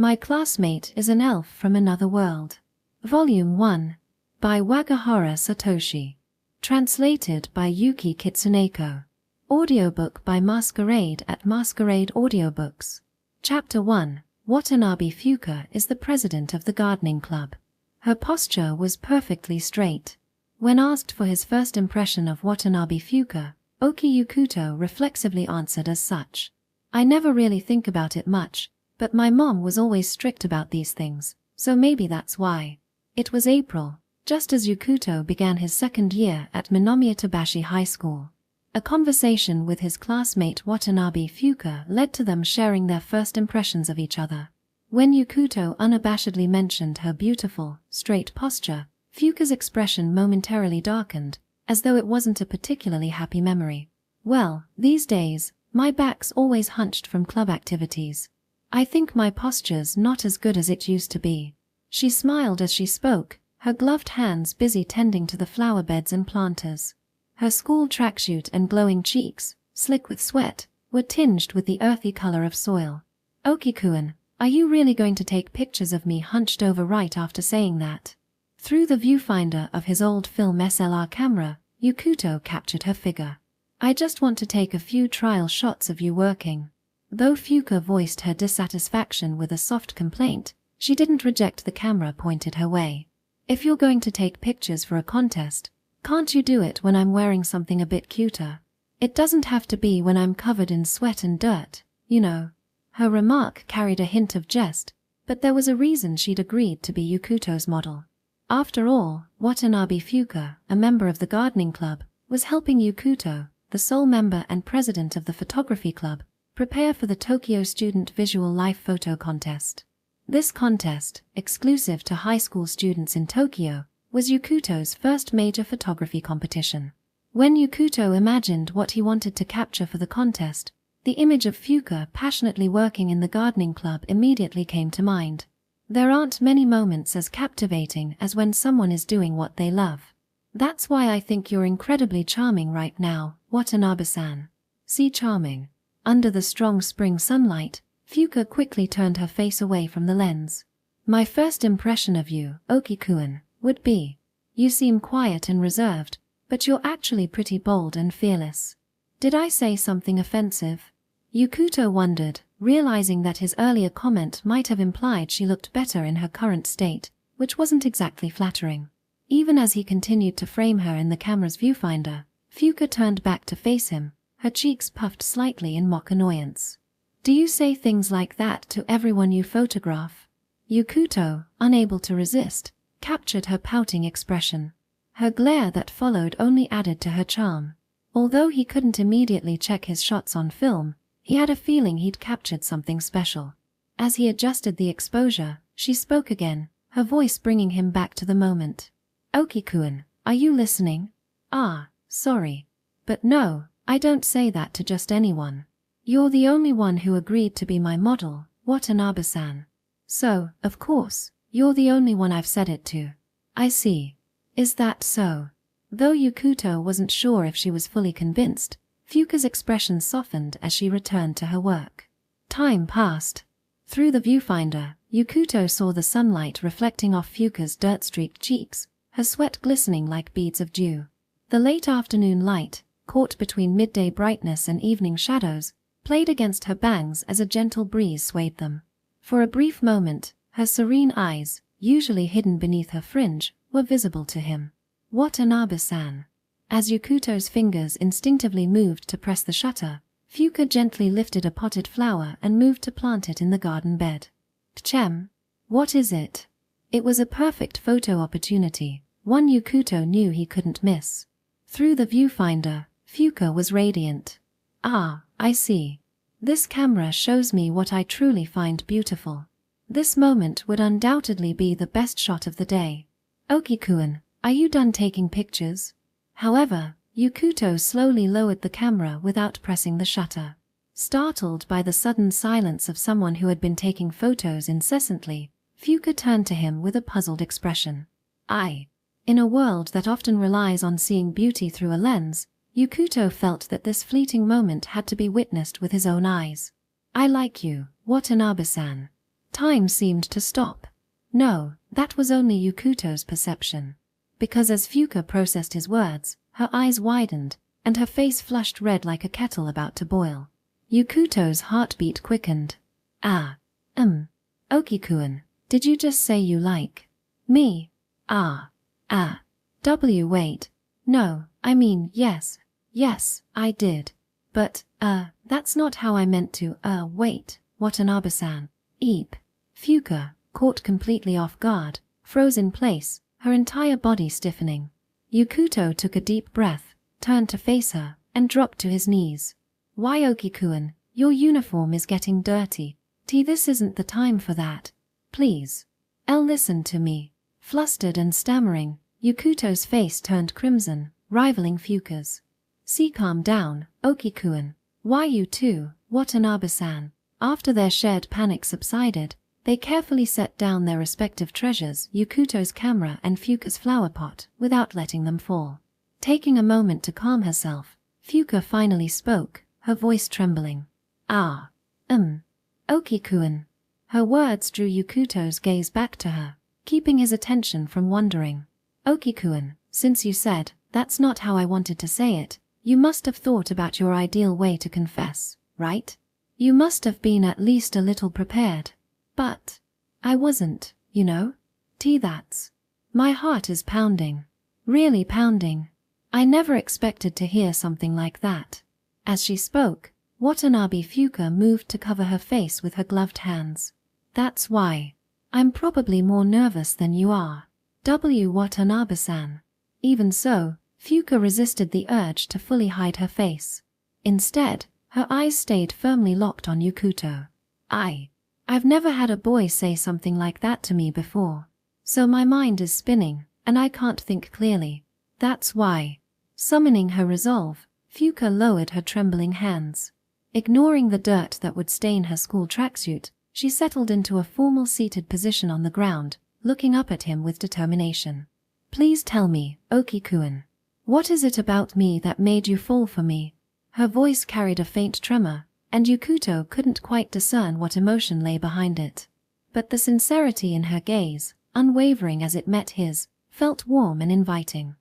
My Classmate is an Elf from Another World. Volume 1. By Wagahara Satoshi. Translated by Yuki Kitsuneko. Audiobook by Masquerade at Masquerade Audiobooks. Chapter 1. Watanabe Fuka is the president of the gardening club. Her posture was perfectly straight. When asked for his first impression of Watanabe Fuka, Oki Yukuto reflexively answered as such. I never really think about it much, but my mom was always strict about these things, so maybe that's why. It was April, just as Yukuto began his second year at Minomiyatabashi High School. A conversation with his classmate Watanabe Fuka led to them sharing their first impressions of each other. When Yukuto unabashedly mentioned her beautiful, straight posture, Fuka's expression momentarily darkened, as though it wasn't a particularly happy memory. Well, these days, my back's always hunched from club activities. I think my posture's not as good as it used to be. She smiled as she spoke, her gloved hands busy tending to the flower beds and planters. Her school tracksuit and glowing cheeks, slick with sweat, were tinged with the earthy color of soil. Oki-kun, are you really going to take pictures of me hunched over right after saying that? Through the viewfinder of his old film SLR camera, Yukuto captured her figure. I just want to take a few trial shots of you working. Though Fuka voiced her dissatisfaction with a soft complaint, she didn't reject the camera pointed her way. If you're going to take pictures for a contest, can't you do it when I'm wearing something a bit cuter? It doesn't have to be when I'm covered in sweat and dirt, you know. Her remark carried a hint of jest, but there was a reason she'd agreed to be Yukuto's model. After all, Watanabe Fuka, a member of the gardening club, was helping Yukuto, the sole member and president of the photography club, prepare for the Tokyo Student Visual Life Photo Contest. This contest, exclusive to high school students in Tokyo, was Yukuto's first major photography competition. When Yukuto imagined what he wanted to capture for the contest, the image of Fuka passionately working in the gardening club immediately came to mind. There aren't many moments as captivating as when someone is doing what they love. That's why I think you're incredibly charming right now, Watanabe-san. See charming. Under the strong spring sunlight, Fuka quickly turned her face away from the lens. My first impression of you, Oki-kun, would be, you seem quiet and reserved, but you're actually pretty bold and fearless. Did I say something offensive? Yukuto wondered, realizing that his earlier comment might have implied she looked better in her current state, which wasn't exactly flattering. Even as he continued to frame her in the camera's viewfinder, Fuka turned back to face him, her cheeks puffed slightly in mock annoyance. Do you say things like that to everyone you photograph? Yukuto, unable to resist, captured her pouting expression. Her glare that followed only added to her charm. Although he couldn't immediately check his shots on film, he had a feeling he'd captured something special. As he adjusted the exposure, she spoke again, her voice bringing him back to the moment. Oki-kun, are you listening? Ah, sorry. But no, I don't say that to just anyone. You're the only one who agreed to be my model, Watanabe-san. So, of course, you're the only one I've said it to. I see. Is that so? Though Yukuto wasn't sure if she was fully convinced, Fuka's expression softened as she returned to her work. Time passed. Through the viewfinder, Yukuto saw the sunlight reflecting off Fuka's dirt-streaked cheeks, her sweat glistening like beads of dew. The late afternoon light, caught between midday brightness and evening shadows, played against her bangs as a gentle breeze swayed them. For a brief moment, her serene eyes, usually hidden beneath her fringe, were visible to him. Watanabe-san. As Yukuto's fingers instinctively moved to press the shutter, Fuka gently lifted a potted flower and moved to plant it in the garden bed. Tchem. What is it? It was a perfect photo opportunity, one Yukuto knew he couldn't miss. Through the viewfinder, Fuka was radiant. Ah, I see. This camera shows me what I truly find beautiful. This moment would undoubtedly be the best shot of the day. Oki-kun, are you done taking pictures? However, Yukuto slowly lowered the camera without pressing the shutter. Startled by the sudden silence of someone who had been taking photos incessantly, Fuka turned to him with a puzzled expression. In a world that often relies on seeing beauty through a lens, Yukuto felt that this fleeting moment had to be witnessed with his own eyes. I like you, Watanabe-san. Time seemed to stop. No, that was only Yukuto's perception. Because as Fuka processed his words, her eyes widened, and her face flushed red like a kettle about to boil. Yukuto's heartbeat quickened. Oki-kun, did you just say you like me? Wait. No, I mean, yes, I did. But, that's not how I meant to, wait, Watanabe-san. Eep. Fuka, caught completely off guard, froze in place, her entire body stiffening. Yukuto took a deep breath, turned to face her, and dropped to his knees. Why, Oki-kun, your uniform is getting dirty. This isn't the time for that. Please. Listen to me. Flustered and stammering, Yukuto's face turned crimson, rivaling Fuka's. Calm down, Oki-kun. Why you too, Watanabe-san? After their shared panic subsided, they carefully set down their respective treasures, Yukuto's camera and Fuka's flower pot, without letting them fall. Taking a moment to calm herself, Fuka finally spoke, her voice trembling. Oki-kun. Her words drew Yukuto's gaze back to her, keeping his attention from wandering. Oki-kun, since you said, that's not how I wanted to say it, you must have thought about your ideal way to confess, right? You must have been at least a little prepared. But I wasn't, you know? That's. My heart is pounding. Really pounding. I never expected to hear something like that. As she spoke, Watanabe Fuka moved to cover her face with her gloved hands. That's why. I'm probably more nervous than you are. Watanabe-san. Even so, Fuka resisted the urge to fully hide her face. Instead, her eyes stayed firmly locked on Yukuto. I've never had a boy say something like that to me before. So my mind is spinning, and I can't think clearly. That's why. Summoning her resolve, Fuka lowered her trembling hands. Ignoring the dirt that would stain her school tracksuit, she settled into a formal seated position on the ground, looking up at him with determination. Please tell me, Oki-kun. What is it about me that made you fall for me? Her voice carried a faint tremor, and Yukuto couldn't quite discern what emotion lay behind it. But the sincerity in her gaze, unwavering as it met his, felt warm and inviting.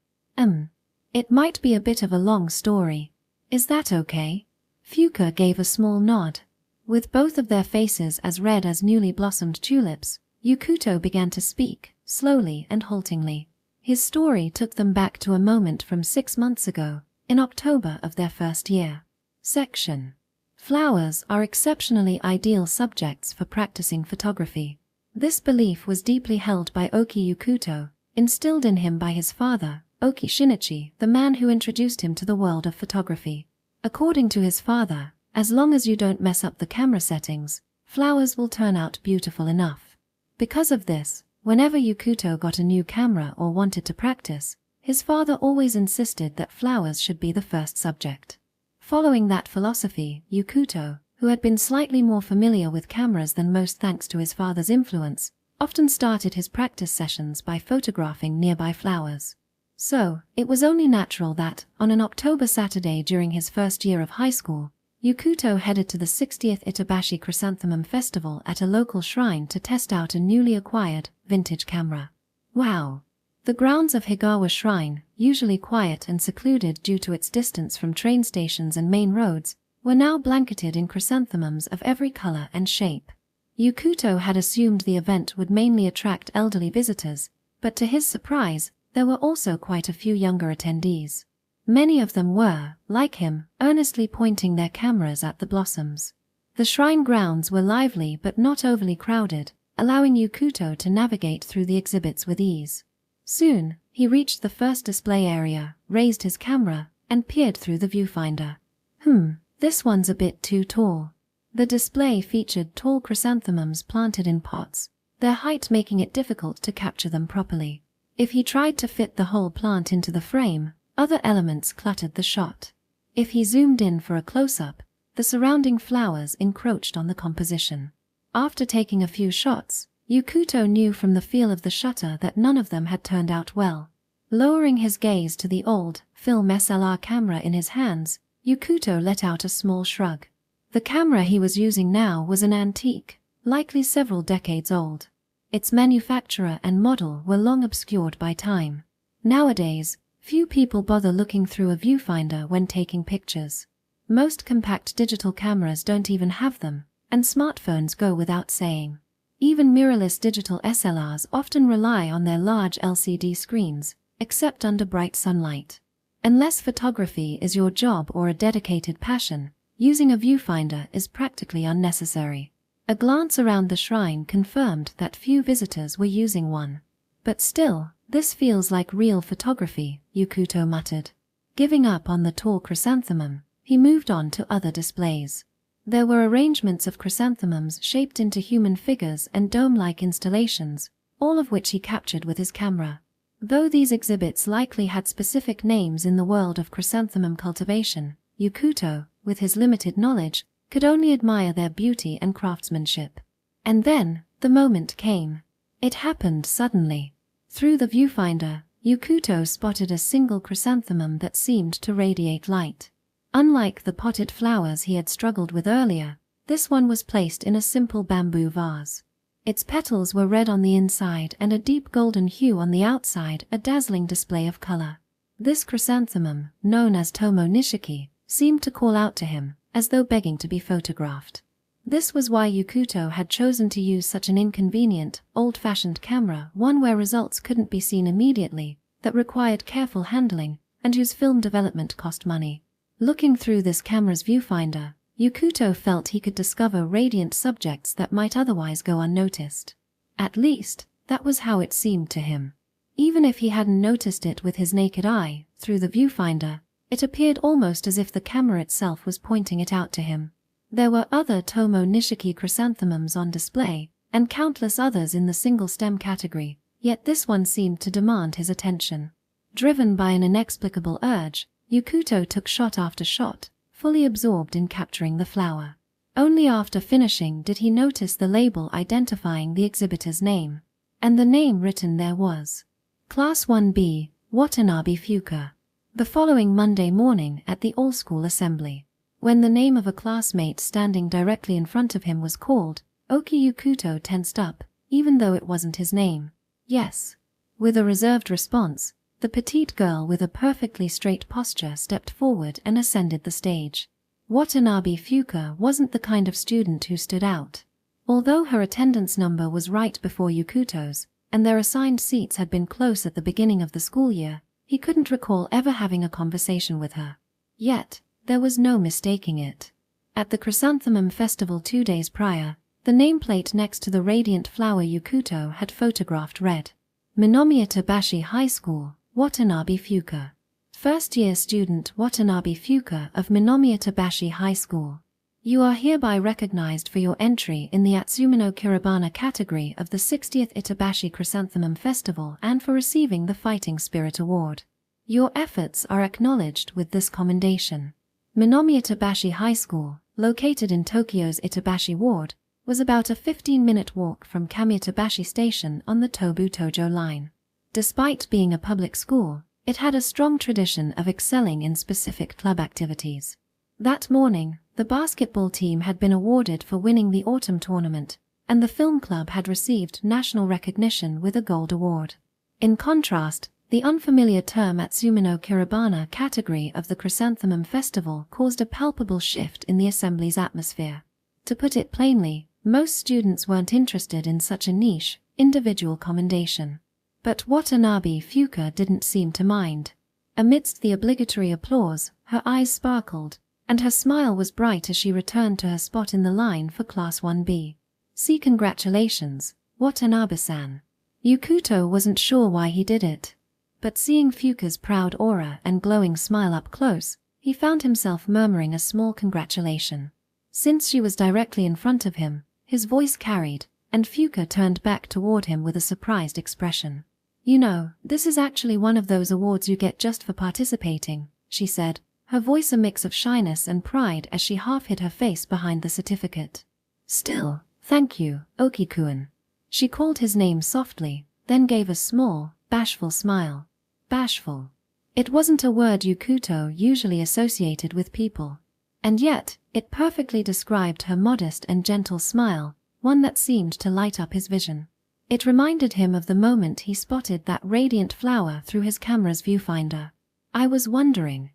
It might be a bit of a long story. Is that okay? Fuka gave a small nod. With both of their faces as red as newly blossomed tulips, Yukuto began to speak, slowly and haltingly. His story took them back to a moment from 6 months ago, in October of their first year. Section. Flowers are exceptionally ideal subjects for practicing photography. This belief was deeply held by Oki Yukuto, instilled in him by his father, Oki Shinichi, the man who introduced him to the world of photography. According to his father, as long as you don't mess up the camera settings, flowers will turn out beautiful enough. Because of this, whenever Yukuto got a new camera or wanted to practice, his father always insisted that flowers should be the first subject. Following that philosophy, Yukuto, who had been slightly more familiar with cameras than most thanks to his father's influence, often started his practice sessions by photographing nearby flowers. So, it was only natural that, on an October Saturday during his first year of high school, Yukuto headed to the 60th Itabashi Chrysanthemum Festival at a local shrine to test out a newly acquired, vintage camera. Wow! The grounds of Higawa Shrine, usually quiet and secluded due to its distance from train stations and main roads, were now blanketed in chrysanthemums of every color and shape. Yukuto had assumed the event would mainly attract elderly visitors, but to his surprise, there were also quite a few younger attendees. Many of them were, like him, earnestly pointing their cameras at the blossoms. The shrine grounds were lively but not overly crowded, allowing Yukuto to navigate through the exhibits with ease. Soon, he reached the first display area, raised his camera, and peered through the viewfinder. This one's a bit too tall. The display featured tall chrysanthemums planted in pots, their height making it difficult to capture them properly. If he tried to fit the whole plant into the frame, other elements cluttered the shot. If he zoomed in for a close-up, the surrounding flowers encroached on the composition. After taking a few shots, Yukuto knew from the feel of the shutter that none of them had turned out well. Lowering his gaze to the old, film SLR camera in his hands, Yukuto let out a small shrug. The camera he was using now was an antique, likely several decades old. Its manufacturer and model were long obscured by time. Nowadays, few people bother looking through a viewfinder when taking pictures. Most compact digital cameras don't even have them, and smartphones go without saying. Even mirrorless digital SLRs often rely on their large LCD screens, except under bright sunlight. Unless photography is your job or a dedicated passion, using a viewfinder is practically unnecessary. A glance around the shrine confirmed that few visitors were using one. But still, this feels like real photography, Yukuto muttered. Giving up on the tall chrysanthemum, he moved on to other displays. There were arrangements of chrysanthemums shaped into human figures and dome-like installations, all of which he captured with his camera. Though these exhibits likely had specific names in the world of chrysanthemum cultivation, Yukuto, with his limited knowledge, could only admire their beauty and craftsmanship. And then, the moment came. It happened suddenly. Through the viewfinder, Yukuto spotted a single chrysanthemum that seemed to radiate light. Unlike the potted flowers he had struggled with earlier, this one was placed in a simple bamboo vase. Its petals were red on the inside and a deep golden hue on the outside, a dazzling display of color. This chrysanthemum, known as Tomo Nishiki, seemed to call out to him, as though begging to be photographed. This was why Yukuto had chosen to use such an inconvenient, old-fashioned camera, one where results couldn't be seen immediately, that required careful handling, and whose film development cost money. Looking through this camera's viewfinder, Yukuto felt he could discover radiant subjects that might otherwise go unnoticed. At least, that was how it seemed to him. Even if he hadn't noticed it with his naked eye, through the viewfinder, it appeared almost as if the camera itself was pointing it out to him. There were other Tomo Nishiki chrysanthemums on display, and countless others in the single-stem category, yet this one seemed to demand his attention. Driven by an inexplicable urge, Yukuto took shot after shot, fully absorbed in capturing the flower. Only after finishing did he notice the label identifying the exhibitor's name. And the name written there was Class 1B, Watanabe Fuka. The following Monday morning at the all-school assembly, when the name of a classmate standing directly in front of him was called, Oki Yukuto tensed up, even though it wasn't his name. Yes. With a reserved response, the petite girl with a perfectly straight posture stepped forward and ascended the stage. Watanabe Fuka wasn't the kind of student who stood out. Although her attendance number was right before Yukuto's, and their assigned seats had been close at the beginning of the school year, he couldn't recall ever having a conversation with her. Yet, there was no mistaking it. At the Chrysanthemum Festival 2 days prior, the nameplate next to the radiant flower Yukuto had photographed read, Minomiya Tabashi High School, Watanabe Fuka. First-year student Watanabe Fuka of Minomiya Tabashi High School. You are hereby recognized for your entry in the Atsumino Kiribana category of the 60th Itabashi Chrysanthemum Festival and for receiving the Fighting Spirit Award. Your efforts are acknowledged with this commendation. Minomiya Tabashi High School, located in Tokyo's Itabashi Ward, was about a 15-minute walk from Kamiyatabashi Station on the Tobu Tojo line. Despite being a public school, it had a strong tradition of excelling in specific club activities. That morning, the basketball team had been awarded for winning the autumn tournament, and the film club had received national recognition with a gold award. In contrast, the unfamiliar term Atsumino Kiribana category of the Chrysanthemum Festival caused a palpable shift in the assembly's atmosphere. To put it plainly, most students weren't interested in such a niche, individual commendation. But Watanabe Fuka didn't seem to mind. Amidst the obligatory applause, her eyes sparkled, and her smile was bright as she returned to her spot in the line for Class 1B. See, congratulations, Watanabe-san. Yukuto wasn't sure why he did it. But seeing Fuka's proud aura and glowing smile up close, he found himself murmuring a small congratulation. Since she was directly in front of him, his voice carried, and Fuka turned back toward him with a surprised expression. You know, this is actually one of those awards you get just for participating, she said, her voice a mix of shyness and pride as she half hid her face behind the certificate. Still, thank you, Oki-kun. She called his name softly, then gave a small, bashful smile. Bashful. It wasn't a word Yukuto usually associated with people. And yet, it perfectly described her modest and gentle smile, one that seemed to light up his vision. It reminded him of the moment he spotted that radiant flower through his camera's viewfinder. I was wondering.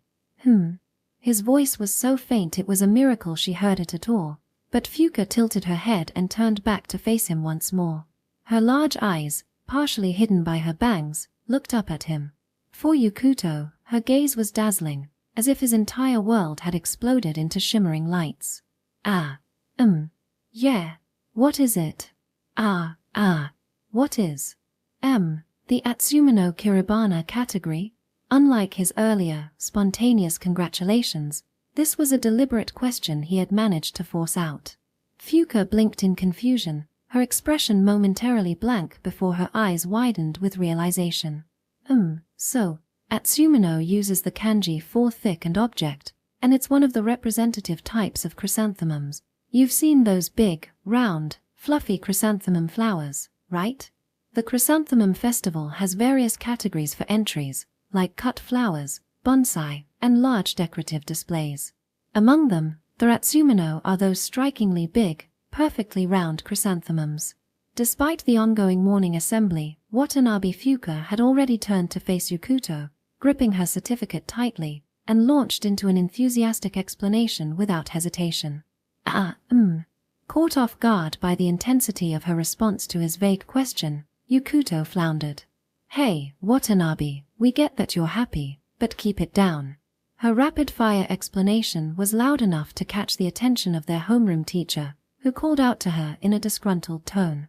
His voice was so faint it was a miracle she heard it at all, but Fuka tilted her head and turned back to face him once more. Her large eyes, partially hidden by her bangs, looked up at him. For Yukuto, her gaze was dazzling, as if his entire world had exploded into shimmering lights. Yeah. What is it? What is? The Atsumino Kiribana category? Unlike his earlier, spontaneous congratulations, this was a deliberate question he had managed to force out. Fuka blinked in confusion, her expression momentarily blank before her eyes widened with realization. So, Atsumino uses the kanji for thick and object, and it's one of the representative types of chrysanthemums. You've seen those big, round, fluffy chrysanthemum flowers, right? The Chrysanthemum Festival has various categories for entries, like cut flowers, bonsai, and large decorative displays. Among them, the Atsumino are those strikingly big, perfectly round chrysanthemums. Despite the ongoing morning assembly, Watanabe Fuka had already turned to face Yukuto, gripping her certificate tightly, and launched into an enthusiastic explanation without hesitation. Caught off guard by the intensity of her response to his vague question, Yukuto floundered. Hey, Watanabe, we get that you're happy, but keep it down. Her rapid-fire explanation was loud enough to catch the attention of their homeroom teacher, who called out to her in a disgruntled tone.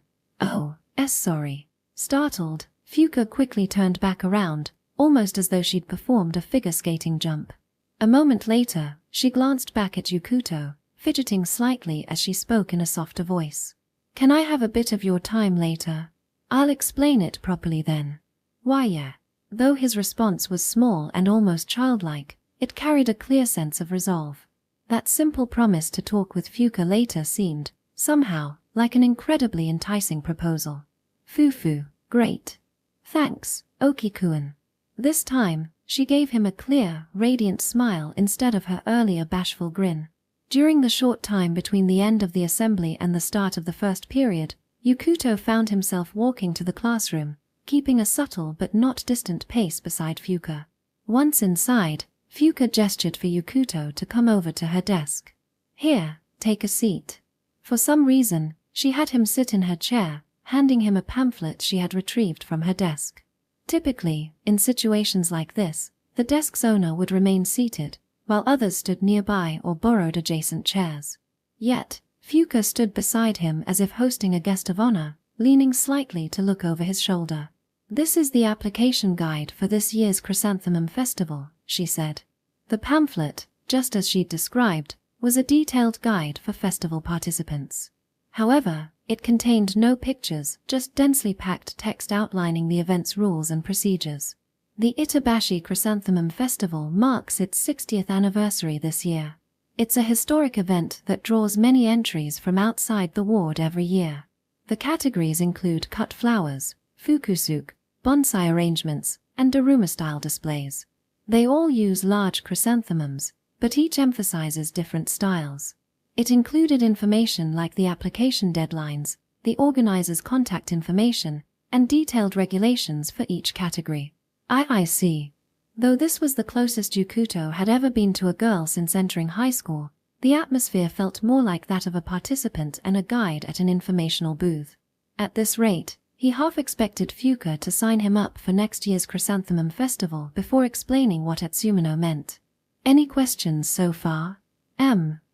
Sorry. Startled, Fuka quickly turned back around, almost as though she'd performed a figure skating jump. A moment later, she glanced back at Yukuto, fidgeting slightly as she spoke in a softer voice. Can I have a bit of your time later? I'll explain it properly then. Why yeah. Though his response was small and almost childlike, it carried a clear sense of resolve. That simple promise to talk with Fuka later seemed, somehow, like an incredibly enticing proposal. Fufu, great. Thanks, Oki-kun. This time, she gave him a clear, radiant smile instead of her earlier bashful grin. During the short time between the end of the assembly and the start of the first period, Yukuto found himself walking to the classroom, keeping a subtle but not distant pace beside Fuka. Once inside, Fuka gestured for Yukuto to come over to her desk. Here, take a seat. For some reason, she had him sit in her chair, handing him a pamphlet she had retrieved from her desk. Typically, in situations like this, the desk's owner would remain seated, while others stood nearby or borrowed adjacent chairs. Yet, Fuka stood beside him as if hosting a guest of honor, leaning slightly to look over his shoulder. This is the application guide for this year's Chrysanthemum Festival, she said. The pamphlet, just as she'd described, was a detailed guide for festival participants. However, it contained no pictures, just densely packed text outlining the event's rules and procedures. The Itabashi Chrysanthemum Festival marks its 60th anniversary this year. It's a historic event that draws many entries from outside the ward every year. The categories include cut flowers, fukusuk, bonsai arrangements, and daruma-style displays. They all use large chrysanthemums, but each emphasizes different styles. It included information like the application deadlines, the organizer's contact information, and detailed regulations for each category. I see. Though this was the closest Yukuto had ever been to a girl since entering high school, the atmosphere felt more like that of a participant and a guide at an informational booth. At this rate, he half expected Fuka to sign him up for next year's Chrysanthemum Festival before explaining what Atsumino meant. Any questions so far?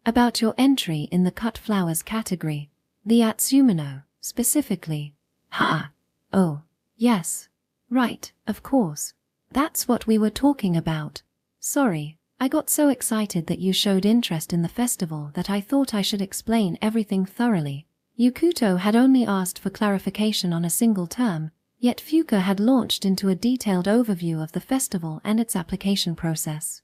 About your entry in the cut flowers category. The Atsumino, specifically. Oh, yes. Right, of course. That's what we were talking about. Sorry, I got so excited that you showed interest in the festival that I thought I should explain everything thoroughly. Yukuto had only asked for clarification on a single term, yet Fuka had launched into a detailed overview of the festival and its application process.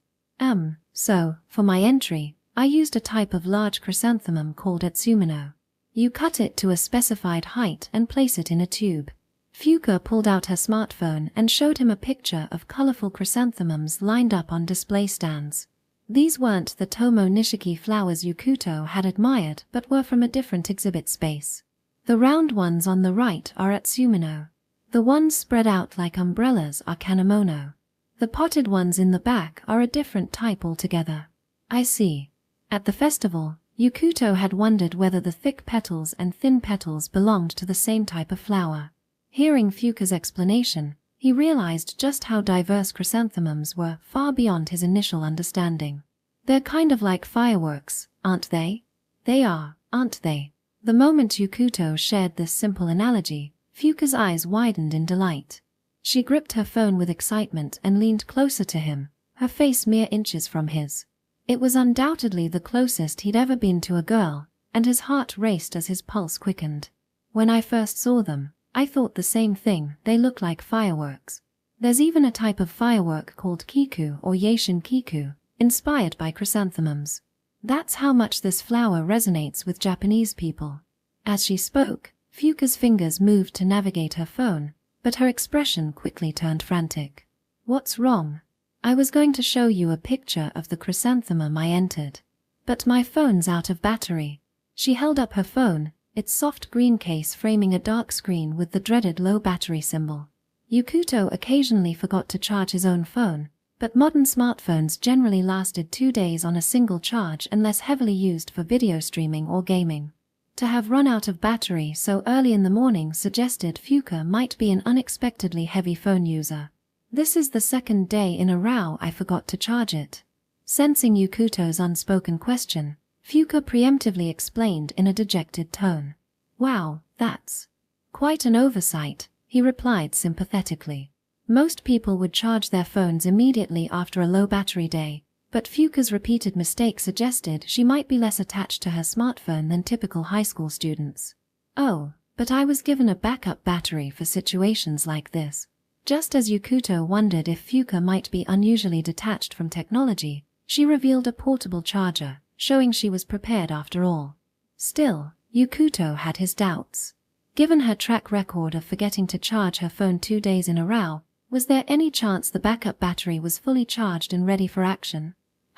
So, for my entry, I used a type of large chrysanthemum called Atsumino. You cut it to a specified height and place it in a tube. Fuka pulled out her smartphone and showed him a picture of colorful chrysanthemums lined up on display stands. These weren't the Tomo Nishiki flowers Yukuto had admired but were from a different exhibit space. The round ones on the right are at Sumino. The ones spread out like umbrellas are Kanemono. The potted ones in the back are a different type altogether. I see. At the festival, Yukuto had wondered whether the thick petals and thin petals belonged to the same type of flower. Hearing Fuka's explanation, he realized just how diverse chrysanthemums were, far beyond his initial understanding. They're kind of like fireworks, aren't they? They are, aren't they? The moment Yukuto shared this simple analogy, Fuka's eyes widened in delight. She gripped her phone with excitement and leaned closer to him, her face mere inches from his. It was undoubtedly the closest he'd ever been to a girl, and his heart raced as his pulse quickened. When I first saw them, I thought the same thing, they look like fireworks. There's even a type of firework called kiku or Yaishin kiku, inspired by chrysanthemums. That's how much this flower resonates with Japanese people. As she spoke, Fuka's fingers moved to navigate her phone, but her expression quickly turned frantic. What's wrong? I was going to show you a picture of the chrysanthemum I entered. But my phone's out of battery. She held up her phone, its soft green case framing a dark screen with the dreaded low battery symbol. Yukuto occasionally forgot to charge his own phone, but modern smartphones generally lasted 2 days on a single charge unless heavily used for video streaming or gaming. To have run out of battery so early in the morning suggested Fuka might be an unexpectedly heavy phone user. This is the second day in a row I forgot to charge it. Sensing Yukuto's unspoken question, Fuka preemptively explained in a dejected tone. Wow, that's quite an oversight, he replied sympathetically. Most people would charge their phones immediately after a low battery day, but Fuka's repeated mistake suggested she might be less attached to her smartphone than typical high school students. Oh, but I was given a backup battery for situations like this. Just as Yukuto wondered if Fuka might be unusually detached from technology, she revealed a portable charger, showing she was prepared after all. Still, Yukuto had his doubts. Given her track record of forgetting to charge her phone 2 days in a row, was there any chance the backup battery was fully charged and ready for action?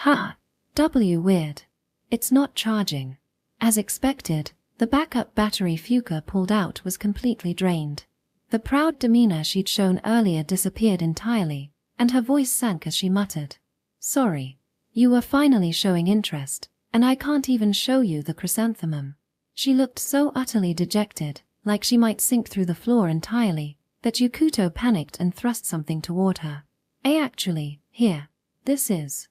Weird. It's not charging. As expected, the backup battery Fuka pulled out was completely drained. The proud demeanor she'd shown earlier disappeared entirely, and her voice sank as she muttered. Sorry. You were finally showing interest, and I can't even show you the chrysanthemum. She looked so utterly dejected, like she might sink through the floor entirely, that Yukuto panicked and thrust something toward her. Actually, here. This is.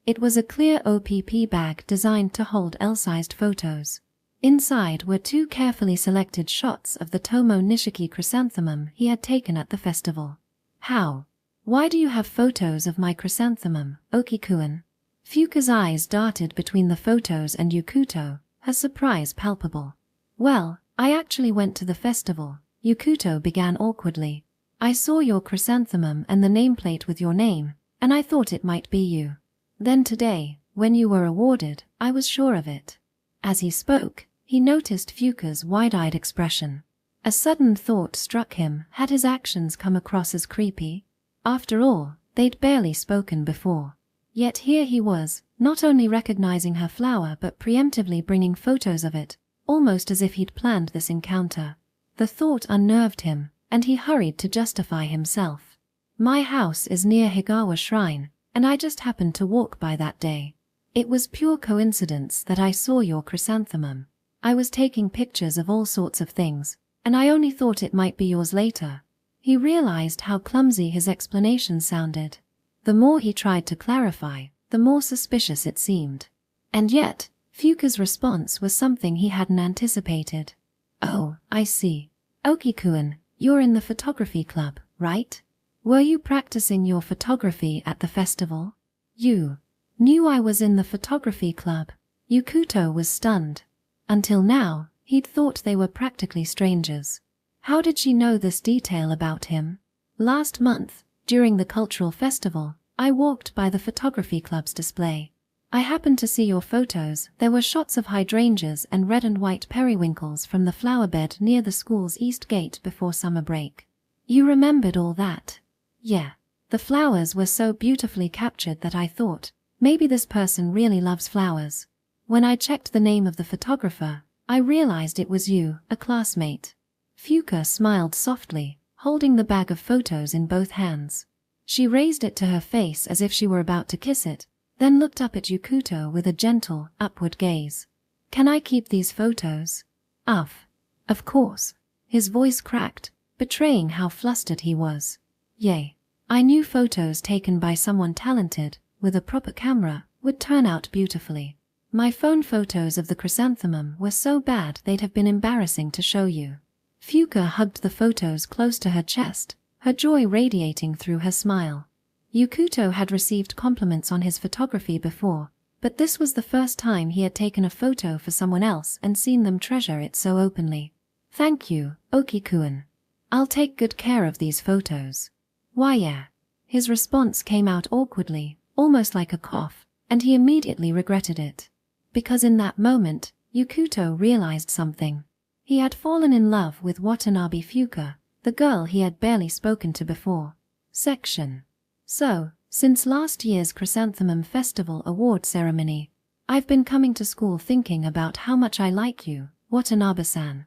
It was a clear OPP bag designed to hold L-sized photos. Inside were 2 carefully selected shots of the Tomo Nishiki chrysanthemum he had taken at the festival. How? Why do you have photos of my chrysanthemum, Oki-kun? Fuka's eyes darted between the photos and Yukuto, her surprise palpable. Well, I actually went to the festival, Yukuto began awkwardly. I saw your chrysanthemum and the nameplate with your name, and I thought it might be you. Then today, when you were awarded, I was sure of it. As he spoke, he noticed Fuka's wide-eyed expression. A sudden thought struck him, had his actions come across as creepy? After all, they'd barely spoken before. Yet here he was, not only recognizing her flower but preemptively bringing photos of it, almost as if he'd planned this encounter. The thought unnerved him, and he hurried to justify himself. My house is near Higawa Shrine, and I just happened to walk by that day. It was pure coincidence that I saw your chrysanthemum. I was taking pictures of all sorts of things, and I only thought it might be yours later. He realized how clumsy his explanation sounded. The more he tried to clarify, the more suspicious it seemed. And yet, Fuka's response was something he hadn't anticipated. Oh, I see. Oki-kun, you're in the photography club, right? Were you practicing your photography at the festival? You knew I was in the photography club. Yukuto was stunned. Until now, he'd thought they were practically strangers. How did she know this detail about him? Last month, during the cultural festival, I walked by the photography club's display. I happened to see your photos. There were shots of hydrangeas and red and white periwinkles from the flower bed near the school's east gate before summer break. You remembered all that? Yeah. The flowers were so beautifully captured that I thought, maybe this person really loves flowers. When I checked the name of the photographer, I realized it was you, a classmate. Fuka smiled softly, holding the bag of photos in both hands. She raised it to her face as if she were about to kiss it, then looked up at Yukuto with a gentle, upward gaze. Can I keep these photos? Of course. His voice cracked, betraying how flustered he was. Yay. I knew photos taken by someone talented, with a proper camera, would turn out beautifully. My phone photos of the chrysanthemum were so bad they'd have been embarrassing to show you. Fuka hugged the photos close to her chest, her joy radiating through her smile. Yukuto had received compliments on his photography before, but this was the first time he had taken a photo for someone else and seen them treasure it so openly. Thank you, Oki-kun. I'll take good care of these photos. Why yeah. His response came out awkwardly, almost like a cough, and he immediately regretted it. Because in that moment, Yukuto realized something. He had fallen in love with Watanabe Fuka, the girl he had barely spoken to before. Section. So, since last year's Chrysanthemum Festival award ceremony, I've been coming to school thinking about how much I like you, Watanabe-san.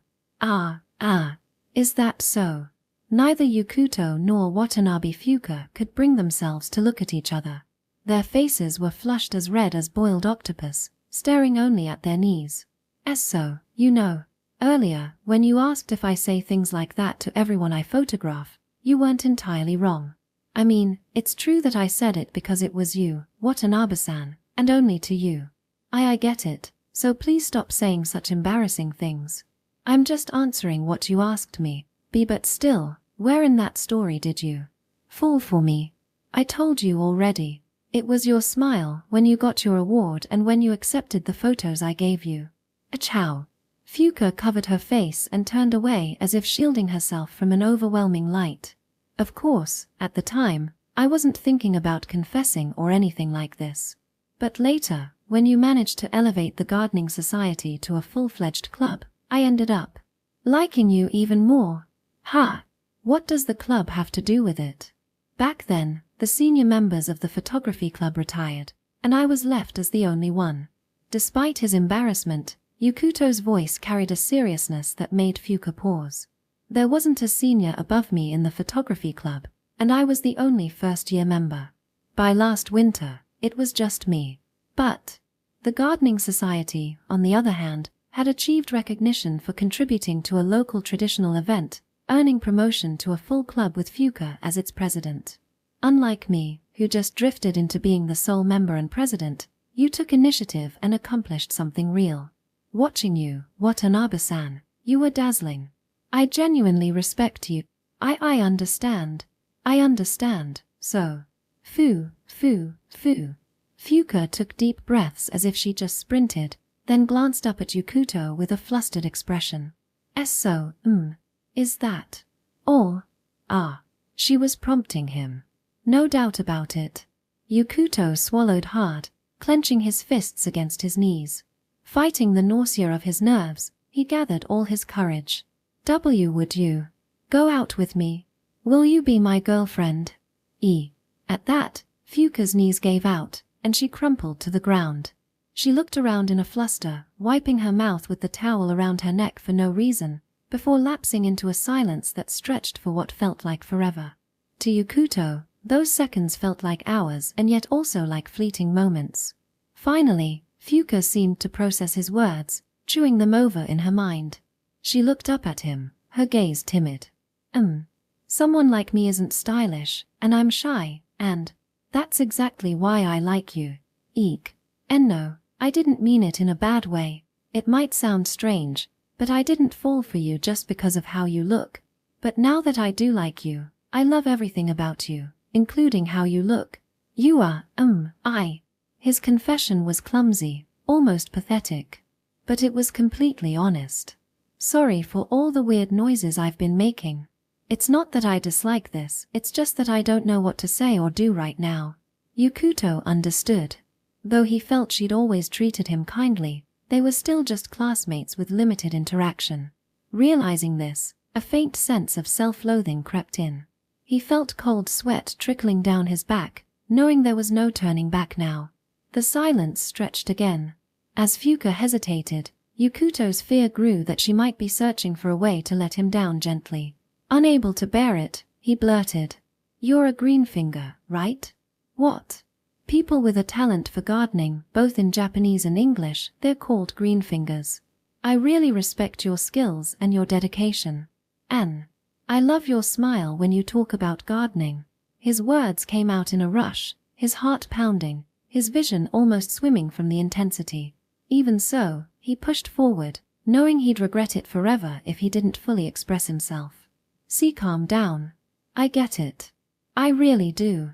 Is that so? Neither Yukuto nor Watanabe Fuka could bring themselves to look at each other. Their faces were flushed as red as boiled octopus, staring only at their knees. So, you know, earlier, when you asked if I say things like that to everyone I photograph, you weren't entirely wrong. I mean, it's true that I said it because it was you, Watanabe-san, and only to you. I get it, so please stop saying such embarrassing things. I'm just answering what you asked me, but still, where in that story did you fall for me? I told you already. It was your smile when you got your award and when you accepted the photos I gave you. Achow. Fuka covered her face and turned away as if shielding herself from an overwhelming light. Of course, at the time, I wasn't thinking about confessing or anything like this. But later, when you managed to elevate the gardening society to a full-fledged club, I ended up liking you even more. What does the club have to do with it? Back then, the senior members of the photography club retired, and I was left as the only one. Despite his embarrassment, Yukuto's voice carried a seriousness that made Fuka pause. There wasn't a senior above me in the photography club, and I was the only first-year member. By last winter, it was just me. But the gardening society, on the other hand, had achieved recognition for contributing to a local traditional event, earning promotion to a full club with Fuka as its president. Unlike me, who just drifted into being the sole member and president, you took initiative and accomplished something real. Watching you, Watanabe-san, you were dazzling. I genuinely respect you. I understand. So. Fuka took deep breaths as if she just sprinted, then glanced up at Yukuto with a flustered expression. Is that all? She was prompting him. No doubt about it. Yukuto swallowed hard, clenching his fists against his knees. Fighting the nausea of his nerves, he gathered all his courage. Would you go out with me? Will you be my girlfriend? At that, Fuka's knees gave out, and she crumpled to the ground. She looked around in a fluster, wiping her mouth with the towel around her neck for no reason, before lapsing into a silence that stretched for what felt like forever. To Yukuto, those seconds felt like hours and yet also like fleeting moments. Finally, Fuka seemed to process his words, chewing them over in her mind. She looked up at him, her gaze timid. Someone like me isn't stylish, and I'm shy, and that's exactly why I like you. And no, I didn't mean it in a bad way. It might sound strange, but I didn't fall for you just because of how you look. But now that I do like you, I love everything about you, including how you look. You are, His confession was clumsy, almost pathetic. But it was completely honest. Sorry for all the weird noises I've been making. It's not that I dislike this, it's just that I don't know what to say or do right now. Yukuto understood. Though he felt she'd always treated him kindly, they were still just classmates with limited interaction. Realizing this, a faint sense of self-loathing crept in. He felt cold sweat trickling down his back, knowing there was no turning back now. The silence stretched again. As Fuka hesitated, Yukuto's fear grew that she might be searching for a way to let him down gently. Unable to bear it, he blurted, "You're a greenfinger, right?" "What?" "People with a talent for gardening, both in Japanese and English, they're called greenfingers. I really respect your skills and your dedication. And I love your smile when you talk about gardening." His words came out in a rush, his heart pounding, his vision almost swimming from the intensity. Even so, he pushed forward, knowing he'd regret it forever if he didn't fully express himself. "See, calm down. I get it. I really do.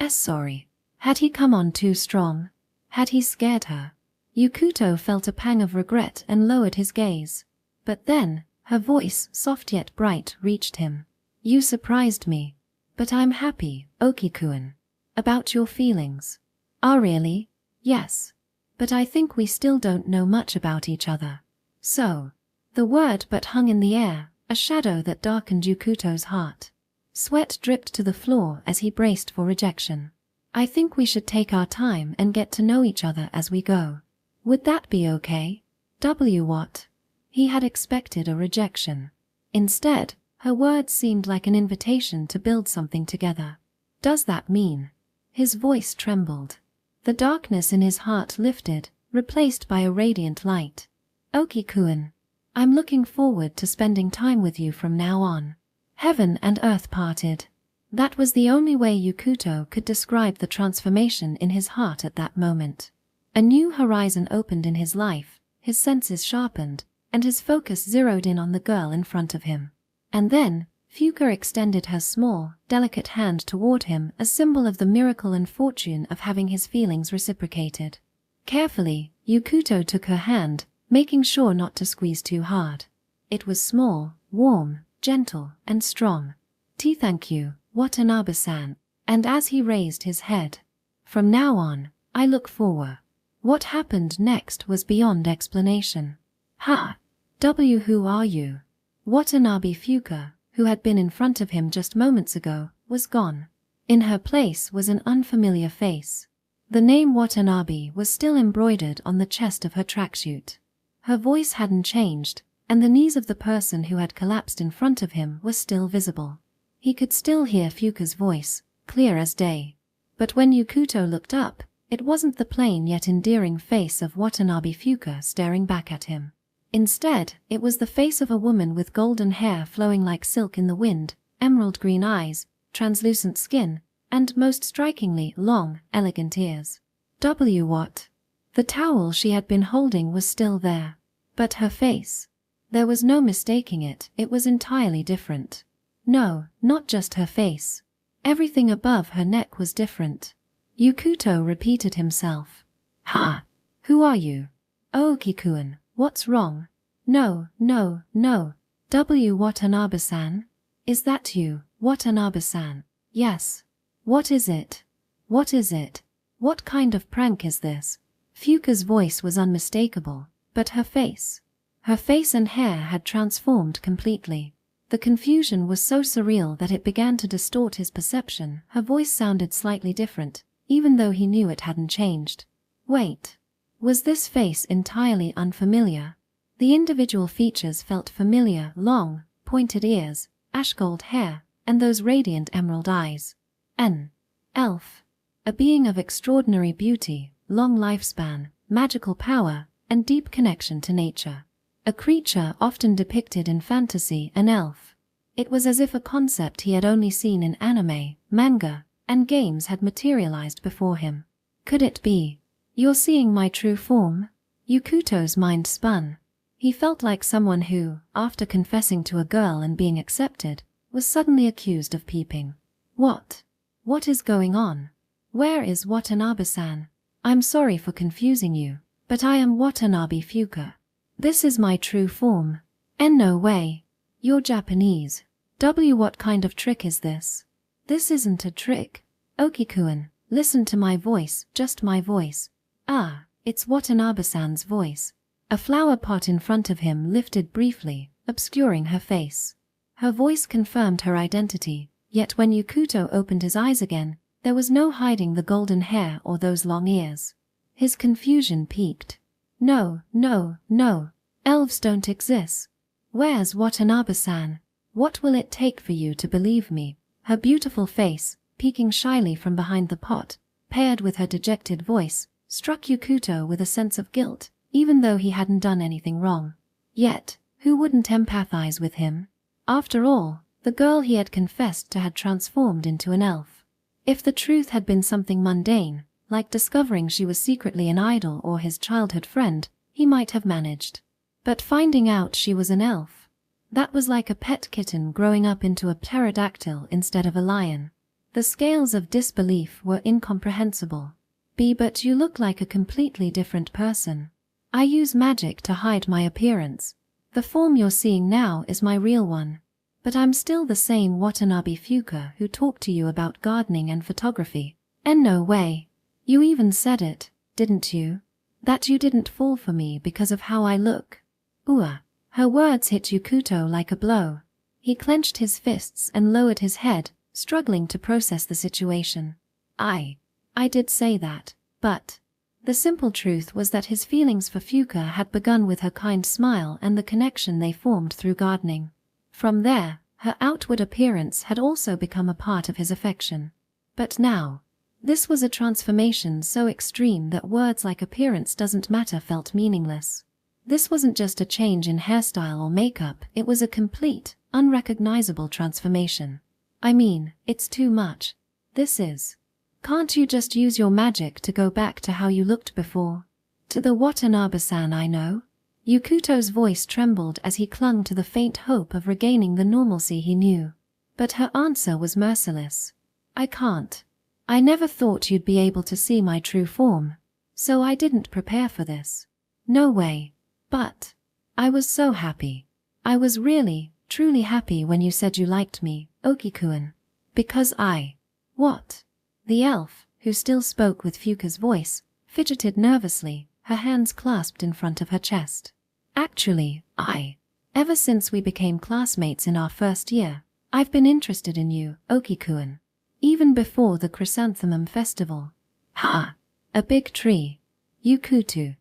Sorry." Had he come on too strong? Had he scared her? Yukuto felt a pang of regret and lowered his gaze. But then, her voice, soft yet bright, reached him. "You surprised me. But I'm happy, Oki-kun. About your feelings." "Ah, really?" "Yes. But I think we still don't know much about each other." "So." The word but hung in the air, a shadow that darkened Yukuto's heart. Sweat dripped to the floor as he braced for rejection. "I think we should take our time and get to know each other as we go. Would that be okay?" What? He had expected a rejection. Instead, her words seemed like an invitation to build something together. "Does that mean?" His voice trembled. The darkness in his heart lifted, replaced by a radiant light. "Oki-kun, I'm looking forward to spending time with you from now on." Heaven and earth parted. That was the only way Yukuto could describe the transformation in his heart at that moment. A new horizon opened in his life, his senses sharpened, and his focus zeroed in on the girl in front of him. And then, Fuka extended her small, delicate hand toward him, a symbol of the miracle and fortune of having his feelings reciprocated. Carefully, Yukuto took her hand, making sure not to squeeze too hard. It was small, warm, gentle, and strong. "Thank you, Watanabe-san." And as he raised his head, "From now on, I look forward." What happened next was beyond explanation. Who are you?" Watanabe Fuka, who had been in front of him just moments ago, was gone. In her place was an unfamiliar face. The name Watanabe was still embroidered on the chest of her tracksuit. Her voice hadn't changed, and the knees of the person who had collapsed in front of him were still visible. He could still hear Fuka's voice, clear as day. But when Yukuto looked up, it wasn't the plain yet endearing face of Watanabe Fuka staring back at him. Instead, it was the face of a woman with golden hair flowing like silk in the wind, emerald green eyes, translucent skin, and most strikingly, long, elegant ears. What? The towel she had been holding was still there. But her face. There was no mistaking it, it was entirely different. No, not just her face. Everything above her neck was different. Yukuto repeated himself. Who are you? Oki-kun, what's wrong? No. Watanabe-san? Is that you, Watanabe-san? Yes. What is it? What is it? What kind of prank is this? Fuka's voice was unmistakable, but her face and hair had transformed completely. The confusion was so surreal that it began to distort his perception. Her voice sounded slightly different, even though he knew it hadn't changed. Wait. Was this face entirely unfamiliar? The individual features felt familiar: long, pointed ears, ash gold hair, and those radiant emerald eyes. An elf. A being of extraordinary beauty, long lifespan, magical power, and deep connection to nature. A creature often depicted in fantasy, an elf. It was as if a concept he had only seen in anime, manga, and games had materialized before him. Could it be? You're seeing my true form? Yukuto's mind spun. He felt like someone who, after confessing to a girl and being accepted, was suddenly accused of peeping. What? What is going on? Where is Watanabe-san? I'm sorry for confusing you, but I am Watanabe Fuka. This is my true form. No way. You're Japanese. What kind of trick is this? This isn't a trick. Oki-kun, listen to my voice, just my voice. It's Watanabe-san's voice. A flower pot in front of him lifted briefly, obscuring her face. Her voice confirmed her identity, yet when Yukuto opened his eyes again, there was no hiding the golden hair or those long ears. His confusion peaked. No. Elves don't exist. Where's Watanabe-san? What will it take for you to believe me? Her beautiful face, peeking shyly from behind the pot, paired with her dejected voice, struck Yukuto with a sense of guilt, even though he hadn't done anything wrong. Yet, who wouldn't empathize with him? After all, the girl he had confessed to had transformed into an elf. If the truth had been something mundane, like discovering she was secretly an idol or his childhood friend, he might have managed. But finding out she was an elf, that was like a pet kitten growing up into a pterodactyl instead of a lion. The scales of disbelief were incomprehensible. But you look like a completely different person. I use magic to hide my appearance. The form you're seeing now is my real one. But I'm still the same Watanabe Fuka who talked to you about gardening and photography. And no way. You even said it, didn't you? That you didn't fall for me because of how I look. Her words hit Yukuto like a blow. He clenched his fists and lowered his head, struggling to process the situation. I did say that, but... The simple truth was that his feelings for Fuka had begun with her kind smile and the connection they formed through gardening. From there, her outward appearance had also become a part of his affection. But now, this was a transformation so extreme that words like appearance doesn't matter felt meaningless. This wasn't just a change in hairstyle or makeup, it was a complete, unrecognizable transformation. I mean, it's too much. This is... Can't you just use your magic to go back to how you looked before? To the Watanabe-san I know? Yukuto's voice trembled as he clung to the faint hope of regaining the normalcy he knew. But her answer was merciless. I can't. I never thought you'd be able to see my true form. So I didn't prepare for this. No way. But I was so happy. I was really, truly happy when you said you liked me, Oki-kun. Because What? The elf, who still spoke with Fuka's voice, fidgeted nervously, her hands clasped in front of her chest. Actually, ever since we became classmates in our first year, I've been interested in you, Oki-kun. Even before the Chrysanthemum Festival. A big tree. Yukuto.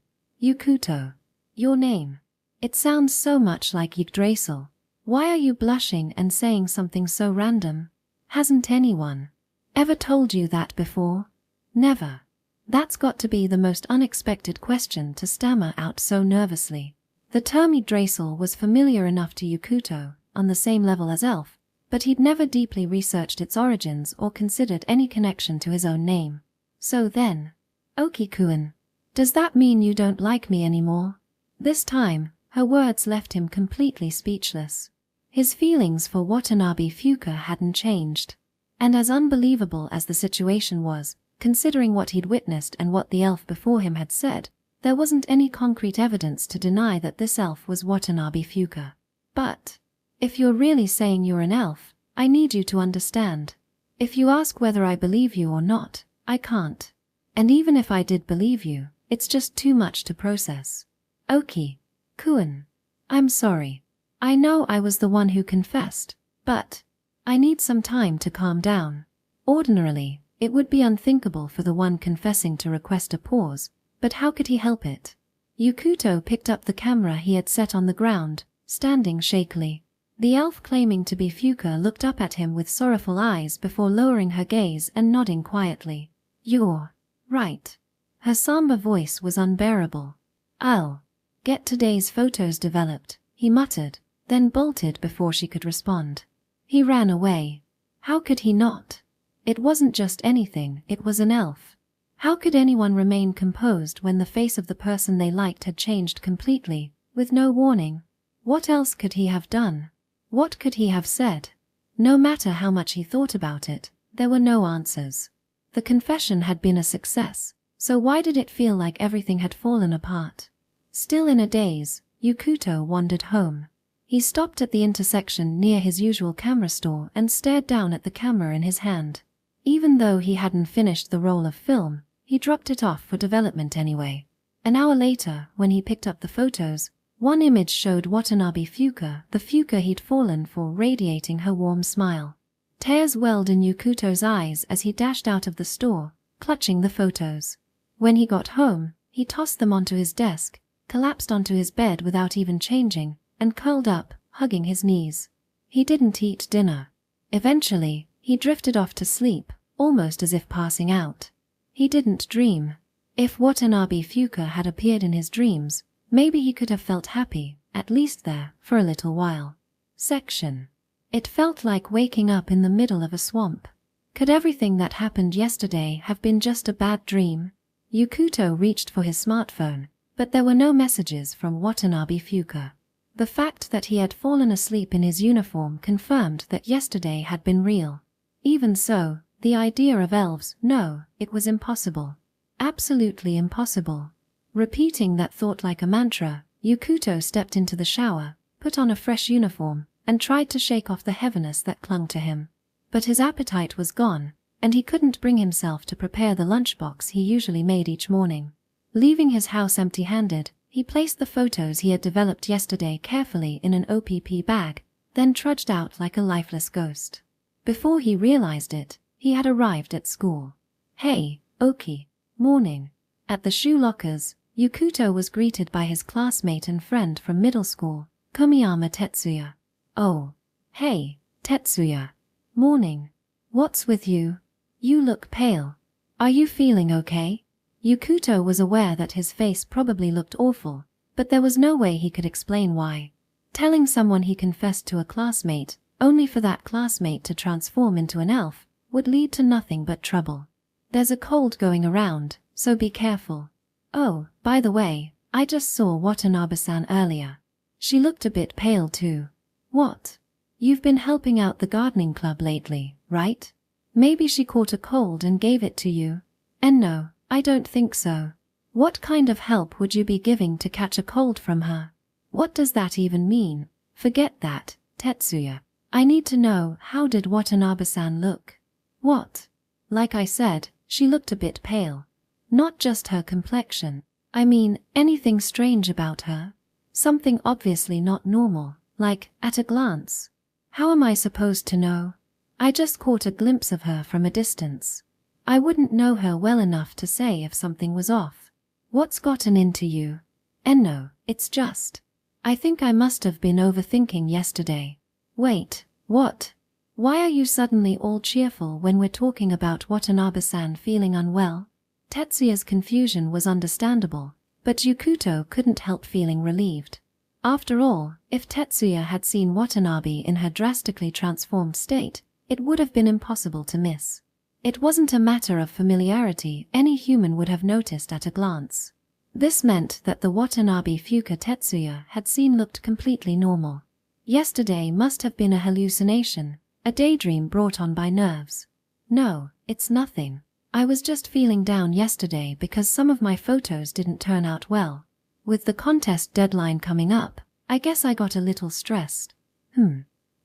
Your name. It sounds so much like Yggdrasil. Why are you blushing and saying something so random? Hasn't anyone ever told you that before? Never. That's got to be the most unexpected question to stammer out so nervously. The term Yggdrasil was familiar enough to Yukuto, on the same level as elf, but he'd never deeply researched its origins or considered any connection to his own name. So then, Oki-kun, does that mean you don't like me anymore? This time, her words left him completely speechless. His feelings for Watanabe Fuka hadn't changed. And as unbelievable as the situation was, considering what he'd witnessed and what the elf before him had said, there wasn't any concrete evidence to deny that this elf was Watanabe Fuka. But, if you're really saying you're an elf, I need you to understand. If you ask whether I believe you or not, I can't. And even if I did believe you, it's just too much to process. Oki-kun, I'm sorry. I know I was the one who confessed, but I need some time to calm down. Ordinarily, it would be unthinkable for the one confessing to request a pause, but how could he help it? Yukuto picked up the camera he had set on the ground, standing shakily. The elf claiming to be Fuka looked up at him with sorrowful eyes before lowering her gaze and nodding quietly. You're right. Her somber voice was unbearable. I'll get today's photos developed, he muttered, then bolted before she could respond. He ran away. How could he not? It wasn't just anything, it was an elf. How could anyone remain composed when the face of the person they liked had changed completely, with no warning? What else could he have done? What could he have said? No matter how much he thought about it, there were no answers. The confession had been a success, so why did it feel like everything had fallen apart? Still in a daze, Yukuto wandered home. He stopped at the intersection near his usual camera store and stared down at the camera in his hand. Even though he hadn't finished the roll of film, he dropped it off for development anyway. An hour later, when he picked up the photos, one image showed Watanabe Fuka, the Fuka he'd fallen for, radiating her warm smile. Tears welled in Yukuto's eyes as he dashed out of the store, clutching the photos. When he got home, he tossed them onto his desk, collapsed onto his bed without even changing, and curled up, hugging his knees. He didn't eat dinner. Eventually, he drifted off to sleep, almost as if passing out. He didn't dream. If Watanabe Fuka had appeared in his dreams, maybe he could have felt happy, at least there, for a little while. Section. It felt like waking up in the middle of a swamp. Could everything that happened yesterday have been just a bad dream? Yukuto reached for his smartphone, but there were no messages from Watanabe Fuka. The fact that he had fallen asleep in his uniform confirmed that yesterday had been real. Even so, the idea of elves, no, it was impossible. Absolutely impossible. Repeating that thought like a mantra, Yukuto stepped into the shower, put on a fresh uniform, and tried to shake off the heaviness that clung to him. But his appetite was gone, and he couldn't bring himself to prepare the lunchbox he usually made each morning. Leaving his house empty-handed, he placed the photos he had developed yesterday carefully in an OPP bag, then trudged out like a lifeless ghost. Before he realized it, he had arrived at school. Hey, Oki. Morning. At the shoe lockers, Yukuto was greeted by his classmate and friend from middle school, Komiyama Tetsuya. Oh. Hey, Tetsuya. Morning. What's with you? You look pale. Are you feeling okay? Yukuto was aware that his face probably looked awful, but there was no way he could explain why. Telling someone he confessed to a classmate, only for that classmate to transform into an elf, would lead to nothing but trouble. There's a cold going around, so be careful. Oh, by the way, I just saw Watanabe-san earlier. She looked a bit pale too. What? You've been helping out the gardening club lately, right? Maybe she caught a cold and gave it to you. And no, I don't think so. What kind of help would you be giving to catch a cold from her? What does that even mean? Forget that, Tetsuya. I need to know, how did Watanabe-san look? What? Like I said, she looked a bit pale. Not just her complexion. I mean, anything strange about her? Something obviously not normal, like, at a glance. How am I supposed to know? I just caught a glimpse of her from a distance. I wouldn't know her well enough to say if something was off. What's gotten into you? And no, it's just. I think I must have been overthinking yesterday. Wait, what? Why are you suddenly all cheerful when we're talking about Watanabe-san feeling unwell? Tetsuya's confusion was understandable, but Yukuto couldn't help feeling relieved. After all, if Tetsuya had seen Watanabe in her drastically transformed state, it would have been impossible to miss. It wasn't a matter of familiarity any human would have noticed at a glance. This meant that the Watanabe Fuka Tetsuya had seen looked completely normal. Yesterday must have been a hallucination, a daydream brought on by nerves. No, it's nothing. I was just feeling down yesterday because some of my photos didn't turn out well. With the contest deadline coming up, I guess I got a little stressed.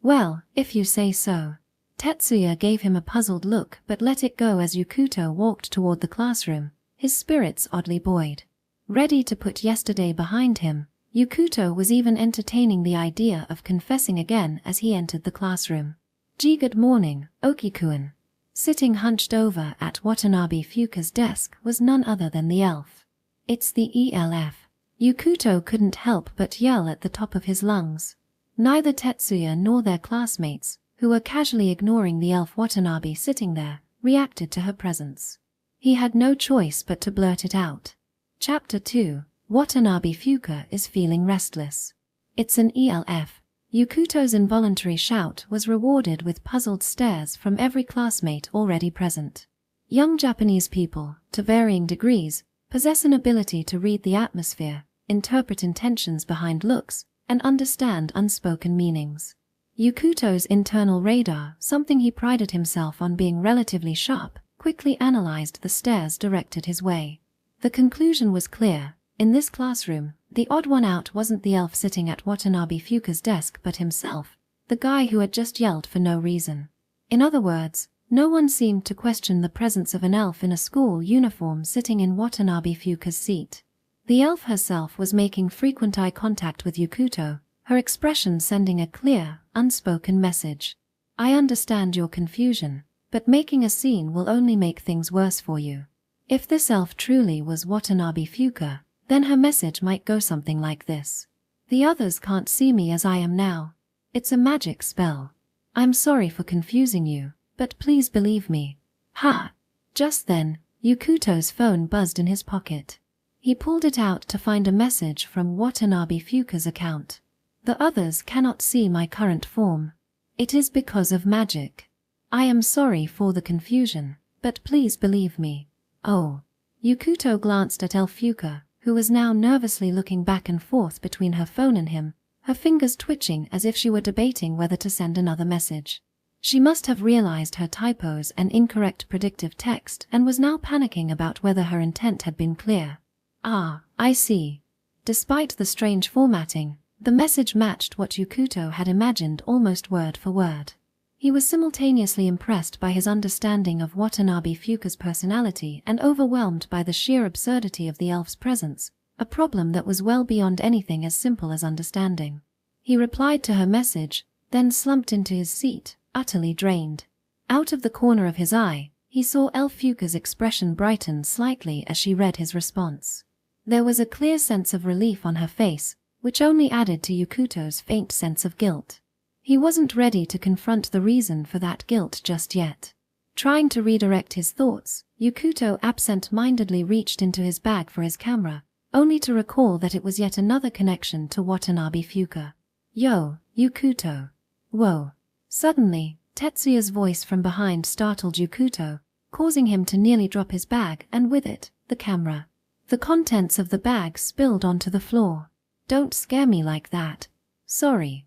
Well, if you say so. Tetsuya gave him a puzzled look but let it go as Yukuto walked toward the classroom, his spirits oddly buoyed. Ready to put yesterday behind him, Yukuto was even entertaining the idea of confessing again as he entered the classroom. Good morning, Oki-kun. Sitting hunched over at Watanabe Fuka's desk was none other than the elf. It's the ELF. Yukuto couldn't help but yell at the top of his lungs. Neither Tetsuya nor their classmates, who were casually ignoring the elf Watanabe sitting there, reacted to her presence. He had no choice but to blurt it out. Chapter 2. Watanabe Fuka is feeling restless. It's an ELF. Yukuto's involuntary shout was rewarded with puzzled stares from every classmate already present. Young Japanese people, to varying degrees, possess an ability to read the atmosphere, interpret intentions behind looks, and understand unspoken meanings. Yukuto's internal radar, something he prided himself on being relatively sharp, quickly analyzed the stares directed his way. The conclusion was clear. In this classroom, the odd one out wasn't the elf sitting at Watanabe Fuka's desk but himself, the guy who had just yelled for no reason. In other words, no one seemed to question the presence of an elf in a school uniform sitting in Watanabe Fuka's seat. The elf herself was making frequent eye contact with Yukuto, her expression sending a clear, unspoken message. I understand your confusion, but making a scene will only make things worse for you. If this elf truly was Watanabe Fuka, Then her message might go something like this. The others can't see me as I am now. It's a magic spell. I'm sorry for confusing you, but please believe me. Ha! Just then, Yukuto's phone buzzed in his pocket. He pulled it out to find a message from Watanabe Fuka's account. The others cannot see my current form. It is because of magic. I am sorry for the confusion, but please believe me. Oh. Yukuto glanced at Fuka, who was now nervously looking back and forth between her phone and him, her fingers twitching as if she were debating whether to send another message. She must have realized her typos and incorrect predictive text and was now panicking about whether her intent had been clear. Ah, I see. Despite the strange formatting, the message matched what Yukuto had imagined almost word for word. He was simultaneously impressed by his understanding of Watanabe Fuka's personality and overwhelmed by the sheer absurdity of the elf's presence, a problem that was well beyond anything as simple as understanding. He replied to her message, then slumped into his seat, utterly drained. Out of the corner of his eye, he saw Fuka's expression brighten slightly as she read his response. There was a clear sense of relief on her face, which only added to Yukuto's faint sense of guilt. He wasn't ready to confront the reason for that guilt just yet. Trying to redirect his thoughts, Yukuto absent-mindedly reached into his bag for his camera, only to recall that it was yet another connection to Watanabe Fuka. Yo, Yukuto. Whoa. Suddenly, Tetsuya's voice from behind startled Yukuto, causing him to nearly drop his bag and with it, the camera. The contents of the bag spilled onto the floor. Don't scare me like that. Sorry.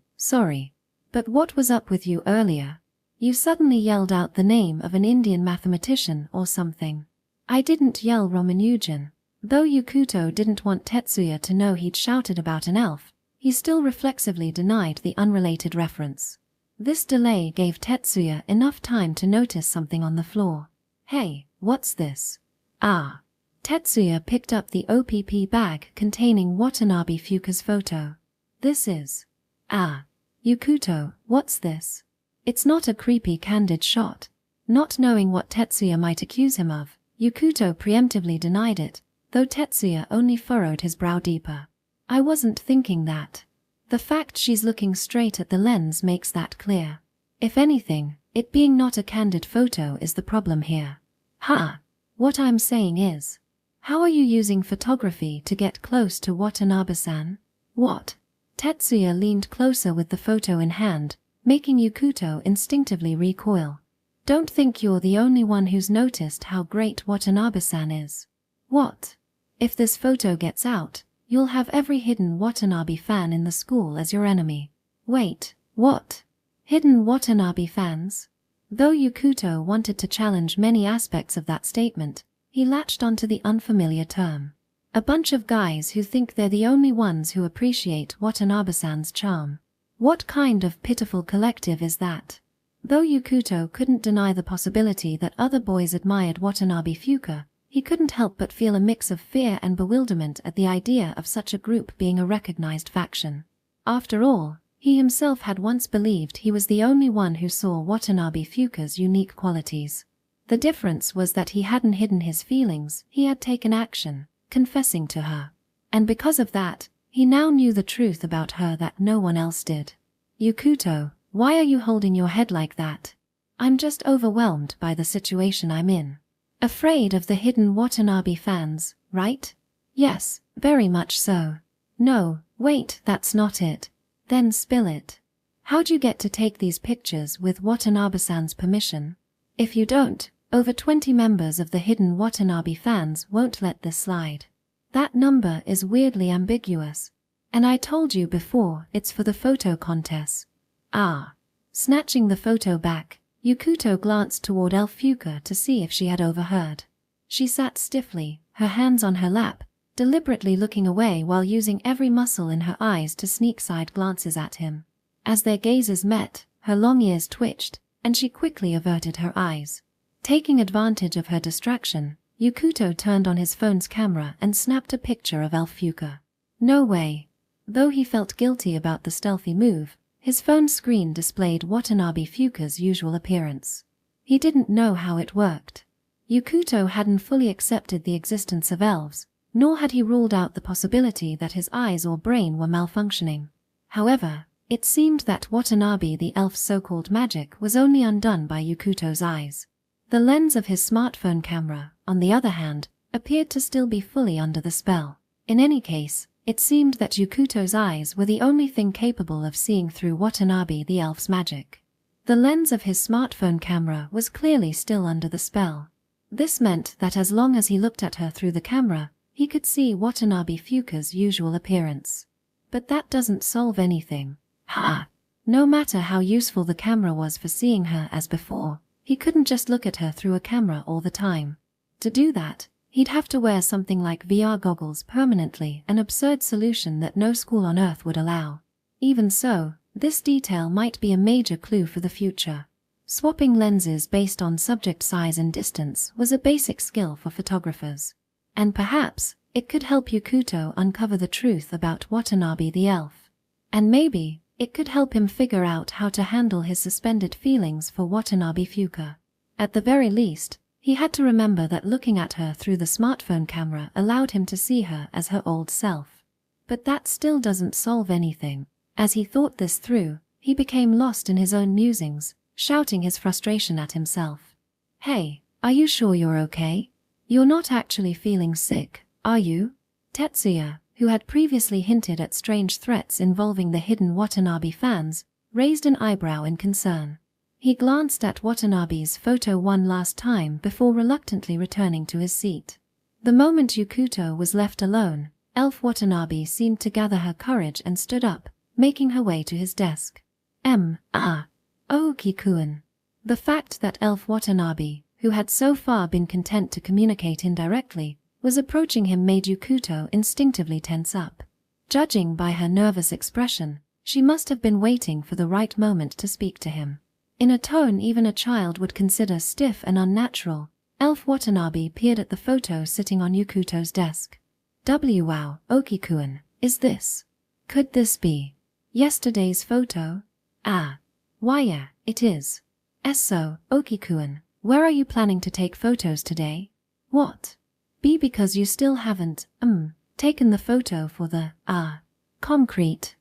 But what was up with you earlier? You suddenly yelled out the name of an Indian mathematician or something. I didn't yell Romanujan. Though Yukuto didn't want Tetsuya to know he'd shouted about an elf, he still reflexively denied the unrelated reference. This delay gave Tetsuya enough time to notice something on the floor. Hey, what's this? Ah. Tetsuya picked up the OPP bag containing Watanabe Fuka's photo. This is... Ah. Yukuto, what's this? It's not a creepy candid shot. Not knowing what Tetsuya might accuse him of, Yukuto preemptively denied it, though Tetsuya only furrowed his brow deeper. I wasn't thinking that. The fact she's looking straight at the lens makes that clear. If anything, it being not a candid photo is the problem here. Ha! What I'm saying is, how are you using photography to get close to Watanabe-san? What? Tetsuya leaned closer with the photo in hand, making Yukuto instinctively recoil. Don't think you're the only one who's noticed how great Watanabe-san is. What? If this photo gets out, you'll have every hidden Watanabe fan in the school as your enemy. Wait, what? Hidden Watanabe fans? Though Yukuto wanted to challenge many aspects of that statement, he latched onto the unfamiliar term. A bunch of guys who think they're the only ones who appreciate Watanabe-san's charm. What kind of pitiful collective is that? Though Yukuto couldn't deny the possibility that other boys admired Watanabe Fuka, he couldn't help but feel a mix of fear and bewilderment at the idea of such a group being a recognized faction. After all, he himself had once believed he was the only one who saw Watanabe Fuka's unique qualities. The difference was that he hadn't hidden his feelings, he had taken action, confessing to her. And because of that, he now knew the truth about her that no one else did. Yukuto, why are you holding your head like that? I'm just overwhelmed by the situation I'm in. Afraid of the hidden Watanabe fans, right? Yes, very much so. No, wait, that's not it. Then spill it. How'd you get to take these pictures with Watanabe-san's permission? If you don't, over 20 members of the hidden Watanabe fans won't let this slide. That number is weirdly ambiguous. And I told you before, it's for the photo contest. Ah. Snatching the photo back, Yukuto glanced toward Fuka to see if she had overheard. She sat stiffly, her hands on her lap, deliberately looking away while using every muscle in her eyes to sneak side glances at him. As their gazes met, her long ears twitched, and she quickly averted her eyes. Taking advantage of her distraction, Yukuto turned on his phone's camera and snapped a picture of Fuka. No way. Though he felt guilty about the stealthy move, his phone screen displayed Watanabe Fuka's usual appearance. He didn't know how it worked. Yukuto hadn't fully accepted the existence of elves, nor had he ruled out the possibility that his eyes or brain were malfunctioning. However, it seemed that Watanabe the elf's so-called magic was only undone by Yukuto's eyes. The lens of his smartphone camera, on the other hand, appeared to still be fully under the spell. In any case, it seemed that Yukuto's eyes were the only thing capable of seeing through Watanabe the elf's magic. The lens of his smartphone camera was clearly still under the spell. This meant that as long as he looked at her through the camera, he could see Watanabe Fuka's usual appearance. But that doesn't solve anything. No matter how useful the camera was for seeing her as before, he couldn't just look at her through a camera all the time. To do that, he'd have to wear something like VR goggles permanently, an absurd solution that no school on Earth would allow. Even so, this detail might be a major clue for the future. Swapping lenses based on subject size and distance was a basic skill for photographers. And perhaps, it could help Yukuto uncover the truth about Watanabe the elf. And maybe, it could help him figure out how to handle his suspended feelings for Watanabe Fuka. At the very least, he had to remember that looking at her through the smartphone camera allowed him to see her as her old self. But that still doesn't solve anything. As he thought this through, he became lost in his own musings, shouting his frustration at himself. "Hey, are you sure you're okay? You're not actually feeling sick, are you?" Tetsuya, who had previously hinted at strange threats involving the hidden Watanabe fans, raised an eyebrow in concern. He glanced at Watanabe's photo one last time before reluctantly returning to his seat. The moment Yukuto was left alone, Elf Watanabe seemed to gather her courage and stood up, making her way to his desk. Oki-kun. The fact that Elf Watanabe, who had so far been content to communicate indirectly, was approaching him made Yukuto instinctively tense up. Judging by her nervous expression, she must have been waiting for the right moment to speak to him. In a tone even a child would consider stiff and unnatural, Elf Watanabe peered at the photo sitting on Yukuto's desk. Wow, Oki-kun, is this? Could this be yesterday's photo? Why yeah, it is. So, Oki-kun, where are you planning to take photos today? What? Because you still haven't, taken the photo for the, concrete,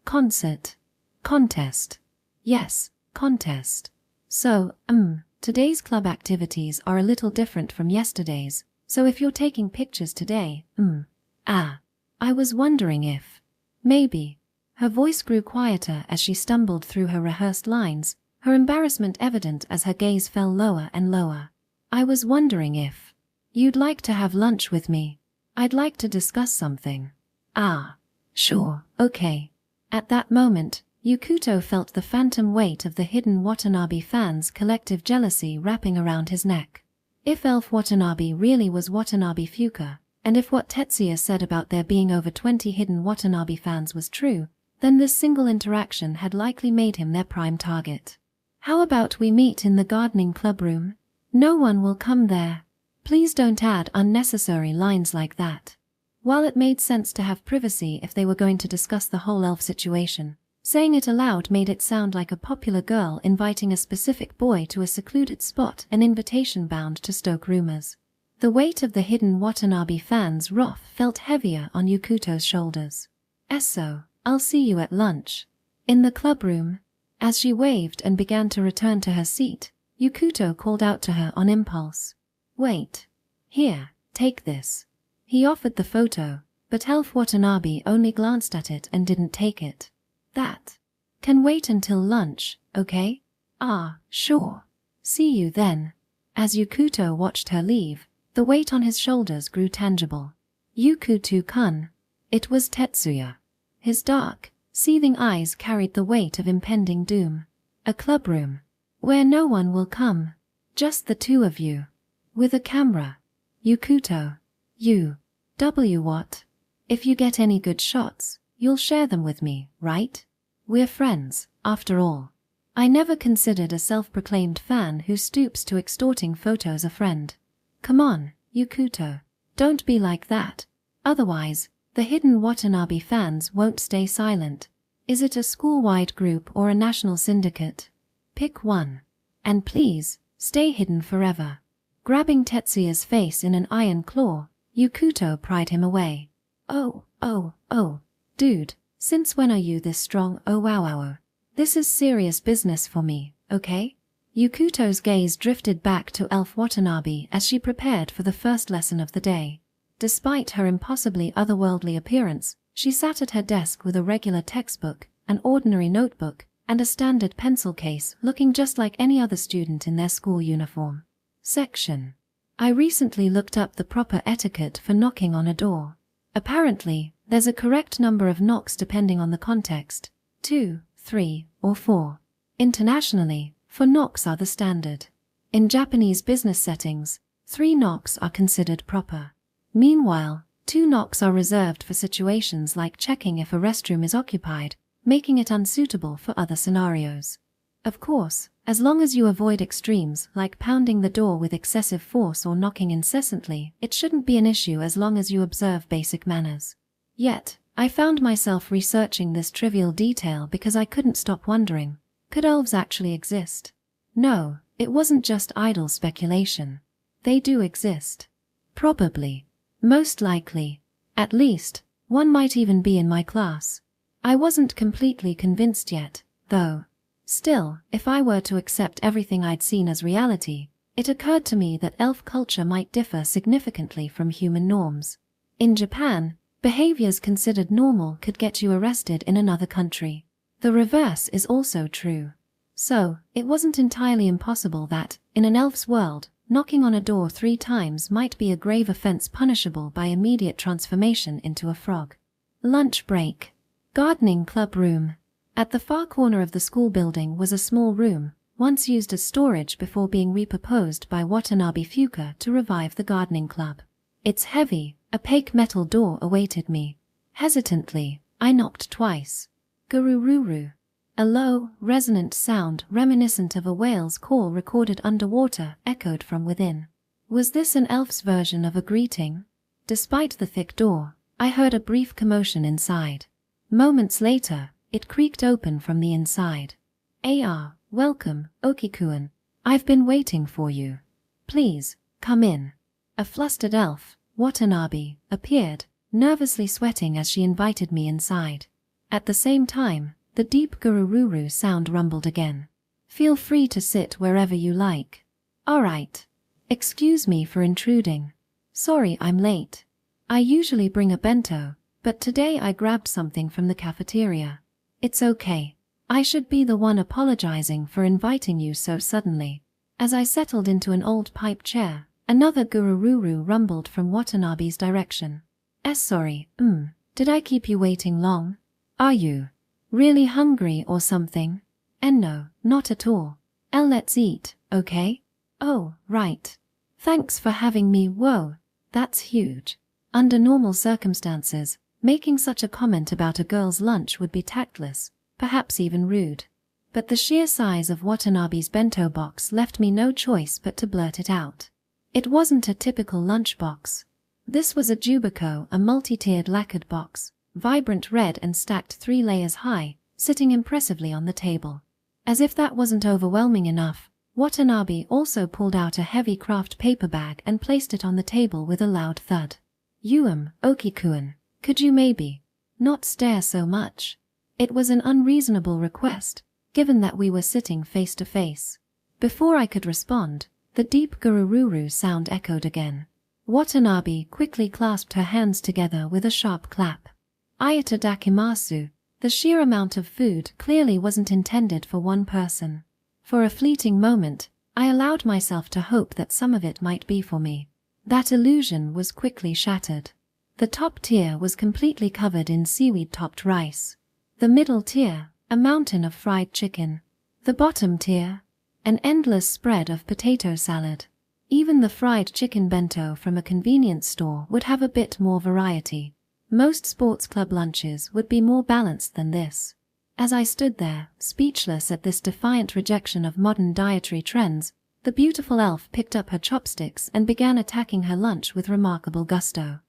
concert, contest. Yes, contest. So, today's club activities are a little different from yesterday's, so if you're taking pictures today, I was wondering if, maybe. Her voice grew quieter as she stumbled through her rehearsed lines, her embarrassment evident as her gaze fell lower and lower. I was wondering if you'd like to have lunch with me. I'd like to discuss something. Sure, okay. At that moment, Yukuto felt the phantom weight of the hidden Watanabe fans' collective jealousy wrapping around his neck. If Elf Watanabe really was Watanabe Fuka, and if what Tetsuya said about there being over 20 hidden Watanabe fans was true, then this single interaction had likely made him their prime target. How about we meet in the gardening clubroom? No one will come there. Please don't add unnecessary lines like that. While it made sense to have privacy if they were going to discuss the whole elf situation, saying it aloud made it sound like a popular girl inviting a specific boy to a secluded spot, an invitation bound to stoke rumors. The weight of the hidden Watanabe fans' wrath felt heavier on Yukuto's shoulders. So, I'll see you at lunch. In the clubroom. As she waved and began to return to her seat, Yukuto called out to her on impulse. Wait. Here, take this. He offered the photo, but Elf Watanabe only glanced at it and didn't take it. That can wait until lunch, okay? Sure. See you then. As Yukuto watched her leave, the weight on his shoulders grew tangible. Yukuto-kun. It was Tetsuya. His dark, seething eyes carried the weight of impending doom. A clubroom. Where no one will come. Just the two of you. With a camera. Yukuto. What? If you get any good shots, you'll share them with me, right? We're friends, after all. I never considered a self-proclaimed fan who stoops to extorting photos a friend. Come on, Yukuto. Don't be like that. Otherwise, the hidden Watanabe fans won't stay silent. Is it a school-wide group or a national syndicate? Pick one. And please, stay hidden forever. Grabbing Tetsuya's face in an iron claw, Yukuto pried him away. Oh, dude, since when are you this strong? Oh wow. This is serious business for me, okay? Yukuto's gaze drifted back to Elf Watanabe as she prepared for the first lesson of the day. Despite her impossibly otherworldly appearance, she sat at her desk with a regular textbook, an ordinary notebook, and a standard pencil case looking just like any other student in their school uniform. Section. I recently looked up the proper etiquette for knocking on a door. Apparently, there's a correct number of knocks depending on the context. 2, 3, or 4. Internationally, 4 knocks are the standard. In Japanese business settings, 3 knocks are considered proper. Meanwhile, 2 knocks are reserved for situations like checking if a restroom is occupied, making it unsuitable for other scenarios. Of course, as long as you avoid extremes like pounding the door with excessive force or knocking incessantly, it shouldn't be an issue as long as you observe basic manners. Yet, I found myself researching this trivial detail because I couldn't stop wondering, could elves actually exist? No, it wasn't just idle speculation. They do exist. Probably. Most likely. At least, one might even be in my class. I wasn't completely convinced yet, though. Still, if I were to accept everything I'd seen as reality, it occurred to me that elf culture might differ significantly from human norms. In Japan, behaviors considered normal could get you arrested in another country. The reverse is also true. So, it wasn't entirely impossible that, in an elf's world, knocking on a door 3 times might be a grave offense punishable by immediate transformation into a frog. Lunch break. Gardening club room. At the far corner of the school building was a small room, once used as storage before being repurposed by Watanabe Fuka to revive the gardening club. Its heavy, opaque metal door awaited me. Hesitantly, I knocked twice. Gurururu. A low, resonant sound reminiscent of a whale's call recorded underwater echoed from within. Was this an elf's version of a greeting? Despite the thick door, I heard a brief commotion inside. Moments later, it creaked open from the inside. Welcome, Okikuan. I've been waiting for you. Please, come in. A flustered elf, Watanabe, appeared, nervously sweating as she invited me inside. At the same time, the deep gurururu sound rumbled again. Feel free to sit wherever you like. Alright. Excuse me for intruding. Sorry I'm late. I usually bring a bento, but today I grabbed something from the cafeteria. It's okay. I should be the one apologizing for inviting you so suddenly. As I settled into an old pipe chair, another gurururu rumbled from Watanabe's direction. Sorry, did I keep you waiting long? Are you really hungry or something? No, not at all. Let's eat, okay? Oh, right. Thanks for having me. Whoa, that's huge. Under normal circumstances, making such a comment about a girl's lunch would be tactless, perhaps even rude. But the sheer size of Watanabe's bento box left me no choice but to blurt it out. It wasn't a typical lunch box. This was a jubiko, a multi-tiered lacquered box, vibrant red and stacked 3 layers high, sitting impressively on the table. As if that wasn't overwhelming enough, Watanabe also pulled out a heavy craft paper bag and placed it on the table with a loud thud. Okikuan, could you maybe not stare so much? It was an unreasonable request, given that we were sitting face to face. Before I could respond, the deep gurururu sound echoed again. Watanabe quickly clasped her hands together with a sharp clap. Itadakimasu. The sheer amount of food clearly wasn't intended for one person. For a fleeting moment, I allowed myself to hope that some of it might be for me. That illusion was quickly shattered. The top tier was completely covered in seaweed-topped rice. The middle tier, a mountain of fried chicken. The bottom tier, an endless spread of potato salad. Even the fried chicken bento from a convenience store would have a bit more variety. Most sports club lunches would be more balanced than this. As I stood there, speechless at this defiant rejection of modern dietary trends, the beautiful elf picked up her chopsticks and began attacking her lunch with remarkable gusto.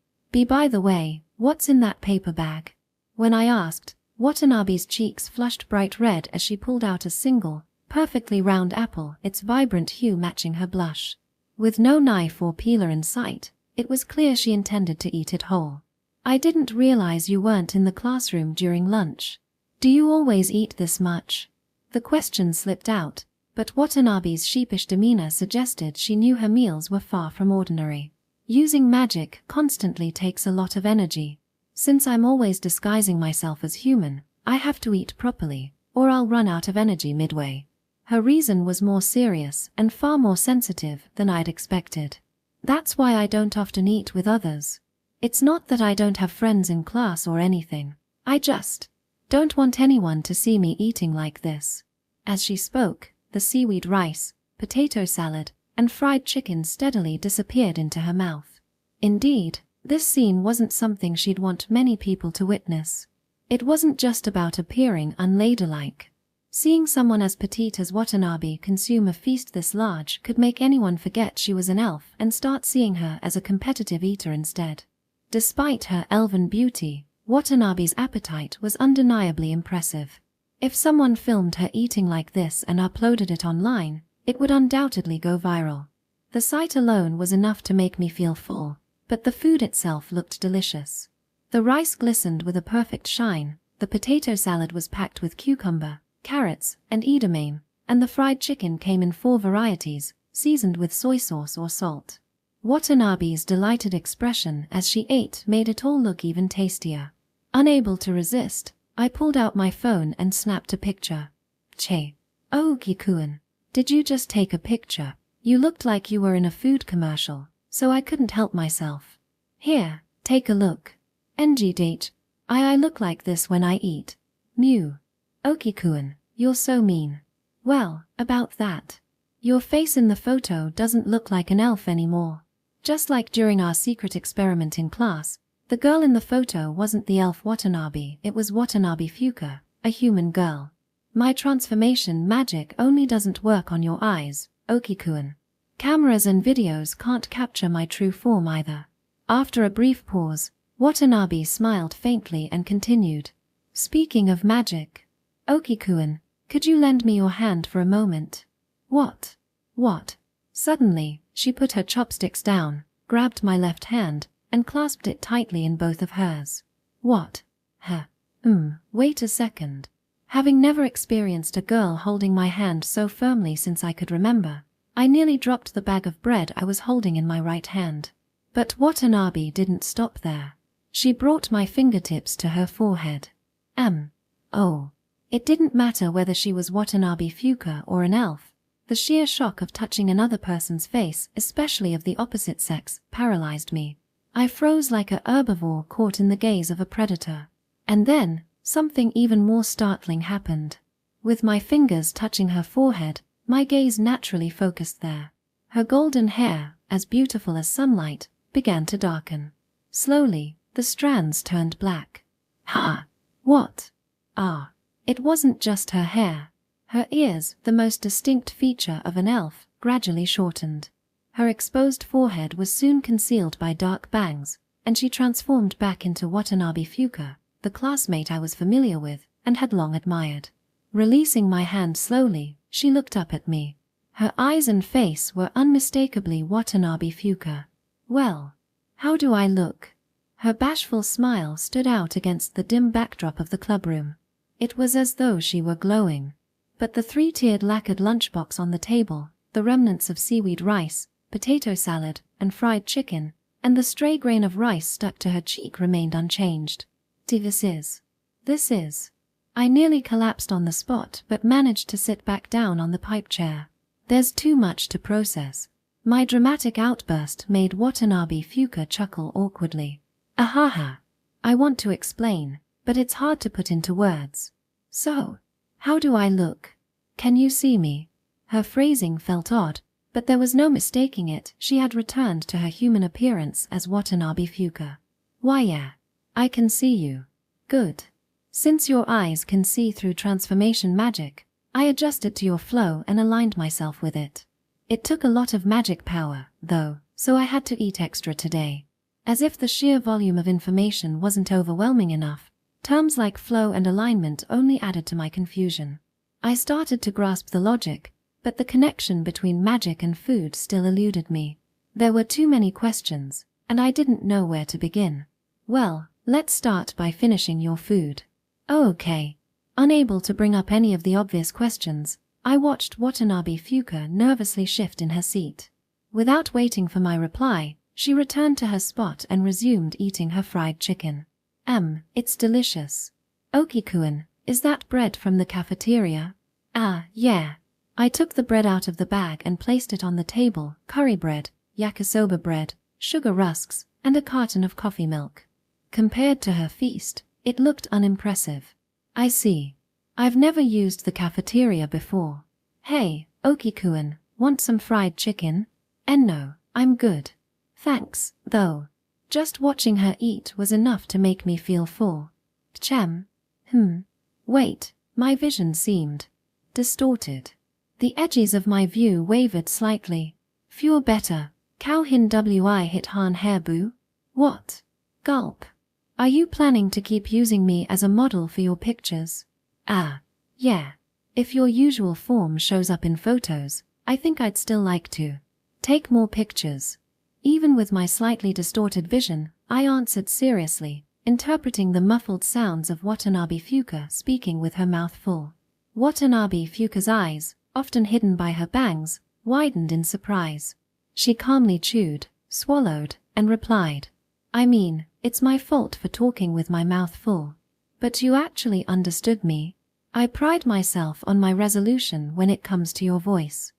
By the way, what's in that paper bag? When I asked, Watanabe's cheeks flushed bright red as she pulled out a single, perfectly round apple, its vibrant hue matching her blush. With no knife or peeler in sight, it was clear she intended to eat it whole. I didn't realize you weren't in the classroom during lunch. Do you always eat this much? The question slipped out, but Watanabe's sheepish demeanor suggested she knew her meals were far from ordinary. Using magic constantly takes a lot of energy. Since I'm always disguising myself as human, I have to eat properly, or I'll run out of energy midway. Her reason was more serious and far more sensitive than I'd expected. That's why I don't often eat with others. It's not that I don't have friends in class or anything. I just don't want anyone to see me eating like this. As she spoke, the seaweed rice, potato salad, and fried chicken steadily disappeared into her mouth. Indeed, this scene wasn't something she'd want many people to witness. It wasn't just about appearing unladylike. Seeing someone as petite as Watanabe consume a feast this large could make anyone forget she was an elf and start seeing her as a competitive eater instead. Despite her elven beauty, Watanabe's appetite was undeniably impressive. If someone filmed her eating like this and uploaded it online, it would undoubtedly go viral. The sight alone was enough to make me feel full, but the food itself looked delicious. The rice glistened with a perfect shine, the potato salad was packed with cucumber, carrots, and edamame, and the fried chicken came in 4 varieties, seasoned with soy sauce or salt. Watanabe's delighted expression as she ate made it all look even tastier. Unable to resist, I pulled out my phone and snapped a picture. Che. Oh, Kikuen. Did you just take a picture? You looked like you were in a food commercial, so I couldn't help myself. Here, take a look. NG I look like this when I eat. Mew. Okikuen, you're so mean. Well, about that. Your face in the photo doesn't look like an elf anymore. Just like during our secret experiment in class, the girl in the photo wasn't the elf Watanabe, it was Watanabe Fuka, a human girl. My transformation magic only doesn't work on your eyes, Okikuen. Cameras and videos can't capture my true form either. After a brief pause, Watanabe smiled faintly and continued. Speaking of magic, Okikuen, could you lend me your hand for a moment? What? Suddenly, she put her chopsticks down, grabbed my left hand, and clasped it tightly in both of hers. What? Wait a second. Having never experienced a girl holding my hand so firmly since I could remember, I nearly dropped the bag of bread I was holding in my right hand. But Watanabe didn't stop there. She brought my fingertips to her forehead. Oh. It didn't matter whether she was Watanabe Fuka or an elf. The sheer shock of touching another person's face, especially of the opposite sex, paralyzed me. I froze like a herbivore caught in the gaze of a predator. And then, something even more startling happened. With my fingers touching her forehead, my gaze naturally focused there. Her golden hair, as beautiful as sunlight, began to darken. Slowly, the strands turned black. What? It wasn't just her hair. Her ears, the most distinct feature of an elf, gradually shortened. Her exposed forehead was soon concealed by dark bangs, and she transformed back into Watanabe Fuka, the classmate I was familiar with and had long admired. Releasing my hand slowly, she looked up at me. Her eyes and face were unmistakably Watanabe Fuka. Well, how do I look? Her bashful smile stood out against the dim backdrop of the clubroom. It was as though she were glowing. But the 3-tiered lacquered lunchbox on the table, the remnants of seaweed rice, potato salad, and fried chicken, and the stray grain of rice stuck to her cheek remained unchanged. This is. I nearly collapsed on the spot but managed to sit back down on the pipe chair. There's too much to process. My dramatic outburst made Watanabe Fuka chuckle awkwardly. Ahaha. I want to explain, but it's hard to put into words. So, how do I look? Can you see me? Her phrasing felt odd, but there was no mistaking it. She had returned to her human appearance as Watanabe Fuka. Why yeah, I can see you. Good. Since your eyes can see through transformation magic, I adjusted to your flow and aligned myself with it. It took a lot of magic power, though, so I had to eat extra today. As if the sheer volume of information wasn't overwhelming enough, terms like flow and alignment only added to my confusion. I started to grasp the logic, but the connection between magic and food still eluded me. There were too many questions, and I didn't know where to begin. Well, let's start by finishing your food. Oh, okay. Unable to bring up any of the obvious questions, I watched Watanabe Fuka nervously shift in her seat. Without waiting for my reply, she returned to her spot and resumed eating her fried chicken. It's delicious. Oki-kun, is that bread from the cafeteria? Ah, yeah. I took the bread out of the bag and placed it on the table, curry bread, yakisoba bread, sugar rusks, and a carton of coffee milk. Compared to her feast, it looked unimpressive. I see. I've never used the cafeteria before. Hey, Oki-kun, want some fried chicken? No, I'm good. Thanks, though. Just watching her eat was enough to make me feel full. Wait, my vision seemed distorted. The edges of my view wavered slightly. Fewer better. Cow hin wi hit han hair boo? What? Gulp. Are you planning to keep using me as a model for your pictures? Ah, yeah. If your usual form shows up in photos, I think I'd still like to take more pictures. Even with my slightly distorted vision, I answered seriously, interpreting the muffled sounds of Watanabe Fuka speaking with her mouth full. Watanabe Fuka's eyes, often hidden by her bangs, widened in surprise. She calmly chewed, swallowed, and replied, I mean, it's my fault for talking with my mouth full. But you actually understood me. I pride myself on my resolution when it comes to your voice.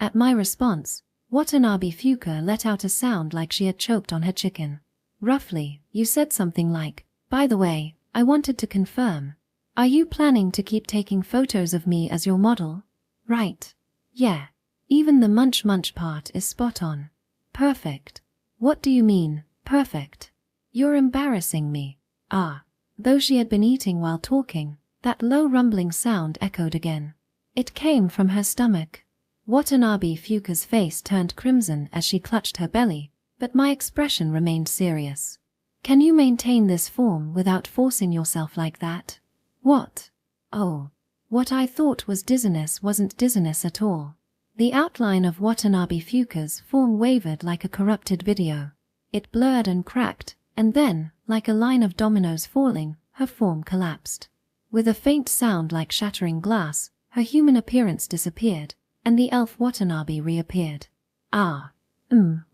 At my response, Watanabe Fuka let out a sound like she had choked on her chicken. Roughly, you said something like, by the way, I wanted to confirm. Are you planning to keep taking photos of me as your model? Right. Yeah. Even the munch part is spot on. Perfect. What do you mean, perfect? You're embarrassing me. Ah. Though she had been eating while talking, that low rumbling sound echoed again. It came from her stomach. Watanabe Fuka's face turned crimson as she clutched her belly, but my expression remained serious. Can you maintain this form without forcing yourself like that? What? Oh. What I thought was dizziness wasn't dizziness at all. The outline of Watanabe Fuka's form wavered like a corrupted video. It blurred and cracked, and then, like a line of dominoes falling, her form collapsed. With a faint sound like shattering glass, her human appearance disappeared, and the elf Watanabe reappeared.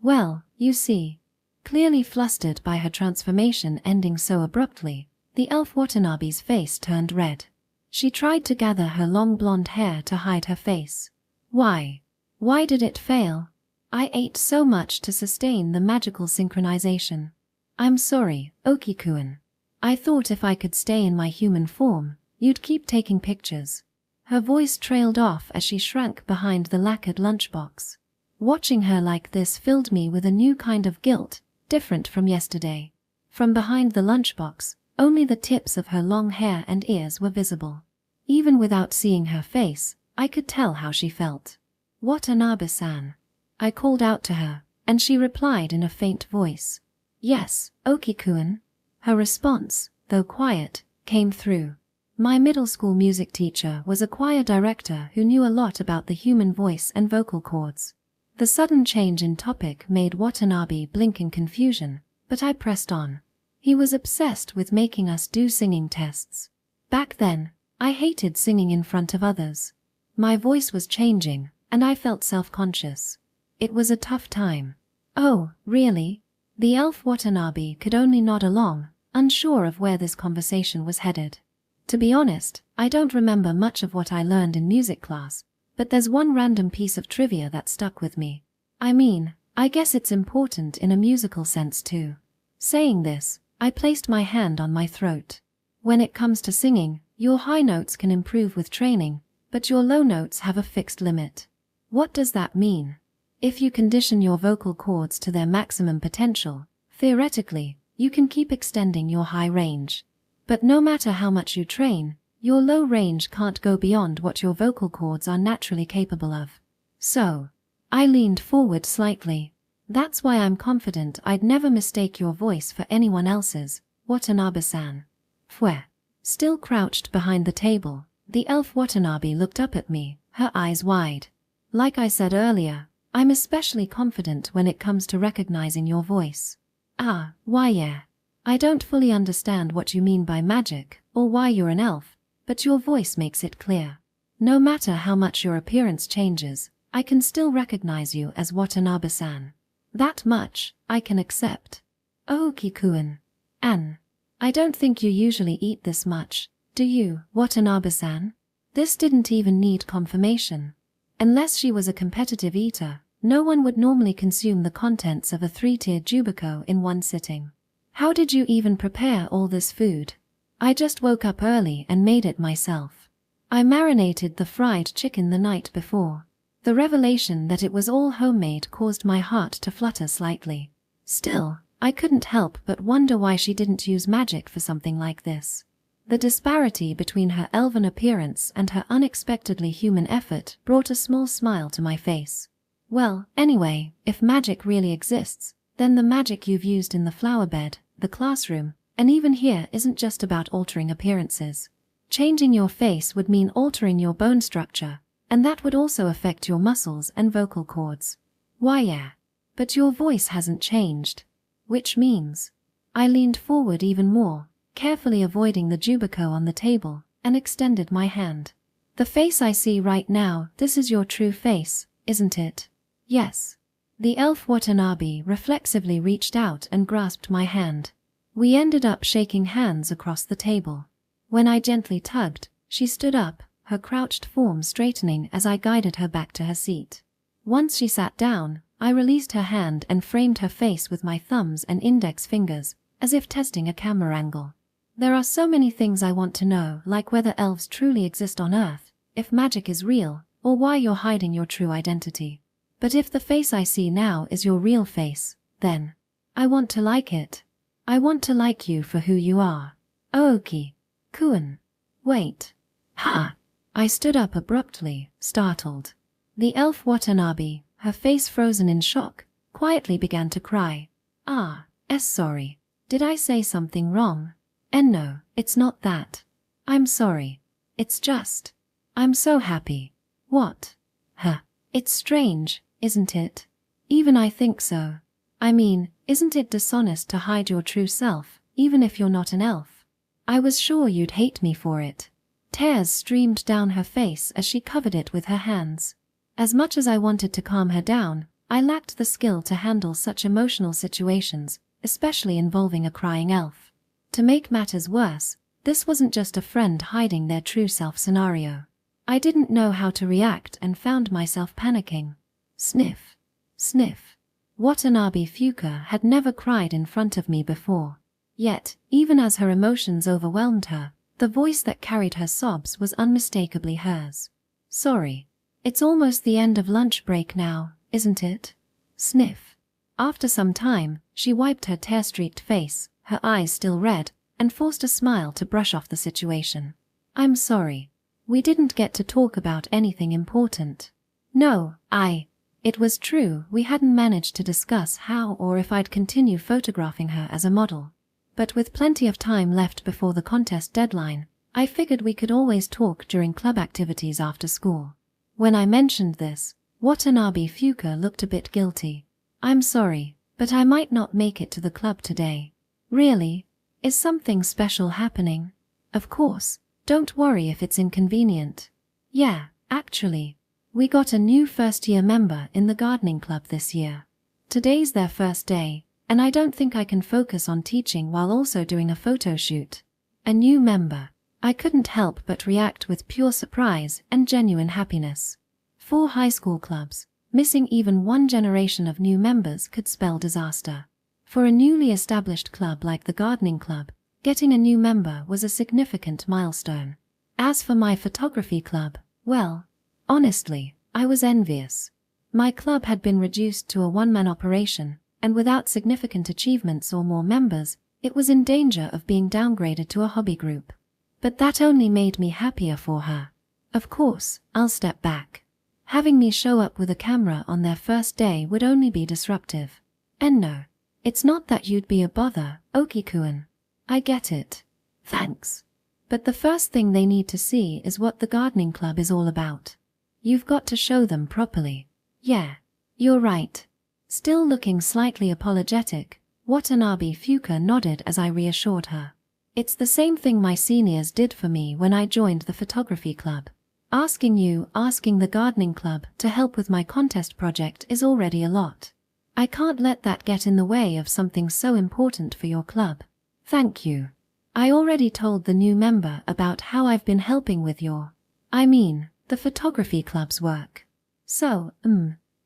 Well, you see. Clearly flustered by her transformation ending so abruptly, the elf Watanabe's face turned red. She tried to gather her long blonde hair to hide her face. Why? Why did it fail? I ate so much to sustain the magical synchronization. I'm sorry, Oki-kun. I thought if I could stay in my human form, you'd keep taking pictures. Her voice trailed off as she shrank behind the lacquered lunchbox. Watching her like this filled me with a new kind of guilt, different from yesterday. From behind the lunchbox, only the tips of her long hair and ears were visible. Even without seeing her face, I could tell how she felt. Watanabe-san. I called out to her, and she replied in a faint voice. Yes, Oki-kun. Her response, though quiet, came through. My middle school music teacher was a choir director who knew a lot about the human voice and vocal cords. The sudden change in topic made Watanabe blink in confusion, but I pressed on. He was obsessed with making us do singing tests. Back then, I hated singing in front of others. My voice was changing, and I felt self-conscious. It was a tough time. Oh, really? The elf Watanabe could only nod along, unsure of where this conversation was headed. To be honest, I don't remember much of what I learned in music class, but there's one random piece of trivia that stuck with me. I mean, I guess it's important in a musical sense too. Saying this, I placed my hand on my throat. When it comes to singing, your high notes can improve with training, but your low notes have a fixed limit. What does that mean? If you condition your vocal cords to their maximum potential, theoretically, you can keep extending your high range. But no matter how much you train, your low range can't go beyond what your vocal cords are naturally capable of. So, I leaned forward slightly. That's why I'm confident I'd never mistake your voice for anyone else's, Watanabe-san. Still crouched behind the table, the elf Watanabe looked up at me, her eyes wide. Like I said earlier, I'm especially confident when it comes to recognizing your voice. Why yeah. I don't fully understand what you mean by magic, or why you're an elf, but your voice makes it clear. No matter how much your appearance changes, I can still recognize you as Watanabe-san. That much, I can accept. Oki-kun. I don't think you usually eat this much, do you, Watanabe-san? This didn't even need confirmation. Unless she was a competitive eater, no one would normally consume the contents of a 3-tiered jubico in one sitting. How did you even prepare all this food? I just woke up early and made it myself. I marinated the fried chicken the night before. The revelation that it was all homemade caused my heart to flutter slightly. Still, I couldn't help but wonder why she didn't use magic for something like this. The disparity between her elven appearance and her unexpectedly human effort brought a small smile to my face. Well, anyway, if magic really exists, then the magic you've used in the flower bed, the classroom, and even here isn't just about altering appearances. Changing your face would mean altering your bone structure, and that would also affect your muscles and vocal cords. Why yeah. But your voice hasn't changed. Which means... I leaned forward even more, carefully avoiding the jubico on the table, and extended my hand. The face I see right now, this is your true face, isn't it? Yes. The elf Watanabe reflexively reached out and grasped my hand. We ended up shaking hands across the table. When I gently tugged, she stood up, her crouched form straightening as I guided her back to her seat. Once she sat down, I released her hand and framed her face with my thumbs and index fingers, as if testing a camera angle. There are so many things I want to know, like whether elves truly exist on Earth, if magic is real, or why you're hiding your true identity. But if the face I see now is your real face, then I want to like it. I want to like you for who you are. Oki-kun. Wait. Ha! I stood up abruptly, startled. The elf Watanabe, her face frozen in shock, quietly began to cry. Sorry. Did I say something wrong? No, it's not that. I'm sorry. It's just... I'm so happy. What? It's strange, isn't it? Even I think so. I mean, isn't it dishonest to hide your true self, even if you're not an elf? I was sure you'd hate me for it. Tears streamed down her face as she covered it with her hands. As much as I wanted to calm her down, I lacked the skill to handle such emotional situations, especially involving a crying elf. To make matters worse, this wasn't just a friend hiding their true self scenario. I didn't know how to react and found myself panicking. Sniff. Sniff. Watanabe Fuka had never cried in front of me before. Yet, even as her emotions overwhelmed her, the voice that carried her sobs was unmistakably hers. Sorry. It's almost the end of lunch break now, isn't it? Sniff. After some time, she wiped her tear-streaked face, her eyes still red, and forced a smile to brush off the situation. I'm sorry. We didn't get to talk about anything important. No, It was true, we hadn't managed to discuss how or if I'd continue photographing her as a model. But with plenty of time left before the contest deadline, I figured we could always talk during club activities after school. When I mentioned this, Watanabe Fuka looked a bit guilty. I'm sorry, but I might not make it to the club today. Really? Is something special happening? Of course, don't worry if it's inconvenient. Yeah, actually, we got a new first-year member in the gardening club this year. Today's their first day, and I don't think I can focus on teaching while also doing a photo shoot. A new member. I couldn't help but react with pure surprise and genuine happiness. 4 high school clubs, missing even one generation of new members could spell disaster. For a newly established club like the gardening club, getting a new member was a significant milestone. As for my photography club, well, honestly, I was envious. My club had been reduced to a one-man operation, and without significant achievements or more members, it was in danger of being downgraded to a hobby group. But that only made me happier for her. Of course, I'll step back. Having me show up with a camera on their first day would only be disruptive. And no, it's not that you'd be a bother, Oki-kun. I get it. Thanks. But the first thing they need to see is what the gardening club is all about. You've got to show them properly. Yeah, you're right. Still looking slightly apologetic, Watanabe Fuka nodded as I reassured her. It's the same thing my seniors did for me when I joined the photography club. Asking the gardening club to help with my contest project is already a lot. I can't let that get in the way of something so important for your club. Thank you. I already told the new member about how I've been helping with the photography club's work. So,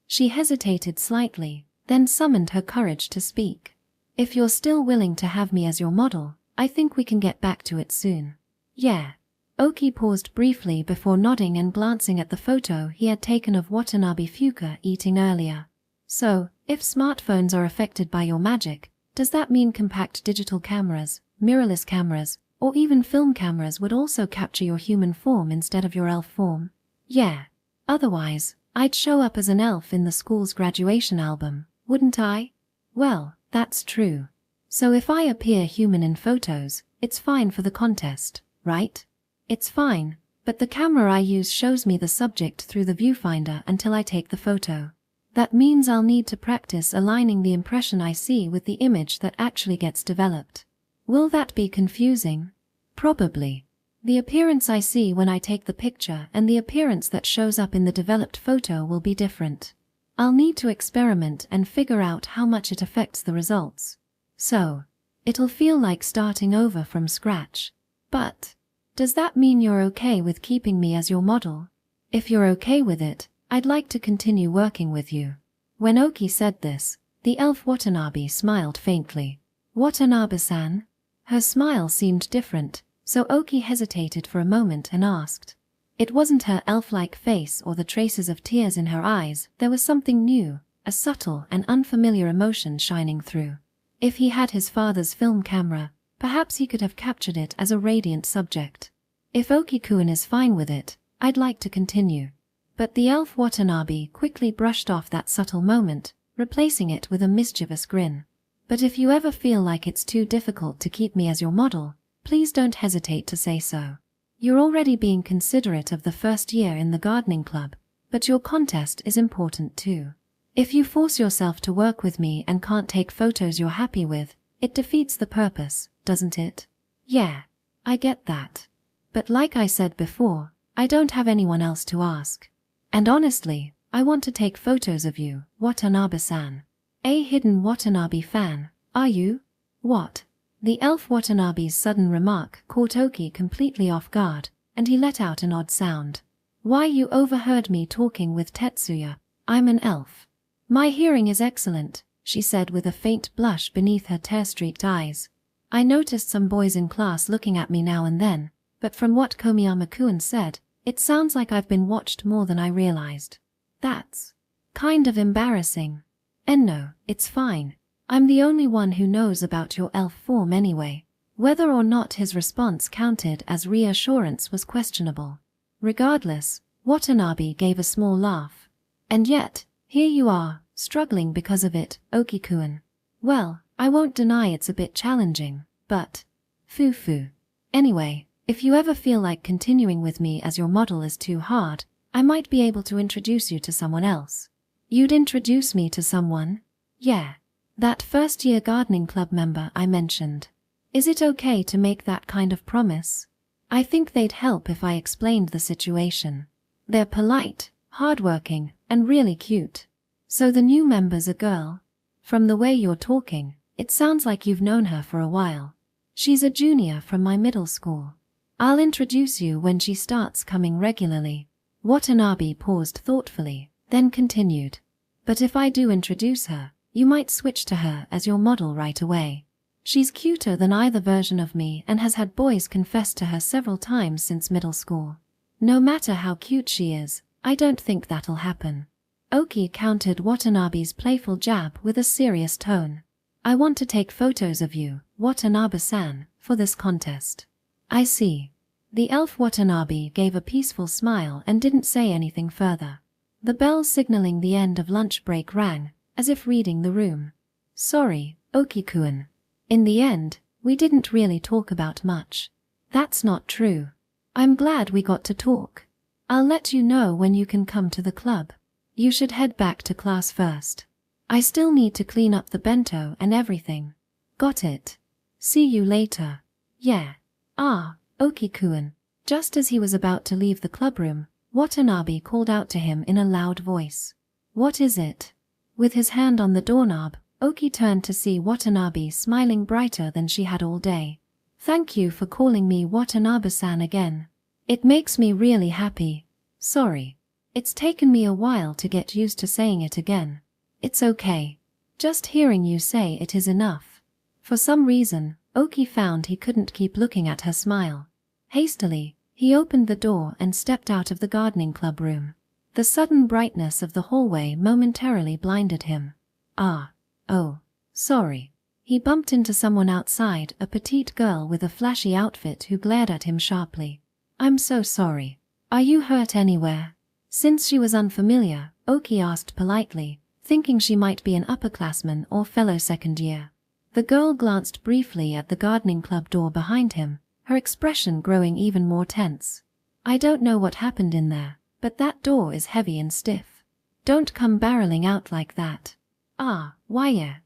She hesitated slightly, then summoned her courage to speak. If you're still willing to have me as your model, I think we can get back to it soon. Yeah. Oki paused briefly before nodding and glancing at the photo he had taken of Watanabe Fuka eating earlier. So, if smartphones are affected by your magic, does that mean compact digital cameras, mirrorless cameras, or even film cameras would also capture your human form instead of your elf form? Yeah. Otherwise, I'd show up as an elf in the school's graduation album, wouldn't I? Well, that's true. So if I appear human in photos, it's fine for the contest, right? It's fine, but the camera I use shows me the subject through the viewfinder until I take the photo. That means I'll need to practice aligning the impression I see with the image that actually gets developed. Will that be confusing? Probably. The appearance I see when I take the picture and the appearance that shows up in the developed photo will be different. I'll need to experiment and figure out how much it affects the results. So, it'll feel like starting over from scratch. But, does that mean you're okay with keeping me as your model? If you're okay with it, I'd like to continue working with you. When Oki said this, the elf Watanabe smiled faintly. Watanabe-san? Her smile seemed different, so Oki hesitated for a moment and asked. It wasn't her elf-like face or the traces of tears in her eyes, there was something new, a subtle and unfamiliar emotion shining through. If he had his father's film camera, perhaps he could have captured it as a radiant subject. If Oki-kun is fine with it, I'd like to continue. But the elf Watanabe quickly brushed off that subtle moment, replacing it with a mischievous grin. But if you ever feel like it's too difficult to keep me as your model, please don't hesitate to say so. You're already being considerate of the first year in the gardening club, but your contest is important too. If you force yourself to work with me and can't take photos you're happy with, it defeats the purpose, doesn't it? Yeah, I get that. But like I said before, I don't have anyone else to ask. And honestly, I want to take photos of you, Watanabe-san. A hidden Watanabe fan, are you? What? The elf Watanabe's sudden remark caught Oki completely off guard, and he let out an odd sound. Why, you overheard me talking with Tetsuya. I'm an elf. My hearing is excellent, she said with a faint blush beneath her tear-streaked eyes. I noticed some boys in class looking at me now and then, but from what Komiyama-kun said, it sounds like I've been watched more than I realized. That's kind of embarrassing. And no, it's fine. I'm the only one who knows about your elf form anyway. Whether or not his response counted as reassurance was questionable. Regardless, Watanabe gave a small laugh. And yet, here you are, struggling because of it, Oki-kun. Well, I won't deny it's a bit challenging, but foo-foo. Anyway, if you ever feel like continuing with me as your model is too hard, I might be able to introduce you to someone else. You'd introduce me to someone? Yeah. That first-year gardening club member I mentioned. Is it okay to make that kind of promise? I think they'd help if I explained the situation. They're polite, hardworking, and really cute. So the new member's a girl? From the way you're talking, it sounds like you've known her for a while. She's a junior from my middle school. I'll introduce you when she starts coming regularly. Watanabe paused thoughtfully, then continued. But if I do introduce her, you might switch to her as your model right away. She's cuter than either version of me and has had boys confess to her several times since middle school. No matter how cute she is, I don't think that'll happen. Oki countered Watanabe's playful jab with a serious tone. I want to take photos of you, Watanabe-san, for this contest. I see. The elf Watanabe gave a peaceful smile and didn't say anything further. The bell signaling the end of lunch break rang, as if reading the room. Sorry, Oki-kun. In the end, we didn't really talk about much. That's not true. I'm glad we got to talk. I'll let you know when you can come to the club. You should head back to class first. I still need to clean up the bento and everything. Got it. See you later. Yeah. Ah, Oki-kun. Just as he was about to leave the clubroom, Watanabe called out to him in a loud voice. What is it? With his hand on the doorknob, Oki turned to see Watanabe smiling brighter than she had all day. Thank you for calling me Watanabe-san again. It makes me really happy. Sorry. It's taken me a while to get used to saying it again. It's okay. Just hearing you say it is enough. For some reason, Oki found he couldn't keep looking at her smile. Hastily, he opened the door and stepped out of the gardening club room. The sudden brightness of the hallway momentarily blinded him. Oh, sorry. He bumped into someone outside, a petite girl with a flashy outfit who glared at him sharply. I'm so sorry. Are you hurt anywhere? Since she was unfamiliar, Oki asked politely, thinking she might be an upperclassman or fellow second year. The girl glanced briefly at the gardening club door behind him, her expression growing even more tense. I don't know what happened in there, but that door is heavy and stiff. Don't come barreling out like that.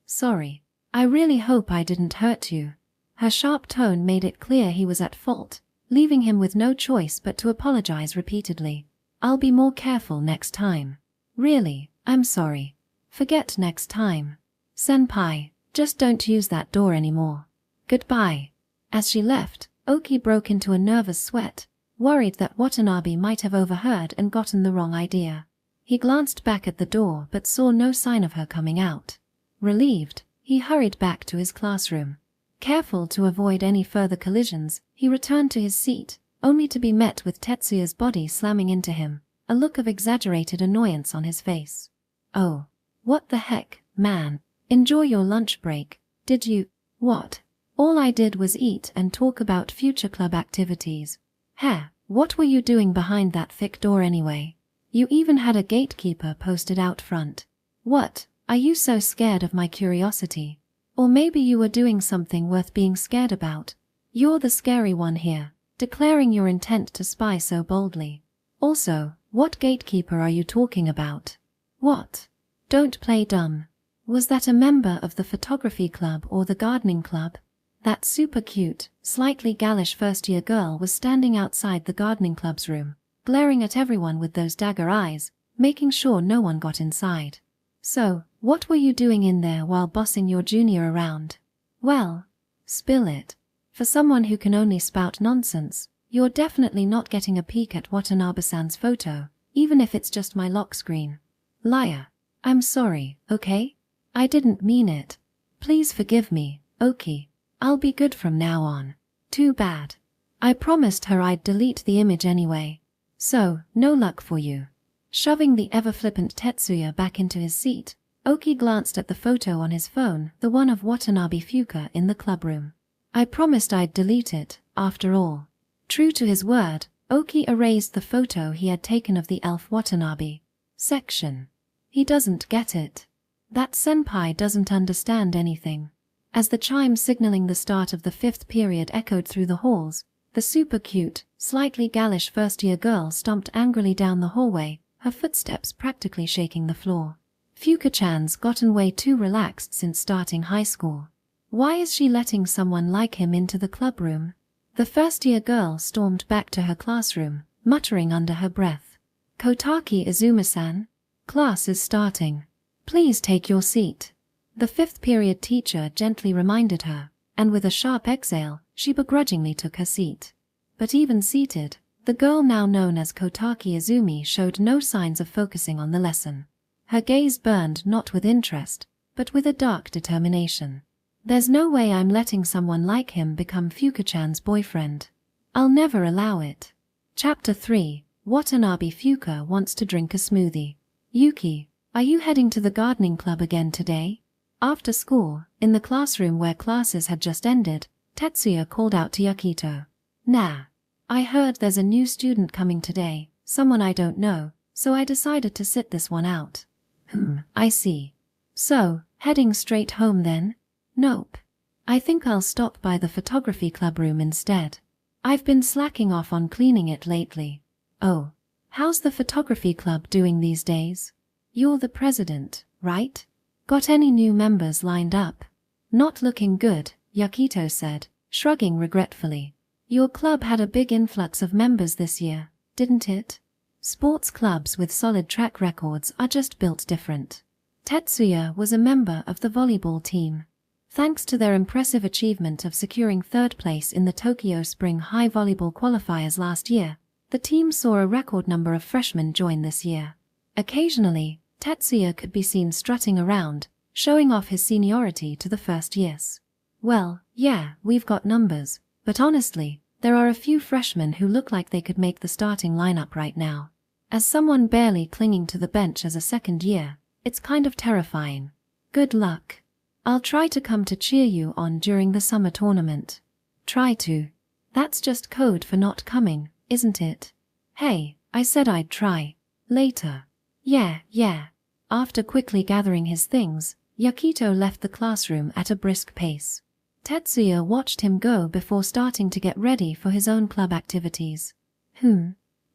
Sorry. I really hope I didn't hurt you. Her sharp tone made it clear he was at fault, leaving him with no choice but to apologize repeatedly. I'll be more careful next time. Really, I'm sorry. Forget next time. Senpai, just don't use that door anymore. Goodbye. As she left, Oki broke into a nervous sweat, worried that Watanabe might have overheard and gotten the wrong idea. He glanced back at the door but saw no sign of her coming out. Relieved, he hurried back to his classroom. Careful to avoid any further collisions, he returned to his seat, only to be met with Tetsuya's body slamming into him, a look of exaggerated annoyance on his face. Oh, what the heck, man? Enjoy your lunch break, did you? What? All I did was eat and talk about future club activities. What were you doing behind that thick door anyway? You even had a gatekeeper posted out front. What? Are you so scared of my curiosity? Or maybe you were doing something worth being scared about. You're the scary one here, declaring your intent to spy so boldly. Also, what gatekeeper are you talking about? What? Don't play dumb. Was that a member of the photography club or the gardening club? That super cute, slightly gallish first-year girl was standing outside the gardening club's room, glaring at everyone with those dagger eyes, making sure no one got inside. So, what were you doing in there while bossing your junior around? Well, spill it. For someone who can only spout nonsense, you're definitely not getting a peek at Watanabe-san's photo, even if it's just my lock screen. Liar. I'm sorry, okay? I didn't mean it. Please forgive me, Oki. I'll be good from now on. Too bad. I promised her I'd delete the image anyway. So, no luck for you. Shoving the ever-flippant Tetsuya back into his seat, Oki glanced at the photo on his phone, the one of Watanabe Fuka in the clubroom. I promised I'd delete it, after all. True to his word, Oki erased the photo he had taken of the elf Watanabe. Section. He doesn't get it. That senpai doesn't understand anything. As the chime signaling the start of the 5th period echoed through the halls, the super cute, slightly gallish first-year girl stomped angrily down the hallway, her footsteps practically shaking the floor. Fuka-chan's gotten way too relaxed since starting high school. Why is she letting someone like him into the clubroom? The first-year girl stormed back to her classroom, muttering under her breath. Kotaki Izumi-san? Class is starting. Please take your seat. The 5th period teacher gently reminded her, and with a sharp exhale, she begrudgingly took her seat. But even seated, the girl now known as Kotaki Izumi showed no signs of focusing on the lesson. Her gaze burned not with interest, but with a dark determination. There's no way I'm letting someone like him become Fuka-chan's boyfriend. I'll never allow it. Chapter 3. Watanabe Fuka wants to drink a smoothie. Yuki, are you heading to the gardening club again today? After school, in the classroom where classes had just ended, Tetsuya called out to Yukito. Nah. I heard there's a new student coming today, someone I don't know, so I decided to sit this one out. I see. So, heading straight home then? Nope. I think I'll stop by the photography club room instead. I've been slacking off on cleaning it lately. Oh. How's the photography club doing these days? You're the president, right? Got any new members lined up? Not looking good, Yakito said, shrugging regretfully. Your club had a big influx of members this year, didn't it? Sports clubs with solid track records are just built different. Tetsuya was a member of the volleyball team. Thanks to their impressive achievement of securing third place in the Tokyo Spring High Volleyball qualifiers last year, the team saw a record number of freshmen join this year. Occasionally, Tetsuya could be seen strutting around, showing off his seniority to the first years. Well, yeah, we've got numbers, but honestly, there are a few freshmen who look like they could make the starting lineup right now. As someone barely clinging to the bench as a second year, it's kind of terrifying. Good luck. I'll try to come to cheer you on during the summer tournament. Try to. That's just code for not coming, isn't it? Hey, I said I'd try. Later. Yeah. After quickly gathering his things, Yakito left the classroom at a brisk pace. Tetsuya watched him go before starting to get ready for his own club activities.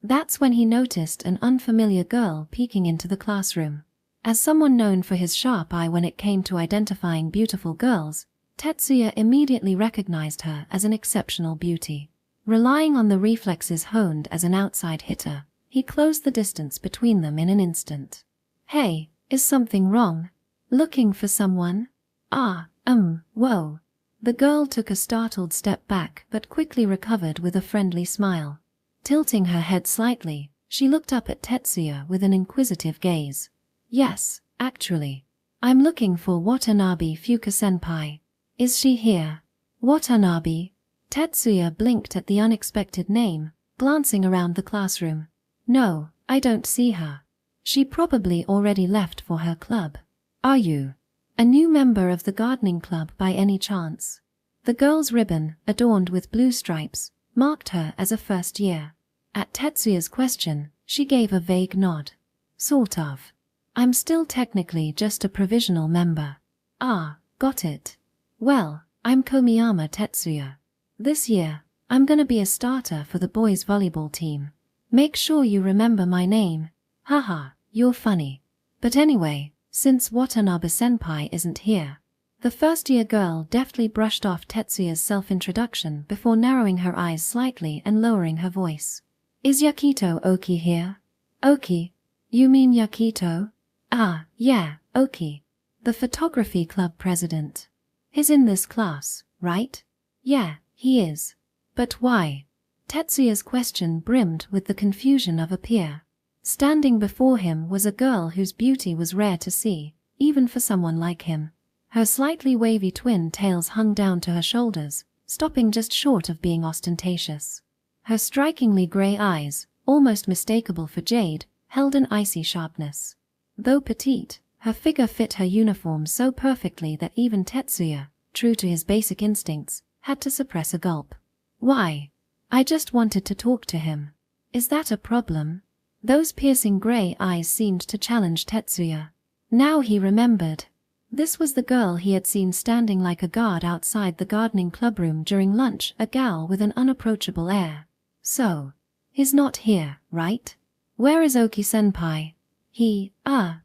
That's when he noticed an unfamiliar girl peeking into the classroom. As someone known for his sharp eye when it came to identifying beautiful girls, Tetsuya immediately recognized her as an exceptional beauty. Relying on the reflexes honed as an outside hitter, he closed the distance between them in an instant. Hey, is something wrong? Looking for someone? Whoa. The girl took a startled step back but quickly recovered with a friendly smile. Tilting her head slightly, she looked up at Tetsuya with an inquisitive gaze. Yes, actually. I'm looking for Watanabe Fuka-senpai. Is she here? Watanabe? Tetsuya blinked at the unexpected name, glancing around the classroom. No, I don't see her. She probably already left for her club. Are you a new member of the gardening club by any chance? The girl's ribbon, adorned with blue stripes, marked her as a first year. At Tetsuya's question, she gave a vague nod. Sort of. I'm still technically just a provisional member. Ah, got it. Well, I'm Komiyama Tetsuya. This year, I'm gonna be a starter for the boys' volleyball team. Make sure you remember my name. Haha, you're funny. But anyway, since Watanabe-senpai isn't here. The first-year girl deftly brushed off Tetsuya's self-introduction before narrowing her eyes slightly and lowering her voice. Is Yakito Oki here? Oki? You mean Yakito? Ah, yeah, Oki. The photography club president. He's in this class, right? Yeah, he is. But why? Tetsuya's question brimmed with the confusion of a peer. Standing before him was a girl whose beauty was rare to see, even for someone like him. Her slightly wavy twin tails hung down to her shoulders, stopping just short of being ostentatious. Her strikingly gray eyes, almost mistakable for jade, held an icy sharpness. Though petite, her figure fit her uniform so perfectly that even Tetsuya, true to his basic instincts, had to suppress a gulp. Why? I just wanted to talk to him. Is that a problem? Those piercing gray eyes seemed to challenge Tetsuya. Now he remembered. This was the girl he had seen standing like a guard outside the gardening clubroom during lunch, a gal with an unapproachable air. So, he's not here, right? Where is Oki-senpai? He,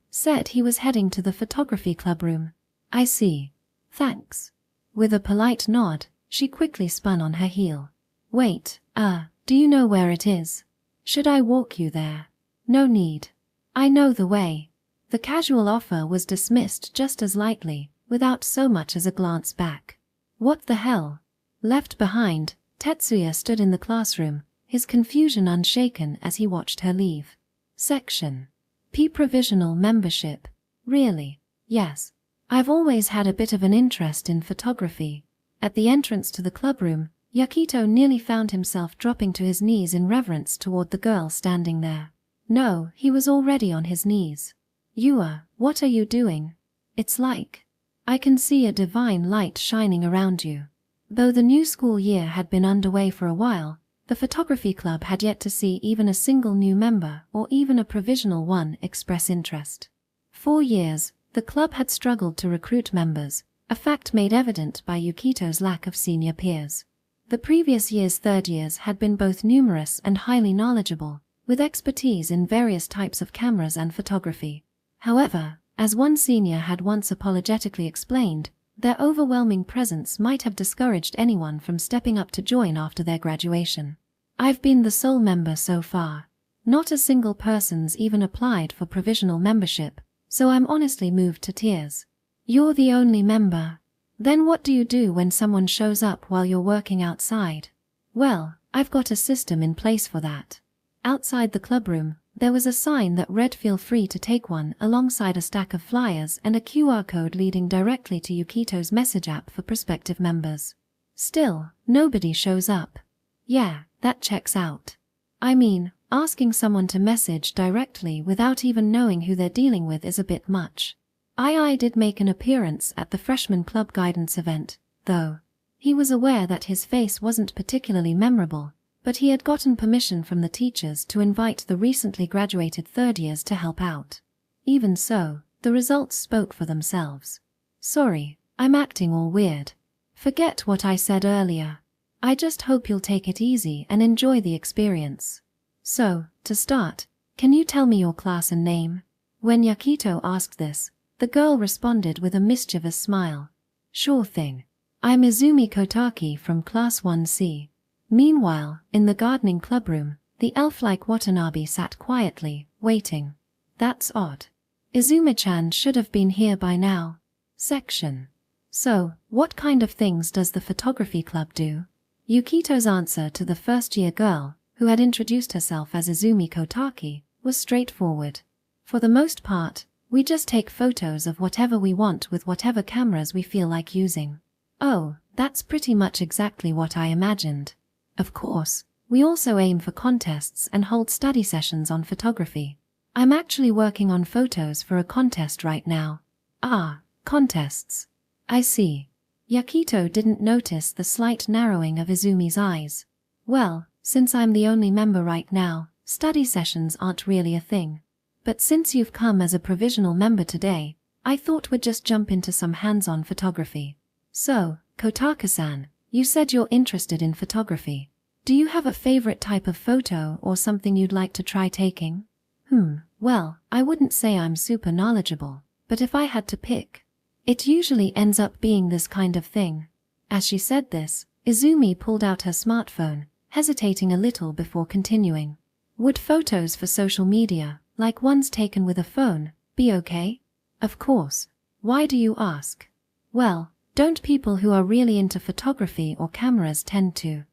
said he was heading to the photography clubroom. I see. Thanks. With a polite nod, she quickly spun on her heel. Wait, do you know where it is? Should I walk you there? No need. I know the way. The casual offer was dismissed just as lightly, without so much as a glance back. What the hell? Left behind, Tetsuya stood in the classroom, his confusion unshaken as he watched her leave. Section P. Provisional membership. Really? Yes. I've always had a bit of an interest in photography. At the entrance to the clubroom, Yakito nearly found himself dropping to his knees in reverence toward the girl standing there. No, he was already on his knees. What are you doing? It's like I can see a divine light shining around you. Though the new school year had been underway for a while, the photography club had yet to see even a single new member or even a provisional one express interest. 4 years, the club had struggled to recruit members, a fact made evident by Yukito's lack of senior peers. The previous year's third years had been both numerous and highly knowledgeable, with expertise in various types of cameras and photography. However, as one senior had once apologetically explained, their overwhelming presence might have discouraged anyone from stepping up to join after their graduation. I've been the sole member so far. Not a single person's even applied for provisional membership, so I'm honestly moved to tears. You're the only member. Then what do you do when someone shows up while you're working outside? Well, I've got a system in place for that. Outside the clubroom, there was a sign that read "Feel free to take one" alongside a stack of flyers and a QR code leading directly to Yukito's message app for prospective members. Still, nobody shows up. Yeah, that checks out. I mean, asking someone to message directly without even knowing who they're dealing with is a bit much. I did make an appearance at the freshman club guidance event, though. He was aware that his face wasn't particularly memorable, but he had gotten permission from the teachers to invite the recently graduated third years to help out. Even so, the results spoke for themselves. Sorry, I'm acting all weird. Forget what I said earlier. I just hope you'll take it easy and enjoy the experience. So, to start, can you tell me your class and name? When Yukito asked this, the girl responded with a mischievous smile. Sure thing. I'm Izumi Kotaki from Class 1C. Meanwhile, in the gardening clubroom, the elf-like Watanabe sat quietly, waiting. That's odd. Izumi-chan should have been here by now. Section. So, what kind of things does the photography club do? Yukito's answer to the first-year girl, who had introduced herself as Izumi Kotaki, was straightforward. For the most part, we just take photos of whatever we want with whatever cameras we feel like using. Oh, that's pretty much exactly what I imagined. Of course, we also aim for contests and hold study sessions on photography. I'm actually working on photos for a contest right now. Ah, contests. I see. Yukito didn't notice the slight narrowing of Izumi's eyes. Well, since I'm the only member right now, study sessions aren't really a thing. But since you've come as a provisional member today, I thought we'd just jump into some hands-on photography. So, Kotaka-san, you said you're interested in photography. Do you have a favorite type of photo or something you'd like to try taking? Well, I wouldn't say I'm super knowledgeable, but if I had to pick, it usually ends up being this kind of thing. As she said this, Izumi pulled out her smartphone, hesitating a little before continuing. Would photos for social media, like ones taken with a phone, be okay? Of course. Why do you ask? Well, don't people who are really into photography or cameras tend to,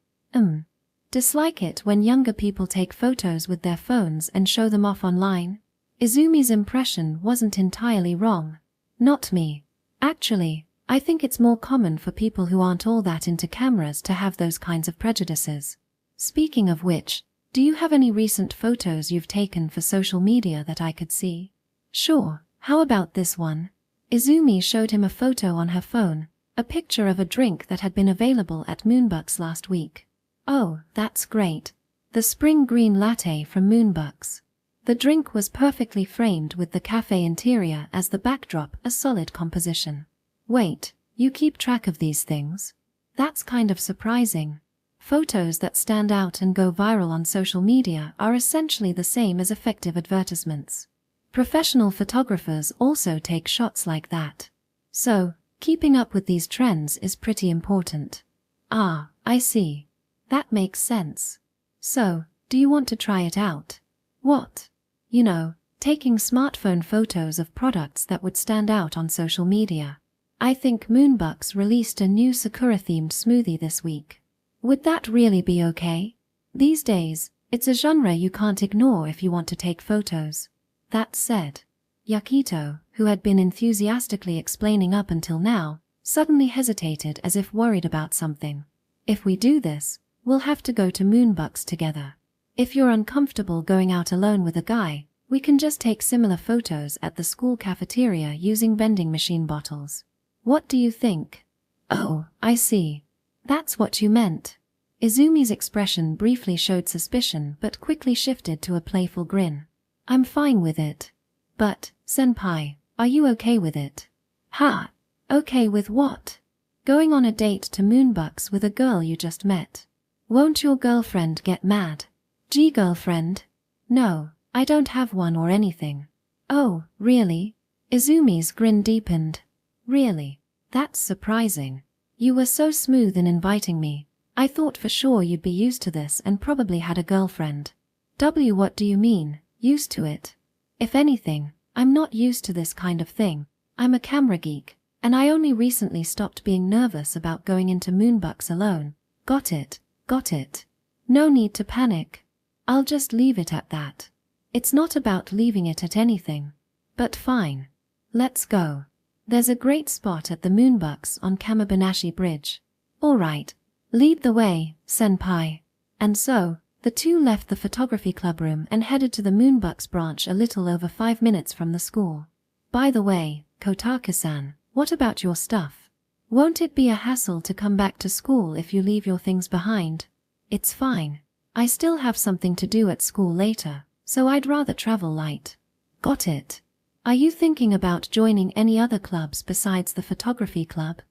dislike it when younger people take photos with their phones and show them off online? Izumi's impression wasn't entirely wrong. Not me. Actually, I think it's more common for people who aren't all that into cameras to have those kinds of prejudices. Speaking of which, do you have any recent photos you've taken for social media that I could see? Sure, how about this one? Izumi showed him a photo on her phone, a picture of a drink that had been available at Moonbucks last week. Oh, that's great. The spring green latte from Moonbucks. The drink was perfectly framed with the cafe interior as the backdrop, a solid composition. Wait, you keep track of these things? That's kind of surprising. Photos that stand out and go viral on social media are essentially the same as effective advertisements. Professional photographers also take shots like that. So, keeping up with these trends is pretty important. Ah, I see. That makes sense. So, do you want to try it out? What? You know, taking smartphone photos of products that would stand out on social media. I think Moonbucks released a new Sakura-themed smoothie this week. Would that really be okay? These days, it's a genre you can't ignore if you want to take photos. That said, Yukito, who had been enthusiastically explaining up until now, suddenly hesitated as if worried about something. If we do this, we'll have to go to Moonbucks together. If you're uncomfortable going out alone with a guy, we can just take similar photos at the school cafeteria using vending machine bottles. What do you think? Oh, I see. That's what you meant. Izumi's expression briefly showed suspicion but quickly shifted to a playful grin. I'm fine with it. But, senpai, are you okay with it? Ha! Okay with what? Going on a date to Moonbucks with a girl you just met. Won't your girlfriend get mad? Gee, girlfriend? No, I don't have one or anything. Oh, really? Izumi's grin deepened. Really? That's surprising. You were so smooth in inviting me. I thought for sure you'd be used to this and probably had a girlfriend. What do you mean, used to it? If anything, I'm not used to this kind of thing. I'm a camera geek, and I only recently stopped being nervous about going into Moonbucks alone. Got it, got it. No need to panic. I'll just leave it at that. It's not about leaving it at anything. But fine. Let's go. There's a great spot at the Moonbucks on Kamabanashi Bridge. Alright. Lead the way, senpai. And so, the two left the photography clubroom and headed to the Moonbucks branch a little over 5 minutes from the school. By the way, Kotaka-san, what about your stuff? Won't it be a hassle to come back to school if you leave your things behind? It's fine. I still have something to do at school later, so I'd rather travel light. Got it. Are you thinking about joining any other clubs besides the photography club?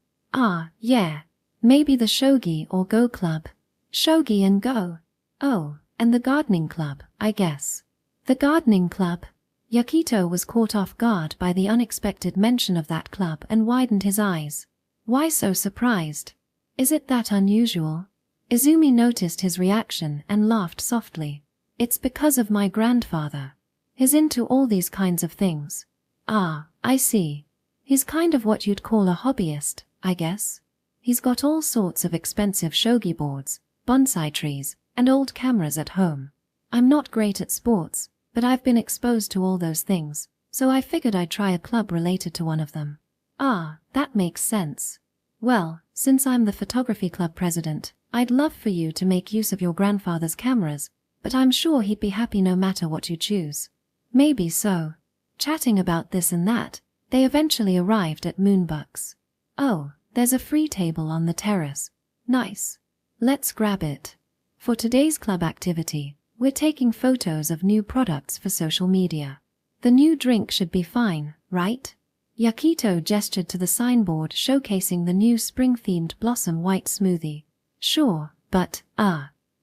Yeah. Maybe the Shogi or Go club. Shogi and Go. Oh, and the gardening club, I guess. The gardening club? Yakito was caught off guard by the unexpected mention of that club and widened his eyes. Why so surprised? Is it that unusual? Izumi noticed his reaction and laughed softly. It's because of my grandfather. He's into all these kinds of things. Ah, I see. He's kind of what you'd call a hobbyist, I guess. He's got all sorts of expensive shogi boards, bonsai trees, and old cameras at home. I'm not great at sports, but I've been exposed to all those things, so I figured I'd try a club related to one of them. Ah, that makes sense. Well, since I'm the photography club president, I'd love for you to make use of your grandfather's cameras, but I'm sure he'd be happy no matter what you choose. Maybe so. Chatting about this and that, they eventually arrived at Moonbucks. Oh, there's a free table on the terrace. Nice. Let's grab it. For today's club activity, we're taking photos of new products for social media. The new drink should be fine, right? Yakito gestured to the signboard showcasing the new spring-themed Blossom White smoothie. Sure, but,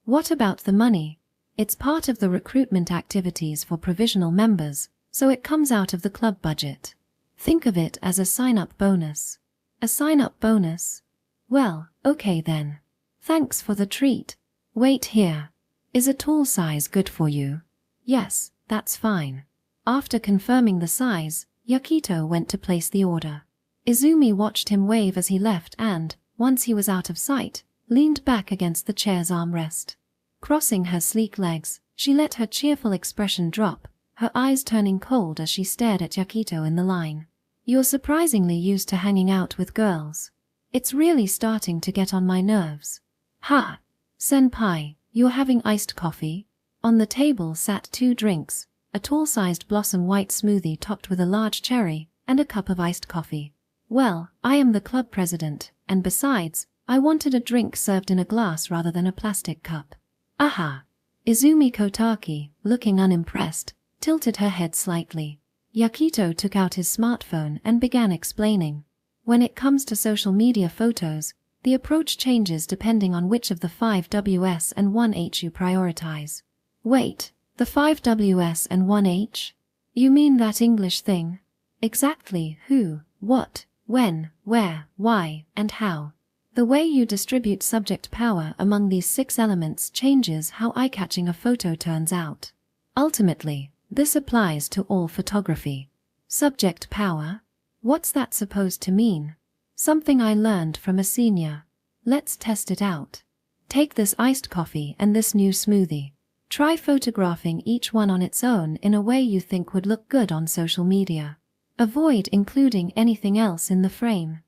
what about the money? It's part of the recruitment activities for provisional members, so it comes out of the club budget. Think of it as a sign-up bonus. A sign-up bonus? Well, okay then. Thanks for the treat. Wait here. Is a tall size good for you? Yes, that's fine. After confirming the size, Yakito went to place the order. Izumi watched him wave as he left and, once he was out of sight, leaned back against the chair's armrest. Crossing her sleek legs, she let her cheerful expression drop, her eyes turning cold as she stared at Yakito in the line. You're surprisingly used to hanging out with girls. It's really starting to get on my nerves. Ha! Senpai, you're having iced coffee? On the table sat 2 drinks, a tall-sized Blossom White smoothie topped with a large cherry, and a cup of iced coffee. Well, I am the club president, and besides, I wanted a drink served in a glass rather than a plastic cup. Aha! Izumi Kotaki, looking unimpressed, tilted her head slightly. Yakito took out his smartphone and began explaining. When it comes to social media photos, the approach changes depending on which of the 5 Ws and 1 H you prioritize. Wait, the 5 Ws and 1 H? You mean that English thing? Exactly who, what, when, where, why, and how. The way you distribute subject power among these 6 elements changes how eye-catching a photo turns out. Ultimately, this applies to all photography. Subject power? What's that supposed to mean? Something I learned from a senior. Let's test it out. Take this iced coffee and this new smoothie. Try photographing each one on its own in a way you think would look good on social media. Avoid including anything else in the frame.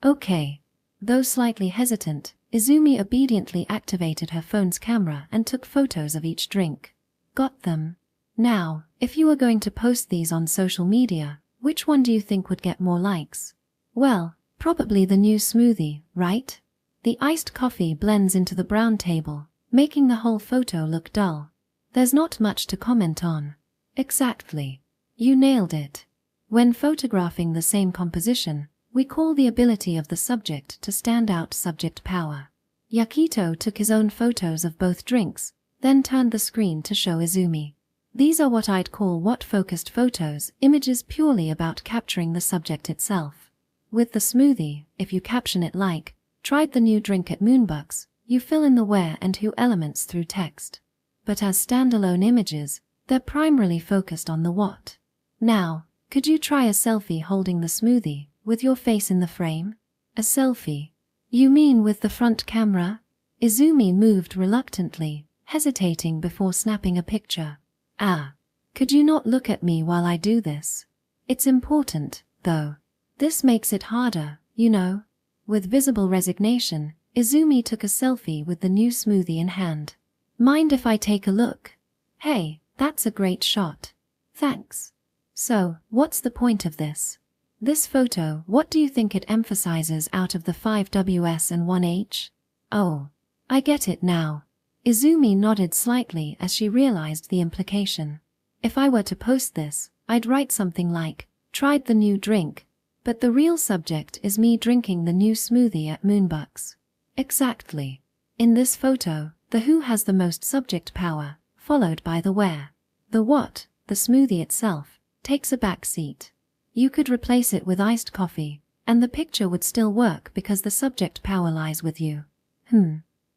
Okay. Though slightly hesitant, Izumi obediently activated her phone's camera and took photos of each drink. Got them. Now, if you were going to post these on social media, which one do you think would get more likes? Well, probably the new smoothie, right? The iced coffee blends into the brown table, making the whole photo look dull. There's not much to comment on. Exactly. You nailed it. When photographing the same composition, we call the ability of the subject to stand out subject power. Yakito took his own photos of both drinks, then turned the screen to show Izumi. These are what I'd call focused photos, images purely about capturing the subject itself. With the smoothie, if you caption it like, tried the new drink at Moonbucks, you fill in the where and who elements through text. But as standalone images, they're primarily focused on the what. Now, could you try a selfie holding the smoothie, with your face in the frame? A selfie? You mean with the front camera? Izumi moved reluctantly, hesitating before snapping a picture. Ah. Could you not look at me while I do this? It's important, though. This makes it harder, you know. With visible resignation, Izumi took a selfie with the new smoothie in hand. Mind if I take a look? Hey, that's a great shot. Thanks. So, what's the point of this? This photo, what do you think it emphasizes out of the 5 Ws and 1 H? Oh, I get it now. Izumi nodded slightly as she realized the implication. If I were to post this, I'd write something like, tried the new drink, but the real subject is me drinking the new smoothie at Moonbucks. Exactly. In this photo, the who has the most subject power, followed by the where. The what, the smoothie itself, takes a back seat. You could replace it with iced coffee, and the picture would still work because the subject power lies with you.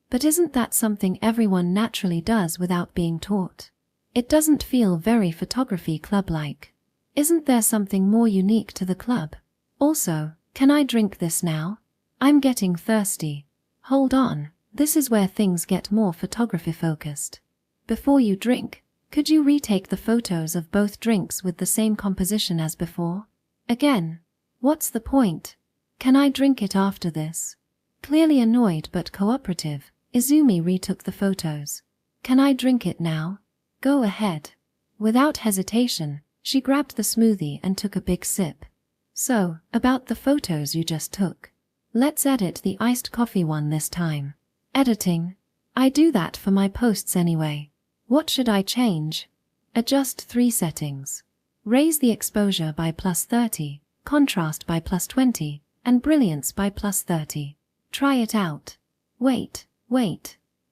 But isn't that something everyone naturally does without being taught? It doesn't feel very photography club-like. Isn't there something more unique to the club? Also, can I drink this now? I'm getting thirsty. Hold on, this is where things get more photography-focused. Before you drink, could you retake the photos of both drinks with the same composition as before? Again, what's the point? Can I drink it after this? Clearly annoyed but cooperative, Izumi retook the photos. Can I drink it now? Go ahead. Without hesitation, she grabbed the smoothie and took a big sip. So, about the photos you just took. Let's edit the iced coffee one this time. Editing? I do that for my posts anyway. What should I change? Adjust 3 settings. Raise the exposure by +30, contrast by +20, and brilliance by +30. Try it out. Wait.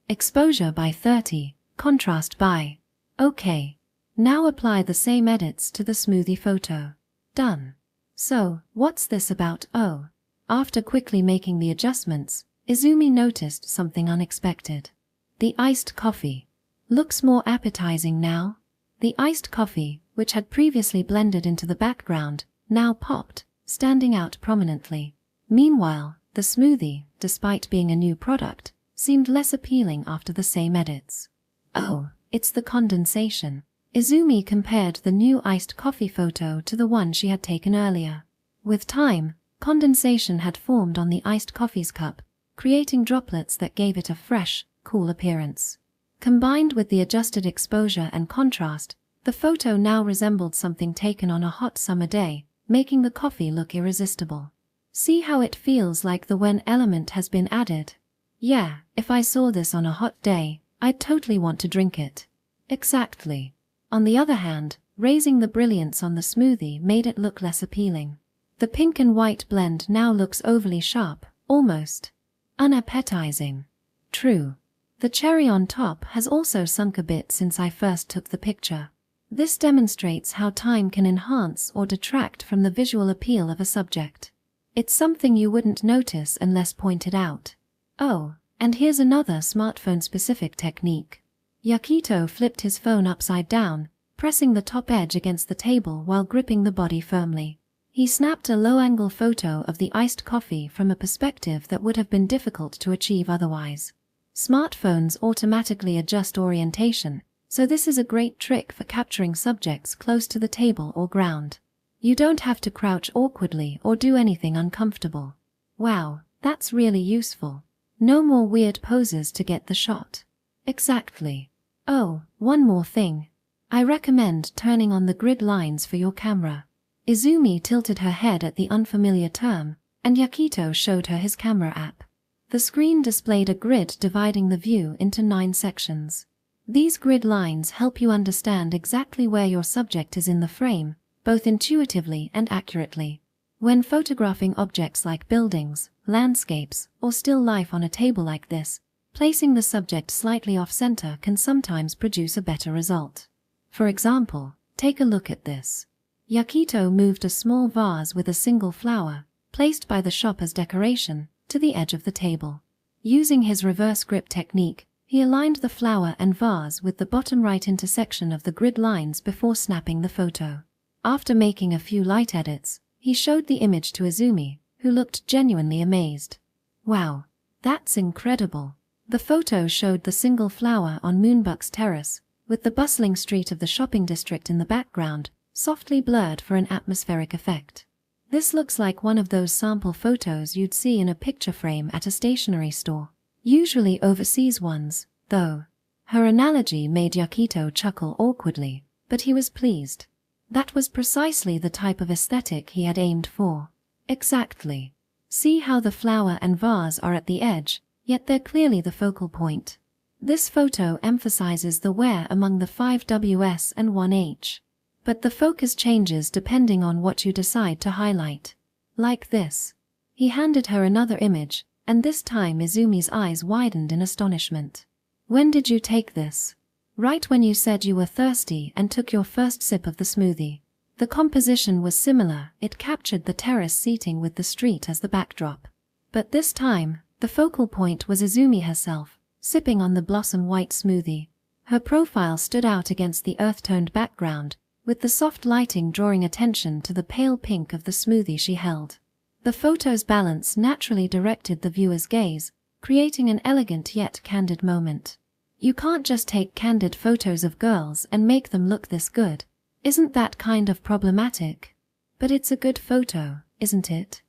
Exposure by 30, contrast by. Okay. Now apply the same edits to the smoothie photo. Done. So, what's this about? Oh. After quickly making the adjustments, Izumi noticed something unexpected. The iced coffee looks more appetizing now. The iced coffee, which had previously blended into the background, now popped, standing out prominently. Meanwhile, the smoothie, despite being a new product, seemed less appealing after the same edits. Oh, it's the condensation. Izumi compared the new iced coffee photo to the one she had taken earlier. With time, condensation had formed on the iced coffee's cup, creating droplets that gave it a fresh, cool appearance. Combined with the adjusted exposure and contrast, the photo now resembled something taken on a hot summer day, making the coffee look irresistible. See how it feels like the when element has been added? Yeah, if I saw this on a hot day, I'd totally want to drink it. Exactly. On the other hand, raising the brilliance on the smoothie made it look less appealing. The pink and white blend now looks overly sharp, almost unappetizing. True. The cherry on top has also sunk a bit since I first took the picture. This demonstrates how time can enhance or detract from the visual appeal of a subject. It's something you wouldn't notice unless pointed out. Oh, and here's another smartphone-specific technique. Yakito flipped his phone upside down, pressing the top edge against the table while gripping the body firmly. He snapped a low-angle photo of the iced coffee from a perspective that would have been difficult to achieve otherwise. Smartphones automatically adjust orientation, so this is a great trick for capturing subjects close to the table or ground. You don't have to crouch awkwardly or do anything uncomfortable. Wow, that's really useful. No more weird poses to get the shot. Exactly. Oh, one more thing. I recommend turning on the grid lines for your camera. Izumi tilted her head at the unfamiliar term, and Yakito showed her his camera app. The screen displayed a grid dividing the view into 9 sections. These grid lines help you understand exactly where your subject is in the frame, both intuitively and accurately. When photographing objects like buildings, landscapes, or still life on a table like this, Placing the subject slightly off-center can sometimes produce a better result. For example, take a look at this. Yakito moved a small vase with a single flower, placed by the shop as decoration, to the edge of the table. Using his reverse grip technique, he aligned the flower and vase with the bottom right intersection of the grid lines before snapping the photo. After making a few light edits, he showed the image to Izumi, who looked genuinely amazed. Wow, that's incredible. The photo showed the single flower on Moonbuck's terrace, with the bustling street of the shopping district in the background, softly blurred for an atmospheric effect. This looks like one of those sample photos you'd see in a picture frame at a stationery store. Usually overseas ones, though. Her analogy made Yakito chuckle awkwardly, but he was pleased. That was precisely the type of aesthetic he had aimed for. Exactly. See how the flower and vase are at the edge, yet they're clearly the focal point. This photo emphasizes the where among the 5 Ws and 1 H. But the focus changes depending on what you decide to highlight. Like this. He handed her another image, and this time Izumi's eyes widened in astonishment. When did you take this? Right when you said you were thirsty and took your first sip of the smoothie. The composition was similar, it captured the terrace seating with the street as the backdrop. But this time, the focal point was Izumi herself, sipping on the blossom white smoothie. Her profile stood out against the earth-toned background, with the soft lighting drawing attention to the pale pink of the smoothie she held. The photo's balance naturally directed the viewer's gaze, creating an elegant yet candid moment. You can't just take candid photos of girls and make them look this good. Isn't that kind of problematic? But it's a good photo, isn't it?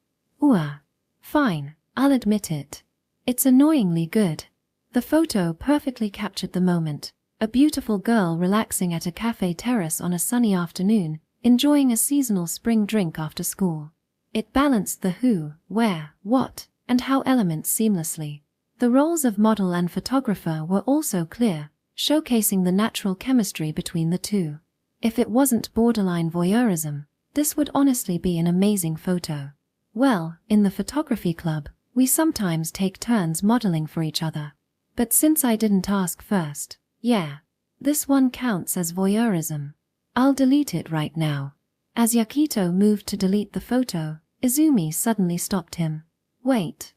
Fine, I'll admit it. It's annoyingly good. The photo perfectly captured the moment. A beautiful girl relaxing at a cafe terrace on a sunny afternoon, enjoying a seasonal spring drink after school. It balanced the who, where, what, and how elements seamlessly. The roles of model and photographer were also clear, showcasing the natural chemistry between the two. If it wasn't borderline voyeurism, this would honestly be an amazing photo. Well, in the photography club, we sometimes take turns modeling for each other. But since I didn't ask first, yeah, this one counts as voyeurism. I'll delete it right now. As Yakito moved to delete the photo, Izumi suddenly stopped him. Wait.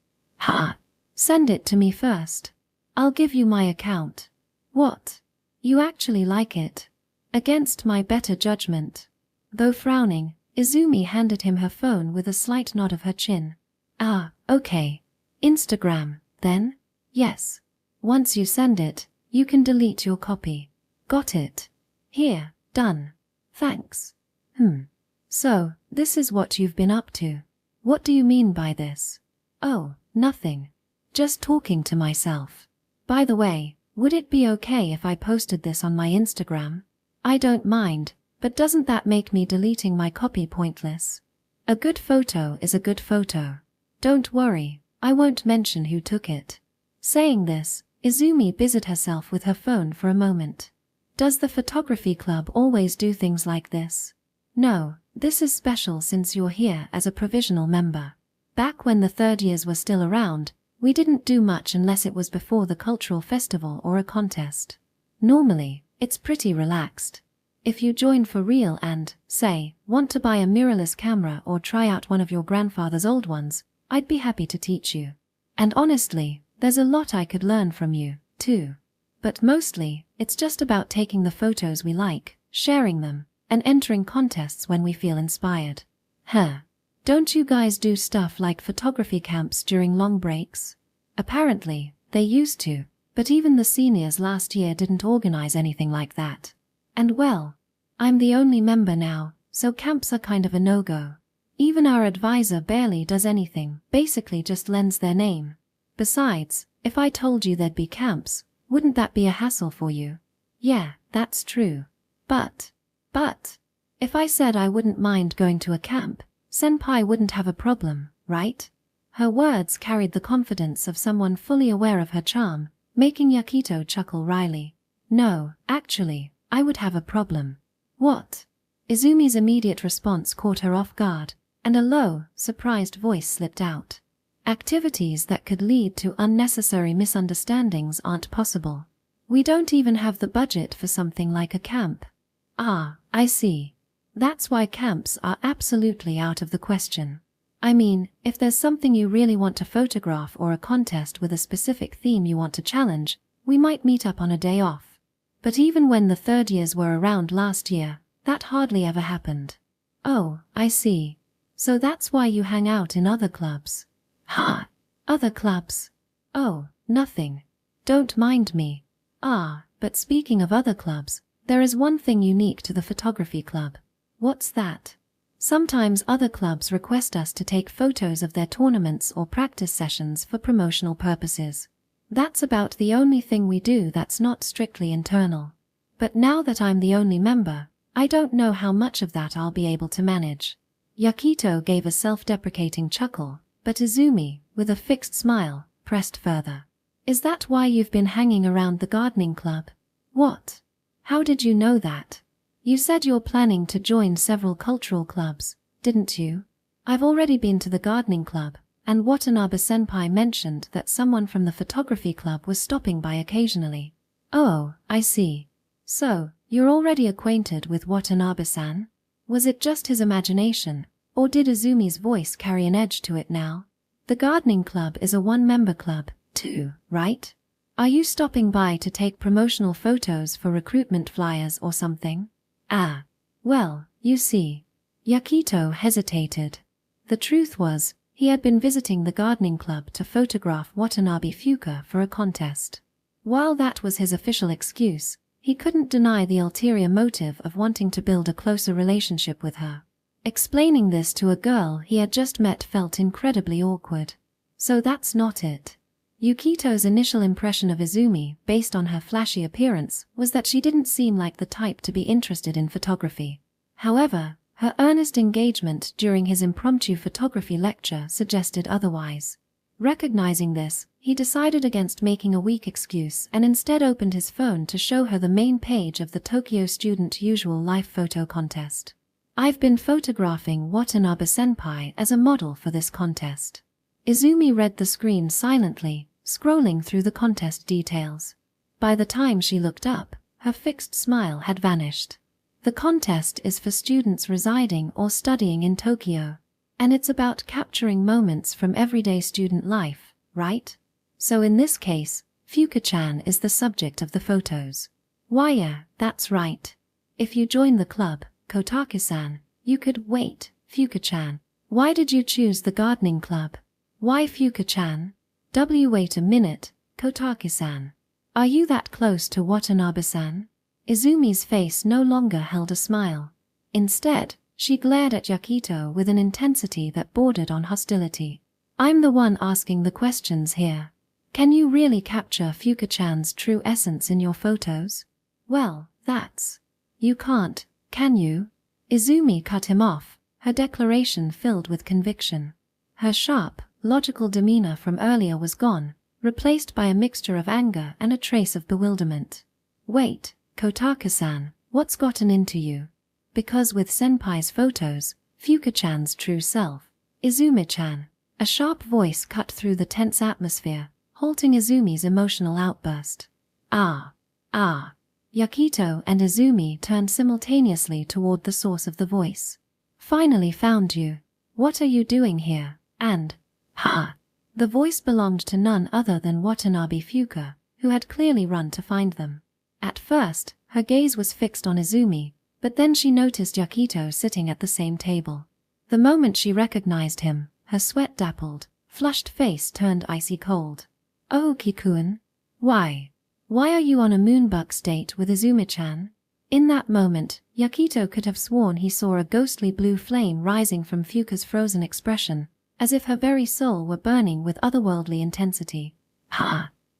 Send it to me first. I'll give you my account. What? You actually like it? Against my better judgment. Though frowning, Izumi handed him her phone with a slight nod of her chin. Okay. Instagram, then? Yes. Once you send it, you can delete your copy. Got it. Here, done. Thanks. So, this is what you've been up to. What do you mean by this? Oh, nothing. Just talking to myself. By the way, would it be okay if I posted this on my Instagram? I don't mind, but doesn't that make me deleting my copy pointless? A good photo is a good photo. Don't worry, I won't mention who took it. Saying this, Izumi busied herself with her phone for a moment. Does the photography club always do things like this? No, this is special since you're here as a provisional member. Back when the third years were still around, we didn't do much unless it was before the cultural festival or a contest. Normally, it's pretty relaxed. If you join for real and, say, want to buy a mirrorless camera or try out one of your grandfather's old ones, I'd be happy to teach you. And honestly, there's a lot I could learn from you, too. But mostly, it's just about taking the photos we like, sharing them, and entering contests when we feel inspired. Don't you guys do stuff like photography camps during long breaks? Apparently, they used to, but even the seniors last year didn't organize anything like that. And well, I'm the only member now, so camps are kind of a no-go. Even our advisor barely does anything, basically just lends their name. Besides, if I told you there'd be camps, wouldn't that be a hassle for you? Yeah, that's true. But, if I said I wouldn't mind going to a camp, Senpai wouldn't have a problem, right? Her words carried the confidence of someone fully aware of her charm, making Yakito chuckle wryly. No, actually, I would have a problem. What? Izumi's immediate response caught her off guard, and a low, surprised voice slipped out. Activities that could lead to unnecessary misunderstandings aren't possible. We don't even have the budget for something like a camp. Ah, I see. That's why camps are absolutely out of the question. I mean, if there's something you really want to photograph or a contest with a specific theme you want to challenge, we might meet up on a day off. But even when the third years were around last year, that hardly ever happened. Oh, I see. So that's why you hang out in other clubs. Ha! Other clubs? Oh, nothing. Don't mind me. Ah, but speaking of other clubs, there is one thing unique to the photography club. What's that? Sometimes other clubs request us to take photos of their tournaments or practice sessions for promotional purposes. That's about the only thing we do that's not strictly internal. But now that I'm the only member, I don't know how much of that I'll be able to manage. Yakito gave a self-deprecating chuckle, but Izumi, with a fixed smile, pressed further. Is that why you've been hanging around the gardening club? What? How did you know that? You said you're planning to join several cultural clubs, didn't you? I've already been to the gardening club, and Watanabe-senpai mentioned that someone from the photography club was stopping by occasionally. Oh, I see. So, you're already acquainted with Watanabe-san? Was it just his imagination, or did Izumi's voice carry an edge to it now? The gardening club is a one-member club, too, right? Are you stopping by to take promotional photos for recruitment flyers or something? Ah, well, you see. Yakito hesitated. The truth was, he had been visiting the gardening club to photograph Watanabe Fuka for a contest. While that was his official excuse, he couldn't deny the ulterior motive of wanting to build a closer relationship with her. Explaining this to a girl he had just met felt incredibly awkward. So that's not it. Yukito's initial impression of Izumi, based on her flashy appearance, was that she didn't seem like the type to be interested in photography. However, her earnest engagement during his impromptu photography lecture suggested otherwise. Recognizing this, he decided against making a weak excuse and instead opened his phone to show her the main page of the Tokyo Student Usual Life Photo Contest. I've been photographing Watanabe-senpai as a model for this contest. Izumi read the screen silently, scrolling through the contest details. By the time she looked up, her fixed smile had vanished. The contest is for students residing or studying in Tokyo, and it's about capturing moments from everyday student life, right? So in this case, Fuka-chan is the subject of the photos. Why yeah, that's right. If you join the club, Kotake-san, you could wait, Fuka-chan. Why did you choose the gardening club? Why Fuka-chan? Wait a minute, Kotake-san. Are you that close to Watanabe-san? Izumi's face no longer held a smile. Instead, she glared at Yakito with an intensity that bordered on hostility. I'm the one asking the questions here. Can you really capture Fuka-chan's true essence in your photos? Well, that's... You can't, can you? Izumi cut him off, her declaration filled with conviction. Her sharp, logical demeanor from earlier was gone, replaced by a mixture of anger and a trace of bewilderment. Wait, Kotake-san, what's gotten into you? Because with senpai's photos, Fuka-chan's true self, Izumi-chan, a sharp voice cut through the tense atmosphere, halting Izumi's emotional outburst. Ah. Yakito and Izumi turned simultaneously toward the source of the voice. Finally found you. What are you doing here? And, the voice belonged to none other than Watanabe Fuka, who had clearly run to find them. At first, her gaze was fixed on Izumi, but then she noticed Yakito sitting at the same table. The moment she recognized him, her sweat-dappled, flushed face turned icy cold. Oh, Kikuen? Why are you on a moonbuck's date with Izumi-chan? In that moment, Yakito could have sworn he saw a ghostly blue flame rising from Fuka's frozen expression, as if her very soul were burning with otherworldly intensity.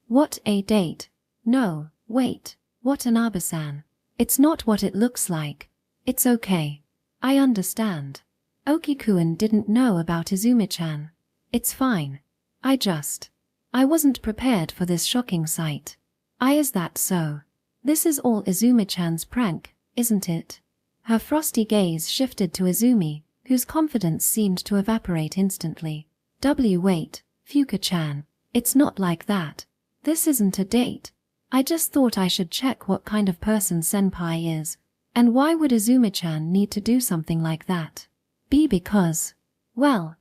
What a date! No, wait, Watanabe-san. It's not what it looks like. It's okay. I understand. Okikuen didn't know about Izumi-chan. It's fine. I wasn't prepared for this shocking sight. Is that so? This is all Izumi-chan's prank, isn't it? Her frosty gaze shifted to Izumi, whose confidence seemed to evaporate instantly. Wait, Fuka-chan, it's not like that. This isn't a date. I just thought I should check what kind of person senpai is. And why would Izumi-chan need to do something like that? Because. Well,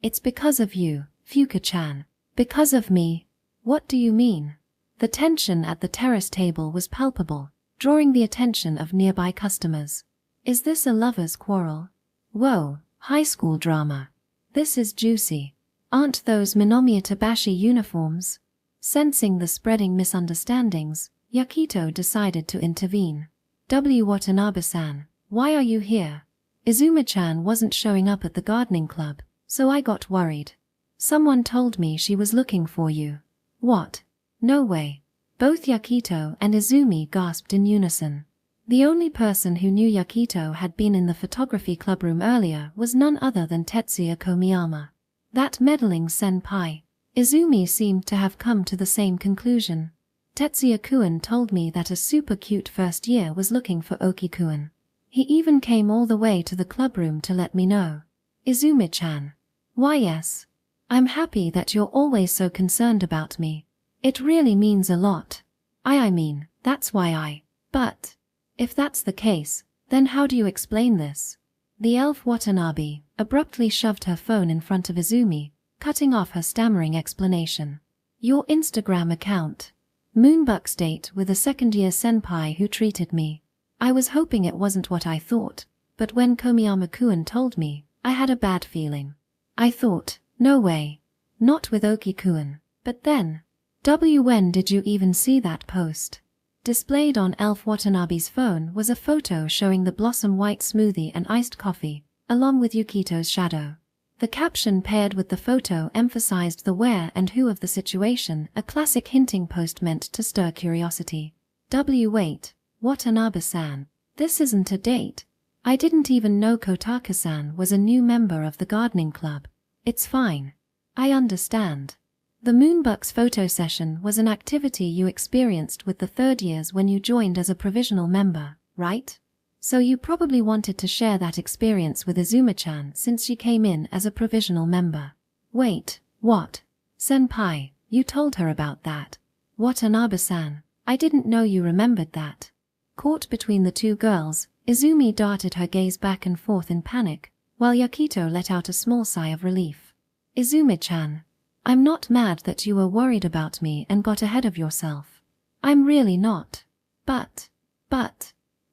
it's because of you, Fuka-chan. Because of me. What do you mean? The tension at the terrace table was palpable, drawing the attention of nearby customers. Is this a lover's quarrel? Whoa, high school drama. This is juicy. Aren't those Minomiya Tabashi uniforms? Sensing the spreading misunderstandings, Yakito decided to intervene. Watanabe-san, why are you here? Izumi-chan wasn't showing up at the gardening club, so I got worried. Someone told me she was looking for you. What? No way. Both Yakito and Izumi gasped in unison. The only person who knew Yakito had been in the photography clubroom earlier was none other than Tetsuya Komiyama. That meddling senpai. Izumi seemed to have come to the same conclusion. Tetsuya-kun told me that a super cute first year was looking for Oki-kun. He even came all the way to the clubroom to let me know. Izumi-chan. Why yes. I'm happy that you're always so concerned about me. It really means a lot. I mean, that's why But, if that's the case, then how do you explain this? The elf Watanabe abruptly shoved her phone in front of Izumi, cutting off her stammering explanation. Your Instagram account. Moonbuck's date with a second-year senpai who treated me. I was hoping it wasn't what I thought, but when Komiyama-kun told me, I had a bad feeling. I thought, no way. Not with Oki-kun. But then, when did you even see that post? Displayed on Elf Watanabe's phone was a photo showing the blossom white smoothie and iced coffee, along with Yukito's shadow. The caption paired with the photo emphasized the where and who of the situation, a classic hinting post meant to stir curiosity. Wait, Watanabe-san, this isn't a date. I didn't even know Kotaka-san was a new member of the gardening club. It's fine. I understand. The Moonbucks photo session was an activity you experienced with the third years when you joined as a provisional member, right? So you probably wanted to share that experience with Izumi-chan since she came in as a provisional member. Wait, what? Senpai, you told her about that. Watanabe-san, I didn't know you remembered that. Caught between the two girls, Izumi darted her gaze back and forth in panic, while Yakito let out a small sigh of relief. Izumi-chan, I'm not mad that you were worried about me and got ahead of yourself. I'm really not. But.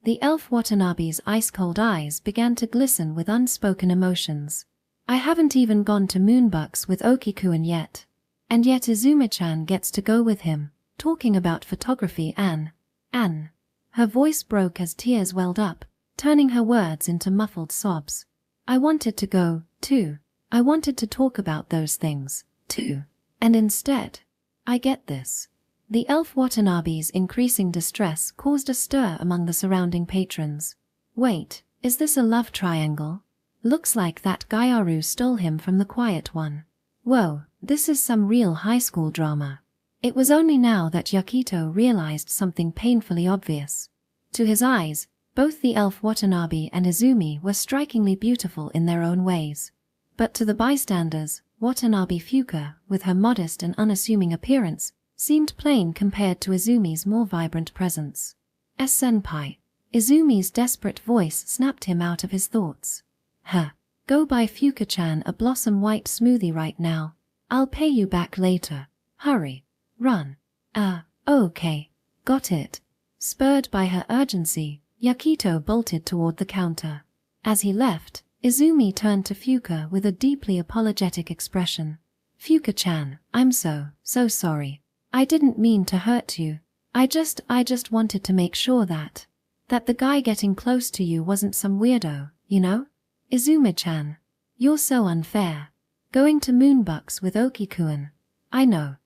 The elf Watanabe's ice-cold eyes began to glisten with unspoken emotions. I haven't even gone to Moonbucks with Oki-kun yet. And yet Izumi-chan gets to go with him, talking about photography Anne. Her voice broke as tears welled up, turning her words into muffled sobs. I wanted to go, too. I wanted to talk about those things, too. And instead, I get this. The elf Watanabe's increasing distress caused a stir among the surrounding patrons. Wait, is this a love triangle? Looks like that Gyaru stole him from the quiet one. Whoa, this is some real high school drama. It was only now that Yakito realized something painfully obvious. To his eyes, both the elf Watanabe and Izumi were strikingly beautiful in their own ways. But to the bystanders, Watanabe Fuka, with her modest and unassuming appearance, seemed plain compared to Izumi's more vibrant presence. Senpai. Izumi's desperate voice snapped him out of his thoughts. Go buy Fuka-chan a blossom white smoothie right now. I'll pay you back later. Hurry. Run. Okay. Got it. Spurred by her urgency, Yakito bolted toward the counter. As he left, Izumi turned to Fuka with a deeply apologetic expression. Fuka-chan, I'm so sorry. I didn't mean to hurt you. I just wanted to make sure that the guy getting close to you wasn't some weirdo, you know? Izumi-chan, you're so unfair. Going to Moonbucks with Oki-kun. I know,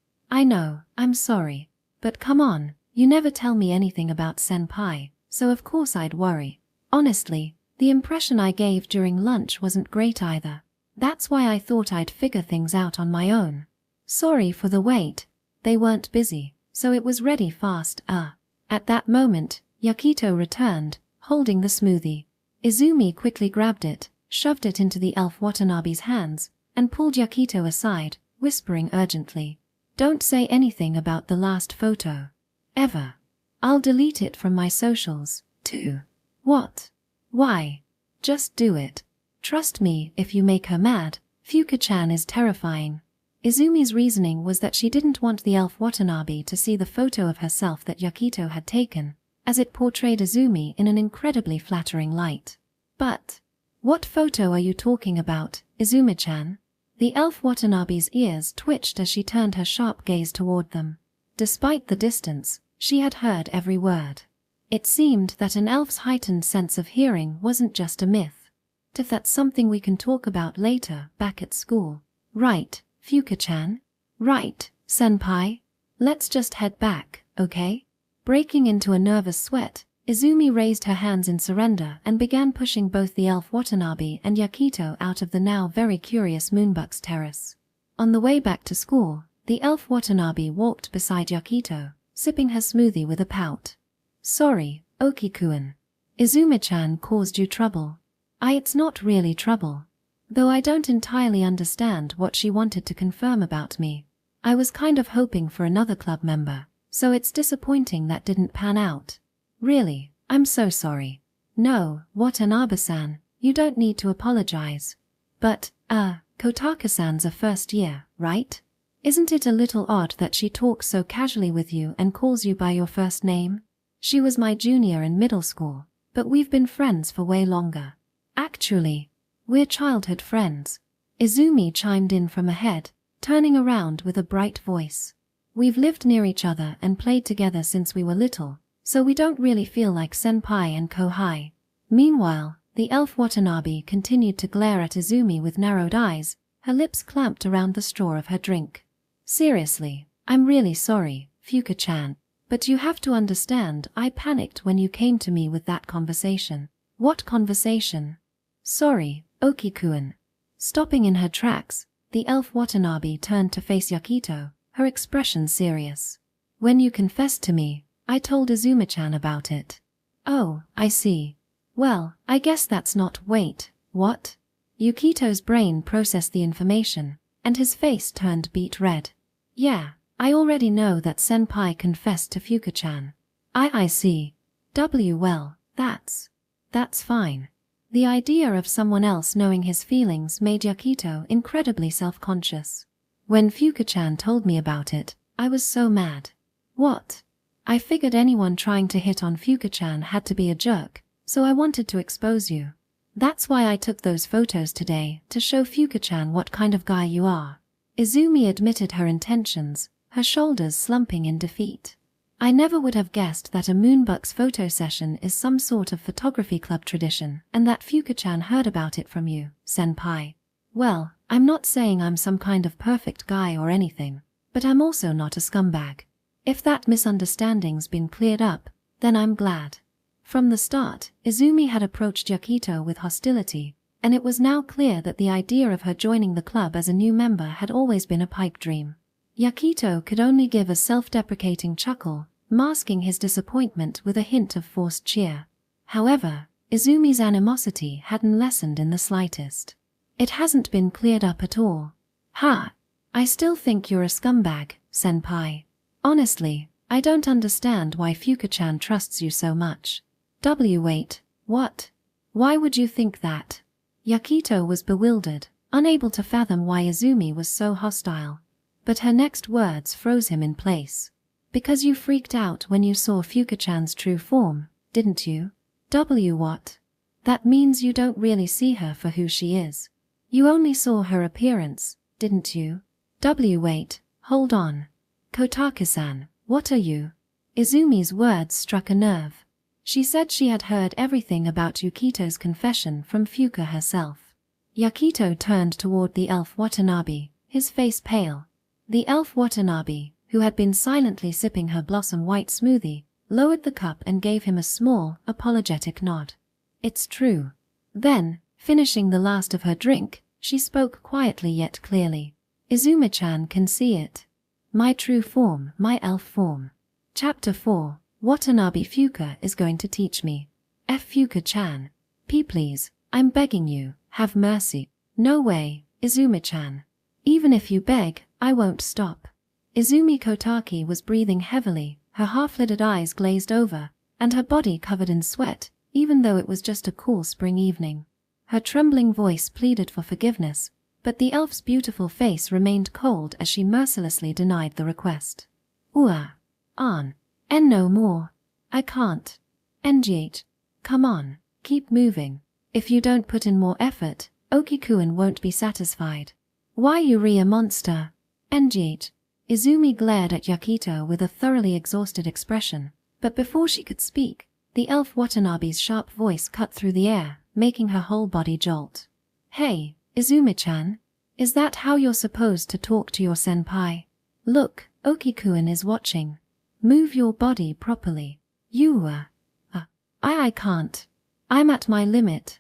I'm sorry. But come on, you never tell me anything about senpai, so of course I'd worry. Honestly, the impression I gave during lunch wasn't great either. That's why I thought I'd figure things out on my own. Sorry for the wait. They weren't busy, so it was ready fast. At that moment, Yakito returned, holding the smoothie. Izumi quickly grabbed it, shoved it into the elf Watanabe's hands, and pulled Yakito aside, whispering urgently. Don't say anything about the last photo. Ever. I'll delete it from my socials, too. What? Why? Just do it. Trust me, if you make her mad, Fuka-chan is terrifying. Izumi's reasoning was that she didn't want the elf Watanabe to see the photo of herself that Yakito had taken, as it portrayed Izumi in an incredibly flattering light. But, what photo are you talking about, Izumi-chan? The elf Watanabe's ears twitched as she turned her sharp gaze toward them. Despite the distance, she had heard every word. It seemed that an elf's heightened sense of hearing wasn't just a myth. If that's something we can talk about later, back at school. Right, Fuka-chan? Right, senpai? Let's just head back, okay? Breaking into a nervous sweat, Izumi raised her hands in surrender and began pushing both the elf Watanabe and Yakito out of the now very curious Moonbuck's terrace. On the way back to school, the elf Watanabe walked beside Yakito, sipping her smoothie with a pout. Sorry, Oki-kun. Izumi-chan caused you trouble. It's not really trouble. Though I don't entirely understand what she wanted to confirm about me. I was kind of hoping for another club member, so it's disappointing that didn't pan out. Really, I'm so sorry. No, Watanabe-san, you don't need to apologize. But, Kotaka-san's a first year, right? Isn't it a little odd that she talks so casually with you and calls you by your first name? She was my junior in middle school, but we've been friends for way longer. Actually, we're childhood friends. Izumi chimed in from ahead, turning around with a bright voice. We've lived near each other and played together since we were little, so we don't really feel like senpai and kohai. Meanwhile, the elf Watanabe continued to glare at Izumi with narrowed eyes, her lips clamped around the straw of her drink. Seriously, I'm really sorry, Fuka-chan, but you have to understand I panicked when you came to me with that conversation. What conversation? Sorry, Oki-kun. Stopping in her tracks, the elf Watanabe turned to face Yakito, her expression serious. When you confessed to me, I told Izumi-chan about it. Oh, I see. Well, I guess that's not— Wait, what? Yukito's brain processed the information, and his face turned beet red. Yeah, I already know that senpai confessed to Fuka-chan. I see. Well, that's fine. The idea of someone else knowing his feelings made Yakito incredibly self-conscious. When Fuka-chan told me about it, I was so mad. What? I figured anyone trying to hit on Fuka-chan had to be a jerk, so I wanted to expose you. That's why I took those photos today, to show Fuka-chan what kind of guy you are. Izumi admitted her intentions, her shoulders slumping in defeat. I never would have guessed that a Moonbuck's photo session is some sort of photography club tradition and that Fuka-chan heard about it from you, senpai. Well, I'm not saying I'm some kind of perfect guy or anything, but I'm also not a scumbag. If that misunderstanding's been cleared up, then I'm glad. From the start, Izumi had approached Yakito with hostility, and it was now clear that the idea of her joining the club as a new member had always been a pipe dream. Yakito could only give a self-deprecating chuckle, masking his disappointment with a hint of forced cheer. However, Izumi's animosity hadn't lessened in the slightest. It hasn't been cleared up at all. Ha! I still think you're a scumbag, senpai. Honestly, I don't understand why Fuka-chan trusts you so much. Wait, what? Why would you think that? Yakito was bewildered, unable to fathom why Izumi was so hostile. But her next words froze him in place. Because you freaked out when you saw Fuka-chan's true form, didn't you? What? That means you don't really see her for who she is. You only saw her appearance, didn't you? Wait, hold on. Kotaka-san, what are you? Izumi's words struck a nerve. She said she had heard everything about Yukito's confession from Fuka herself. Yakito turned toward the elf Watanabe, his face pale. The elf Watanabe, who had been silently sipping her blossom white smoothie, lowered the cup and gave him a small, apologetic nod. It's true. Then, finishing the last of her drink, she spoke quietly yet clearly. Izumi-chan can see it. My true form, my elf form. Chapter 4. Watanabe Fuka is going to teach me. Fuka-chan. Please, I'm begging you, have mercy. No way, Izumi-chan. Even if you beg, I won't stop. Izumi Kotaki was breathing heavily, her half-lidded eyes glazed over, and her body covered in sweat, even though it was just a cool spring evening. Her trembling voice pleaded for forgiveness, but the elf's beautiful face remained cold as she mercilessly denied the request. Ua. An. And no more. I can't. Ngh. Come on, keep moving. If you don't put in more effort, Okikuan won't be satisfied. Why you a monster? Ngh. Izumi glared at Yakito with a thoroughly exhausted expression, but before she could speak, the elf Watanabe's sharp voice cut through the air, making her whole body jolt. Hey, Izumi-chan, is that how you're supposed to talk to your senpai? Look, Okikuan is watching. Move your body properly. You I can't. I'm at my limit.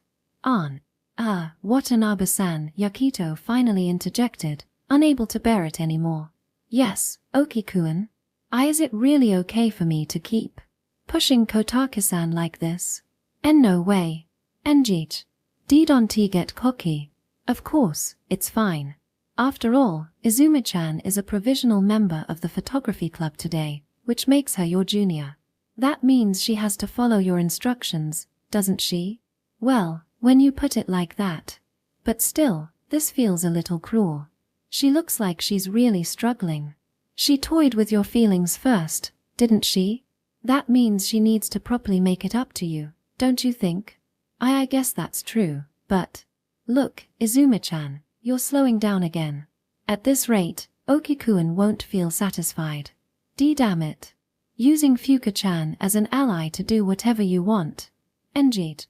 Watanabe-san, Yakito finally interjected, unable to bear it anymore. Yes, Okikuan. Is it really okay for me to keep pushing Kotaki-san like this? And no way. Ngh. Don't get cocky. Of course, it's fine. After all, Izumi-chan is a provisional member of the photography club today, which makes her your junior. That means she has to follow your instructions, doesn't she? Well, when you put it like that. But still, this feels a little cruel. She looks like she's really struggling. She toyed with your feelings first, didn't she? That means she needs to properly make it up to you, don't you think? I guess that's true, but... Look, Izumi-chan, you're slowing down again. At this rate, Okikuan won't feel satisfied. Damn it. Using Fuka-chan as an ally to do whatever you want. Ngh.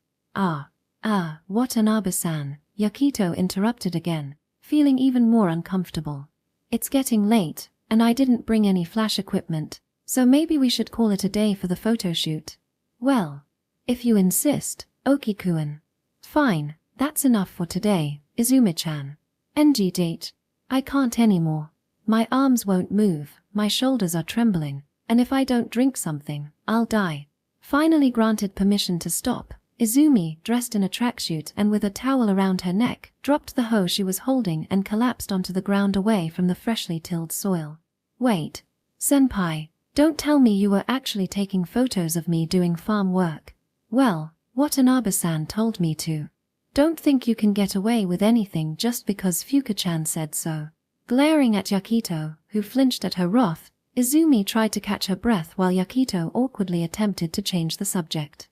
Watanabe-san, Yakito interrupted again, feeling even more uncomfortable. It's getting late, and I didn't bring any flash equipment, so maybe we should call it a day for the photo shoot. Well, if you insist, Okikuan. Fine, that's enough for today, Izumi-chan. Ngh. I can't anymore. My arms won't move, my shoulders are trembling, and if I don't drink something, I'll die. Finally granted permission to stop, Izumi, dressed in a tracksuit and with a towel around her neck, dropped the hoe she was holding and collapsed onto the ground away from the freshly tilled soil. Wait. Senpai, don't tell me you were actually taking photos of me doing farm work. Well, Watanabe-san told me to. Don't think you can get away with anything just because Fuka-chan said so. Glaring at Yakito, who flinched at her wrath, Izumi tried to catch her breath while Yakito awkwardly attempted to change the subject.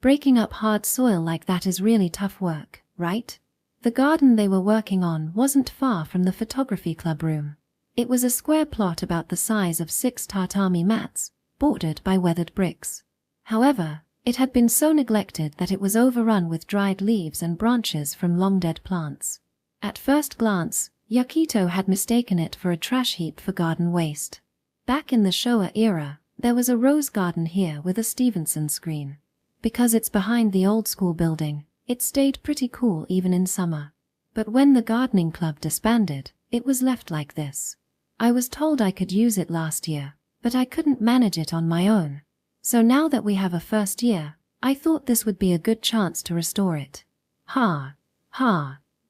Breaking up hard soil like that is really tough work, right? The garden they were working on wasn't far from the photography club room. It was a square plot about the size of 6 tatami mats, bordered by weathered bricks. However, it had been so neglected that it was overrun with dried leaves and branches from long-dead plants. At first glance, Yakito had mistaken it for a trash heap for garden waste. Back in the Showa era, there was a rose garden here with a Stevenson screen. Because it's behind the old school building, it stayed pretty cool even in summer. But when the gardening club disbanded, it was left like this. I was told I could use it last year, but I couldn't manage it on my own. So now that we have a first year, I thought this would be a good chance to restore it.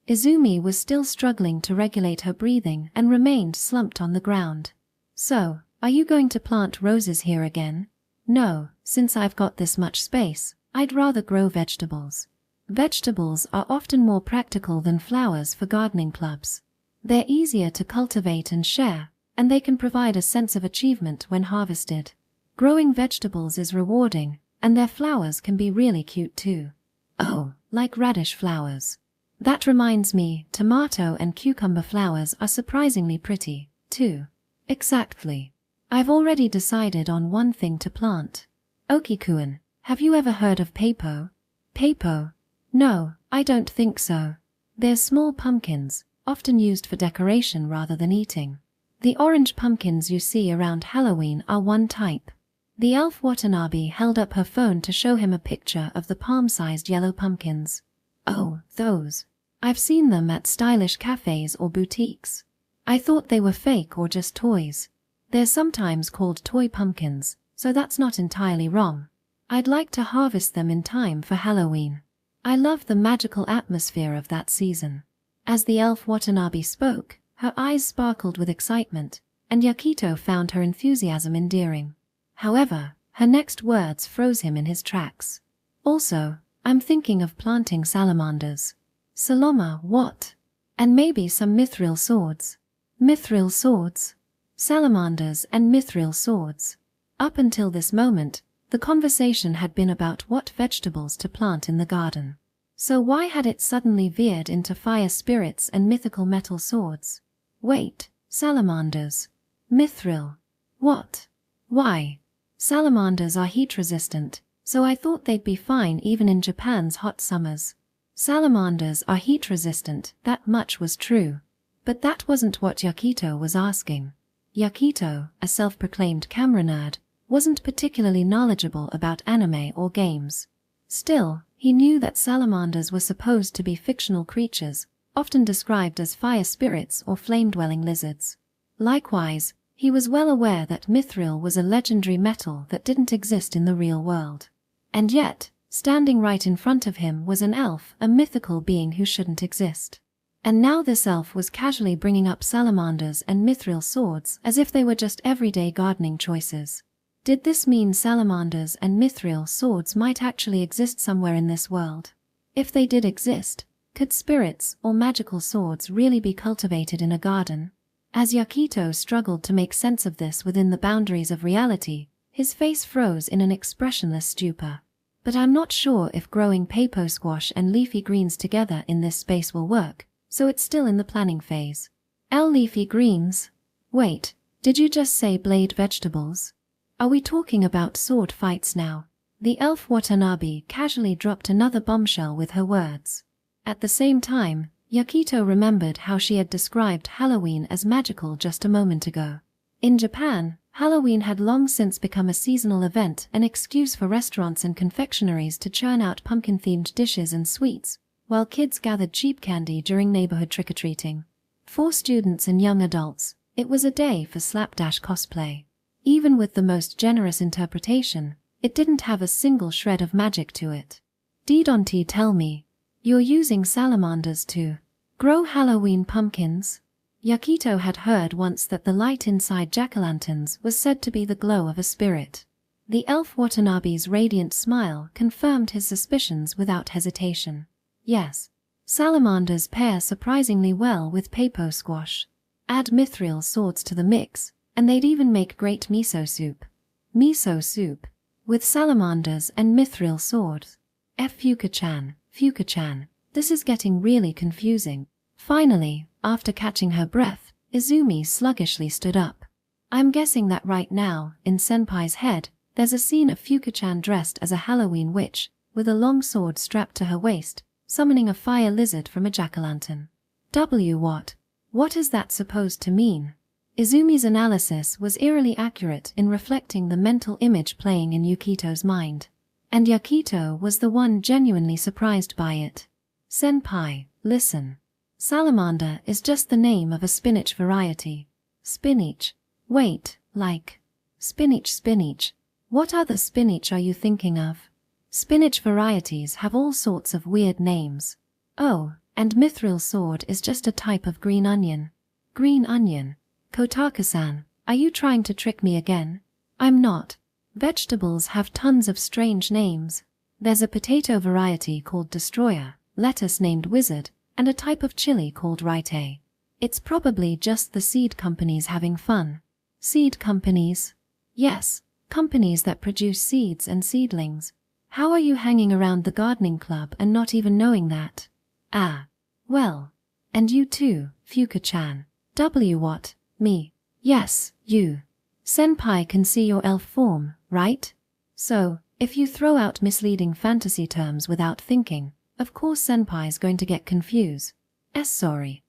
Izumi was still struggling to regulate her breathing and remained slumped on the ground. So, are you going to plant roses here again? No, since I've got this much space, I'd rather grow vegetables. Vegetables are often more practical than flowers for gardening clubs. They're easier to cultivate and share, and they can provide a sense of achievement when harvested. Growing vegetables is rewarding, and their flowers can be really cute too. Oh, like radish flowers. That reminds me, tomato and cucumber flowers are surprisingly pretty, too. Exactly. I've already decided on one thing to plant. Okikuan, have you ever heard of peipo? Peipo? No, I don't think so. They're small pumpkins, often used for decoration rather than eating. The orange pumpkins you see around Halloween are one type. The elf Watanabe held up her phone to show him a picture of the palm-sized yellow pumpkins. Oh, those. I've seen them at stylish cafes or boutiques. I thought they were fake or just toys. They're sometimes called toy pumpkins, so that's not entirely wrong. I'd like to harvest them in time for Halloween. I love the magical atmosphere of that season. As the elf Watanabe spoke, her eyes sparkled with excitement, and Yakito found her enthusiasm endearing. However, her next words froze him in his tracks. Also, I'm thinking of planting salamanders. Saloma, what? And maybe some mithril swords. Mithril swords? Salamanders and mithril swords. Up until this moment, the conversation had been about what vegetables to plant in the garden. So why had it suddenly veered into fire spirits and mythical metal swords? Wait, salamanders. Mithril. What? Why? Salamanders are heat-resistant, so I thought they'd be fine even in Japan's hot summers. Salamanders are heat-resistant, that much was true. But that wasn't what Yakito was asking. Yakito, a self-proclaimed camera nerd, wasn't particularly knowledgeable about anime or games. Still, he knew that salamanders were supposed to be fictional creatures, often described as fire spirits or flame-dwelling lizards. Likewise, he was well aware that mithril was a legendary metal that didn't exist in the real world. And yet, standing right in front of him was an elf, a mythical being who shouldn't exist. And now this elf was casually bringing up salamanders and mithril swords as if they were just everyday gardening choices. Did this mean salamanders and mithril swords might actually exist somewhere in this world? If they did exist, could spirits or magical swords really be cultivated in a garden? As Yakito struggled to make sense of this within the boundaries of reality, his face froze in an expressionless stupor. But I'm not sure if growing pepo squash and leafy greens together in this space will work, so it's still in the planning phase. Leafy greens? Wait, did you just say blade vegetables? Are we talking about sword fights now? The elf Watanabe casually dropped another bombshell with her words. At the same time, Yakito remembered how she had described Halloween as magical just a moment ago. In Japan, Halloween had long since become a seasonal event, an excuse for restaurants and confectioneries to churn out pumpkin-themed dishes and sweets, while kids gathered cheap candy during neighborhood trick-or-treating. For students and young adults, it was a day for slapdash cosplay. Even with the most generous interpretation, it didn't have a single shred of magic to it. Didon't tell me, you're using salamanders to grow Halloween pumpkins? Yakito had heard once that the light inside jack-o'-lanterns was said to be the glow of a spirit. The elf Watanabe's radiant smile confirmed his suspicions without hesitation. Yes, salamanders pair surprisingly well with pepo squash. Add mithril swords to the mix, and they'd even make great miso soup. Miso soup? With salamanders and mithril swords? Fuka-chan, this is getting really confusing. Finally, after catching her breath, Izumi sluggishly stood up. I'm guessing that right now, in Senpai's head, there's a scene of Fuka-chan dressed as a Halloween witch, with a long sword strapped to her waist, summoning a fire lizard from a jack-o'-lantern. What is that supposed to mean? Izumi's analysis was eerily accurate in reflecting the mental image playing in Yakito's mind. And Yakito was the one genuinely surprised by it. Senpai, listen. Salamander is just the name of a spinach variety. Spinach? Wait, like spinach. What other spinach are you thinking of? Spinach varieties have all sorts of weird names. Oh, and mithril sword is just a type of green onion. Green onion? Kotaka-san, are you trying to trick me again? I'm not. Vegetables have tons of strange names. There's a potato variety called Destroyer, lettuce named Wizard, and a type of chili called Raite. It's probably just the seed companies having fun. Seed companies? Yes, companies that produce seeds and seedlings. How are you hanging around the gardening club and not even knowing that? Ah. Well. And you too, Fuka-chan. What? Me? Yes, you. Senpai can see your elf form, right? So, if you throw out misleading fantasy terms without thinking, of course Senpai's going to get confused. Sorry.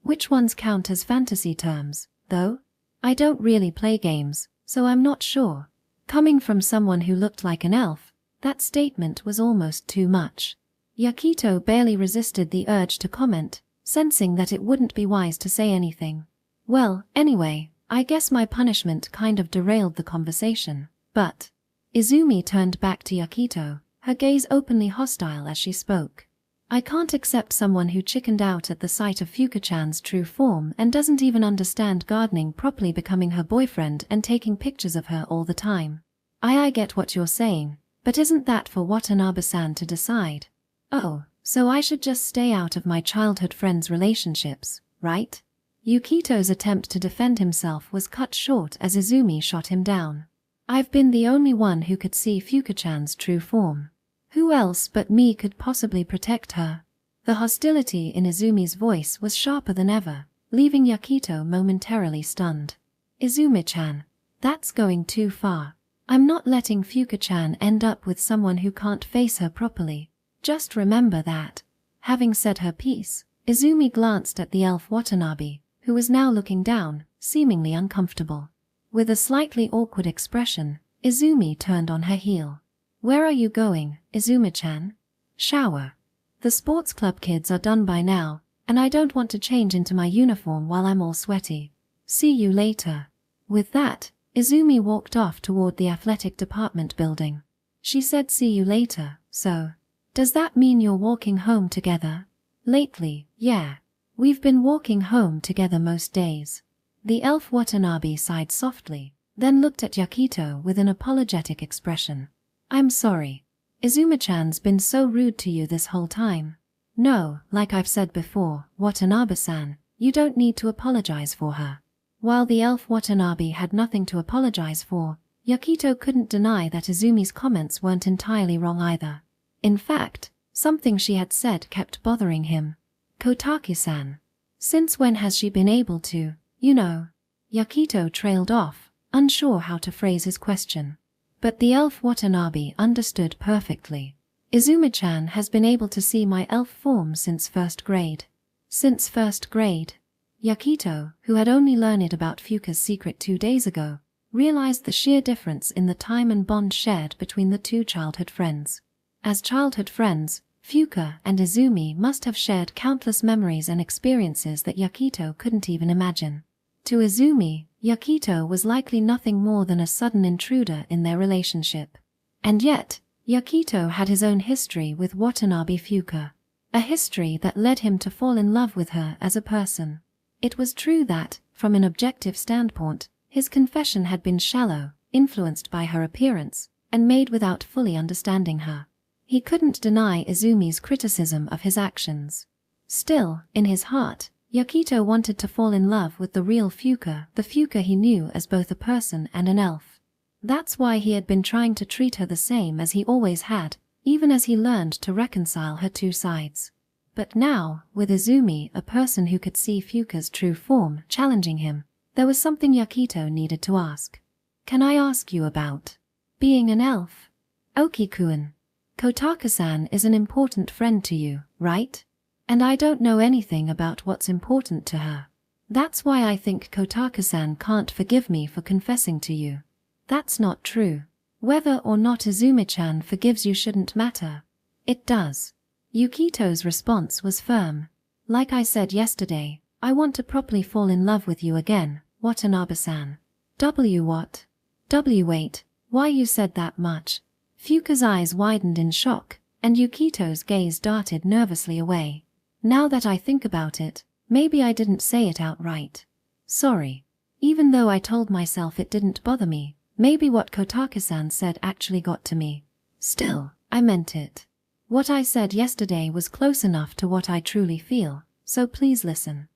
Which ones count as fantasy terms, though? I don't really play games, so I'm not sure. Coming from someone who looked like an elf, that statement was almost too much. Yakito barely resisted the urge to comment, sensing that it wouldn't be wise to say anything. Well, anyway, I guess my punishment kind of derailed the conversation, but... Izumi turned back to Yakito, her gaze openly hostile as she spoke. I can't accept someone who chickened out at the sight of Fuka-chan's true form and doesn't even understand gardening properly becoming her boyfriend and taking pictures of her all the time. I get what you're saying, but isn't that for Watanabe-san to decide? Oh, so I should just stay out of my childhood friends' relationships, right? Yukito's attempt to defend himself was cut short as Izumi shot him down. I've been the only one who could see Fuka-chan's true form. Who else but me could possibly protect her? The hostility in Izumi's voice was sharper than ever, leaving Yukito momentarily stunned. Izumi-chan, that's going too far. I'm not letting Fuka-chan end up with someone who can't face her properly. Just remember that. Having said her piece, Izumi glanced at the elf Watanabe, who was now looking down, seemingly uncomfortable. With a slightly awkward expression, Izumi turned on her heel. Where are you going, Izumi-chan? Shower. The sports club kids are done by now, and I don't want to change into my uniform while I'm all sweaty. See you later. With that, Izumi walked off toward the athletic department building. She said see you later, so. Does that mean you're walking home together? Lately, yeah. We've been walking home together most days. The elf Watanabe sighed softly, then looked at Yukito with an apologetic expression. I'm sorry. Izumi-chan's been so rude to you this whole time. No, like I've said before, Watanabe-san, you don't need to apologize for her. While the elf Watanabe had nothing to apologize for, Yukito couldn't deny that Izumi's comments weren't entirely wrong either. In fact, something she had said kept bothering him. Kotaki-san. Since when has she been able to, Yukito trailed off, unsure how to phrase his question. But the elf Watanabe understood perfectly. Izumi-chan has been able to see my elf form since first grade. Since first grade. Yukito, who had only learned about Fuka's secret 2 days ago, realized the sheer difference in the time and bond shared between the two childhood friends. As childhood friends, Fuka and Izumi must have shared countless memories and experiences that Yukito couldn't even imagine. To Izumi, Yukito was likely nothing more than a sudden intruder in their relationship. And yet, Yukito had his own history with Watanabe Fuka, a history that led him to fall in love with her as a person. It was true that, from an objective standpoint, his confession had been shallow, influenced by her appearance, and made without fully understanding her. He couldn't deny Izumi's criticism of his actions. Still, in his heart, Yukito wanted to fall in love with the real Fuka, the Fuka he knew as both a person and an elf. That's why he had been trying to treat her the same as he always had, even as he learned to reconcile her two sides. But now, with Izumi, a person who could see Fuka's true form, challenging him, there was something Yukito needed to ask. Can I ask you about being an elf? Oki-kun. Kotaka-san is an important friend to you, right? And I don't know anything about what's important to her. That's why I think Kotaka-san can't forgive me for confessing to you. That's not true. Whether or not Izumi-chan forgives you shouldn't matter. It does. Yukito's response was firm. Like I said yesterday, I want to properly fall in love with you again, Watanabe-san. What? Wait, why you said that much? Fuka's eyes widened in shock, and Yukito's gaze darted nervously away. Now that I think about it, maybe I didn't say it outright. Sorry. Even though I told myself it didn't bother me, maybe what Kotaka-san said actually got to me. Still, I meant it. What I said yesterday was close enough to what I truly feel, so please listen.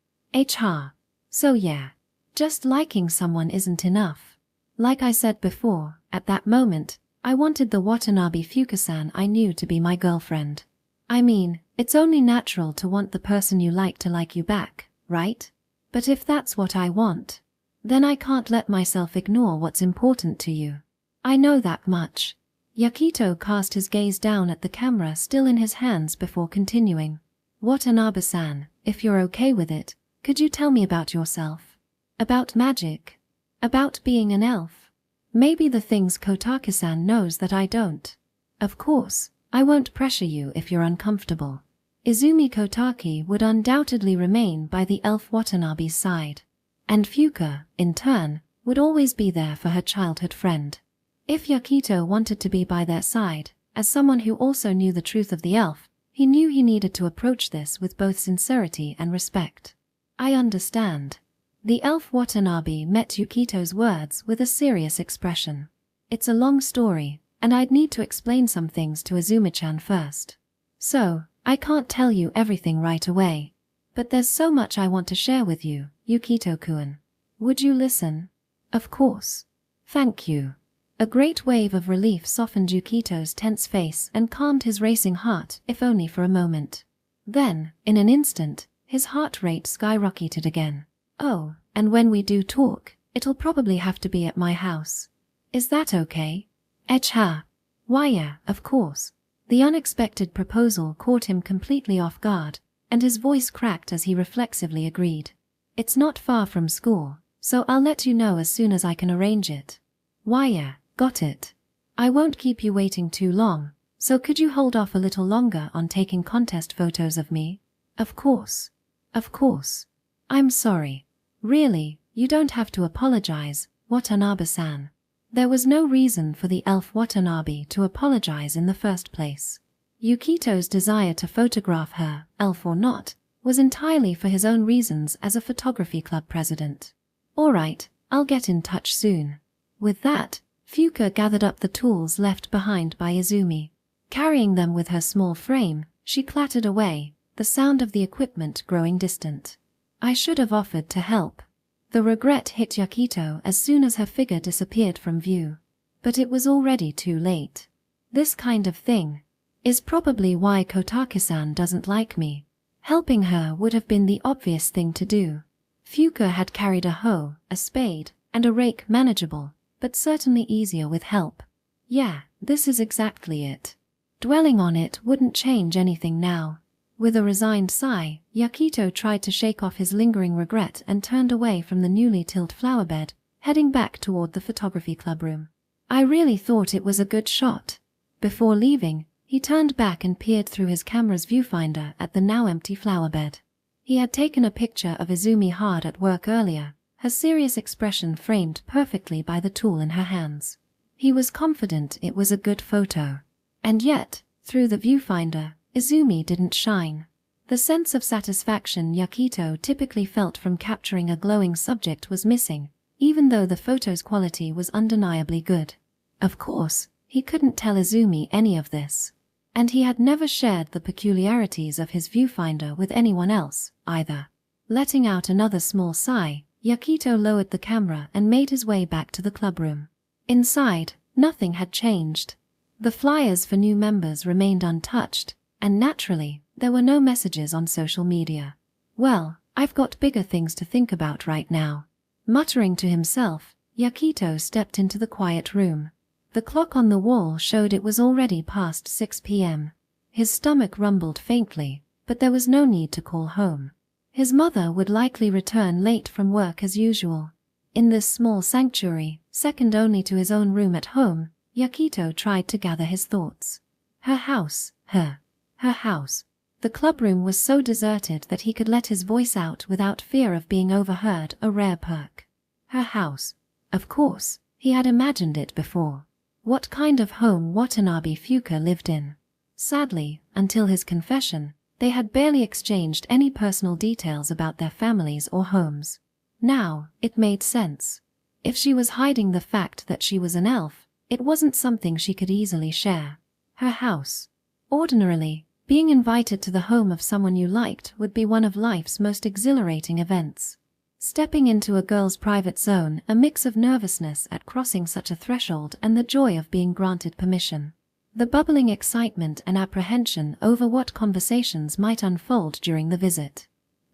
So yeah. Just liking someone isn't enough. Like I said before, at that moment, I wanted the Watanabe Fuka-san I knew to be my girlfriend. I mean, it's only natural to want the person you like to like you back, right? But if that's what I want, then I can't let myself ignore what's important to you. I know that much. Yukito cast his gaze down at the camera still in his hands before continuing. Watanabe-san, if you're okay with it, could you tell me about yourself? About magic? About being an elf? Maybe the things Kotaka-san knows that I don't. Of course, I won't pressure you if you're uncomfortable. Izumi Kotaki would undoubtedly remain by the elf Watanabe's side. And Fuka, in turn, would always be there for her childhood friend. If Yukito wanted to be by their side, as someone who also knew the truth of the elf, He knew he needed to approach this with both sincerity and respect. I understand. The elf Watanabe met Yukito's words with a serious expression. It's a long story, and I'd need to explain some things to Izumi-chan first. So, I can't tell you everything right away. But there's so much I want to share with you, Yukito-kun. Would you listen? Of course. Thank you. A great wave of relief softened Yukito's tense face and calmed his racing heart, if only for a moment. Then, in an instant, his heart rate skyrocketed again. Oh, and when we do talk, it'll probably have to be at my house. Is that okay? Echha. Why yeah, of course. The unexpected proposal caught him completely off guard, and his voice cracked as he reflexively agreed. It's not far from school, so I'll let you know as soon as I can arrange it. Why yeah, got it. I won't keep you waiting too long, so could you hold off a little longer on taking contest photos of me? Of course. Of course. I'm sorry. Really, you don't have to apologize, Watanabe-san. There was no reason for the elf Watanabe to apologize in the first place. Yukito's desire to photograph her, elf or not, was entirely for his own reasons as a photography club president. Alright, I'll get in touch soon. With that, Fuka gathered up the tools left behind by Izumi. Carrying them with her small frame, she clattered away, the sound of the equipment growing distant. I should have offered to help. The regret hit Yukito as soon as her figure disappeared from view. But it was already too late. This kind of thing is probably why Kotake-san doesn't like me. Helping her would have been the obvious thing to do. Fuka had carried a hoe, a spade, and a rake manageable, but certainly easier with help. Yeah, this is exactly it. Dwelling on it wouldn't change anything now. With a resigned sigh, Yukito tried to shake off his lingering regret and turned away from the newly tilled flower bed, heading back toward the photography club room. I really thought it was a good shot. Before leaving, he turned back and peered through his camera's viewfinder at the now empty flower bed. He had taken a picture of Izumi hard at work earlier, her serious expression framed perfectly by the tool in her hands. He was confident it was a good photo. And yet, through the viewfinder, Izumi didn't shine. The sense of satisfaction Yukito typically felt from capturing a glowing subject was missing, even though the photo's quality was undeniably good. Of course, he couldn't tell Izumi any of this. And he had never shared the peculiarities of his viewfinder with anyone else, either. Letting out another small sigh, Yukito lowered the camera and made his way back to the clubroom. Inside, nothing had changed. The flyers for new members remained untouched, and naturally, there were no messages on social media. Well, I've got bigger things to think about right now. Muttering to himself, Yukito stepped into the quiet room. The clock on the wall showed it was already past 6 p.m. His stomach rumbled faintly, but there was no need to call home. His mother would likely return late from work as usual. In this small sanctuary, second only to his own room at home, Yukito tried to gather his thoughts. Her house, her house. The clubroom was so deserted that he could let his voice out without fear of being overheard, a rare perk. Her house. Of course, he had imagined it before. What kind of home Watanabe Fuka lived in. Sadly, until his confession, they had barely exchanged any personal details about their families or homes. Now, it made sense. If she was hiding the fact that she was an elf, it wasn't something she could easily share. Her house. Ordinarily, being invited to the home of someone you liked would be one of life's most exhilarating events. Stepping into a girl's private zone, a mix of nervousness at crossing such a threshold and the joy of being granted permission. The bubbling excitement and apprehension over what conversations might unfold during the visit.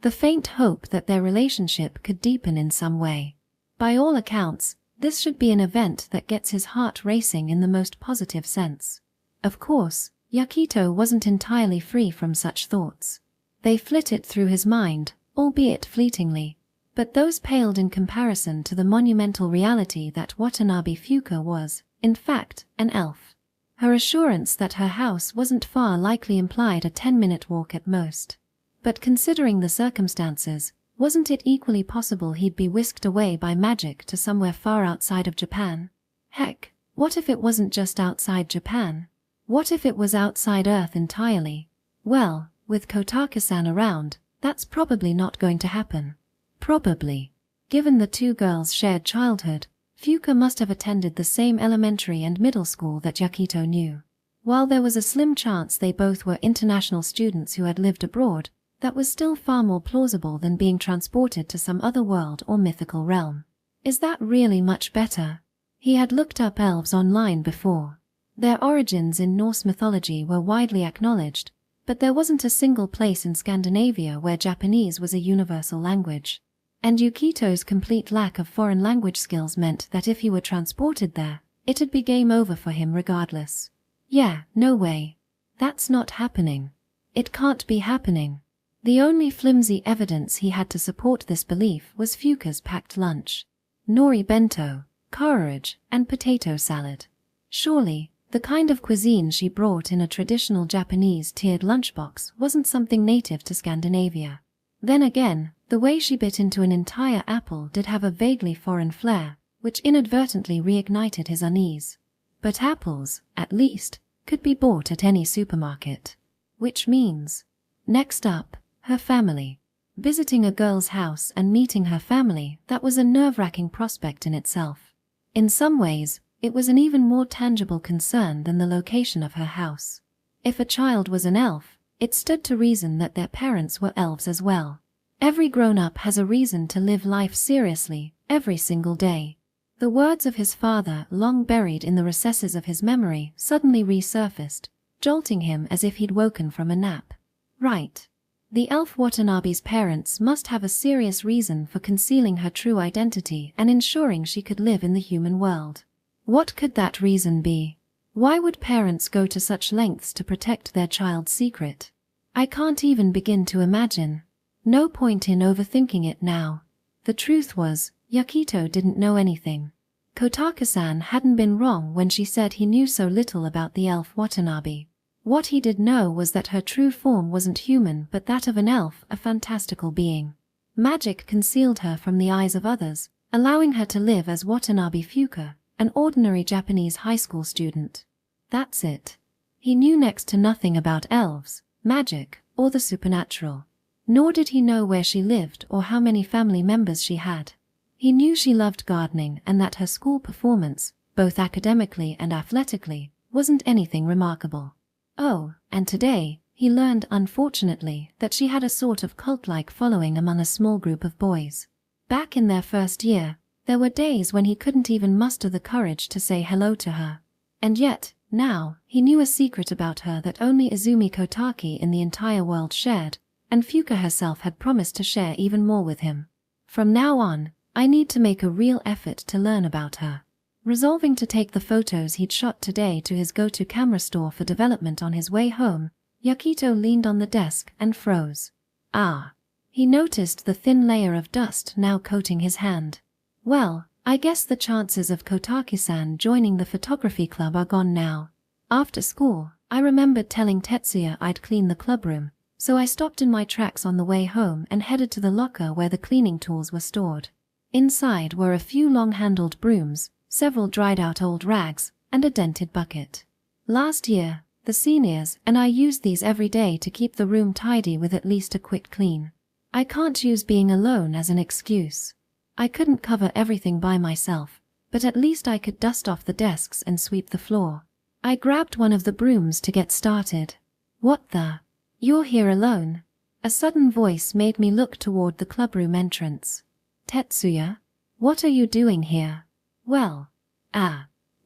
The faint hope that their relationship could deepen in some way. By all accounts, this should be an event that gets his heart racing in the most positive sense. Of course, Yukito wasn't entirely free from such thoughts. They flitted through his mind, albeit fleetingly, but those paled in comparison to the monumental reality that Watanabe Fuka was, in fact, an elf. Her assurance that her house wasn't far likely implied a 10-minute walk at most. But considering the circumstances, wasn't it equally possible he'd be whisked away by magic to somewhere far outside of Japan? Heck, what if it wasn't just outside Japan? What if it was outside Earth entirely? Well, with Kotaka-san around, that's probably not going to happen. Probably. Given the two girls' shared childhood, Fuka must have attended the same elementary and middle school that Yakito knew. While there was a slim chance they both were international students who had lived abroad, that was still far more plausible than being transported to some other world or mythical realm. Is that really much better? He had looked up elves online before. Their origins in Norse mythology were widely acknowledged, but there wasn't a single place in Scandinavia where Japanese was a universal language. And Yukito's complete lack of foreign language skills meant that if he were transported there, it'd be game over for him regardless. Yeah, no way. That's not happening. It can't be happening. The only flimsy evidence he had to support this belief was Fuka's packed lunch. Nori bento, courage, and potato salad. Surely, the kind of cuisine she brought in a traditional Japanese tiered lunchbox wasn't something native to Scandinavia. Then again, the way she bit into an entire apple did have a vaguely foreign flair, which inadvertently reignited his unease. But apples, at least, could be bought at any supermarket. Which means, next up, her family. Visiting a girl's house and meeting her family, that was a nerve-wracking prospect in itself. In some ways, it was an even more tangible concern than the location of her house. If a child was an elf, it stood to reason that their parents were elves as well. Every grown-up has a reason to live life seriously, every single day. The words of his father, long buried in the recesses of his memory, suddenly resurfaced, jolting him as if he'd woken from a nap. Right. The elf Watanabe's parents must have a serious reason for concealing her true identity and ensuring she could live in the human world. What could that reason be? Why would parents go to such lengths to protect their child's secret? I can't even begin to imagine. No point in overthinking it now. The truth was, Yakito didn't know anything. Kotaka-san hadn't been wrong when she said he knew so little about the elf Watanabe. What he did know was that her true form wasn't human but that of an elf, a fantastical being. Magic concealed her from the eyes of others, allowing her to live as Watanabe Fuka, an ordinary Japanese high school student. That's it. He knew next to nothing about elves, magic, or the supernatural. Nor did he know where she lived or how many family members she had. He knew she loved gardening and that her school performance, both academically and athletically, wasn't anything remarkable. Oh, and today, he learned unfortunately that she had a sort of cult-like following among a small group of boys. Back in their first year, there were days when he couldn't even muster the courage to say hello to her. And yet, now, he knew a secret about her that only Izumi Kotaki in the entire world shared, and Fuka herself had promised to share even more with him. From now on, I need to make a real effort to learn about her. Resolving to take the photos he'd shot today to his go-to camera store for development on his way home, Yakito leaned on the desk and froze. Ah. He noticed the thin layer of dust now coating his hand. Well, I guess the chances of Kotaki-san joining the photography club are gone now. After school, I remembered telling Tetsuya I'd clean the clubroom, so I stopped in my tracks on the way home and headed to the locker where the cleaning tools were stored. Inside were a few long-handled brooms, several dried-out old rags, and a dented bucket. Last year, the seniors and I used these every day to keep the room tidy with at least a quick clean. I can't use being alone as an excuse. I couldn't cover everything by myself, but at least I could dust off the desks and sweep the floor. I grabbed one of the brooms to get started. What the? You're here alone? A sudden voice made me look toward the clubroom entrance. Tetsuya? What are you doing here? Well.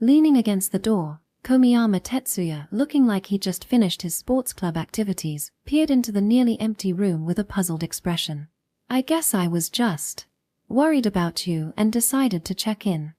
Leaning against the door, Komiyama Tetsuya, looking like he'd just finished his sports club activities, peered into the nearly empty room with a puzzled expression. I guess I was just worried about you and decided to check in.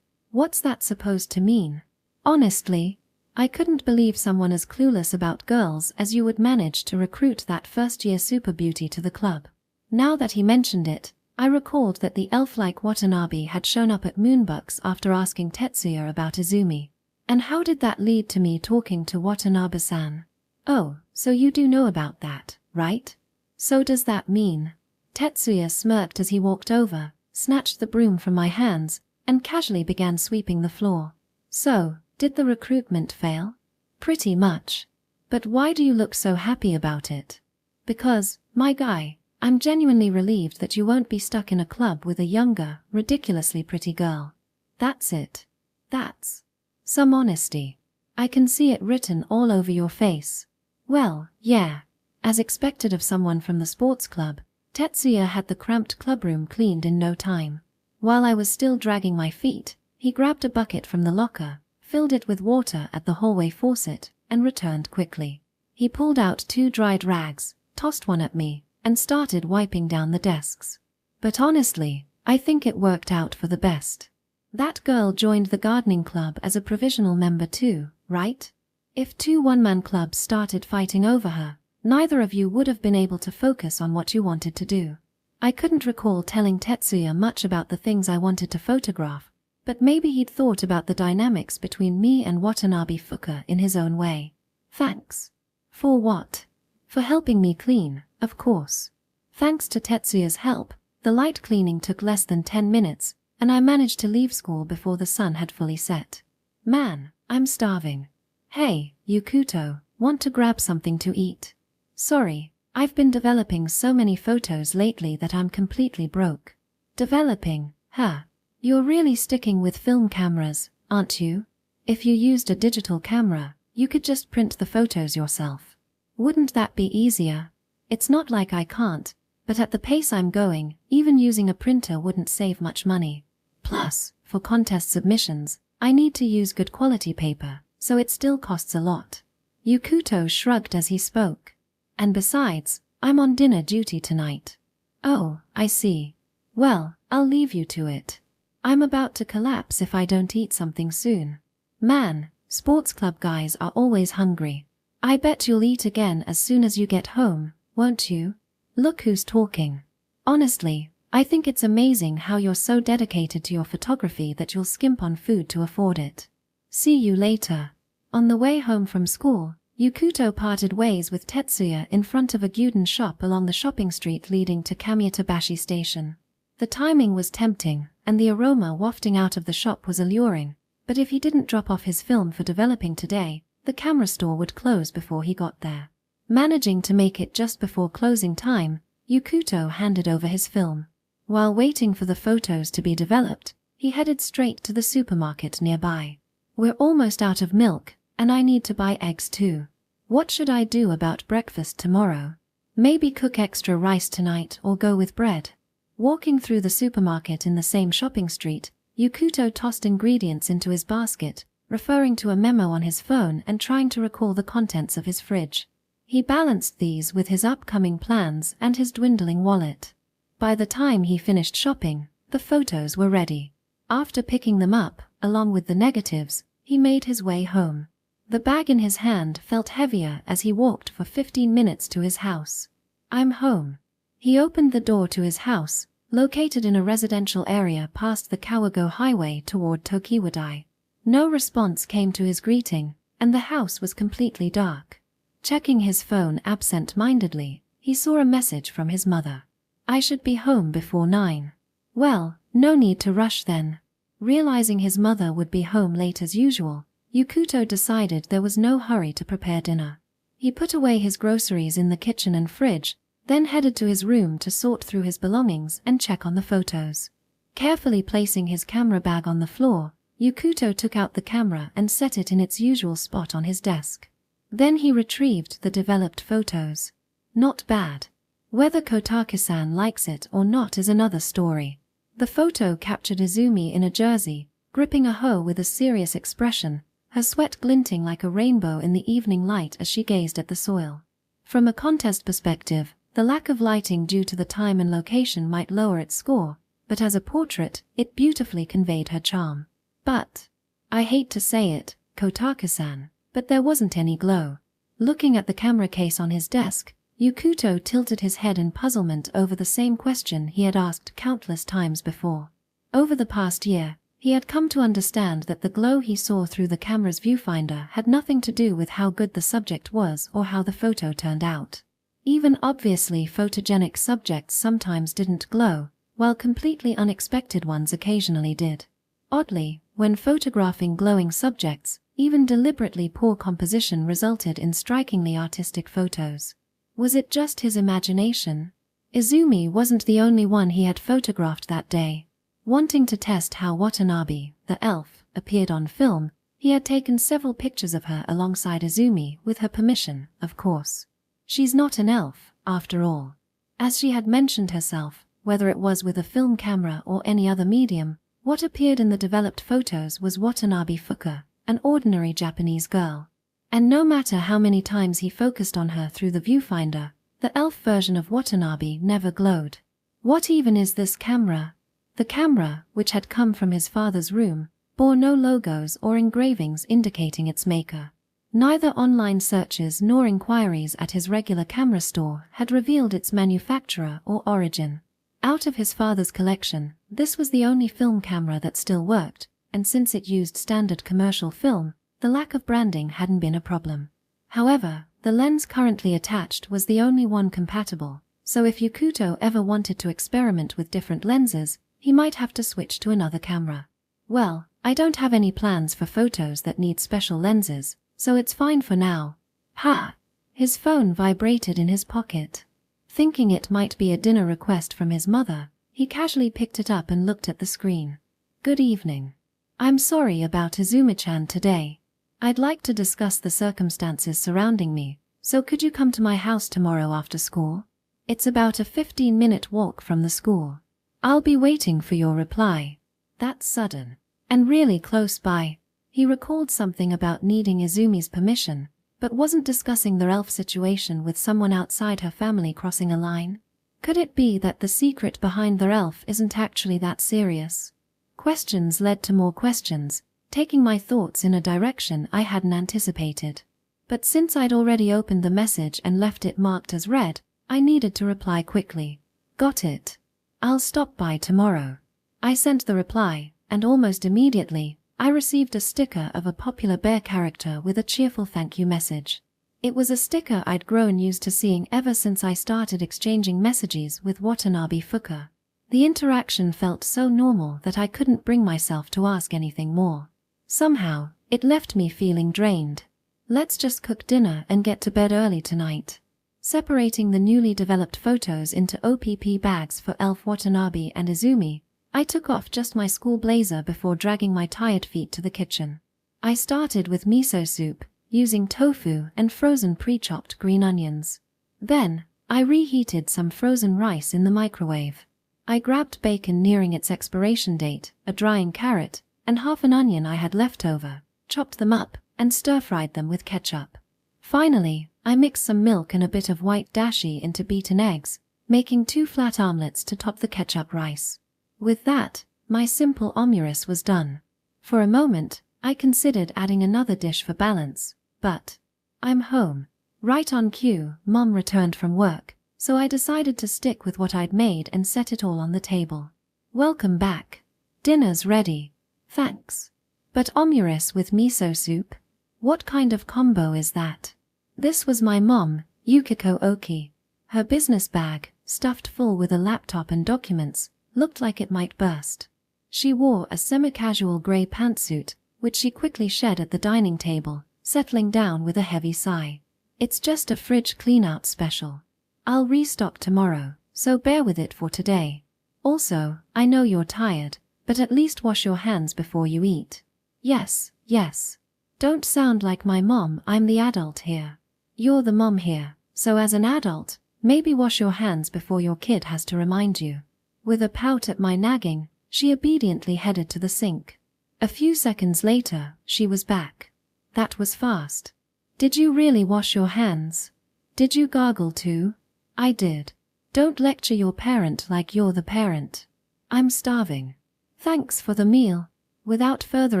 What's that supposed to mean? Honestly, I couldn't believe someone as clueless about girls as you would manage to recruit that first-year super beauty to the club. Now that he mentioned it, I recalled that the elf-like Watanabe had shown up at Moonbucks after asking Tetsuya about Izumi. And how did that lead to me talking to Watanabe-san? Oh, so you do know about that, right? So does that mean? Tetsuya smirked as he walked over, snatched the broom from my hands, and casually began sweeping the floor. So, did the recruitment fail? Pretty much. But why do you look so happy about it? Because, my guy, I'm genuinely relieved that you won't be stuck in a club with a younger, ridiculously pretty girl. That's it. That's some honesty. I can see it written all over your face. Well, yeah. As expected of someone from the sports club, Tetsuya had the cramped clubroom cleaned in no time. While I was still dragging my feet, he grabbed a bucket from the locker, filled it with water at the hallway faucet, and returned quickly. He pulled out 2 dried rags, tossed one at me, and started wiping down the desks. But honestly, I think it worked out for the best. That girl joined the gardening club as a provisional member too, right? If 2 one-man clubs started fighting over her, neither of you would have been able to focus on what you wanted to do. I couldn't recall telling Tetsuya much about the things I wanted to photograph, but maybe he'd thought about the dynamics between me and Watanabe Fuka in his own way. Thanks. For what? For helping me clean, of course. Thanks to Tetsuya's help, the light cleaning took less than 10 minutes, and I managed to leave school before the sun had fully set. Man, I'm starving. Hey, Yukuto, want to grab something to eat? Sorry, I've been developing so many photos lately that I'm completely broke. Developing, huh? You're really sticking with film cameras, aren't you? If you used a digital camera, you could just print the photos yourself. Wouldn't that be easier? It's not like I can't, but at the pace I'm going, even using a printer wouldn't save much money. Plus, for contest submissions, I need to use good quality paper, so it still costs a lot. Yukuto shrugged as he spoke. And besides, I'm on dinner duty tonight. Oh, I see. Well, I'll leave you to it. I'm about to collapse if I don't eat something soon. Man, sports club guys are always hungry. I bet you'll eat again as soon as you get home, won't you? Look who's talking. Honestly, I think it's amazing how you're so dedicated to your photography that you'll skimp on food to afford it. See you later. On the way home from school, Yukuto parted ways with Tetsuya in front of a gyuden shop along the shopping street leading to Kamiyatabashi Station. The timing was tempting, and the aroma wafting out of the shop was alluring, but if he didn't drop off his film for developing today, the camera store would close before he got there. Managing to make it just before closing time, Yukuto handed over his film. While waiting for the photos to be developed, he headed straight to the supermarket nearby. We're almost out of milk, and I need to buy eggs too. What should I do about breakfast tomorrow? Maybe cook extra rice tonight or go with bread. Walking through the supermarket in the same shopping street, Yukuto tossed ingredients into his basket, referring to a memo on his phone and trying to recall the contents of his fridge. He balanced these with his upcoming plans and his dwindling wallet. By the time he finished shopping, the photos were ready. After picking them up, along with the negatives, he made his way home. The bag in his hand felt heavier as he walked for 15 minutes to his house. I'm home. He opened the door to his house, located in a residential area past the Kawago Highway toward Tokiwadai. No response came to his greeting, and the house was completely dark. Checking his phone absent-mindedly, he saw a message from his mother. I should be home before 9. Well, no need to rush then. Realizing his mother would be home late as usual, Yukuto decided there was no hurry to prepare dinner. He put away his groceries in the kitchen and fridge, then headed to his room to sort through his belongings and check on the photos. Carefully placing his camera bag on the floor, Yukuto took out the camera and set it in its usual spot on his desk. Then he retrieved the developed photos. Not bad. Whether Kotake-san likes it or not is another story. The photo captured Isumi in a jersey, gripping a hoe with a serious expression, her sweat glinting like a rainbow in the evening light as she gazed at the soil. From a contest perspective, the lack of lighting due to the time and location might lower its score, but as a portrait, it beautifully conveyed her charm. But, I hate to say it, Kotake-san, but there wasn't any glow. Looking at the camera case on his desk, Yukuto tilted his head in puzzlement over the same question he had asked countless times before. Over the past year, he had come to understand that the glow he saw through the camera's viewfinder had nothing to do with how good the subject was or how the photo turned out. Even obviously photogenic subjects sometimes didn't glow, while completely unexpected ones occasionally did. Oddly, when photographing glowing subjects, Even deliberately poor composition resulted in strikingly artistic photos. Was it just his imagination? Izumi wasn't the only one he had photographed that day. Wanting to test how Watanabe, the elf, appeared on film, he had taken several pictures of her alongside Izumi, with her permission, of course. She's not an elf, after all. As she had mentioned herself, whether it was with a film camera or any other medium, what appeared in the developed photos was Watanabe Fuka, an ordinary Japanese girl. And no matter how many times he focused on her through the viewfinder, the elf version of Watanabe never glowed. What even is this camera? The camera, which had come from his father's room, bore no logos or engravings indicating its maker. Neither online searches nor inquiries at his regular camera store had revealed its manufacturer or origin. Out of his father's collection, this was the only film camera that still worked, and since it used standard commercial film, the lack of branding hadn't been a problem. However, the lens currently attached was the only one compatible, so if Yukuto ever wanted to experiment with different lenses, he might have to switch to another camera. Well, I don't have any plans for photos that need special lenses, so it's fine for now. Ha! His phone vibrated in his pocket. Thinking it might be a dinner request from his mother, he casually picked it up and looked at the screen. Good evening. I'm sorry about Izumi-chan today. I'd like to discuss the circumstances surrounding me, so could you come to my house tomorrow after school? It's about a 15-minute walk from the school. I'll be waiting for your reply. That's sudden. And really close by. He recalled something about needing Izumi's permission, but wasn't discussing their elf situation with someone outside her family crossing a line. Could it be that the secret behind their elf isn't actually that serious? Questions led to more questions, taking my thoughts in a direction I hadn't anticipated. But since I'd already opened the message and left it marked as read, I needed to reply quickly. Got it. I'll stop by tomorrow. I sent the reply, and almost immediately, I received a sticker of a popular bear character with a cheerful thank you message. It was a sticker I'd grown used to seeing ever since I started exchanging messages with Watanabe Fuka. The interaction felt so normal that I couldn't bring myself to ask anything more. Somehow, it left me feeling drained. Let's just cook dinner and get to bed early tonight. Separating the newly developed photos into OPP bags for Elf Watanabe and Izumi, I took off just my school blazer before dragging my tired feet to the kitchen. I started with miso soup, using tofu and frozen pre-chopped green onions. Then, I reheated some frozen rice in the microwave. I grabbed bacon nearing its expiration date, a drying carrot, and half an onion I had left over, chopped them up, and stir-fried them with ketchup. Finally, I mixed some milk and a bit of white dashi into beaten eggs, making 2 flat omelets to top the ketchup rice. With that, my simple immerse was done. For a moment, I considered adding another dish for balance, but I'm home. Right on cue, Mom returned from work, so I decided to stick with what I'd made and set it all on the table. Welcome back. Dinner's ready. Thanks. But immerse with miso soup? What kind of combo is that? This was my mom, Yukiko Oki. Her business bag, stuffed full with a laptop and documents, looked like it might burst. She wore a semi-casual grey pantsuit, which she quickly shed at the dining table, settling down with a heavy sigh. It's just a fridge clean-out special. I'll restock tomorrow, so bear with it for today. Also, I know you're tired, but at least wash your hands before you eat. Yes, yes. Don't sound like my mom, I'm the adult here. You're the mom here, so as an adult, maybe wash your hands before your kid has to remind you. With a pout at my nagging, she obediently headed to the sink. A few seconds later, she was back. That was fast. Did you really wash your hands? Did you gargle too? I did. Don't lecture your parent like you're the parent. I'm starving. Thanks for the meal. Without further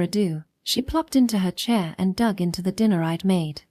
ado, she plopped into her chair and dug into the dinner I'd made.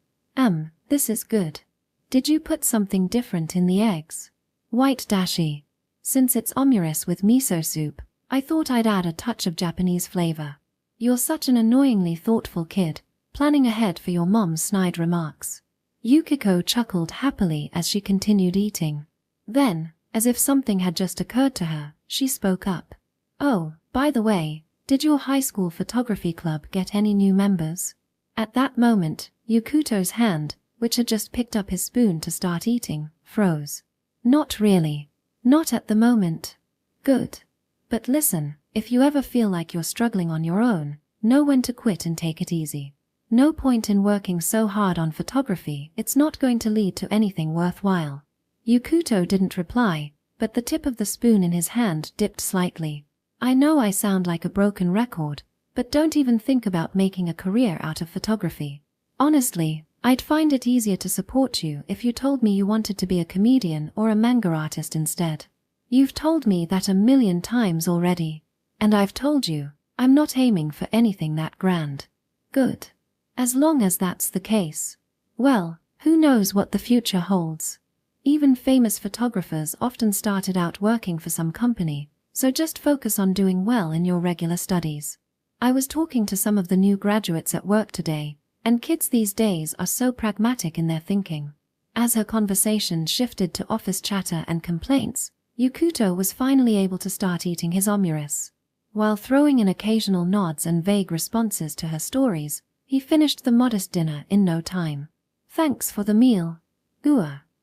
This is good. Did you put something different in the eggs? White dashi. Since it's immerse with miso soup, I thought I'd add a touch of Japanese flavor. You're such an annoyingly thoughtful kid, planning ahead for your mom's snide remarks. Yukiko chuckled happily as she continued eating. Then, as if something had just occurred to her, she spoke up. Oh, by the way, did your high school photography club get any new members? At that moment, Yukuto's hand, which had just picked up his spoon to start eating, froze. Not really. Not at the moment. Good. But listen, if you ever feel like you're struggling on your own, know when to quit and take it easy. No point in working so hard on photography, it's not going to lead to anything worthwhile. Yukuto didn't reply, but the tip of the spoon in his hand dipped slightly. I know I sound like a broken record, but don't even think about making a career out of photography. Honestly, I'd find it easier to support you if you told me you wanted to be a comedian or a manga artist instead. You've told me that 1,000,000 times already, and I've told you, I'm not aiming for anything that grand. Good. As long as that's the case. Well, who knows what the future holds. Even famous photographers often started out working for some company, so just focus on doing well in your regular studies. I was talking to some of the new graduates at work today, and kids these days are so pragmatic in their thinking. As her conversation shifted to office chatter and complaints, Yukuto was finally able to start eating his immerse. While throwing in occasional nods and vague responses to her stories, he finished the modest dinner in no time. Thanks for the meal.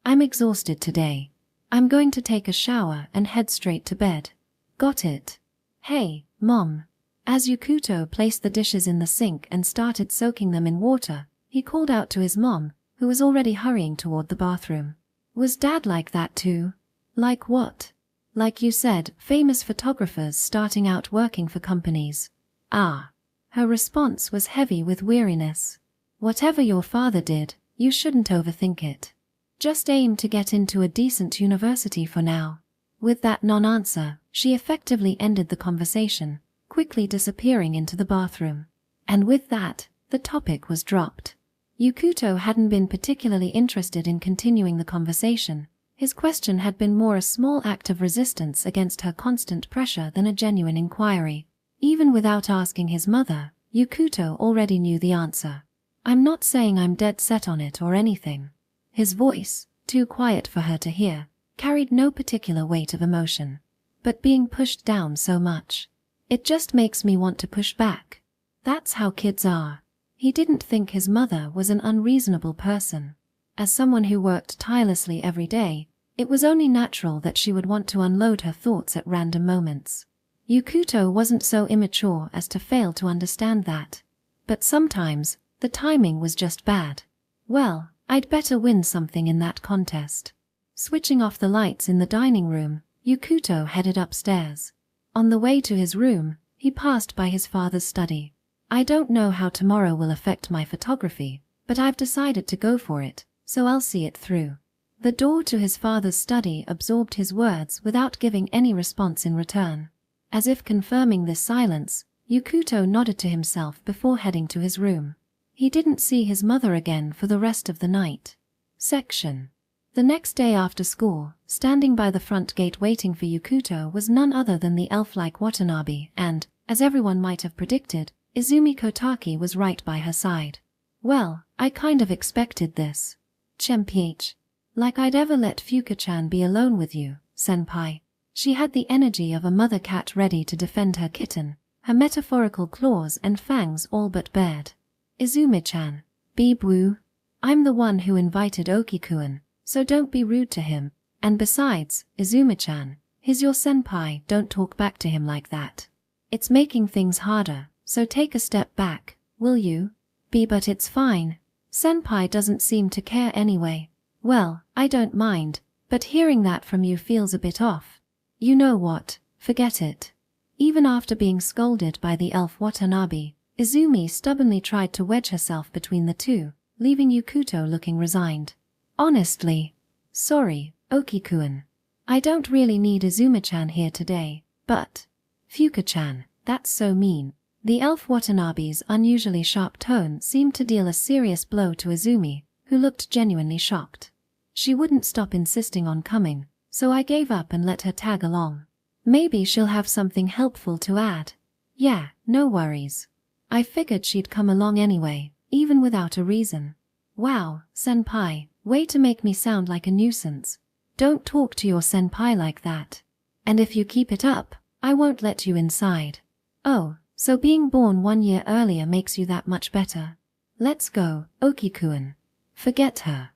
I'm exhausted today. I'm going to take a shower and head straight to bed. Got it. Hey, Mom. As Yukuto placed the dishes in the sink and started soaking them in water, he called out to his mom, who was already hurrying toward the bathroom. Was Dad like that too? Like what? Like you said, famous photographers starting out working for companies. Ah. Her response was heavy with weariness. Whatever your father did, you shouldn't overthink it. Just aim to get into a decent university for now. With that non-answer, she effectively ended the conversation, quickly disappearing into the bathroom. And with that, the topic was dropped. Yukuto hadn't been particularly interested in continuing the conversation. His question had been more a small act of resistance against her constant pressure than a genuine inquiry. Even without asking his mother, Yukuto already knew the answer. I'm not saying I'm dead set on it or anything. His voice, too quiet for her to hear, carried no particular weight of emotion. But being pushed down so much, it just makes me want to push back. That's how kids are. He didn't think his mother was an unreasonable person. As someone who worked tirelessly every day, it was only natural that she would want to unload her thoughts at random moments. Yukuto wasn't so immature as to fail to understand that. But sometimes, the timing was just bad. Well, I'd better win something in that contest. Switching off the lights in the dining room, Yukuto headed upstairs. On the way to his room, he passed by his father's study. I don't know how tomorrow will affect my photography, but I've decided to go for it, so I'll see it through. The door to his father's study absorbed his words without giving any response in return. As if confirming this silence, Yukuto nodded to himself before heading to his room. He didn't see his mother again for the rest of the night. Section. The next day after school, standing by the front gate waiting for Yukuto was none other than the elf-like Watanabe and, as everyone might have predicted, Izumi Kotaki was right by her side. Well, I kind of expected this. Chemph. Like I'd ever let Fuka-chan be alone with you, senpai. She had the energy of a mother cat ready to defend her kitten, her metaphorical claws and fangs all but bared. Izumi-chan, Beep-woo. I'm the one who invited Okikuan, so don't be rude to him, and besides, Izumi-chan, he's your senpai, don't talk back to him like that. It's making things harder, so take a step back, will you? But it's fine. Senpai doesn't seem to care anyway. Well, I don't mind, but hearing that from you feels a bit off. You know what, forget it. Even after being scolded by the elf Watanabe, Izumi stubbornly tried to wedge herself between the two, leaving Yukuto looking resigned. Honestly. Sorry, Okikuan. I don't really need Izumi-chan here today, but… Fuka-chan, that's so mean. The elf Watanabe's unusually sharp tone seemed to deal a serious blow to Izumi, who looked genuinely shocked. She wouldn't stop insisting on coming, so I gave up and let her tag along. Maybe she'll have something helpful to add. Yeah, no worries. I figured she'd come along anyway, even without a reason. Wow, senpai, way to make me sound like a nuisance. Don't talk to your senpai like that. And if you keep it up, I won't let you inside. Oh, so being born 1 year earlier makes you that much better. Let's go, Oki-kun. Forget her.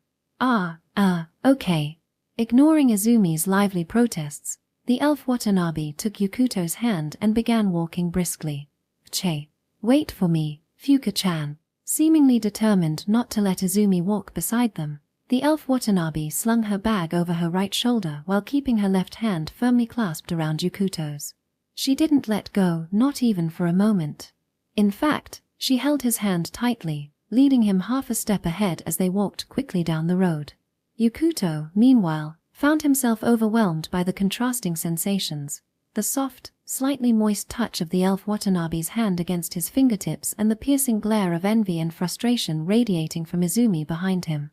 Okay. Ignoring Izumi's lively protests, the elf Watanabe took Yukuto's hand and began walking briskly. Che. Wait for me, Fuka-chan. Seemingly determined not to let Izumi walk beside them, the elf Watanabe slung her bag over her right shoulder while keeping her left hand firmly clasped around Yukuto's. She didn't let go, not even for a moment. In fact, she held his hand tightly, leading him half a step ahead as they walked quickly down the road. Yukuto, meanwhile, found himself overwhelmed by the contrasting sensations, the soft, slightly moist touch of the elf Watanabe's hand against his fingertips and the piercing glare of envy and frustration radiating from Izumi behind him.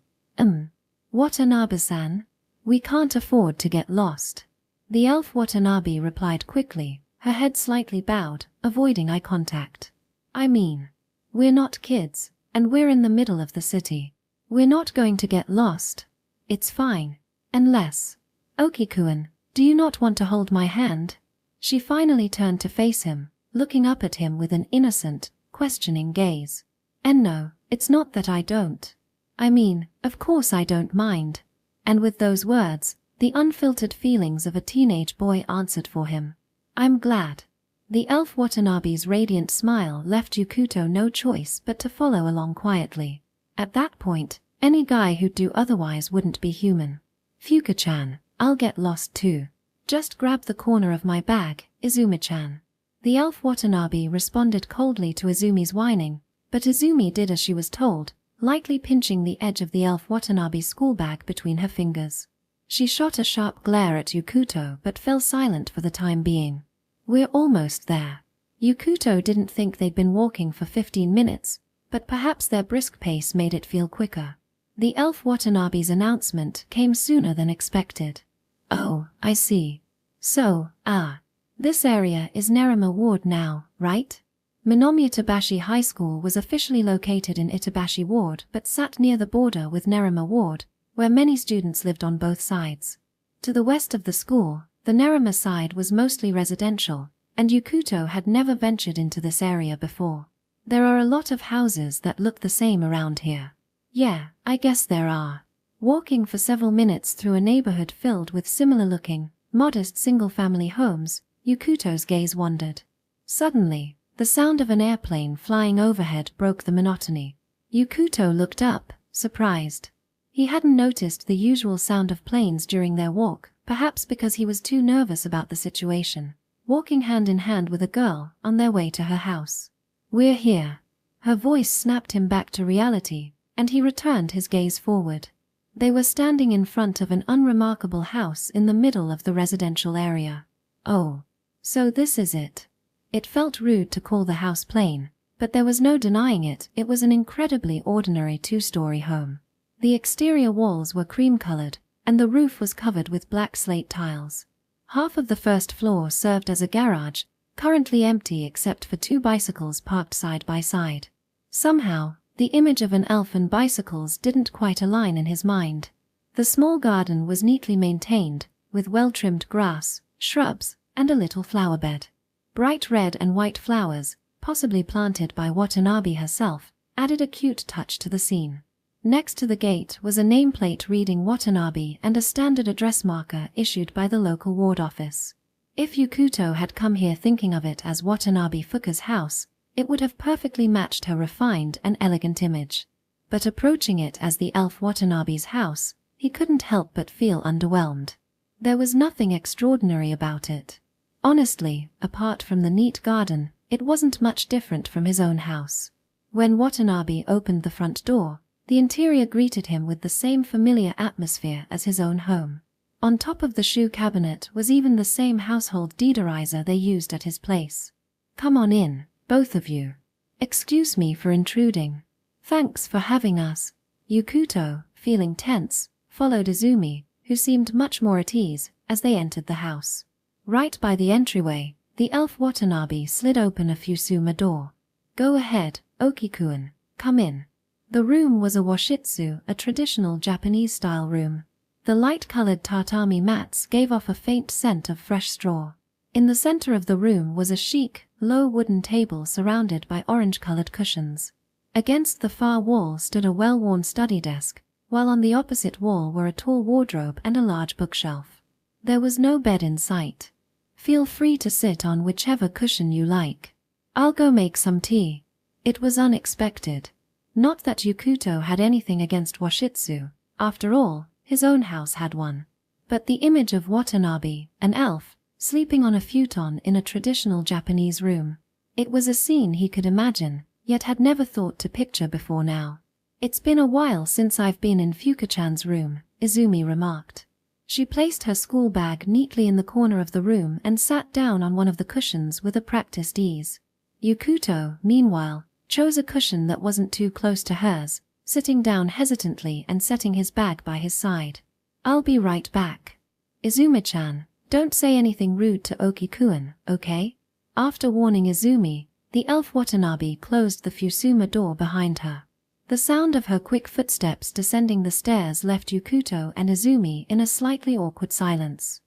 Watanabe-san? We can't afford to get lost. The elf Watanabe replied quickly, her head slightly bowed, avoiding eye contact. I mean, we're not kids, and we're in the middle of the city. We're not going to get lost. It's fine. Unless… Oki-kun, do you not want to hold my hand? She finally turned to face him, looking up at him with an innocent, questioning gaze. And no, it's not that I don't. I mean, of course I don't mind. And with those words, the unfiltered feelings of a teenage boy answered for him. I'm glad. The elf Watanabe's radiant smile left Yukuto no choice but to follow along quietly. At that point, any guy who'd do otherwise wouldn't be human. Fuka-chan, I'll get lost too. Just grab the corner of my bag, Izumi-chan. The elf Watanabe responded coldly to Izumi's whining, but Izumi did as she was told, lightly pinching the edge of the elf Watanabe's school bag between her fingers. She shot a sharp glare at Yukuto but fell silent for the time being. We're almost there. Yukuto didn't think they'd been walking for 15 minutes, but perhaps their brisk pace made it feel quicker. The elf Watanabe's announcement came sooner than expected. Oh, I see. So, this area is Nerima Ward now, right? Minomiya Itabashi High School was officially located in Itabashi Ward but sat near the border with Nerima Ward, where many students lived on both sides. To the west of the school, the Nerima side was mostly residential, and Yukuto had never ventured into this area before. There are a lot of houses that look the same around here. Yeah, I guess there are. Walking for several minutes through a neighborhood filled with similar-looking, modest single-family homes, Yukuto's gaze wandered. Suddenly, the sound of an airplane flying overhead broke the monotony. Yukuto looked up, surprised. He hadn't noticed the usual sound of planes during their walk, perhaps because he was too nervous about the situation, walking hand in hand with a girl on their way to her house. We're here. Her voice snapped him back to reality, and he returned his gaze forward. They were standing in front of an unremarkable house in the middle of the residential area. Oh, so this is it. It felt rude to call the house plain, but there was no denying it was an incredibly ordinary two-story home. The exterior walls were cream-colored, and the roof was covered with black slate tiles. Half of the first floor served as a garage, currently empty except for 2 bicycles parked side by side. Somehow, the image of an elf and bicycles didn't quite align in his mind. The small garden was neatly maintained, with well-trimmed grass, shrubs, and a little flower bed. Bright red and white flowers, possibly planted by Watanabe herself, added a cute touch to the scene. Next to the gate was a nameplate reading Watanabe and a standard address marker issued by the local ward office. If Yukuto had come here thinking of it as Watanabe Fuka's house, it would have perfectly matched her refined and elegant image. But approaching it as the elf Watanabe's house, he couldn't help but feel underwhelmed. There was nothing extraordinary about it. Honestly, apart from the neat garden, it wasn't much different from his own house. When Watanabe opened the front door, the interior greeted him with the same familiar atmosphere as his own home. On top of the shoe cabinet was even the same household deodorizer they used at his place. Come on in, both of you. Excuse me for intruding. Thanks for having us. Yukuto, feeling tense, followed Izumi, who seemed much more at ease, as they entered the house. Right by the entryway, the elf Watanabe slid open a Fusuma door. Go ahead, Oki-kun, come in. The room was a washitsu, a traditional Japanese-style room. The light-colored tatami mats gave off a faint scent of fresh straw. In the center of the room was a chic, low wooden table surrounded by orange-colored cushions. Against the far wall stood a well-worn study desk, while on the opposite wall were a tall wardrobe and a large bookshelf. There was no bed in sight. Feel free to sit on whichever cushion you like. I'll go make some tea. It was unexpected. Not that Yukuto had anything against Washitsu. After all, his own house had one. But the image of Watanabe, an elf, sleeping on a futon in a traditional Japanese room. It was a scene he could imagine, yet had never thought to picture before now. It's been a while since I've been in Fuka-chan's room, Izumi remarked. She placed her school bag neatly in the corner of the room and sat down on one of the cushions with a practiced ease. Yukuto, meanwhile, chose a cushion that wasn't too close to hers, sitting down hesitantly and setting his bag by his side. I'll be right back. Izumi-chan, don't say anything rude to Oki-kun, okay? After warning Izumi, the elf Watanabe closed the Fusuma door behind her. The sound of her quick footsteps descending the stairs left Yukuto and Izumi in a slightly awkward silence.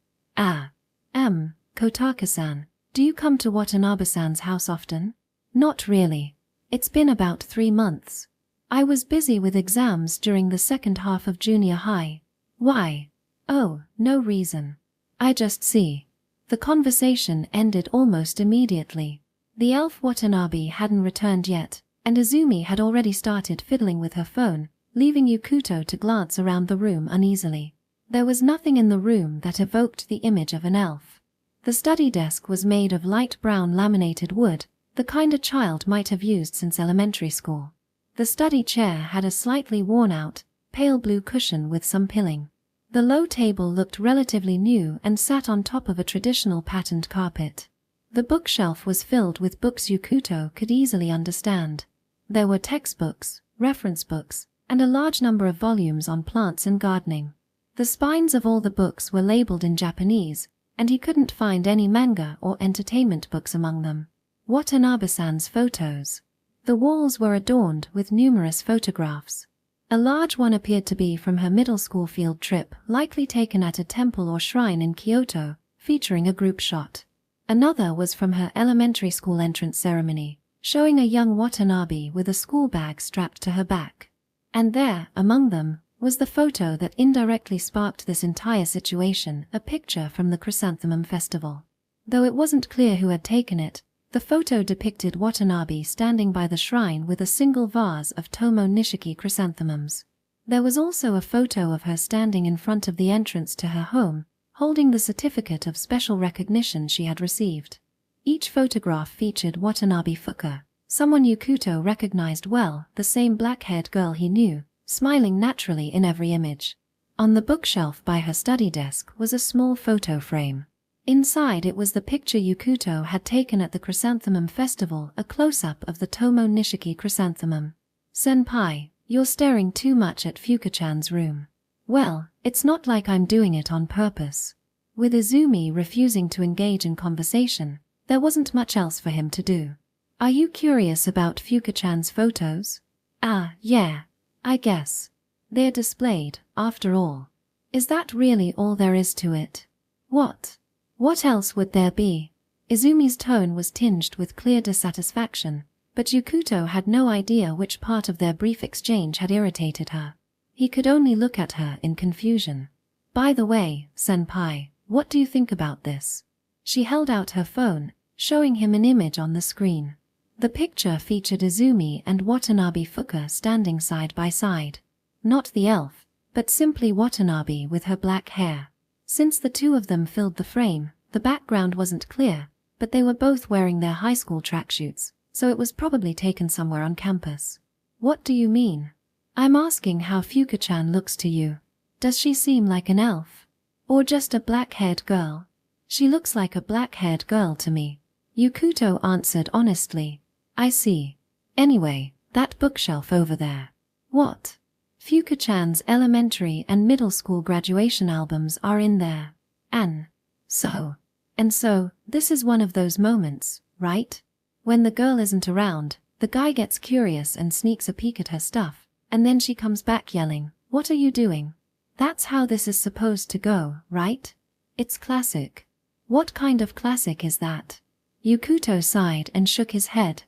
Kotaka-san, do you come to Watanabe-san's house often? Not really. It's been about 3 months. I was busy with exams during the second half of junior high. Why? Oh, no reason. I just see. The conversation ended almost immediately. The elf Watanabe hadn't returned yet, and Izumi had already started fiddling with her phone, leaving Yukuto to glance around the room uneasily. There was nothing in the room that evoked the image of an elf. The study desk was made of light brown laminated wood, the kind a child might have used since elementary school. The study chair had a slightly worn-out, pale blue cushion with some pilling. The low table looked relatively new and sat on top of a traditional patterned carpet. The bookshelf was filled with books Yukuto could easily understand. There were textbooks, reference books, and a large number of volumes on plants and gardening. The spines of all the books were labeled in Japanese, and he couldn't find any manga or entertainment books among them. Watanabe-san's photos. The walls were adorned with numerous photographs. A large one appeared to be from her middle school field trip, likely taken at a temple or shrine in Kyoto, featuring a group shot. Another was from her elementary school entrance ceremony, showing a young Watanabe with a school bag strapped to her back. And there, among them, was the photo that indirectly sparked this entire situation, a picture from the Chrysanthemum Festival. Though it wasn't clear who had taken it, the photo depicted Watanabe standing by the shrine with a single vase of Tomo Nishiki chrysanthemums. There was also a photo of her standing in front of the entrance to her home, holding the certificate of special recognition she had received. Each photograph featured Watanabe Fuka, someone Yukuto recognized well, the same black-haired girl he knew, smiling naturally in every image. On the bookshelf by her study desk was a small photo frame. Inside it was the picture Yukuto had taken at the Chrysanthemum Festival, a close-up of the Tomo Nishiki chrysanthemum. Senpai, you're staring too much at Fuka-chan's room. Well, it's not like I'm doing it on purpose. With Izumi refusing to engage in conversation, there wasn't much else for him to do. Are you curious about Fuka-chan's photos? Yeah, I guess. They're displayed, after all. Is that really all there is to it? What else would there be? Izumi's tone was tinged with clear dissatisfaction, but Yukuto had no idea which part of their brief exchange had irritated her. He could only look at her in confusion. By the way, senpai, what do you think about this? She held out her phone, showing him an image on the screen. The picture featured Izumi and Watanabe Fuka standing side by side. Not the elf, but simply Watanabe with her black hair. Since the two of them filled the frame, the background wasn't clear, but they were both wearing their high school tracksuits, so it was probably taken somewhere on campus. What do you mean? I'm asking how Fuka-chan looks to you. Does she seem like an elf? Or just a black-haired girl? She looks like a black-haired girl to me. Yukuto answered honestly. I see. Anyway, that bookshelf over there. What? Fuka-chan's elementary and middle school graduation albums are in there. And so, this is one of those moments, right? When the girl isn't around, the guy gets curious and sneaks a peek at her stuff, and then she comes back yelling, "What are you doing?" That's how this is supposed to go, right? It's classic. What kind of classic is that? Yukuto sighed and shook his head.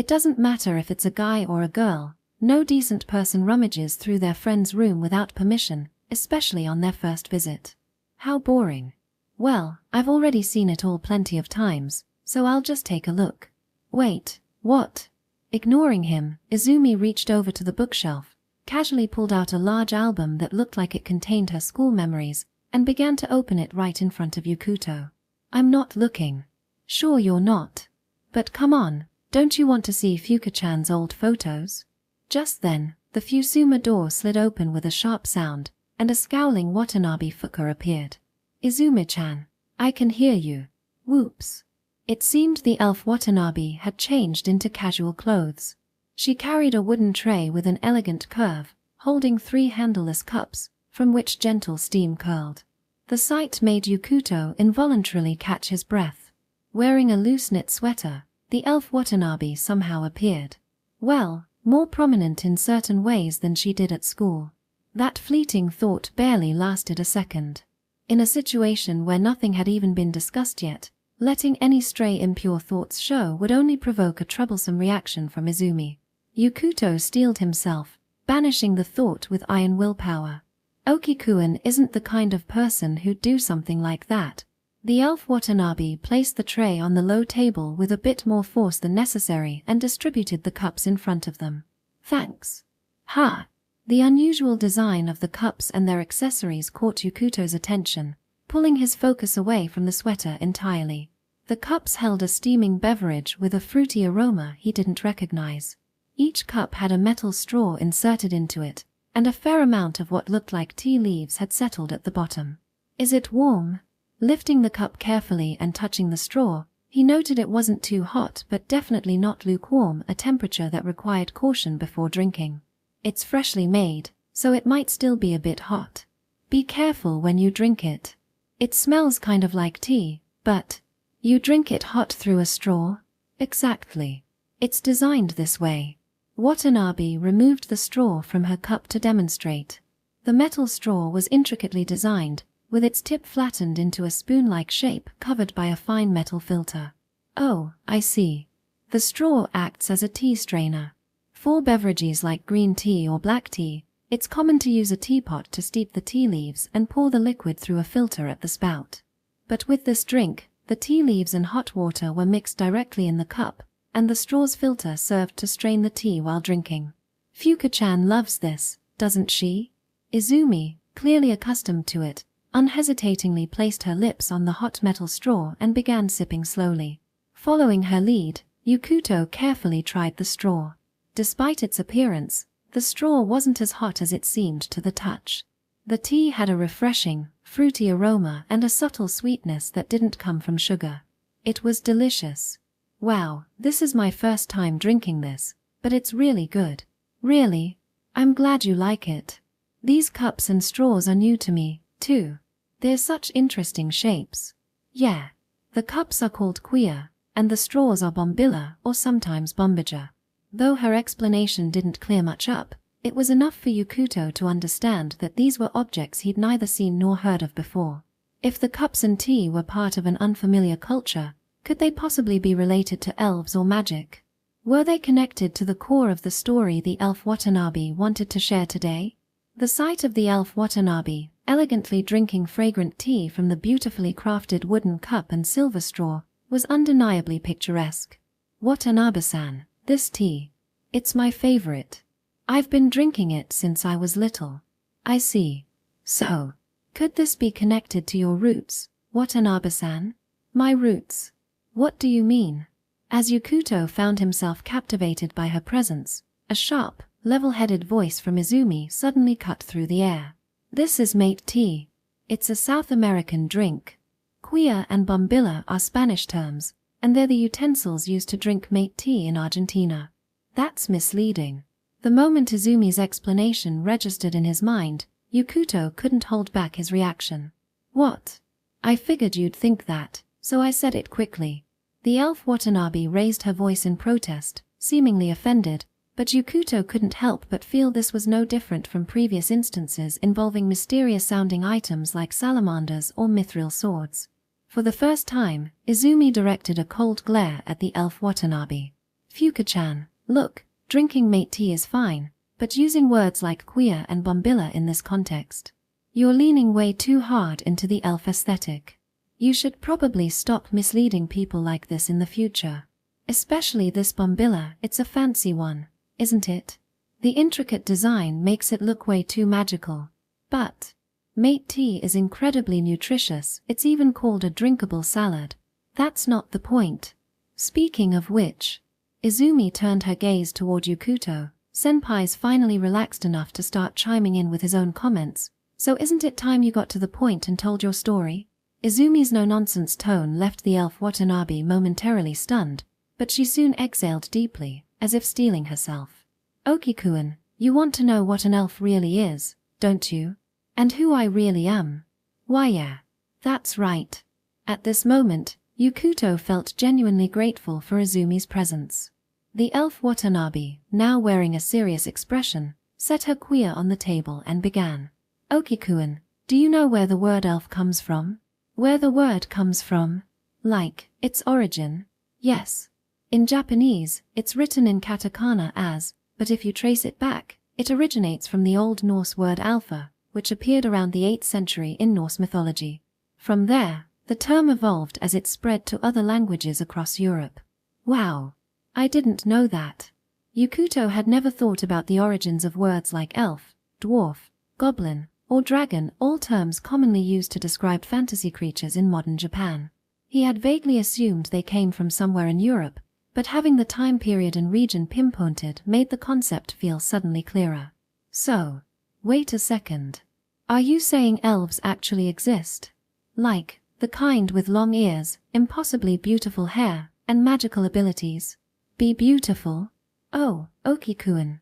It doesn't matter if it's a guy or a girl, no decent person rummages through their friend's room without permission, especially on their first visit. How boring. Well, I've already seen it all plenty of times, so I'll just take a look. Wait, what? Ignoring him, Izumi reached over to the bookshelf, casually pulled out a large album that looked like it contained her school memories, and began to open it right in front of Yukuto. I'm not looking. Sure you're not. But come on, don't you want to see Fuka-chan's old photos? Just then, the Fusuma door slid open with a sharp sound, and a scowling Watanabe Fuka appeared. Izumi-chan, I can hear you. Whoops. It seemed the elf Watanabe had changed into casual clothes. She carried a wooden tray with an elegant curve, holding 3 handleless cups, from which gentle steam curled. The sight made Yukuto involuntarily catch his breath. Wearing a loose-knit sweater, the elf Watanabe somehow appeared. Well, more prominent in certain ways than she did at school. That fleeting thought barely lasted a second. In a situation where nothing had even been discussed yet, letting any stray impure thoughts show would only provoke a troublesome reaction from Izumi. Yukuto steeled himself, banishing the thought with iron willpower. Okikuan isn't the kind of person who'd do something like that. The elf Watanabe placed the tray on the low table with a bit more force than necessary and distributed the cups in front of them. Thanks. Ha! The unusual design of the cups and their accessories caught Yukuto's attention, pulling his focus away from the sweater entirely. The cups held a steaming beverage with a fruity aroma he didn't recognize. Each cup had a metal straw inserted into it, and a fair amount of what looked like tea leaves had settled at the bottom. Is it warm? Lifting the cup carefully and touching the straw, he noted it wasn't too hot but definitely not lukewarm, a temperature that required caution before drinking. It's freshly made, so it might still be a bit hot. Be careful when you drink it. It smells kind of like tea, but you drink it hot through a straw? Exactly. It's designed this way. Watanabe removed the straw from her cup to demonstrate. The metal straw was intricately designed, with its tip flattened into a spoon-like shape covered by a fine metal filter. Oh, I see. The straw acts as a tea strainer. For beverages like green tea or black tea, it's common to use a teapot to steep the tea leaves and pour the liquid through a filter at the spout. But with this drink, the tea leaves and hot water were mixed directly in the cup, and the straw's filter served to strain the tea while drinking. Fuka-chan loves this, doesn't she? Izumi, clearly accustomed to it, unhesitatingly placed her lips on the hot metal straw and began sipping slowly. Following her lead, Yukuto carefully tried the straw. Despite its appearance, the straw wasn't as hot as it seemed to the touch. The tea had a refreshing, fruity aroma and a subtle sweetness that didn't come from sugar. It was delicious. Wow, this is my first time drinking this, but it's really good. Really? I'm glad you like it. These cups and straws are new to me, too. They're such interesting shapes. Yeah. The cups are called queer, and the straws are bombilla or sometimes bombaja. Though her explanation didn't clear much up, it was enough for Yukuto to understand that these were objects he'd neither seen nor heard of before. If the cups and tea were part of an unfamiliar culture, could they possibly be related to elves or magic? Were they connected to the core of the story the elf Watanabe wanted to share today? The sight of the elf Watanabe, elegantly drinking fragrant tea from the beautifully crafted wooden cup and silver straw, was undeniably picturesque. Watanabe-san, this tea. It's my favorite. I've been drinking it since I was little. I see. So, could this be connected to your roots, Watanabe-san? My roots? What do you mean? As Yukuto found himself captivated by her presence, a sharp, level-headed voice from Izumi suddenly cut through the air. This is mate tea. It's a South American drink. Quilla and bombilla are Spanish terms, and they're the utensils used to drink mate tea in Argentina. That's misleading. The moment Izumi's explanation registered in his mind, Yukuto couldn't hold back his reaction. What? I figured you'd think that, so I said it quickly. The elf Watanabe raised her voice in protest, seemingly offended, but Yukuto couldn't help but feel this was no different from previous instances involving mysterious-sounding items like salamanders or mithril swords. For the first time, Izumi directed a cold glare at the elf Watanabe. Fuka-chan, look, drinking mate tea is fine, but using words like queer and bombilla in this context. You're leaning way too hard into the elf aesthetic. You should probably stop misleading people like this in the future. Especially this bombilla, it's a fancy one, isn't it? The intricate design makes it look way too magical. But mate tea is incredibly nutritious, it's even called a drinkable salad. That's not the point. Speaking of which, Izumi turned her gaze toward Yukuto. Senpai's finally relaxed enough to start chiming in with his own comments. So isn't it time you got to the point and told your story? Izumi's no-nonsense tone left the elf Watanabe momentarily stunned, but she soon exhaled deeply, as if steeling herself. Oki-kun, you want to know what an elf really is, don't you? And who I really am? Why yeah. That's right. At this moment, Yukuto felt genuinely grateful for Izumi's presence. The elf Watanabe, now wearing a serious expression, set her queer on the table and began. Oki-kun, do you know where the word elf comes from? Where the word comes from? Like, its origin? Yes. In Japanese, it's written in katakana as, but if you trace it back, it originates from the Old Norse word alpha, which appeared around the 8th century in Norse mythology. From there, the term evolved as it spread to other languages across Europe. Wow. I didn't know that. Yukuto had never thought about the origins of words like elf, dwarf, goblin, or dragon, all terms commonly used to describe fantasy creatures in modern Japan. He had vaguely assumed they came from somewhere in Europe, but having the time period and region pinpointed made the concept feel suddenly clearer. So, wait a second. Are you saying elves actually exist? Like, the kind with long ears, impossibly beautiful hair, and magical abilities? Be beautiful? Oh, Oki-kun.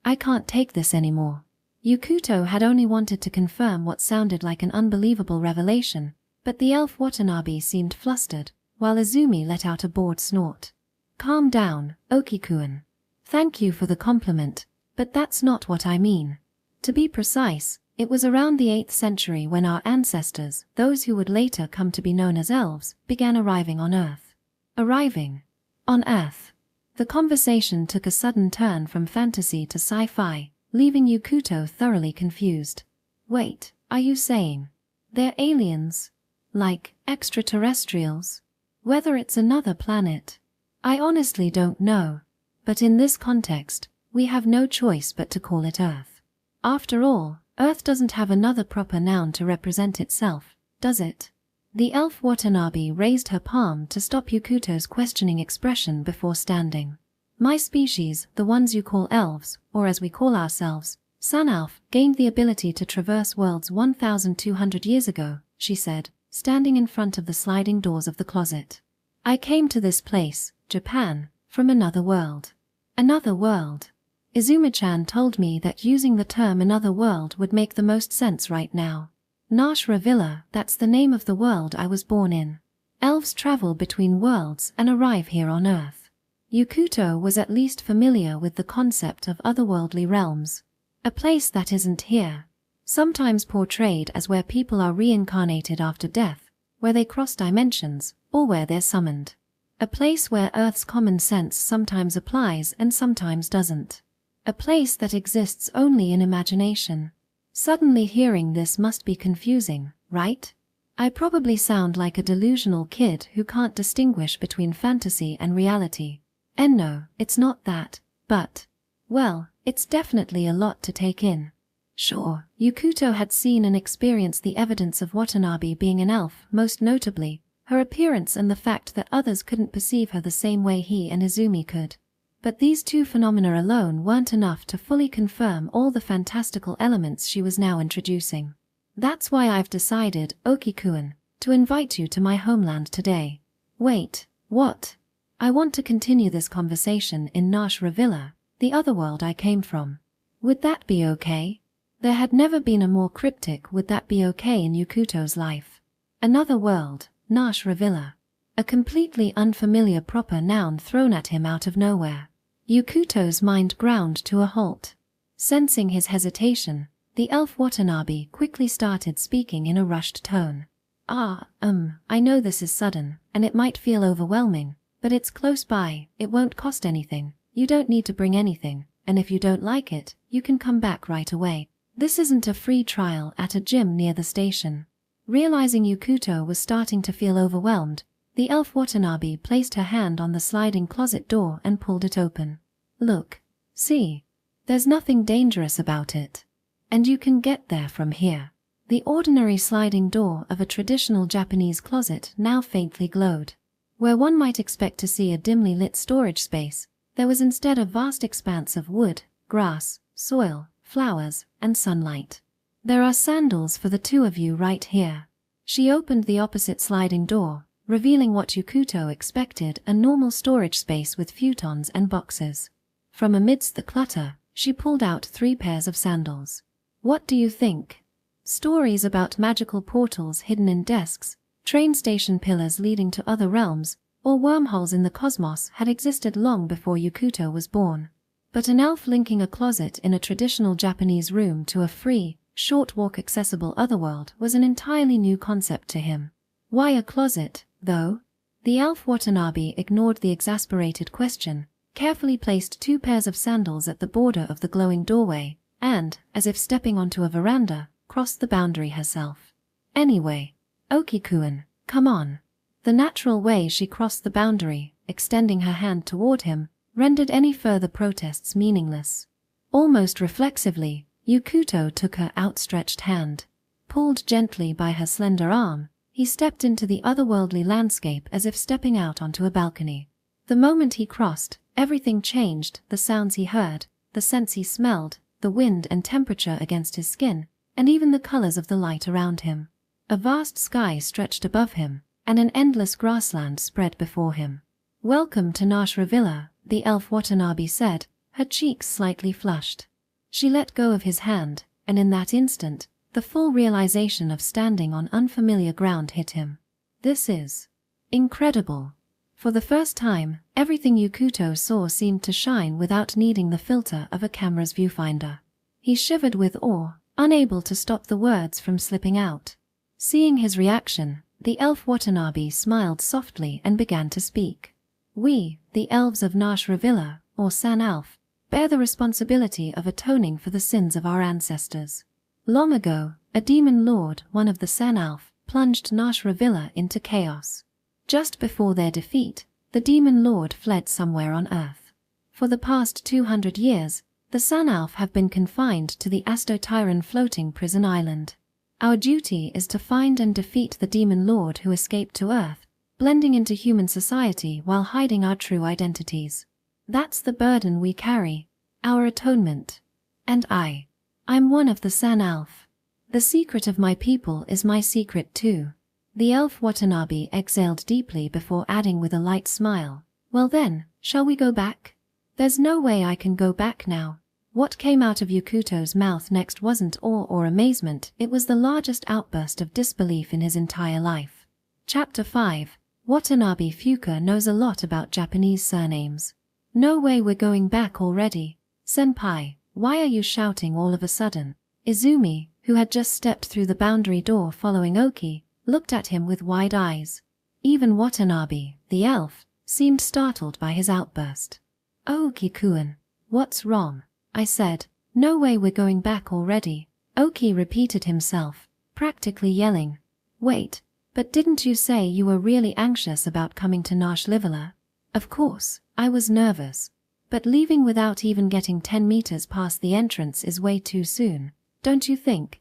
I can't take this anymore. Yukuto had only wanted to confirm what sounded like an unbelievable revelation, but the elf Watanabe seemed flustered, while Izumi let out a bored snort. Calm down, Oki-kun. Thank you for the compliment, but that's not what I mean. To be precise, it was around the 8th century when our ancestors, those who would later come to be known as elves, began arriving on Earth. Arriving on Earth. The conversation took a sudden turn from fantasy to sci-fi, leaving Yukuto thoroughly confused. Wait, are you saying they're aliens? Like extraterrestrials? Whether it's another planet? I honestly don't know. But in this context, we have no choice but to call it Earth. After all, Earth doesn't have another proper noun to represent itself, does it? The elf Watanabe raised her palm to stop Yukuto's questioning expression before standing. My species, the ones you call elves, or as we call ourselves, Sanalf, gained the ability to traverse worlds 1,200 years ago, she said, standing in front of the sliding doors of the closet. I came to this place, Japan, from another world. Another world. Izumi-chan told me that using the term another world would make the most sense right now. Nashra Villa, that's the name of the world I was born in. Elves travel between worlds and arrive here on Earth. Yukuto was at least familiar with the concept of otherworldly realms. A place that isn't here. Sometimes portrayed as where people are reincarnated after death, where they cross dimensions, or where they're summoned. A place where Earth's common sense sometimes applies and sometimes doesn't. A place that exists only in imagination. Suddenly hearing this must be confusing, right? I probably sound like a delusional kid who can't distinguish between fantasy and reality. And no, it's not that, but, well, it's definitely a lot to take in. Sure, Yukuto had seen and experienced the evidence of Watanabe being an elf, most notably, her appearance and the fact that others couldn't perceive her the same way he and Izumi could. But these two phenomena alone weren't enough to fully confirm all the fantastical elements she was now introducing. That's why I've decided, Oki-kun, to invite you to my homeland today. Wait, what? I want to continue this conversation in Nashra Villa, the other world I came from. Would that be okay? There had never been a more cryptic would that be okay in Yukuto's life. Another world, Nashra Villa. A completely unfamiliar proper noun thrown at him out of nowhere. Yukuto's mind ground to a halt. Sensing his hesitation, the elf Watanabe quickly started speaking in a rushed tone. I know this is sudden, and it might feel overwhelming, But it's close by, it won't cost anything, you don't need to bring anything, and if you don't like it, you can come back right away. This isn't a free trial at a gym near the station. Realizing Yukuto was starting to feel overwhelmed, the elf Watanabe placed her hand on the sliding closet door and pulled it open. Look. See. There's nothing dangerous about it. And you can get there from here. The ordinary sliding door of a traditional Japanese closet now faintly glowed. Where one might expect to see a dimly lit storage space, there was instead a vast expanse of wood, grass, soil, flowers, and sunlight. There are sandals for the two of you right here. She opened the opposite sliding door, revealing what Yukuto expected, a normal storage space with futons and boxes. From amidst the clutter, she pulled out 3 pairs of sandals. What do you think? Stories about magical portals hidden in desks, train station pillars leading to other realms, or wormholes in the cosmos had existed long before Yukuto was born. But an elf linking a closet in a traditional Japanese room to a free, short walk accessible otherworld was an entirely new concept to him. Why a closet, though? The elf Watanabe ignored the exasperated question, carefully placed 2 pairs of sandals at the border of the glowing doorway, and, as if stepping onto a veranda, crossed the boundary herself. Anyway, Oki-kun, come on. The natural way she crossed the boundary, extending her hand toward him, rendered any further protests meaningless. Almost reflexively, Yukuto took her outstretched hand. Pulled gently by her slender arm, he stepped into the otherworldly landscape as if stepping out onto a balcony. The moment he crossed, everything changed, the sounds he heard, the scents he smelled, the wind and temperature against his skin, and even the colors of the light around him. A vast sky stretched above him, and an endless grassland spread before him. Welcome to Nashra Villa, the elf Watanabe said, her cheeks slightly flushed. She let go of his hand, and in that instant, the full realization of standing on unfamiliar ground hit him. This is incredible. For the first time, everything Yukuto saw seemed to shine without needing the filter of a camera's viewfinder. He shivered with awe, unable to stop the words from slipping out. Seeing his reaction, the elf Watanabe smiled softly and began to speak. We, the elves of Nashra Villa, or San Alf, bear the responsibility of atoning for the sins of our ancestors. Long ago, a demon lord, one of the San Alf, plunged Nashra Villa into chaos. Just before their defeat, the demon lord fled somewhere on Earth. For the past 200 years, the San Alf have been confined to the Astotyran floating prison island. Our duty is to find and defeat the demon lord who escaped to Earth, blending into human society while hiding our true identities. That's the burden we carry, our atonement. And I'm one of the San Alf. The secret of my people is my secret too. The elf Watanabe exhaled deeply before adding with a light smile, well then, shall we go back? There's no way I can go back now. What came out of Yukuto's mouth next wasn't awe or amazement, it was the largest outburst of disbelief in his entire life. Chapter 5. Watanabe Fuka knows a lot about Japanese surnames. No way we're going back already. Senpai, why are you shouting all of a sudden? Izumi, who had just stepped through the boundary door following Oki, looked at him with wide eyes. Even Watanabe, the elf, seemed startled by his outburst. Oki-kun, what's wrong? I said. No way we're going back already. Oki repeated himself, practically yelling. Wait, but didn't you say you were really anxious about coming to Nashra Villa? Of course, I was nervous. But leaving without even getting 10 meters past the entrance is way too soon, don't you think?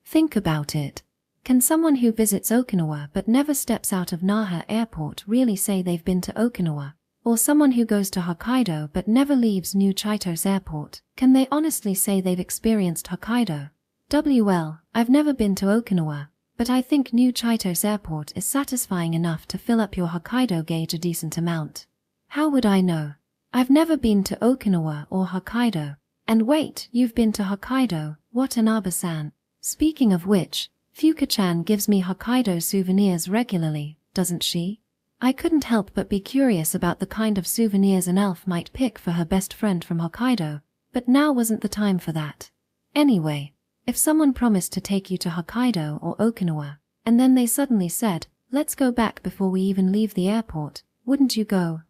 Think about it. Can someone who visits Okinawa but never steps out of Naha Airport really say they've been to Okinawa? Or someone who goes to Hokkaido but never leaves New Chaitos Airport, can they honestly say they've experienced Hokkaido? Well, I've never been to Okinawa, but I think New Chaitos Airport is satisfying enough to fill up your Hokkaido gauge a decent amount. How would I know? I've never been to Okinawa or Hokkaido. And wait, you've been to Hokkaido, Watanabe-san. Speaking of which, Fuka-chan gives me Hokkaido souvenirs regularly, doesn't she? I couldn't help but be curious about the kind of souvenirs an elf might pick for her best friend from Hokkaido, but now wasn't the time for that. Anyway, if someone promised to take you to Hokkaido or Okinawa, and then they suddenly said, Let's go back before we even leave the airport. Wouldn't you go?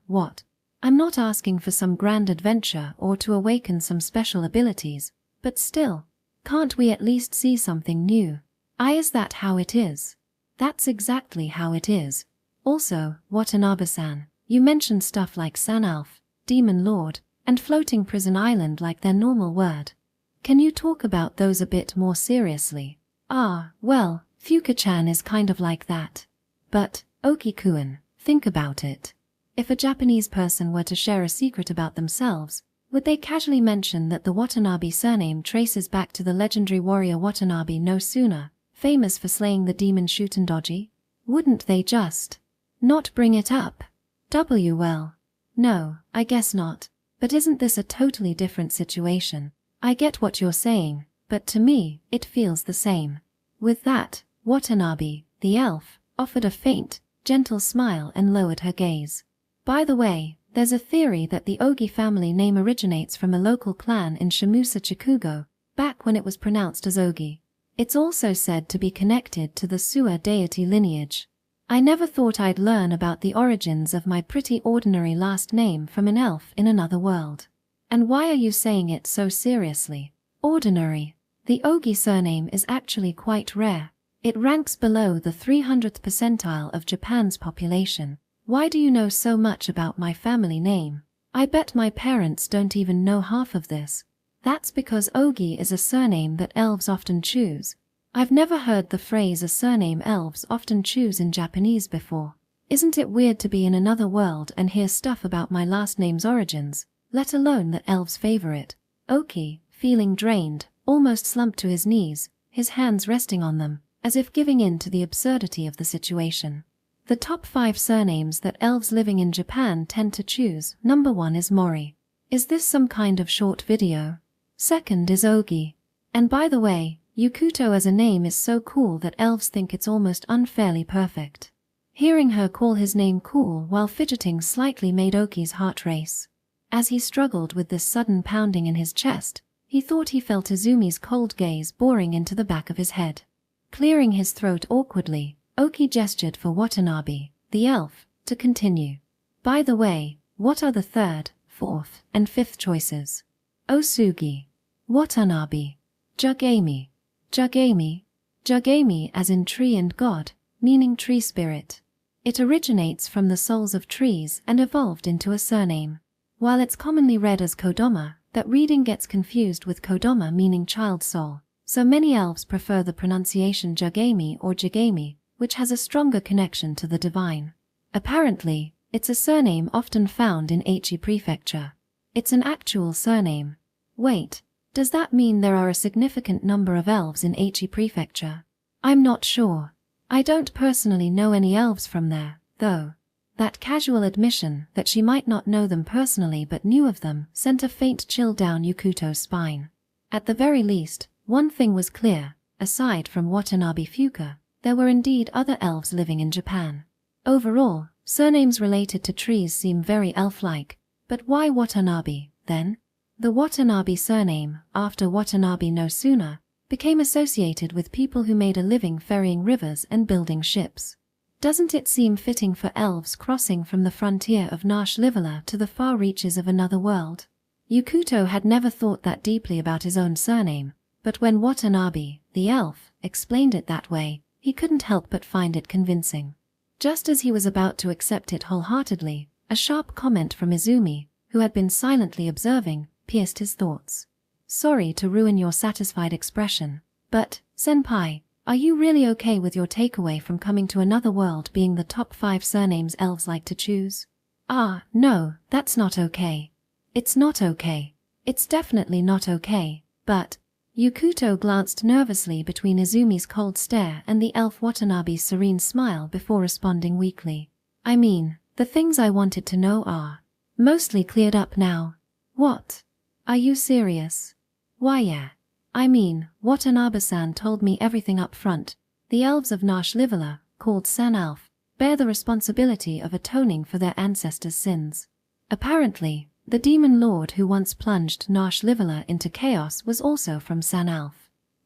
What? I'm not asking for some grand adventure or to awaken some special abilities, but still, can't we at least see something new? Is that how it is? That's exactly how it is. Also, Watanabe-san, you mentioned stuff like Sanalf, Demon Lord, and Floating Prison Island like their normal word. Can you talk about those a bit more seriously? Well, Fuka-chan is kind of like that. But, Oki-kun, think about it. If a Japanese person were to share a secret about themselves, would they casually mention that the Watanabe surname traces back to the legendary warrior Watanabe no Sooner, famous for slaying the demon Shutendoji? Wouldn't they just not bring it up? Well, no, I guess not. But isn't this a totally different situation? I get what you're saying, but to me, it feels the same. With that, Watanabe, the elf, offered a faint, gentle smile and lowered her gaze. By the way, there's a theory that the Ogi family name originates from a local clan in Shimusa Chikugo, back when it was pronounced as Ogi. It's also said to be connected to the Sua deity lineage. I never thought I'd learn about the origins of my pretty ordinary last name from an elf in another world. And why are you saying it so seriously? Ordinary. The Ogi surname is actually quite rare. It ranks below the 300th percentile of Japan's population. Why do you know so much about my family name? I bet my parents don't even know half of this. That's because Ogi is a surname that elves often choose. I've never heard the phrase a surname elves often choose in Japanese before. Isn't it weird to be in another world and hear stuff about my last name's origins, let alone that elves favor it? Oki, feeling drained, almost slumped to his knees, his hands resting on them, as if giving in to the absurdity of the situation. The top 5 surnames that elves living in Japan tend to choose. Number 1 is Mori. Is this some kind of short video? Second is Ogi. And by the way, Yukuto as a name is so cool that elves think it's almost unfairly perfect. Hearing her call his name cool while fidgeting slightly made Oki's heart race. As he struggled with this sudden pounding in his chest, he thought he felt Izumi's cold gaze boring into the back of his head. Clearing his throat awkwardly, Oki gestured for Watanabe, the elf, to continue. By the way, what are the 3rd, 4th, and 5th choices? Osugi. Watanabe. Jugami. Jugami as in tree and god, meaning tree spirit. It originates from the souls of trees and evolved into a surname. While it's commonly read as Kodama, that reading gets confused with Kodama meaning child soul, so many elves prefer the pronunciation Jugami or Jigami, which has a stronger connection to the divine. Apparently, it's a surname often found in Aichi Prefecture. It's an actual surname. Wait. Does that mean there are a significant number of elves in Aichi Prefecture? I'm not sure. I don't personally know any elves from there, though. That casual admission that she might not know them personally but knew of them sent a faint chill down Yukuto's spine. At the very least, one thing was clear: aside from Watanabe Fuka, there were indeed other elves living in Japan. Overall, surnames related to trees seem very elf-like, but why Watanabe, then? The Watanabe surname, after Watanabe no Sooner, became associated with people who made a living ferrying rivers and building ships. Doesn't it seem fitting for elves crossing from the frontier of Nash Livala to the far reaches of another world? Yukuto had never thought that deeply about his own surname, but when Watanabe, the elf, explained it that way, he couldn't help but find it convincing. Just as he was about to accept it wholeheartedly, a sharp comment from Izumi, who had been silently observing, pierced his thoughts. Sorry to ruin your satisfied expression, but, senpai, are you really okay with your takeaway from coming to another world being the top 5 surnames elves like to choose? No, that's not okay. It's not okay. It's definitely not okay, but... Yukuto glanced nervously between Izumi's cold stare and the elf Watanabe's serene smile before responding weakly. I mean, the things I wanted to know are mostly cleared up now. What? Are you serious? Why yeah. I mean, Watanabe-san told me everything up front. The elves of Nash Livala, called Sanalf, bear the responsibility of atoning for their ancestors' sins. Apparently, the demon lord who once plunged Nash Livala into chaos was also from Sanalf.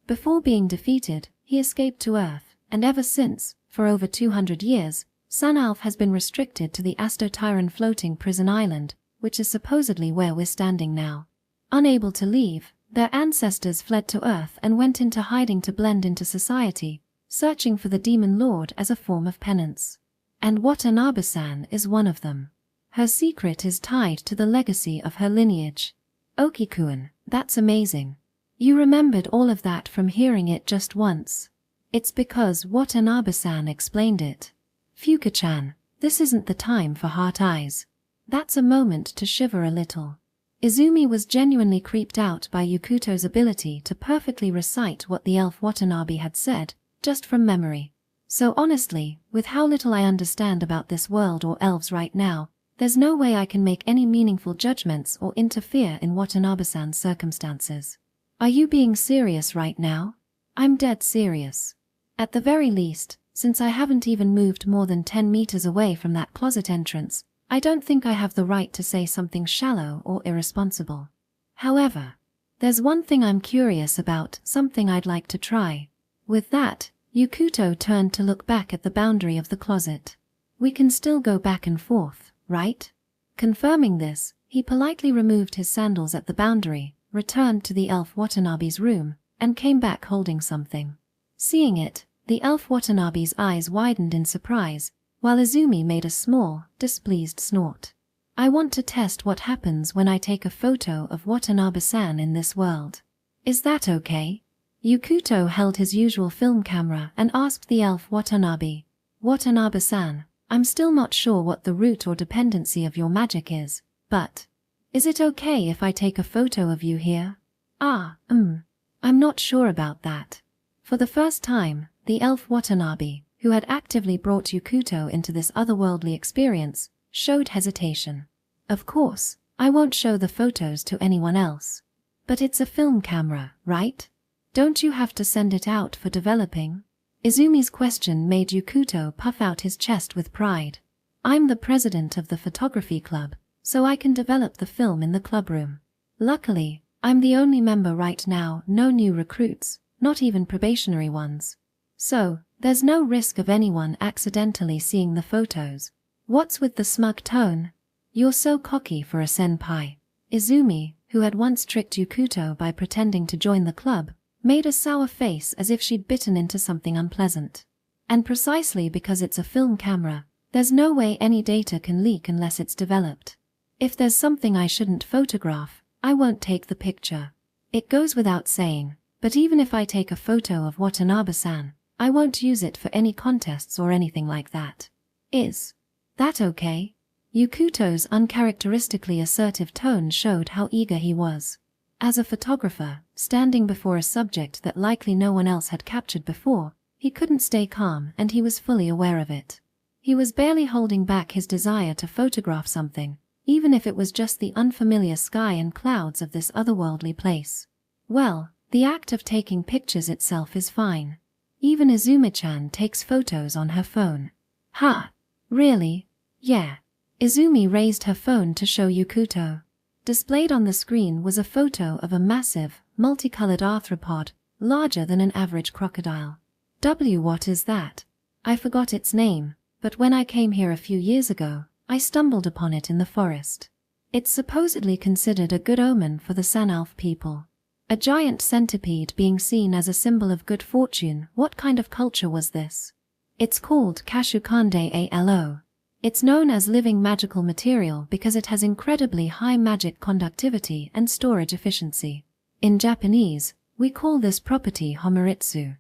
Before being defeated, he escaped to Earth, And ever since, for over 200 years, Sunalf has been restricted to the Astotyran floating prison island, which is supposedly where we're standing now. Unable to leave, their ancestors fled to Earth and went into hiding to blend into society, searching for the Demon Lord as a form of penance. And Watanabe-san is one of them. Her secret is tied to the legacy of her lineage. Okikuan, that's amazing. You remembered all of that from hearing it just once. It's because Watanabe-san explained it. Fuka-chan, this isn't the time for heart eyes. That's a moment to shiver a little. Izumi was genuinely creeped out by Yukuto's ability to perfectly recite what the elf Watanabe had said, just from memory. So honestly, with how little I understand about this world or elves right now, there's no way I can make any meaningful judgments or interfere in Watanabe-san's circumstances. Are you being serious right now? I'm dead serious. At the very least, since I haven't even moved more than 10 meters away from that closet entrance, I don't think I have the right to say something shallow or irresponsible. However, there's one thing I'm curious about, something I'd like to try. With that, Yukuto turned to look back at the boundary of the closet. We can still go back and forth, right? Confirming this, he politely removed his sandals at the boundary, returned to the elf Watanabe's room, and came back holding something. Seeing it, the elf Watanabe's eyes widened in surprise, while Izumi made a small, displeased snort. I want to test what happens when I take a photo of Watanabe-san in this world. Is that okay? Yukuto held his usual film camera and asked the elf Watanabe, Watanabe-san, I'm still not sure what the root or dependency of your magic is, but is it okay if I take a photo of you here? I'm not sure about that. For the first time, the elf Watanabe, who had actively brought Yukuto into this otherworldly experience, showed hesitation. Of course, I won't show the photos to anyone else. But it's a film camera, right? Don't you have to send it out for developing? Izumi's question made Yukuto puff out his chest with pride. I'm the president of the photography club, so I can develop the film in the clubroom. Luckily, I'm the only member right now, no new recruits, not even probationary ones. So, there's no risk of anyone accidentally seeing the photos. What's with the smug tone? You're so cocky for a senpai. Izumi, who had once tricked Yukuto by pretending to join the club, made a sour face as if she'd bitten into something unpleasant. And precisely because it's a film camera, there's no way any data can leak unless it's developed. If there's something I shouldn't photograph, I won't take the picture. It goes without saying, but even if I take a photo of Watanabe-san, I won't use it for any contests or anything like that. Is that okay? Yukuto's uncharacteristically assertive tone showed how eager he was. As a photographer, standing before a subject that likely no one else had captured before, he couldn't stay calm and he was fully aware of it. He was barely holding back his desire to photograph something, even if it was just the unfamiliar sky and clouds of this otherworldly place. Well, the act of taking pictures itself is fine. Even Izumi-chan takes photos on her phone. Ha! Really? Yeah. Izumi raised her phone to show Yukuto. Displayed on the screen was a photo of a massive, multicolored arthropod, larger than an average crocodile. What is that? I forgot its name, but when I came here a few years ago, I stumbled upon it in the forest. It's supposedly considered a good omen for the Sunalf people. A giant centipede being seen as a symbol of good fortune. What kind of culture was this? It's called Kashukande Alo. It's known as living magical material because it has incredibly high magic conductivity and storage efficiency. In Japanese, we call this property homaritsu.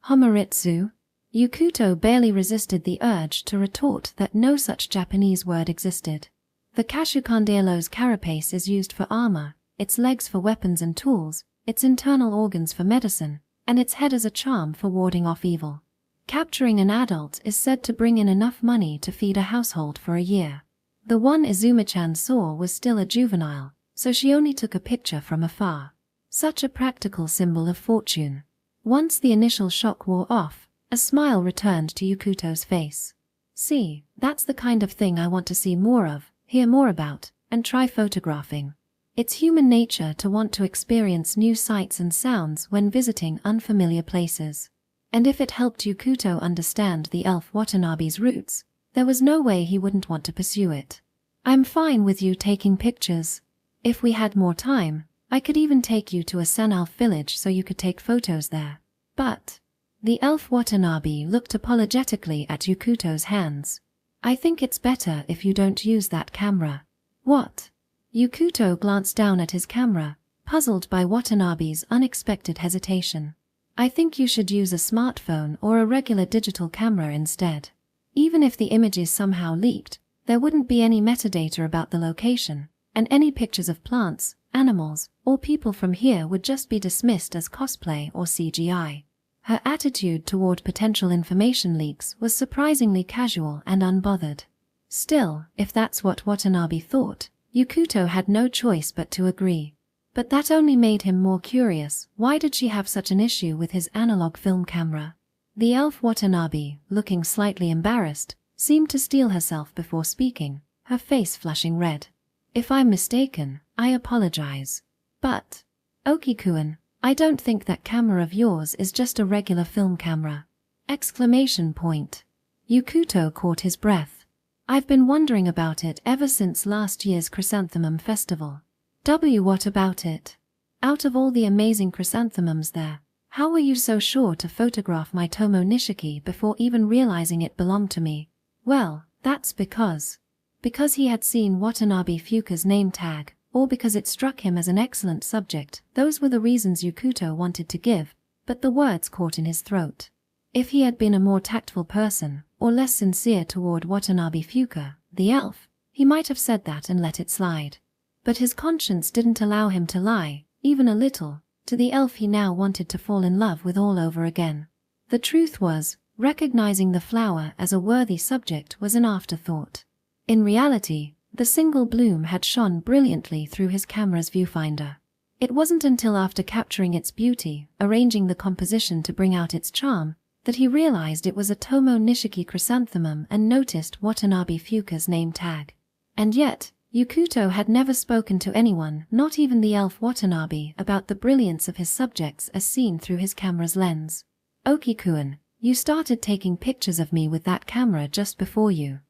Homaritsu? Yukuto barely resisted the urge to retort that no such Japanese word existed. The Kashukande Alo's carapace is used for armor, its legs for weapons and tools, its internal organs for medicine, and its head as a charm for warding off evil. Capturing an adult is said to bring in enough money to feed a household for a year. The one Izumi-chan saw was still a juvenile, so she only took a picture from afar. Such a practical symbol of fortune. Once the initial shock wore off, a smile returned to Yukuto's face. See, that's the kind of thing I want to see more of, hear more about, and try photographing. It's human nature to want to experience new sights and sounds when visiting unfamiliar places. And if it helped Yukuto understand the elf Watanabe's roots, there was no way he wouldn't want to pursue it. I'm fine with you taking pictures. If we had more time, I could even take you to a Sun Elf village so you could take photos there. But the elf Watanabe looked apologetically at Yukuto's hands. I think it's better if you don't use that camera. What? Yukuto glanced down at his camera, puzzled by Watanabe's unexpected hesitation. I think you should use a smartphone or a regular digital camera instead. Even if the images somehow leaked, there wouldn't be any metadata about the location, and any pictures of plants, animals, or people from here would just be dismissed as cosplay or CGI. Her attitude toward potential information leaks was surprisingly casual and unbothered. Still, if that's what Watanabe thought, Yukuto had no choice but to agree. But that only made him more curious. Why did she have such an issue with his analog film camera? The elf Watanabe, looking slightly embarrassed, seemed to steel herself before speaking, her face flushing red. If I'm mistaken, I apologize. But, Oki-kun, I don't think that camera of yours is just a regular film camera. ! Yukuto caught his breath. I've been wondering about it ever since last year's Chrysanthemum Festival. What about it? Out of all the amazing chrysanthemums there, how were you so sure to photograph my Tomo Nishiki before even realizing it belonged to me? Well, that's because he had seen Watanabe Fuka's name tag, or because it struck him as an excellent subject. Those were the reasons Yukuto wanted to give, but the words caught in his throat. If he had been a more tactful person, or less sincere toward Watanabe Fuka, the elf, he might have said that and let it slide. But his conscience didn't allow him to lie, even a little, to the elf he now wanted to fall in love with all over again. The truth was, recognizing the flower as a worthy subject was an afterthought. In reality, the single bloom had shone brilliantly through his camera's viewfinder. It wasn't until after capturing its beauty, arranging the composition to bring out its charm, that he realized it was a Tomo Nishiki chrysanthemum and noticed Watanabe Fuka's name tag. And yet, Yukuto had never spoken to anyone, not even the elf Watanabe, about the brilliance of his subjects as seen through his camera's lens. Oki-kun, you started taking pictures of me with that camera just before you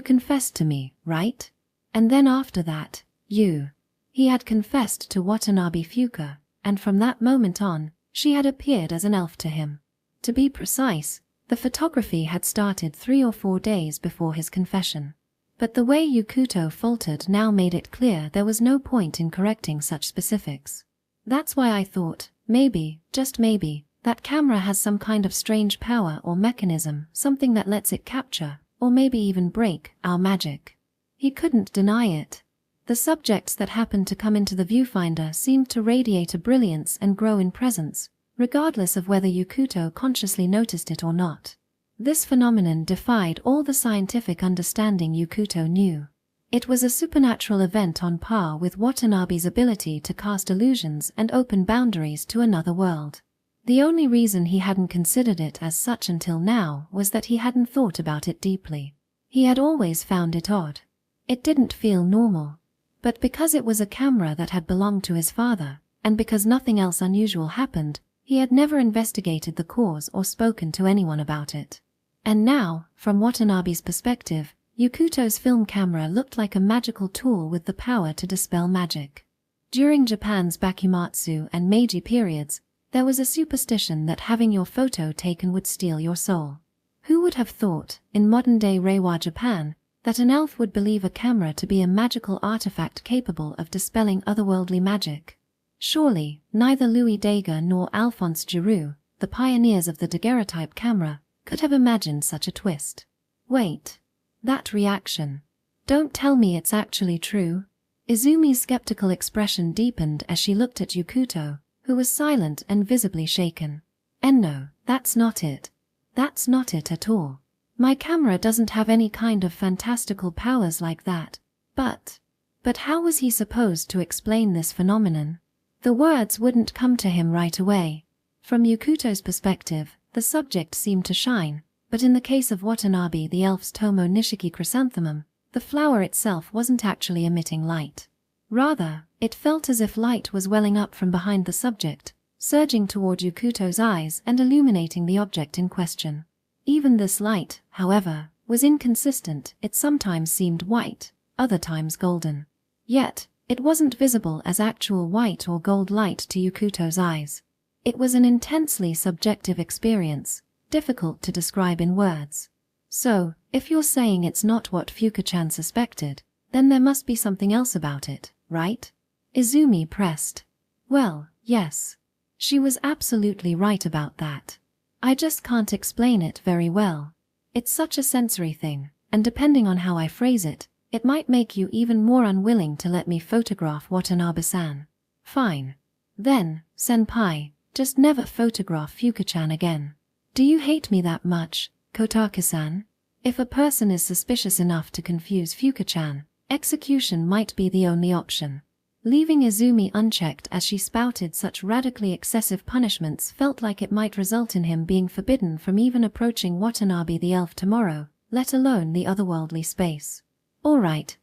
confessed to me, right? And then after that, he had confessed to Watanabe Fuka, and from that moment on, she had appeared as an elf to him. To be precise, the photography had started 3 or 4 days before his confession. But the way Yukuto faltered now made it clear there was no point in correcting such specifics. That's why I thought, maybe, just maybe, that camera has some kind of strange power or mechanism, something that lets it capture, or maybe even break, our magic. He couldn't deny it. The subjects that happened to come into the viewfinder seemed to radiate a brilliance and grow in presence, regardless of whether Yukuto consciously noticed it or not. This phenomenon defied all the scientific understanding Yukuto knew. It was a supernatural event on par with Watanabe's ability to cast illusions and open boundaries to another world. The only reason he hadn't considered it as such until now was that he hadn't thought about it deeply. He had always found it odd. It didn't feel normal. But because it was a camera that had belonged to his father, and because nothing else unusual happened, he had never investigated the cause or spoken to anyone about it. And now, from Watanabe's perspective, Yukuto's film camera looked like a magical tool with the power to dispel magic. During Japan's Bakumatsu and Meiji periods, there was a superstition that having your photo taken would steal your soul. Who would have thought, in modern-day Reiwa Japan, that an elf would believe a camera to be a magical artifact capable of dispelling otherworldly magic? Surely, neither Louis Daguerre nor Alphonse Giroux, the pioneers of the daguerreotype camera, could have imagined such a twist. Wait. That reaction. Don't tell me it's actually true. Izumi's skeptical expression deepened as she looked at Yukuto, who was silent and visibly shaken. And no, that's not it. That's not it at all. My camera doesn't have any kind of fantastical powers like that. But how was he supposed to explain this phenomenon? The words wouldn't come to him right away. From Yukuto's perspective, the subject seemed to shine, but in the case of Watanabe the elf's Tomo Nishiki chrysanthemum, the flower itself wasn't actually emitting light. Rather, it felt as if light was welling up from behind the subject, surging toward Yukuto's eyes and illuminating the object in question. Even this light, however, was inconsistent. It sometimes seemed white, other times golden. Yet, it wasn't visible as actual white or gold light to Yukuto's eyes. It was an intensely subjective experience, difficult to describe in words. So, if you're saying it's not what Fuka-chan suspected, then there must be something else about it, right? Izumi pressed. Well, yes. She was absolutely right about that. I just can't explain it very well. It's such a sensory thing, and depending on how I phrase it, it might make you even more unwilling to let me photograph Watanabe-san. Fine. Then, senpai, just never photograph Fuka-chan again. Do you hate me that much, Kotaka-san? If a person is suspicious enough to confuse Fuka-chan, execution might be the only option. Leaving Izumi unchecked as she spouted such radically excessive punishments felt like it might result in him being forbidden from even approaching Watanabe the elf tomorrow, let alone the otherworldly space. All right.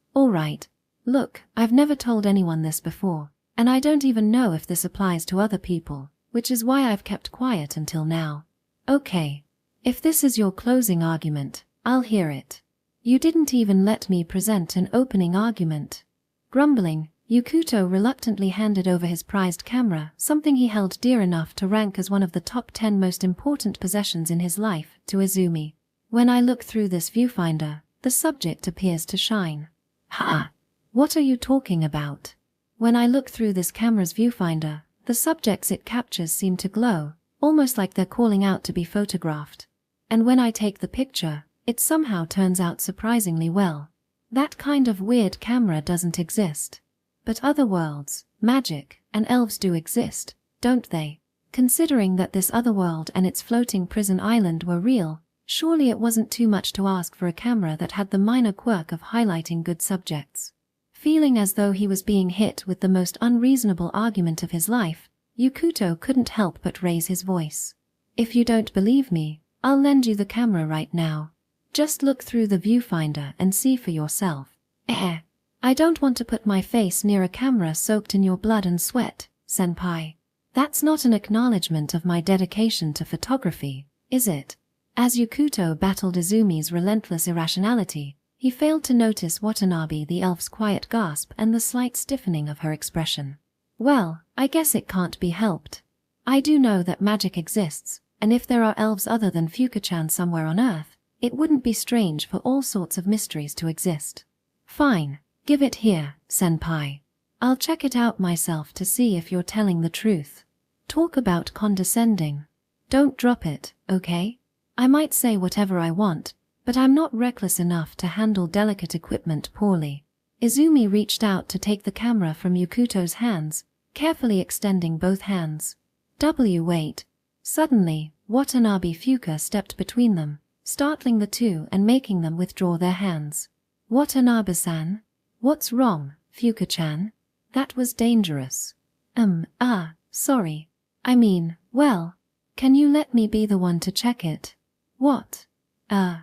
Look, I've never told anyone this before, and I don't even know if this applies to other people, which is why I've kept quiet until now. Okay. If this is your closing argument, I'll hear it. You didn't even let me present an opening argument. Grumbling, Yukuto reluctantly handed over his prized camera, something he held dear enough to rank as one of the top 10 most important possessions in his life, to Izumi. When I look through this viewfinder, the subject appears to shine. Ha! What are you talking about? When I look through this camera's viewfinder, the subjects it captures seem to glow, almost like they're calling out to be photographed. And when I take the picture, it somehow turns out surprisingly well. That kind of weird camera doesn't exist. But other worlds, magic, and elves do exist, don't they? Considering that this other world and its floating prison island were real, surely it wasn't too much to ask for a camera that had the minor quirk of highlighting good subjects. Feeling as though he was being hit with the most unreasonable argument of his life, Yukuto couldn't help but raise his voice. If you don't believe me, I'll lend you the camera right now. Just look through the viewfinder and see for yourself. I don't want to put my face near a camera soaked in your blood and sweat, senpai. That's not an acknowledgement of my dedication to photography, is it? As Yukuto battled Izumi's relentless irrationality, he failed to notice Watanabe the elf's quiet gasp and the slight stiffening of her expression. Well, I guess it can't be helped. I do know that magic exists, and if there are elves other than Fuka-chan somewhere on Earth, it wouldn't be strange for all sorts of mysteries to exist. Fine. Give it here, senpai. I'll check it out myself to see if you're telling the truth. Talk about condescending. Don't drop it, okay? I might say whatever I want, but I'm not reckless enough to handle delicate equipment poorly. Izumi reached out to take the camera from Yukuto's hands, carefully extending both hands. Wait. Suddenly, Watanabe Fuka stepped between them, startling the two and making them withdraw their hands. Watanabe-san? What's wrong, Fuka-chan? That was dangerous. Sorry. Well, can you let me be the one to check it? What? A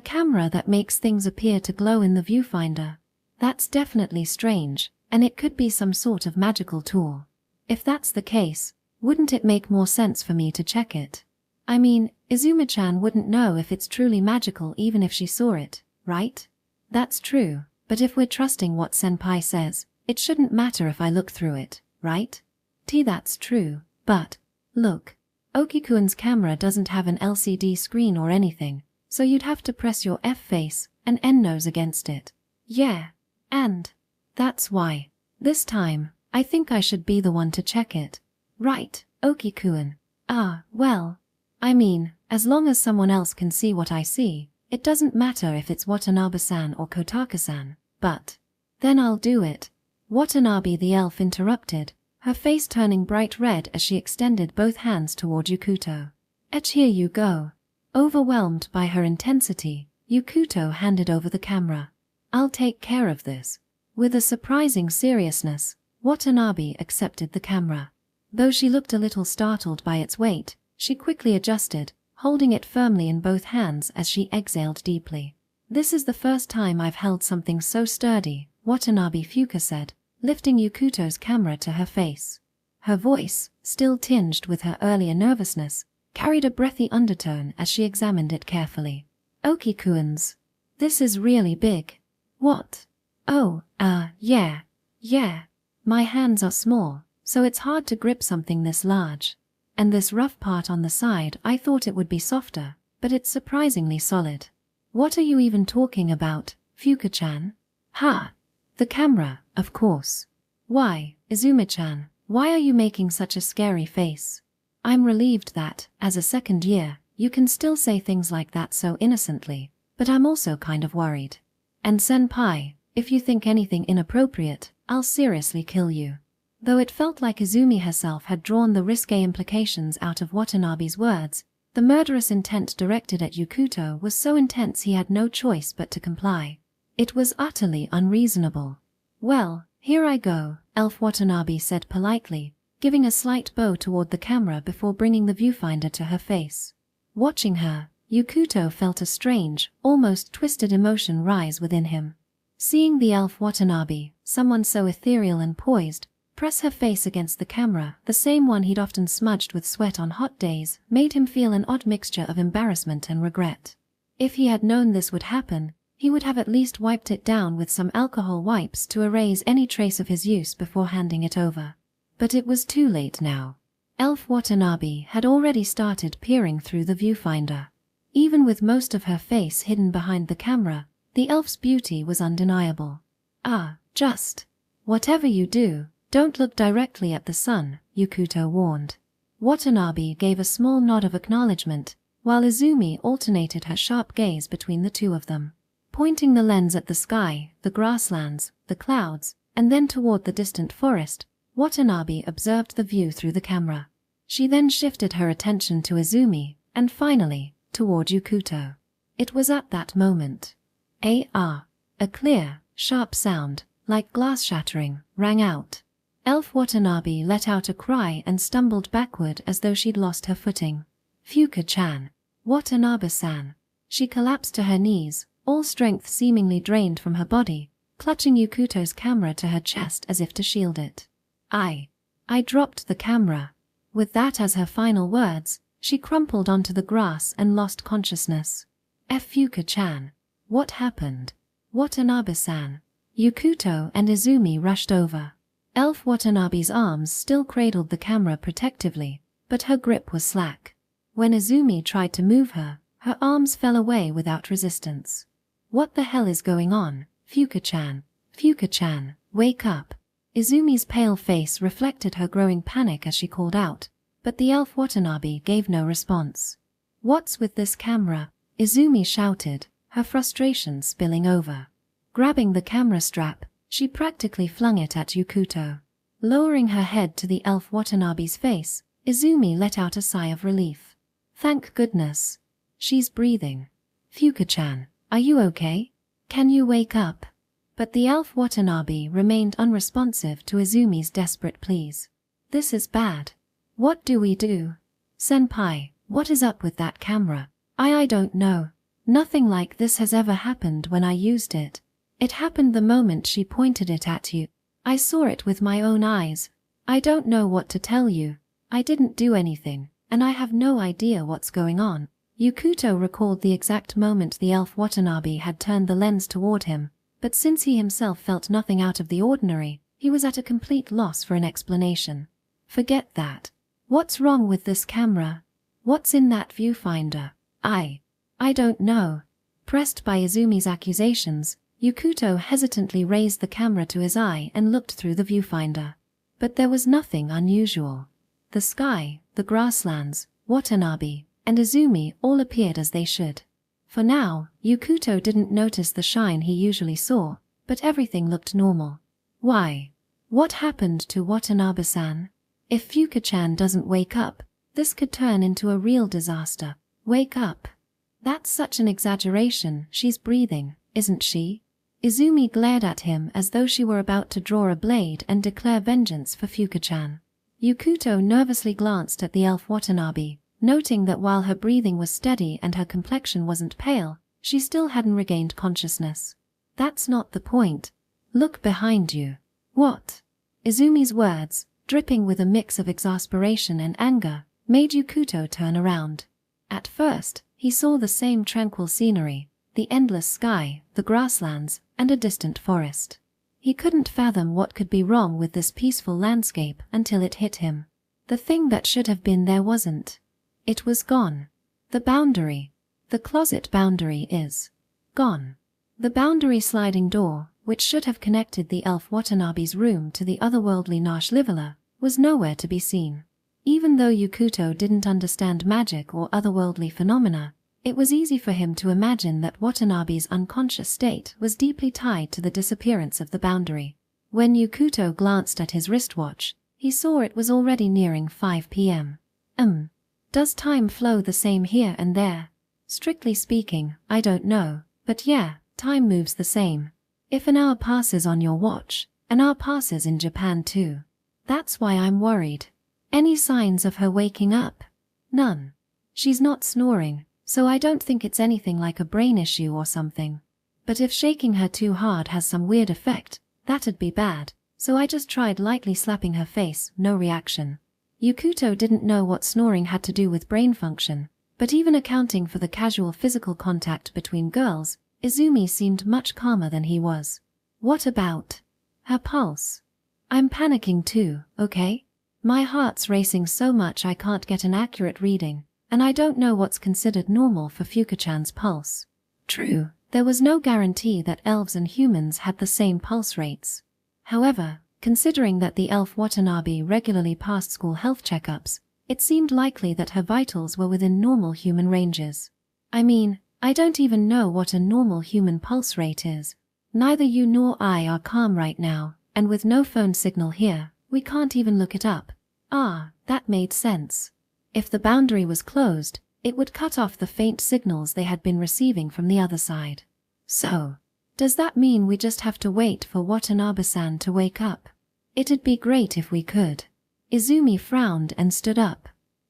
camera that makes things appear to glow in the viewfinder. That's definitely strange, and it could be some sort of magical tool. If that's the case, wouldn't it make more sense for me to check it? Izumi-chan wouldn't know if it's truly magical even if she saw it, right? That's true. But if we're trusting what senpai says, it shouldn't matter if I look through it, right? That's true, but, look, Okikuan's camera doesn't have an LCD screen or anything, so you'd have to press your F face and N nose against it. Yeah, and that's why. This time, I think I should be the one to check it. Right, Okikuan. As long as someone else can see what I see, it doesn't matter if it's Watanabe-san or Kotaka-san, but then I'll do it. Watanabe the elf interrupted, her face turning bright red as she extended both hands toward Yukuto. Here you go. Overwhelmed by her intensity, Yukuto handed over the camera. I'll take care of this. With a surprising seriousness, Watanabe accepted the camera. Though she looked a little startled by its weight, she quickly adjusted, holding it firmly in both hands as she exhaled deeply. This is the first time I've held something so sturdy, Watanabe Fuka said, lifting Yukuto's camera to her face. Her voice, still tinged with her earlier nervousness, carried a breathy undertone as she examined it carefully. Oki-kuns. This is really big. What? Oh, yeah. My hands are small, so it's hard to grip something this large. And this rough part on the side, I thought it would be softer, but it's surprisingly solid. What are you even talking about, Fuka-chan? Ha! The camera, of course. Why, Izumi-chan, why are you making such a scary face? I'm relieved that, as a second year, you can still say things like that so innocently, but I'm also kind of worried. And senpai, if you think anything inappropriate, I'll seriously kill you. Though it felt like Izumi herself had drawn the risque implications out of Watanabe's words, the murderous intent directed at Yukuto was so intense he had no choice but to comply. It was utterly unreasonable. Well, here I go, Elf Watanabe said politely, giving a slight bow toward the camera before bringing the viewfinder to her face. Watching her, Yukuto felt a strange, almost twisted emotion rise within him. Seeing the elf Watanabe, someone so ethereal and poised, press her face against the camera, the same one he'd often smudged with sweat on hot days, made him feel an odd mixture of embarrassment and regret. If he had known this would happen, he would have at least wiped it down with some alcohol wipes to erase any trace of his use before handing it over. But it was too late now. Elf Watanabe had already started peering through the viewfinder. Even with most of her face hidden behind the camera, the elf's beauty was undeniable. Just. Whatever you do, don't look directly at the sun, Yukuto warned. Watanabe gave a small nod of acknowledgement, while Izumi alternated her sharp gaze between the two of them. Pointing the lens at the sky, the grasslands, the clouds, and then toward the distant forest, Watanabe observed the view through the camera. She then shifted her attention to Izumi, and finally, toward Yukuto. It was at that moment. A clear, sharp sound, like glass shattering, rang out. Elf Watanabe let out a cry and stumbled backward as though she'd lost her footing. Fuka-chan. Watanabe-san. She collapsed to her knees, all strength seemingly drained from her body, clutching Yukuto's camera to her chest as if to shield it. I dropped the camera. With that as her final words, she crumpled onto the grass and lost consciousness. Fuka-chan. What happened? Watanabe-san. Yukuto and Izumi rushed over. Elf Watanabe's arms still cradled the camera protectively, but her grip was slack. When Izumi tried to move her, her arms fell away without resistance. What the hell is going on, Fuka-chan? Fuka-chan, wake up. Izumi's pale face reflected her growing panic as she called out, but the elf Watanabe gave no response. What's with this camera? Izumi shouted, her frustration spilling over. Grabbing the camera strap, she practically flung it at Yukuto. Lowering her head to the elf Watanabe's face, Izumi let out a sigh of relief. Thank goodness. She's breathing. Fuka-chan, are you okay? Can you wake up? But the elf Watanabe remained unresponsive to Izumi's desperate pleas. This is bad. What do we do? Senpai, what is up with that camera? I don't know. Nothing like this has ever happened when I used it. It happened the moment she pointed it at you. I saw it with my own eyes. I don't know what to tell you. I didn't do anything, and I have no idea what's going on. Yukuto recalled the exact moment the elf Watanabe had turned the lens toward him, but since he himself felt nothing out of the ordinary, he was at a complete loss for an explanation. Forget that. What's wrong with this camera? What's in that viewfinder? I don't know. Pressed by Izumi's accusations, Yukuto hesitantly raised the camera to his eye and looked through the viewfinder. But there was nothing unusual. The sky, the grasslands, Watanabe, and Izumi all appeared as they should. For now, Yukuto didn't notice the shine he usually saw, but everything looked normal. Why? What happened to Watanabe-san? If Fuka-chan doesn't wake up, this could turn into a real disaster. Wake up. That's such an exaggeration. She's breathing, isn't she? Izumi glared at him as though she were about to draw a blade and declare vengeance for Fuka-chan. Yukuto nervously glanced at the elf Watanabe, noting that while her breathing was steady and her complexion wasn't pale, she still hadn't regained consciousness. That's not the point. Look behind you. What? Izumi's words, dripping with a mix of exasperation and anger, made Yukuto turn around. At first, he saw the same tranquil scenery, the endless sky, the grasslands, and a distant forest. He couldn't fathom what could be wrong with this peaceful landscape until it hit him. The thing that should have been there wasn't. It was gone. The boundary. The closet boundary is gone. The boundary sliding door, which should have connected the elf Watanabe's room to the otherworldly Nash Livala, was nowhere to be seen. Even though Yukuto didn't understand magic or otherworldly phenomena, it was easy for him to imagine that Watanabe's unconscious state was deeply tied to the disappearance of the boundary. When Yukuto glanced at his wristwatch, he saw it was already nearing 5 p.m. Does time flow the same here and there? Strictly speaking, I don't know, but yeah, time moves the same. If an hour passes on your watch, an hour passes in Japan too. That's why I'm worried. Any signs of her waking up? None. She's not snoring, so I don't think it's anything like a brain issue or something. But if shaking her too hard has some weird effect, that'd be bad, so I just tried lightly slapping her face, no reaction. Yukuto didn't know what snoring had to do with brain function, but even accounting for the casual physical contact between girls, Izumi seemed much calmer than he was. What about her pulse? I'm panicking too, okay? My heart's racing so much I can't get an accurate reading, and I don't know what's considered normal for Fuka-chan's pulse. True, there was no guarantee that elves and humans had the same pulse rates. However, considering that the elf Watanabe regularly passed school health checkups, it seemed likely that her vitals were within normal human ranges. I mean, I don't even know what a normal human pulse rate is. Neither you nor I are calm right now, and with no phone signal here, we can't even look it up. Ah, that made sense. If the boundary was closed, it would cut off the faint signals they had been receiving from the other side. So, does that mean we just have to wait for Watanabe-san to wake up? It'd be great if we could. Izumi frowned and stood up.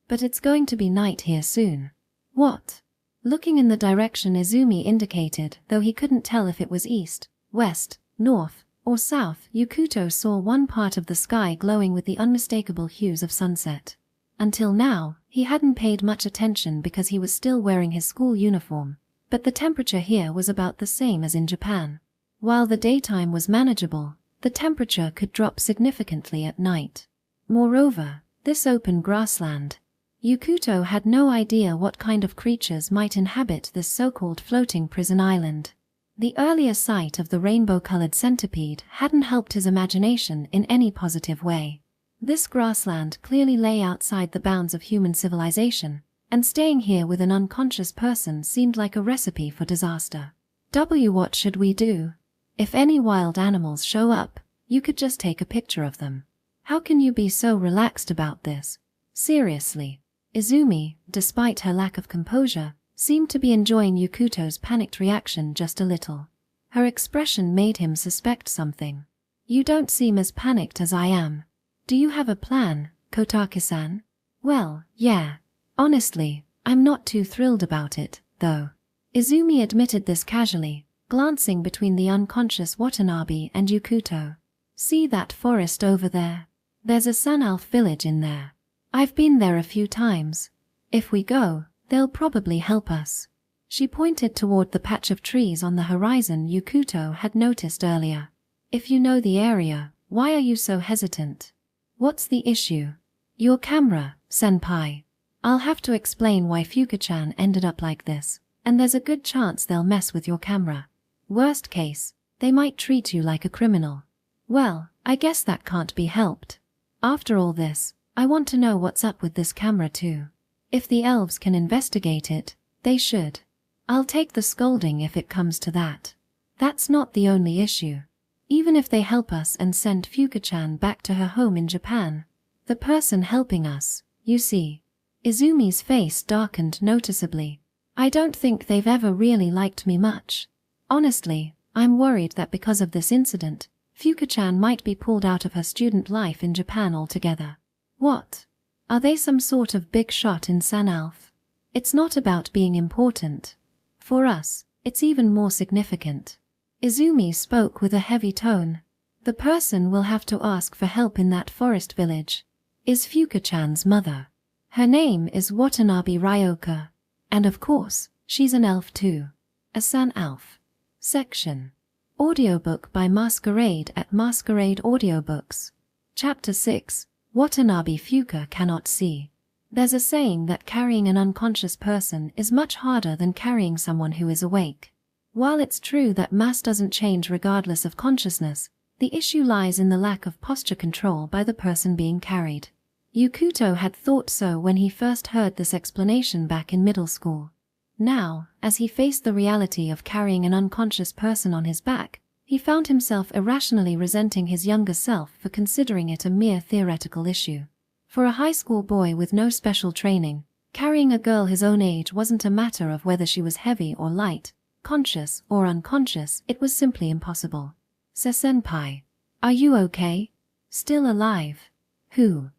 But it's going to be night here soon. What? Looking in the direction Izumi indicated, though he couldn't tell if it was east, west, north, or south, Yukuto saw one part of the sky glowing with the unmistakable hues of sunset. Until now, he hadn't paid much attention because he was still wearing his school uniform, but the temperature here was about the same as in Japan. While the daytime was manageable, the temperature could drop significantly at night. Moreover, this open grassland. Yukuto had no idea what kind of creatures might inhabit this so-called floating prison island. The earlier sight of the rainbow-colored centipede hadn't helped his imagination in any positive way. This grassland clearly lay outside the bounds of human civilization, and staying here with an unconscious person seemed like a recipe for disaster. What should we do? If any wild animals show up, you could just take a picture of them. How can you be so relaxed about this? Seriously. Izumi, despite her lack of composure, seemed to be enjoying Yukuto's panicked reaction just a little. Her expression made him suspect something. You don't seem as panicked as I am. Do you have a plan, Kotake-san? Well, yeah. Honestly, I'm not too thrilled about it, though. Izumi admitted this casually, glancing between the unconscious Watanabe and Yukuto. See that forest over there? There's a Sun Elf village in there. I've been there a few times. If we go, they'll probably help us. She pointed toward the patch of trees on the horizon Yukuto had noticed earlier. If you know the area, why are you so hesitant? What's the issue? Your camera, senpai. I'll have to explain why Fuka-chan ended up like this, and there's a good chance they'll mess with your camera. Worst case, they might treat you like a criminal. Well, I guess that can't be helped. After all this, I want to know what's up with this camera too. If the elves can investigate it, they should. I'll take the scolding if it comes to that. That's not the only issue. Even if they help us and send Fuka-chan back to her home in Japan, the person helping us, you see. Izumi's face darkened noticeably. I don't think they've ever really liked me much. Honestly, I'm worried that because of this incident, Fuka-chan might be pulled out of her student life in Japan altogether. What? Are they some sort of big shot in Sanalf? It's not about being important. For us, it's even more significant. Izumi spoke with a heavy tone. The person will have to ask for help in that forest village. Is Fuka-chan's mother. Her name is Watanabe Ryoka. And of course, she's an elf too. A San elf. Section. Audiobook by Masquerade at Masquerade Audiobooks. Chapter 6. Watanabe Fuka cannot see. There's a saying that carrying an unconscious person is much harder than carrying someone who is awake. While it's true that mass doesn't change regardless of consciousness, the issue lies in the lack of posture control by the person being carried. Yukuto had thought so when he first heard this explanation back in middle school. Now, as he faced the reality of carrying an unconscious person on his back, he found himself irrationally resenting his younger self for considering it a mere theoretical issue. For a high school boy with no special training, carrying a girl his own age wasn't a matter of whether she was heavy or light, conscious or unconscious, it was simply impossible. "Senpai, are you okay? Still alive? Who?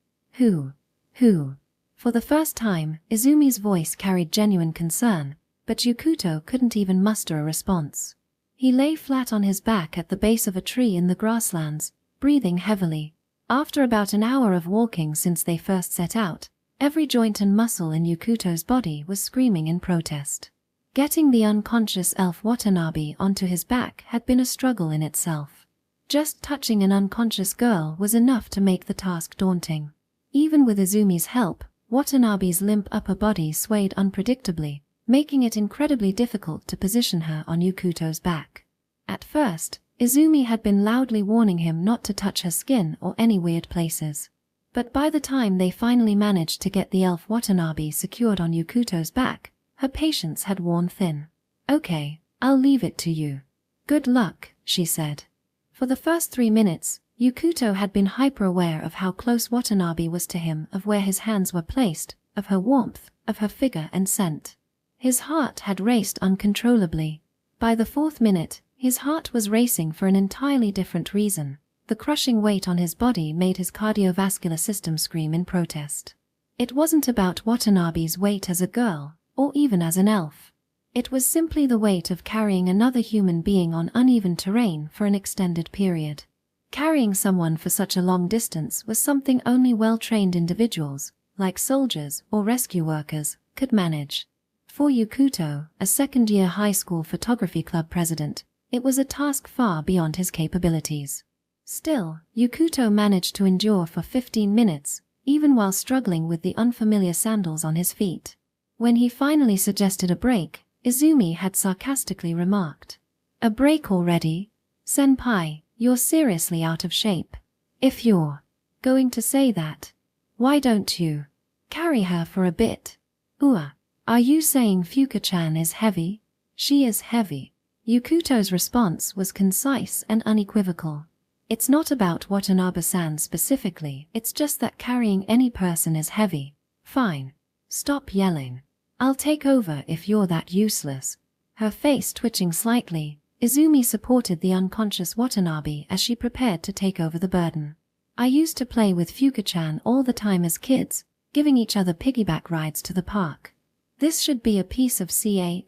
For the first time, Izumi's voice carried genuine concern, but Yukuto couldn't even muster a response. He lay flat on his back at the base of a tree in the grasslands, breathing heavily. After about an hour of walking since they first set out, every joint and muscle in Yukuto's body was screaming in protest. Getting the unconscious elf Watanabe onto his back had been a struggle in itself. Just touching an unconscious girl was enough to make the task daunting. Even with Izumi's help, Watanabe's limp upper body swayed unpredictably, making it incredibly difficult to position her on Yukuto's back. At first, Izumi had been loudly warning him not to touch her skin or any weird places. But by the time they finally managed to get the elf Watanabe secured on Yukuto's back, her patience had worn thin. "Okay, I'll leave it to you. Good luck," she said. For the first 3 minutes, Yukuto had been hyper-aware of how close Watanabe was to him, of where his hands were placed, of her warmth, of her figure and scent. His heart had raced uncontrollably. By the 4th minute, his heart was racing for an entirely different reason. The crushing weight on his body made his cardiovascular system scream in protest. It wasn't about Watanabe's weight as a girl, or even as an elf. It was simply the weight of carrying another human being on uneven terrain for an extended period. Carrying someone for such a long distance was something only well-trained individuals, like soldiers or rescue workers, could manage. For Yukuto, a second-year high school photography club president, it was a task far beyond his capabilities. Still, Yukuto managed to endure for 15 minutes, even while struggling with the unfamiliar sandals on his feet. When he finally suggested a break, Izumi had sarcastically remarked, "A break already? Senpai, you're seriously out of shape. If you're going to say that, why don't you carry her for a bit?" Are you saying Fuka-chan is heavy? She is heavy." Yukuto's response was concise and unequivocal. "It's not about Watanabe-san specifically, it's just that carrying any person is heavy." "Fine. Stop yelling. I'll take over if you're that useless." Her face twitching slightly, Izumi supported the unconscious Watanabe as she prepared to take over the burden. "I used to play with Fuka-chan all the time as kids, giving each other piggyback rides to the park. This should be a piece of ca.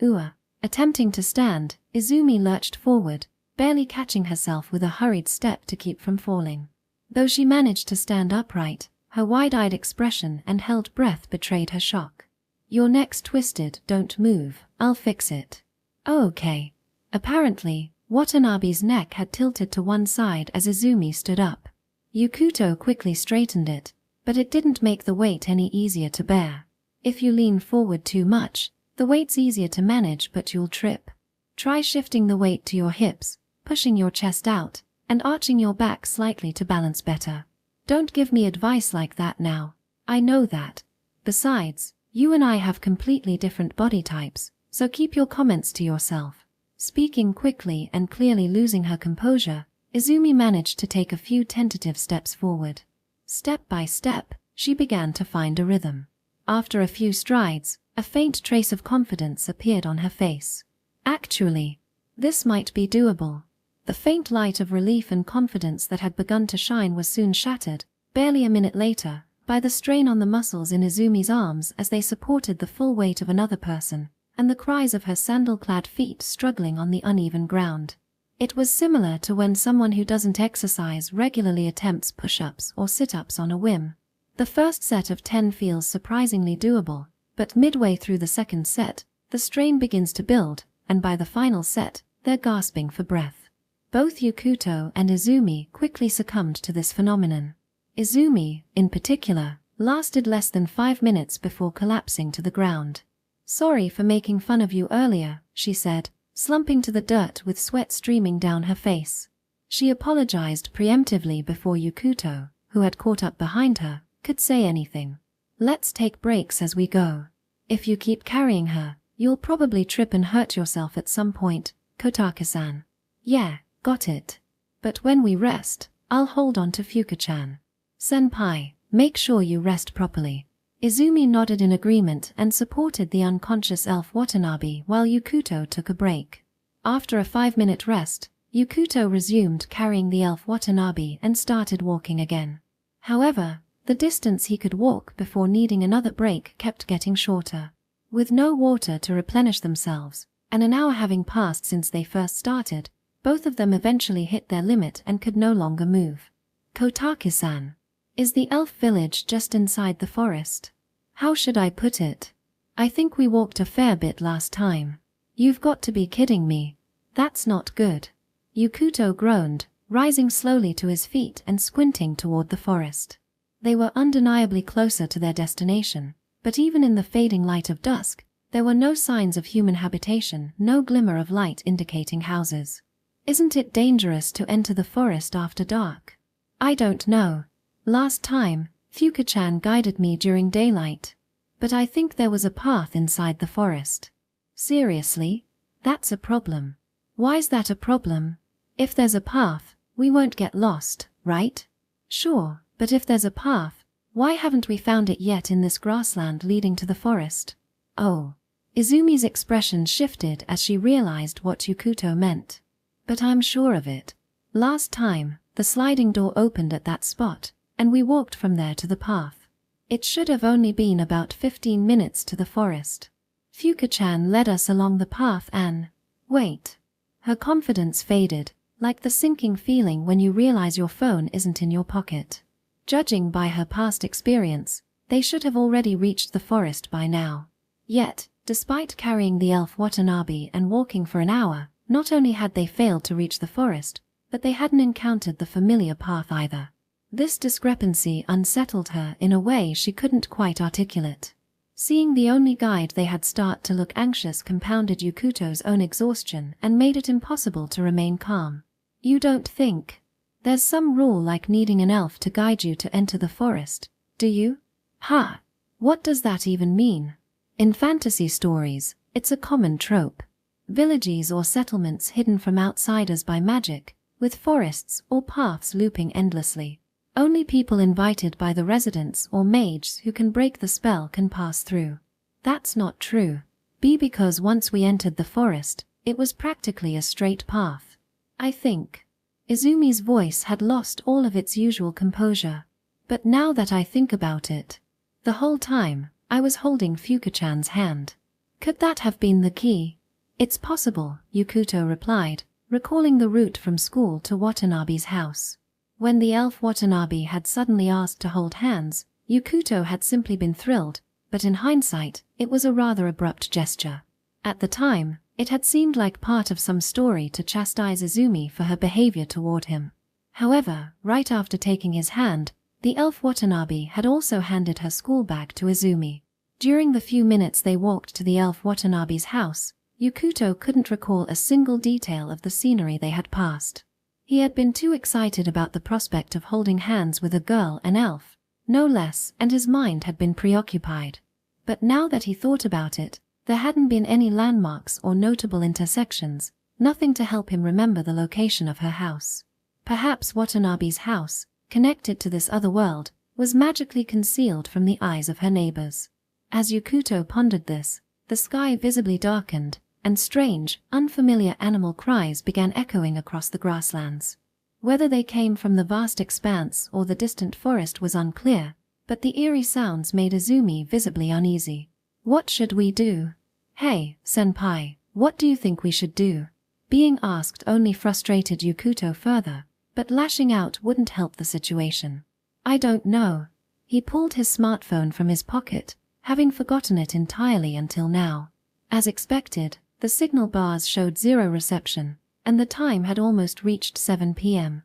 Attempting to stand, Izumi lurched forward, barely catching herself with a hurried step to keep from falling. Though she managed to stand upright, her wide-eyed expression and held breath betrayed her shock. "Your neck's twisted, don't move, I'll fix it." "Oh, okay." Apparently, Watanabe's neck had tilted to one side as Izumi stood up. Yukuto quickly straightened it, but it didn't make the weight any easier to bear. "If you lean forward too much, the weight's easier to manage, but you'll trip. Try shifting the weight to your hips, pushing your chest out, and arching your back slightly to balance better. Don't give me advice like that now. I know that. Besides, you and I have completely different body types, so keep your comments to yourself." Speaking quickly and clearly losing her composure, Izumi managed to take a few tentative steps forward. Step by step, she began to find a rhythm. After a few strides, a faint trace of confidence appeared on her face. Actually, this might be doable. The faint light of relief and confidence that had begun to shine was soon shattered, barely a minute later, by the strain on the muscles in Izumi's arms as they supported the full weight of another person, and the cries of her sandal-clad feet struggling on the uneven ground. It was similar to when someone who doesn't exercise regularly attempts push-ups or sit-ups on a whim. The first set of 10 feels surprisingly doable, but midway through the second set, the strain begins to build, and by the final set, they're gasping for breath. Both Yukuto and Izumi quickly succumbed to this phenomenon. Izumi, in particular, lasted less than 5 minutes before collapsing to the ground. "Sorry for making fun of you earlier," she said, slumping to the dirt with sweat streaming down her face. She apologized preemptively before Yukuto, who had caught up behind her, could say anything. "Let's take breaks as we go. If you keep carrying her, you'll probably trip and hurt yourself at some point, Kotake-san." "Yeah, got it. But when we rest, I'll hold on to Fuka-chan." "Senpai, make sure you rest properly." Izumi nodded in agreement and supported the unconscious elf Watanabe while Yukuto took a break. After a 5-minute rest, Yukuto resumed carrying the elf Watanabe and started walking again. However, the distance he could walk before needing another break kept getting shorter. With no water to replenish themselves, and an hour having passed since they first started, both of them eventually hit their limit and could no longer move. "Kotake-san, is the elf village just inside the forest?" "How should I put it? I think we walked a fair bit last time." "You've got to be kidding me. That's not good." Yukuto groaned, rising slowly to his feet and squinting toward the forest. They were undeniably closer to their destination, but even in the fading light of dusk, there were no signs of human habitation, no glimmer of light indicating houses. "Isn't it dangerous to enter the forest after dark?" "I don't know. Last time, Fuka-chan guided me during daylight. But I think there was a path inside the forest." "Seriously? That's a problem." "Why's that a problem? If there's a path, we won't get lost, right?" "Sure, but if there's a path, why haven't we found it yet in this grassland leading to the forest?" "Oh." Izumi's expression shifted as she realized what Yukuto meant. "But I'm sure of it. Last time, the sliding door opened at that spot, and we walked from there to the path. It should have only been about 15 minutes to the forest. Fuka-chan led us along the path and—" "Wait." Her confidence faded, like the sinking feeling when you realize your phone isn't in your pocket. Judging by her past experience, they should have already reached the forest by now. Yet, despite carrying the elf Watanabe and walking for an hour, not only had they failed to reach the forest, but they hadn't encountered the familiar path either. This discrepancy unsettled her in a way she couldn't quite articulate. Seeing the only guide they had start to look anxious compounded Yukuto's own exhaustion and made it impossible to remain calm. "You don't think there's some rule like needing an elf to guide you to enter the forest, do you?" "Ha! What does that even mean?" "In fantasy stories, it's a common trope. Villages or settlements hidden from outsiders by magic, with forests or paths looping endlessly. Only people invited by the residents or mages who can break the spell can pass through." "That's not true. Because once we entered the forest, it was practically a straight path. I think." Izumi's voice had lost all of its usual composure. "But now that I think about it, the whole time, I was holding Fuka-chan's hand. Could that have been the key?" "It's possible," Yukuto replied, recalling the route from school to Watanabe's house. When the elf Watanabe had suddenly asked to hold hands, Yukuto had simply been thrilled, but in hindsight, it was a rather abrupt gesture. At the time, it had seemed like part of some story to chastise Izumi for her behavior toward him. However, right after taking his hand, the elf Watanabe had also handed her school bag to Izumi. During the few minutes they walked to the elf Watanabe's house, Yukuto couldn't recall a single detail of the scenery they had passed. He had been too excited about the prospect of holding hands with a girl, an elf, no less, and his mind had been preoccupied. But now that he thought about it, there hadn't been any landmarks or notable intersections, nothing to help him remember the location of her house. Perhaps Watanabe's house, connected to this other world, was magically concealed from the eyes of her neighbors. As Yukuto pondered this, the sky visibly darkened, and strange, unfamiliar animal cries began echoing across the grasslands. Whether they came from the vast expanse or the distant forest was unclear, but the eerie sounds made Izumi visibly uneasy. "What should we do?" "Hey, senpai, what do you think we should do?" Being asked only frustrated Yukuto further, but lashing out wouldn't help the situation. I don't know. He pulled his smartphone from his pocket, having forgotten it entirely until now. As expected, the signal bars showed 0 reception, and the time had almost reached 7 p.m.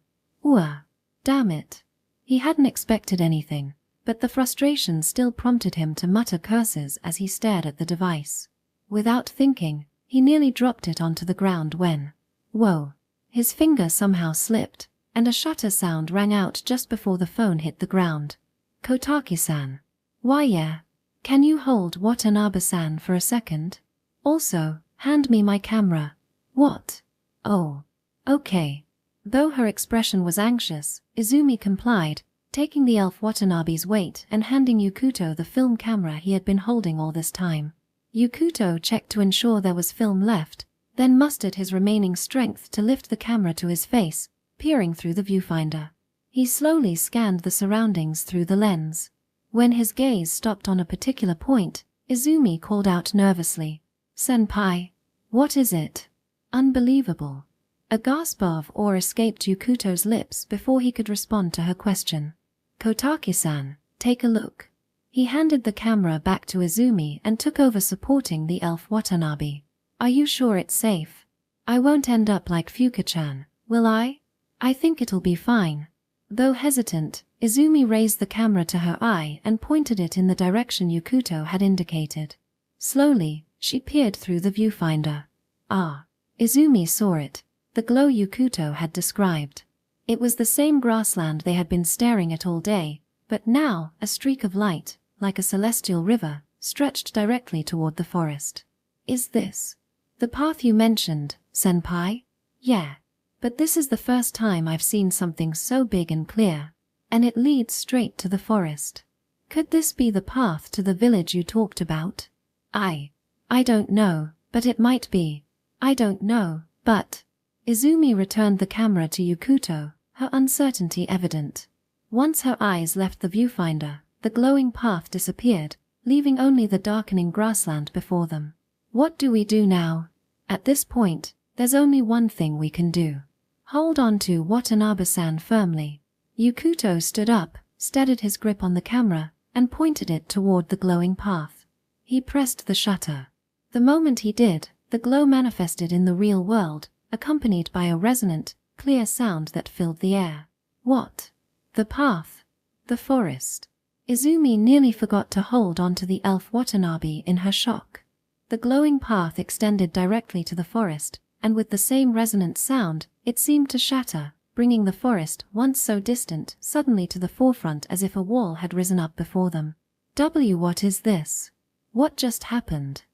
Damn it. He hadn't expected anything, but the frustration still prompted him to mutter curses as he stared at the device. Without thinking, he nearly dropped it onto the ground when, whoa, his finger somehow slipped, and a shutter sound rang out just before the phone hit the ground. Kotaki-san. Why yeah. Can you hold Watanabe-san for a second? Also, hand me my camera. What? Oh. Okay. Though her expression was anxious, Izumi complied, taking the elf Watanabe's weight and handing Yukuto the film camera he had been holding all this time. Yukuto checked to ensure there was film left, then mustered his remaining strength to lift the camera to his face, peering through the viewfinder. He slowly scanned the surroundings through the lens. When his gaze stopped on a particular point, Izumi called out nervously, "Senpai, what is it?" Unbelievable. A gasp of awe escaped Yukuto's lips before he could respond to her question. Kotaki-san, take a look. He handed the camera back to Izumi and took over supporting the elf Watanabe. Are you sure it's safe? I won't end up like Fuka-chan, will I? I think it'll be fine. Though hesitant, Izumi raised the camera to her eye and pointed it in the direction Yukuto had indicated. Slowly, she peered through the viewfinder. Izumi saw it. The glow Yukuto had described. It was the same grassland they had been staring at all day, but now a streak of light, like a celestial river, stretched directly toward the forest. Is this the path you mentioned, senpai? Yeah. But this is the first time I've seen something so big and clear, and it leads straight to the forest. Could this be the path to the village you talked about? I don't know, but it might be. I don't know, but... Izumi returned the camera to Yukuto, her uncertainty evident. Once her eyes left the viewfinder, the glowing path disappeared, leaving only the darkening grassland before them. What do we do now? At this point, there's only one thing we can do. Hold on to Watanabe-san firmly. Yukuto stood up, steadied his grip on the camera, and pointed it toward the glowing path. He pressed the shutter. The moment he did, the glow manifested in the real world, accompanied by a resonant, clear sound that filled the air. What? The path. The forest. Izumi nearly forgot to hold onto the elf Watanabe in her shock. The glowing path extended directly to the forest, and with the same resonant sound, it seemed to shatter, bringing the forest, once so distant, suddenly to the forefront as if a wall had risen up before them. What is this? What just happened?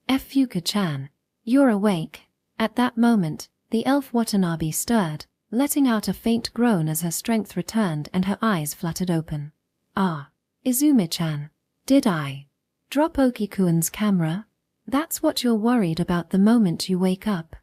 Fuka-chan. You're awake. At that moment, the elf Watanabe stirred, letting out a faint groan as her strength returned and her eyes fluttered open. Izumi-chan. Did I drop Okikuan's camera? That's what you're worried about the moment you wake up.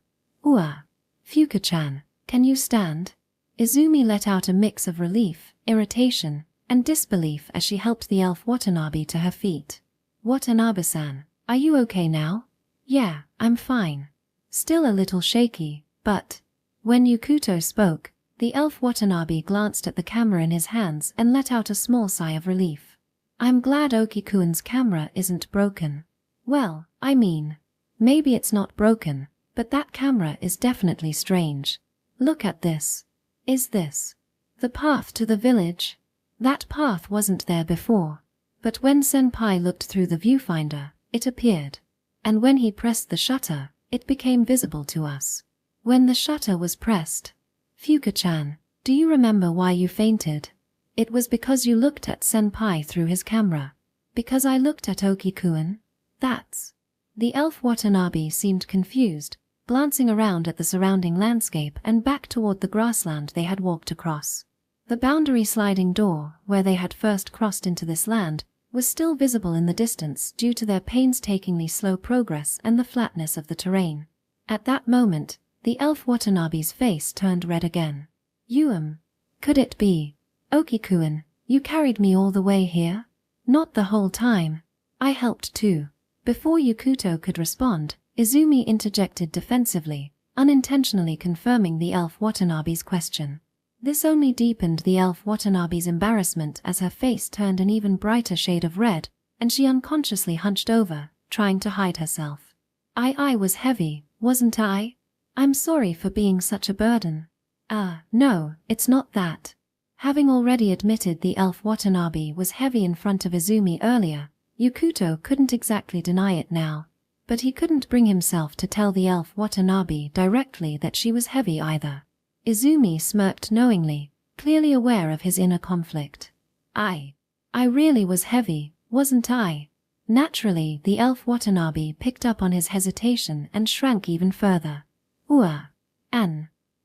Fuka-chan, can you stand? Izumi let out a mix of relief, irritation, and disbelief as she helped the elf Watanabe to her feet. Watanabe-san, are you okay now? Yeah, I'm fine. Still a little shaky, but... When Yukuto spoke, the elf Watanabe glanced at the camera in his hands and let out a small sigh of relief. I'm glad Okikuan's camera isn't broken. Well, I mean, maybe it's not broken, but that camera is definitely strange. Look at this. Is this the path to the village? That path wasn't there before, but when Senpai looked through the viewfinder, it appeared. And when he pressed the shutter, it became visible to us. When the shutter was pressed, Fuka-chan, do you remember why you fainted? It was because you looked at Senpai through his camera. Because I looked at Okikuan? That's... The elf Watanabe seemed confused, glancing around at the surrounding landscape and back toward the grassland they had walked across. The boundary sliding door, where they had first crossed into this land, was still visible in the distance due to their painstakingly slow progress and the flatness of the terrain. At that moment, the elf Watanabe's face turned red again. Could it be? Okikuan, you carried me all the way here? Not the whole time. I helped too. Before Yukuto could respond, Izumi interjected defensively, unintentionally confirming the elf Watanabe's question. This only deepened the elf Watanabe's embarrassment as her face turned an even brighter shade of red, and she unconsciously hunched over, trying to hide herself. I was heavy, wasn't I? I'm sorry for being such a burden. No, it's not that. Having already admitted the elf Watanabe was heavy in front of Izumi earlier, Yukuto couldn't exactly deny it now. But he couldn't bring himself to tell the elf Watanabe directly that she was heavy either. Izumi smirked knowingly, clearly aware of his inner conflict. I really was heavy, wasn't I? Naturally, the elf Watanabe picked up on his hesitation and shrank even further.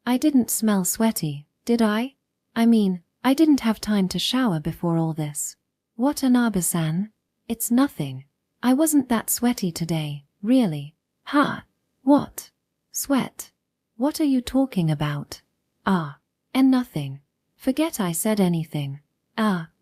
I didn't smell sweaty, did I? I mean, I didn't have time to shower before all this. Watanabe-san? It's nothing. I wasn't that sweaty today, really. What? Sweat? What are you talking about? And nothing. Forget I said anything.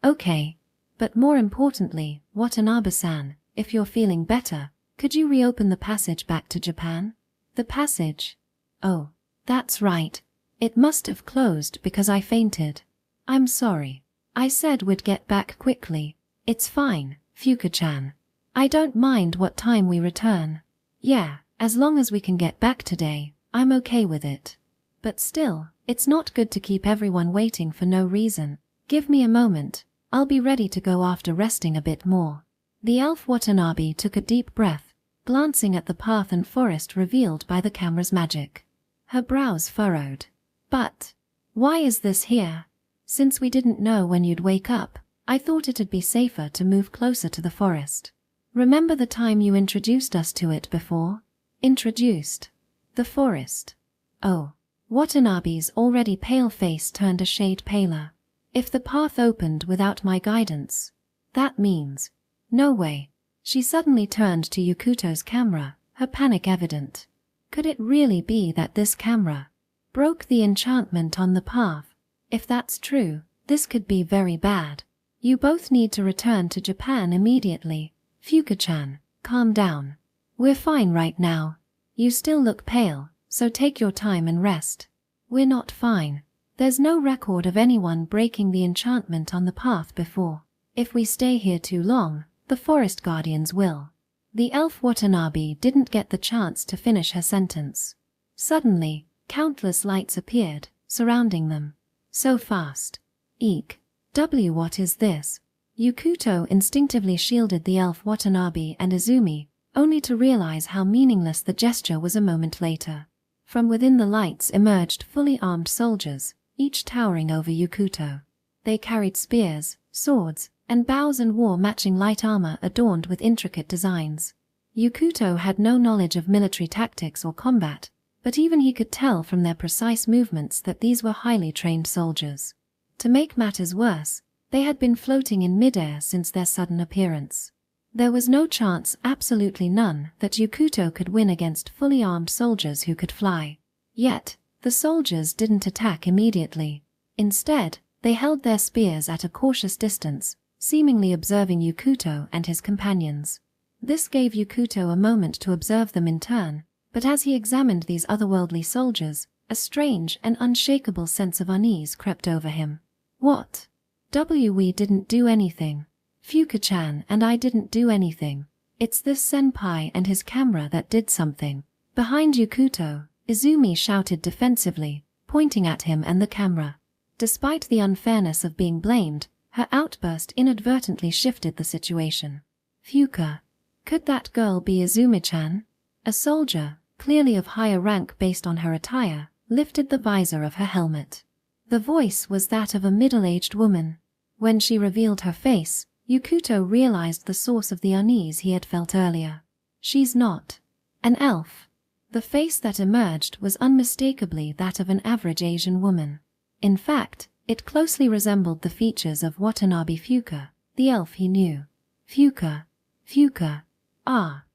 Okay. But more importantly, Watanabe-san, if you're feeling better, could you reopen the passage back to Japan? The passage? Oh, that's right. It must have closed because I fainted. I'm sorry. I said we'd get back quickly. It's fine, Fuka-chan. I don't mind what time we return. Yeah, as long as we can get back today, I'm okay with it. But still, it's not good to keep everyone waiting for no reason. Give me a moment. I'll be ready to go after resting a bit more. The elf Watanabe took a deep breath, glancing at the path and forest revealed by the camera's magic. Her brows furrowed. But why is this here? Since we didn't know when you'd wake up, I thought it'd be safer to move closer to the forest. Remember the time you introduced us to it before? Introduced? The forest. Oh. Watanabe's already pale face turned a shade paler. If the path opened without my guidance, that means... No way. She suddenly turned to Yukuto's camera, her panic evident. Could it really be that this camera broke the enchantment on the path? If that's true, this could be very bad. You both need to return to Japan immediately. Fuka-chan, calm down. We're fine right now. You still look pale, so take your time and rest. We're not fine. There's no record of anyone breaking the enchantment on the path before. If we stay here too long, the forest guardians will. The elf Watanabe didn't get the chance to finish her sentence. Suddenly, countless lights appeared, surrounding them. So fast. Eek. What is this? Yukuto instinctively shielded the elf Watanabe and Izumi, only to realize how meaningless the gesture was a moment later. From within the lights emerged fully armed soldiers, each towering over Yukuto. They carried spears, swords, and bows and wore matching light armor adorned with intricate designs. Yukuto had no knowledge of military tactics or combat, but even he could tell from their precise movements that these were highly trained soldiers. To make matters worse, they had been floating in midair since their sudden appearance. There was no chance, absolutely none, that Yukuto could win against fully armed soldiers who could fly. Yet, the soldiers didn't attack immediately. Instead, they held their spears at a cautious distance, seemingly observing Yukuto and his companions. This gave Yukuto a moment to observe them in turn, but as he examined these otherworldly soldiers, a strange and unshakable sense of unease crept over him. What? We didn't do anything. Fuka-chan and I didn't do anything. It's this senpai and his camera that did something. Behind Yukuto, Izumi shouted defensively, pointing at him and the camera. Despite the unfairness of being blamed, her outburst inadvertently shifted the situation. Fuka. Could that girl be Izumi-chan? A soldier, clearly of higher rank based on her attire, lifted the visor of her helmet. The voice was that of a middle-aged woman. When she revealed her face, Yukuto realized the source of the unease he had felt earlier. She's not an elf. The face that emerged was unmistakably that of an average Asian woman. In fact, it closely resembled the features of Watanabe Fuka, the elf he knew. Fuka.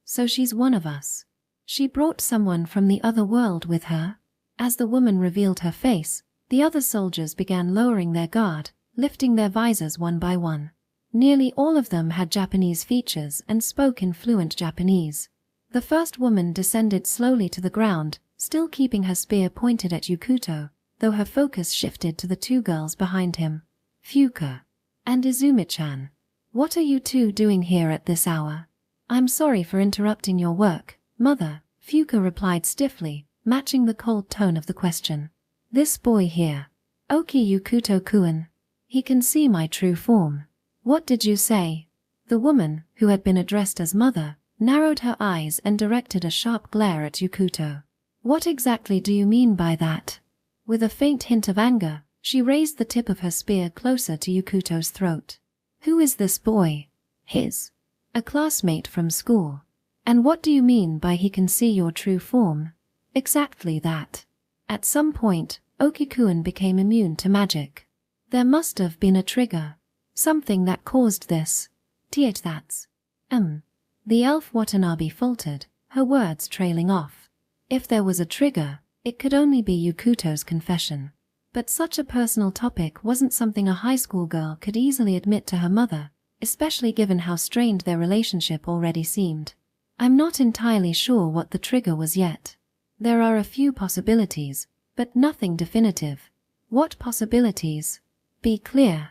So she's one of us. She brought someone from the other world with her. As the woman revealed her face, the other soldiers began lowering their guard, lifting their visors one by one. Nearly all of them had Japanese features and spoke in fluent Japanese. The first woman descended slowly to the ground, still keeping her spear pointed at Yukuto, though her focus shifted to the two girls behind him, Fuka and Izumi-chan. What are you two doing here at this hour? I'm sorry for interrupting your work, Mother, Fuka replied stiffly, matching the cold tone of the question. This boy here, Oki Yukuto-kun. He can see my true form. What did you say? The woman, who had been addressed as Mother, narrowed her eyes and directed a sharp glare at Yukuto. What exactly do you mean by that? With a faint hint of anger, she raised the tip of her spear closer to Yukuto's throat. Who is this boy? A classmate from school. And what do you mean by he can see your true form? Exactly that. At some point, Oki-kun became immune to magic. There must have been a trigger. Something that caused this. That's. The elf Watanabe faltered, her words trailing off. If there was a trigger, it could only be Yukuto's confession. But such a personal topic wasn't something a high school girl could easily admit to her mother, especially given how strained their relationship already seemed. I'm not entirely sure what the trigger was yet. There are a few possibilities, but nothing definitive. What possibilities? Be clear.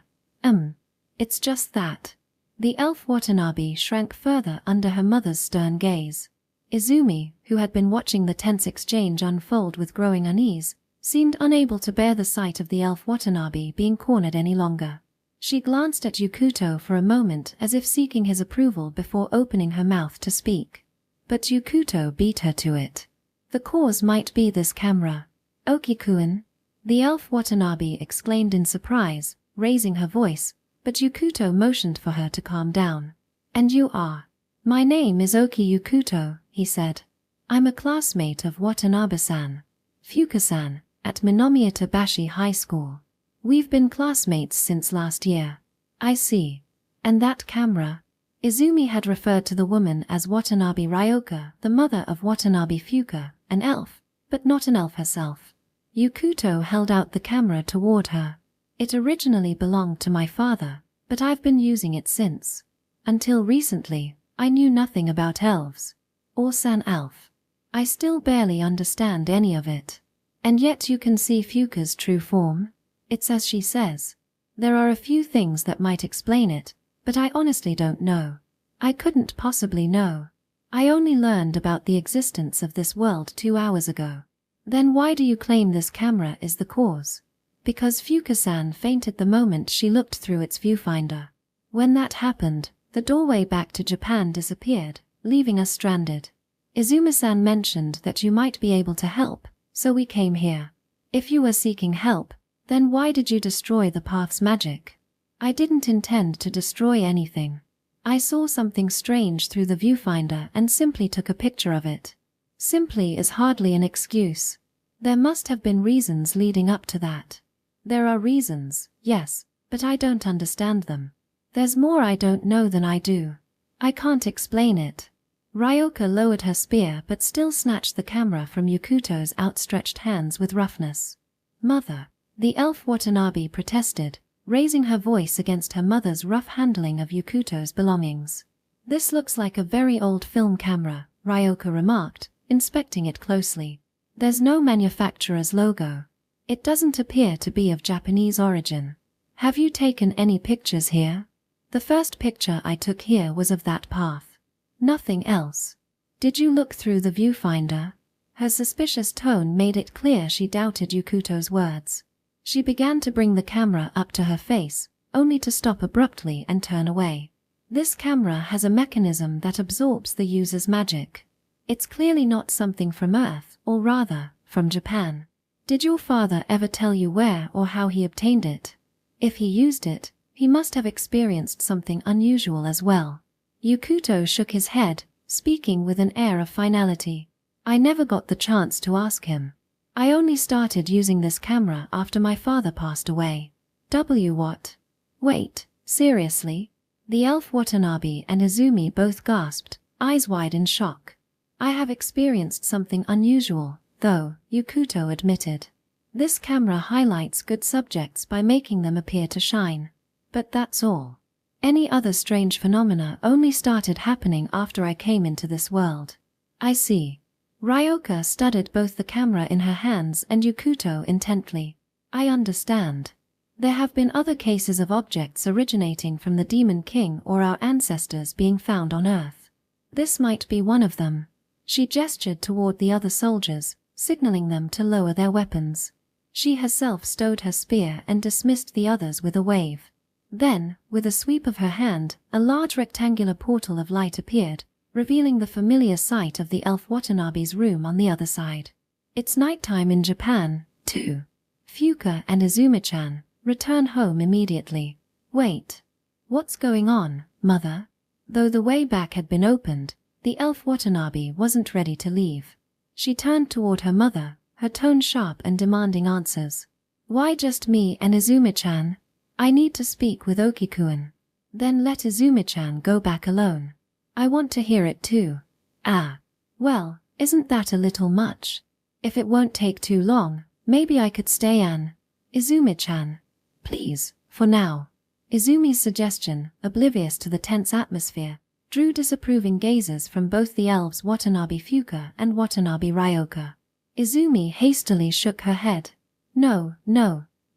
It's just that. The elf Watanabe shrank further under her mother's stern gaze. Izumi, who had been watching the tense exchange unfold with growing unease, seemed unable to bear the sight of the elf Watanabe being cornered any longer. She glanced at Yukuto for a moment as if seeking his approval before opening her mouth to speak. But Yukuto beat her to it. The cause might be this camera. Oki-kun? The elf Watanabe exclaimed in surprise, raising her voice, but Yukuto motioned for her to calm down. And you are? My name is Oki Yukuto, he said. I'm a classmate of Watanabe-san, Fuka-san, at Minomiyatabashi High School. We've been classmates since last year. I see. And that camera? Izumi had referred to the woman as Watanabe Ryoka, the mother of Watanabe Fuka, an elf, but not an elf herself. Yukuto held out the camera toward her. It originally belonged to my father, but I've been using it since. Until recently, I knew nothing about elves. Or San Elf. I still barely understand any of it. And yet you can see Fuka's true form? It's as she says. There are a few things that might explain it, but I honestly don't know. I couldn't possibly know. I only learned about the existence of this world 2 hours ago. Then why do you claim this camera is the cause? Because Fuka-san fainted the moment she looked through its viewfinder. When that happened, the doorway back to Japan disappeared, leaving us stranded. Izumi-san mentioned that you might be able to help, so we came here. If you were seeking help, then why did you destroy the path's magic? I didn't intend to destroy anything. I saw something strange through the viewfinder and simply took a picture of it. Simply is hardly an excuse. There must have been reasons leading up to that. There are reasons, yes, but I don't understand them. There's more I don't know than I do. I can't explain it. Ryoka lowered her spear but still snatched the camera from Yukuto's outstretched hands with roughness. Mother, the elf Watanabe protested, raising her voice against her mother's rough handling of Yukuto's belongings. This looks like a very old film camera, Ryoka remarked, inspecting it closely. There's no manufacturer's logo. It doesn't appear to be of Japanese origin. Have you taken any pictures here? The first picture I took here was of that path. Nothing else. Did you look through the viewfinder? Her suspicious tone made it clear she doubted Yukuto's words. She began to bring the camera up to her face, only to stop abruptly and turn away. This camera has a mechanism that absorbs the user's magic. It's clearly not something from Earth, or rather, from Japan. Did your father ever tell you where or how he obtained it? If he used it, he must have experienced something unusual as well. Yukuto shook his head, speaking with an air of finality. I never got the chance to ask him. I only started using this camera after my father passed away. What? Wait, seriously? The elf Watanabe and Izumi both gasped, eyes wide in shock. I have experienced something unusual, though, Yukuto admitted. This camera highlights good subjects by making them appear to shine. But that's all. Any other strange phenomena only started happening after I came into this world. I see. Ryoka studied both the camera in her hands and Yukuto intently. I understand. There have been other cases of objects originating from the Demon King or our ancestors being found on Earth. This might be one of them. She gestured toward the other soldiers, signaling them to lower their weapons. She herself stowed her spear and dismissed the others with a wave. Then, with a sweep of her hand, a large rectangular portal of light appeared, revealing the familiar sight of the elf Watanabe's room on the other side. It's nighttime in Japan, too. Fuka and Izumi-chan, return home immediately. Wait. What's going on, mother? Though the way back had been opened, the elf Watanabe wasn't ready to leave. She turned toward her mother, her tone sharp and demanding answers. Why just me and Izumi-chan? I need to speak with Oki-kun. Then let Izumi-chan go back alone. I want to hear it too. Ah. Well, isn't that a little much? If it won't take too long, maybe I could stay and… Izumi-chan. Please, for now. Izumi's suggestion, oblivious to the tense atmosphere, drew disapproving gazes from both the elves Watanabe Fuka and Watanabe Ryoka. Izumi hastily shook her head. No,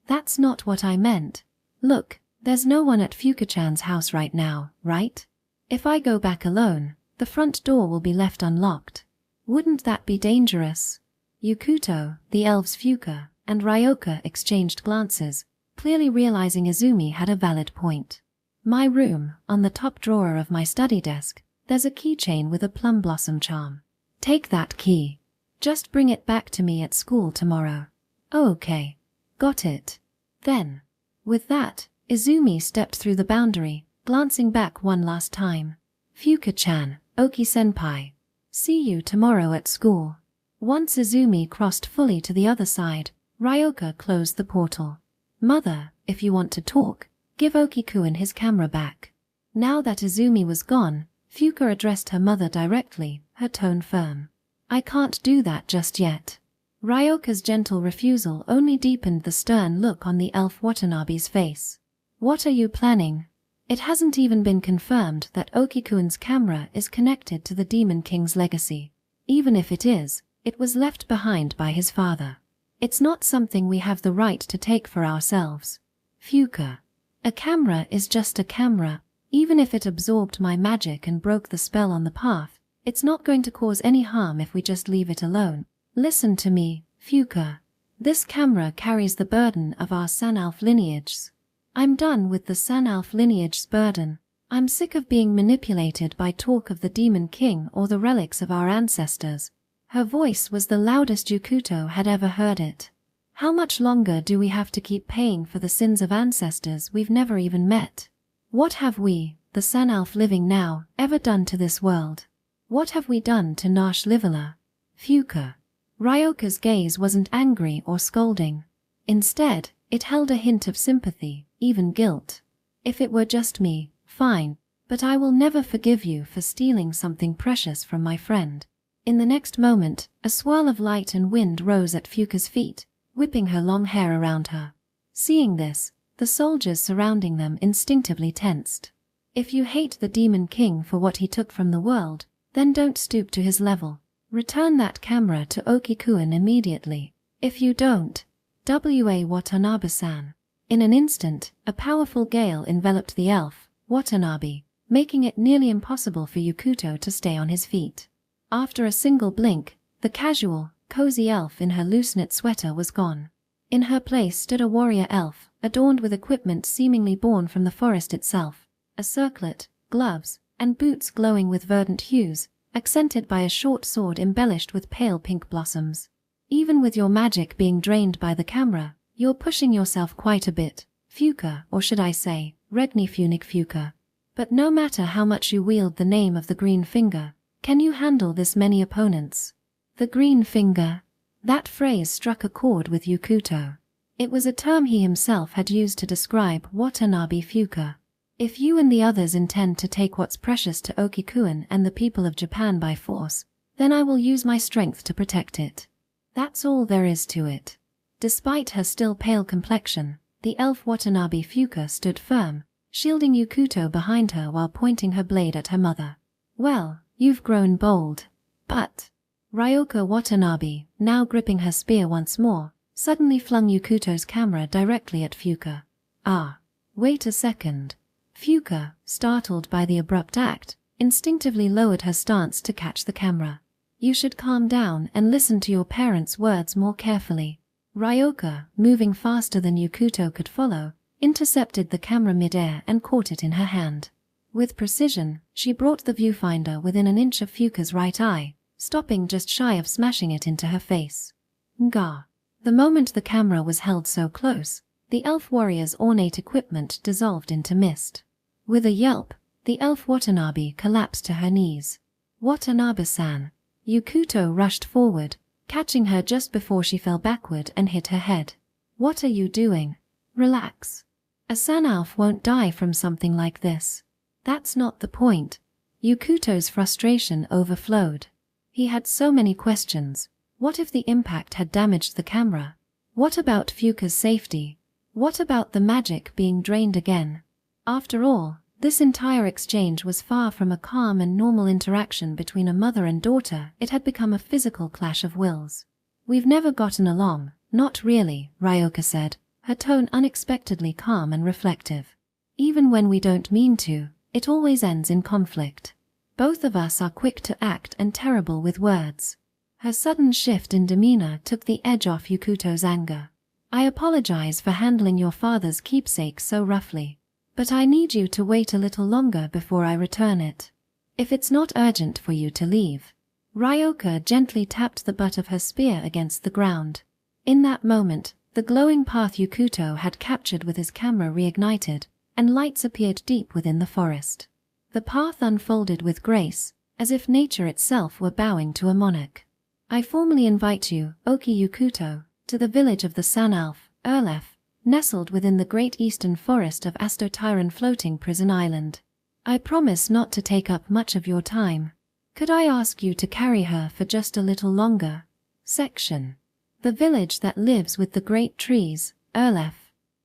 that's not what I meant. Look, there's no one at Fuka-chan's house right now, right? If I go back alone, the front door will be left unlocked. Wouldn't that be dangerous? Yukuto, the elves Fuka, and Ryoka exchanged glances, clearly realizing Izumi had a valid point. My room, on the top drawer of my study desk, there's a keychain with a plum blossom charm. Take that key. Just bring it back to me at school tomorrow. Oh, okay. Got it. Then. With that, Izumi stepped through the boundary, glancing back one last time. Fuka-chan, Oki-senpai. See you tomorrow at school. Once Izumi crossed fully to the other side, Ryoka closed the portal. Mother, if you want to talk, give Oki-kun his camera back. Now that Izumi was gone, Fuka addressed her mother directly, her tone firm. I can't do that just yet. Ryoka's gentle refusal only deepened the stern look on the elf Watanabe's face. What are you planning? It hasn't even been confirmed that Oki-kun's camera is connected to the Demon King's legacy. Even if it is, it was left behind by his father. It's not something we have the right to take for ourselves. Fuka. A camera is just a camera. Even if it absorbed my magic and broke the spell on the path, it's not going to cause any harm if we just leave it alone. Listen to me, Fuka. This camera carries the burden of our Sanalf lineages. I'm done with the Sanalf lineage's burden. I'm sick of being manipulated by talk of the Demon King or the relics of our ancestors. Her voice was the loudest Yukuto had ever heard it. How much longer do we have to keep paying for the sins of ancestors we've never even met? What have we, the Sanalf living now, ever done to this world? What have we done to Nash Livala? Fuka. Ryoka's gaze wasn't angry or scolding. Instead, it held a hint of sympathy, even guilt. If it were just me, fine, but I will never forgive you for stealing something precious from my friend. In the next moment, a swirl of light and wind rose at Fuka's feet, whipping her long hair around her. Seeing this, the soldiers surrounding them instinctively tensed. If you hate the Demon King for what he took from the world, then don't stoop to his level. Return that camera to Oki-kun immediately. If you don't, W.A. Watanabe-san. In an instant, a powerful gale enveloped the elf, Watanabe, making it nearly impossible for Yukuto to stay on his feet. After a single blink, the casual, cozy elf in her loose-knit sweater was gone. In her place stood a warrior elf, adorned with equipment seemingly born from the forest itself, a circlet, gloves, and boots glowing with verdant hues, accented by a short sword embellished with pale pink blossoms. Even with your magic being drained by the camera, you're pushing yourself quite a bit, Fuka, or should I say, Regni Funik Fuka. But no matter how much you wield the name of the Green Finger, can you handle this many opponents? The Green Finger. That phrase struck a chord with Yukuto. It was a term he himself had used to describe Watanabe Fuka. If you and the others intend to take what's precious to Oki-kun and the people of Japan by force, then I will use my strength to protect it. That's all there is to it. Despite her still pale complexion, the elf Watanabe Fuka stood firm, shielding Yukuto behind her while pointing her blade at her mother. Well, you've grown bold. But Ryoka Watanabe, now gripping her spear once more, suddenly flung Yukuto's camera directly at Fuka. Ah, wait a second. Fuka, startled by the abrupt act, instinctively lowered her stance to catch the camera. You should calm down and listen to your parents' words more carefully. Ryoka, moving faster than Yukuto could follow, intercepted the camera mid-air and caught it in her hand. With precision, she brought the viewfinder within an inch of Fuka's right eye, stopping just shy of smashing it into her face. Nga. The moment the camera was held so close, the elf warrior's ornate equipment dissolved into mist. With a yelp, the elf Watanabe collapsed to her knees. Watanabe-san. Yukuto rushed forward, catching her just before she fell backward and hit her head. What are you doing? Relax. A Sanalf won't die from something like this. That's not the point. Yukuto's frustration overflowed. He had so many questions. What if the impact had damaged the camera? What about Fuka's safety? What about the magic being drained again? After all, this entire exchange was far from a calm and normal interaction between a mother and daughter. It had become a physical clash of wills. We've never gotten along, not really, Ryoka said, her tone unexpectedly calm and reflective. Even when we don't mean to, it always ends in conflict. Both of us are quick to act and terrible with words. Her sudden shift in demeanor took the edge off Yukuto's anger. I apologize for handling your father's keepsake so roughly, but I need you to wait a little longer before I return it. If it's not urgent for you to leave. Ryoka gently tapped the butt of her spear against the ground. In that moment, the glowing path Yukuto had captured with his camera reignited, and lights appeared deep within the forest. The path unfolded with grace, as if nature itself were bowing to a monarch. I formally invite you, Oki Yukuto, to the village of the Sanalf, Erlef, nestled within the great eastern forest of Astotyron floating prison island. I promise not to take up much of your time. Could I ask you to carry her for just a little longer? Section. The village that lives with the great trees, Erlef.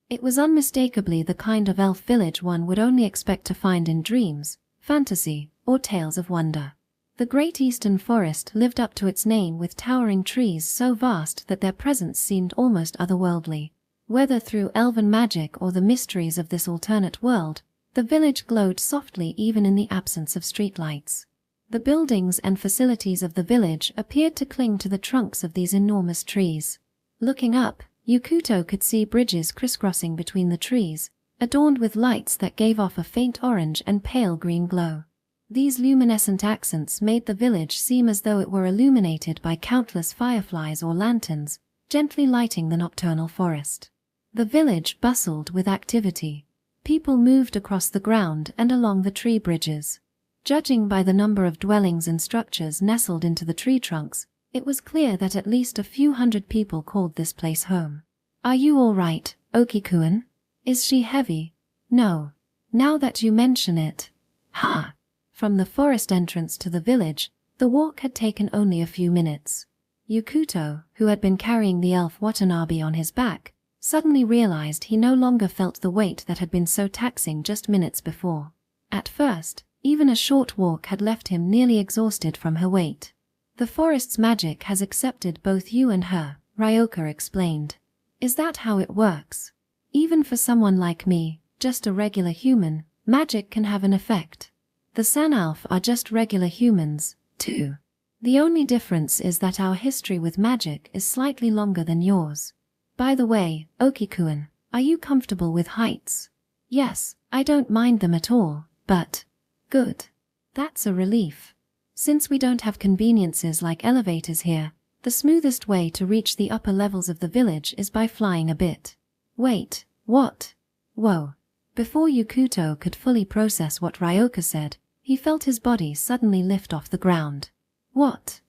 It was unmistakably the kind of elf village one would only expect to find in dreams, fantasy, or tales of wonder. The great eastern forest lived up to its name with towering trees so vast that their presence seemed almost otherworldly. Whether through elven magic or the mysteries of this alternate world, the village glowed softly even in the absence of streetlights. The buildings and facilities of the village appeared to cling to the trunks of these enormous trees. Looking up, Yukuto could see bridges crisscrossing between the trees, adorned with lights that gave off a faint orange and pale green glow. These luminescent accents made the village seem as though it were illuminated by countless fireflies or lanterns, gently lighting the nocturnal forest. The village bustled with activity. People moved across the ground and along the tree bridges. Judging by the number of dwellings and structures nestled into the tree trunks, it was clear that at least a few hundred people called this place home. Are you all right, Oki-kun? Is she heavy? No. Now that you mention it. Ha! From the forest entrance to the village, the walk had taken only a few minutes. Yukuto, who had been carrying the elf Watanabe on his back, suddenly realized he no longer felt the weight that had been so taxing just minutes before. At first, even a short walk had left him nearly exhausted from her weight. The forest's magic has accepted both you and her, Ryoka explained. Is that how it works? Even for someone like me, just a regular human, magic can have an effect. The Sanalf are just regular humans, too. The only difference is that our history with magic is slightly longer than yours. By the way, Oki-kun, are you comfortable with heights? Yes, I don't mind them at all, but... Good. That's a relief. Since we don't have conveniences like elevators here, the smoothest way to reach the upper levels of the village is by flying a bit. Wait, what? Whoa. Before Yukuto could fully process what Ryoka said, he felt his body suddenly lift off the ground. What?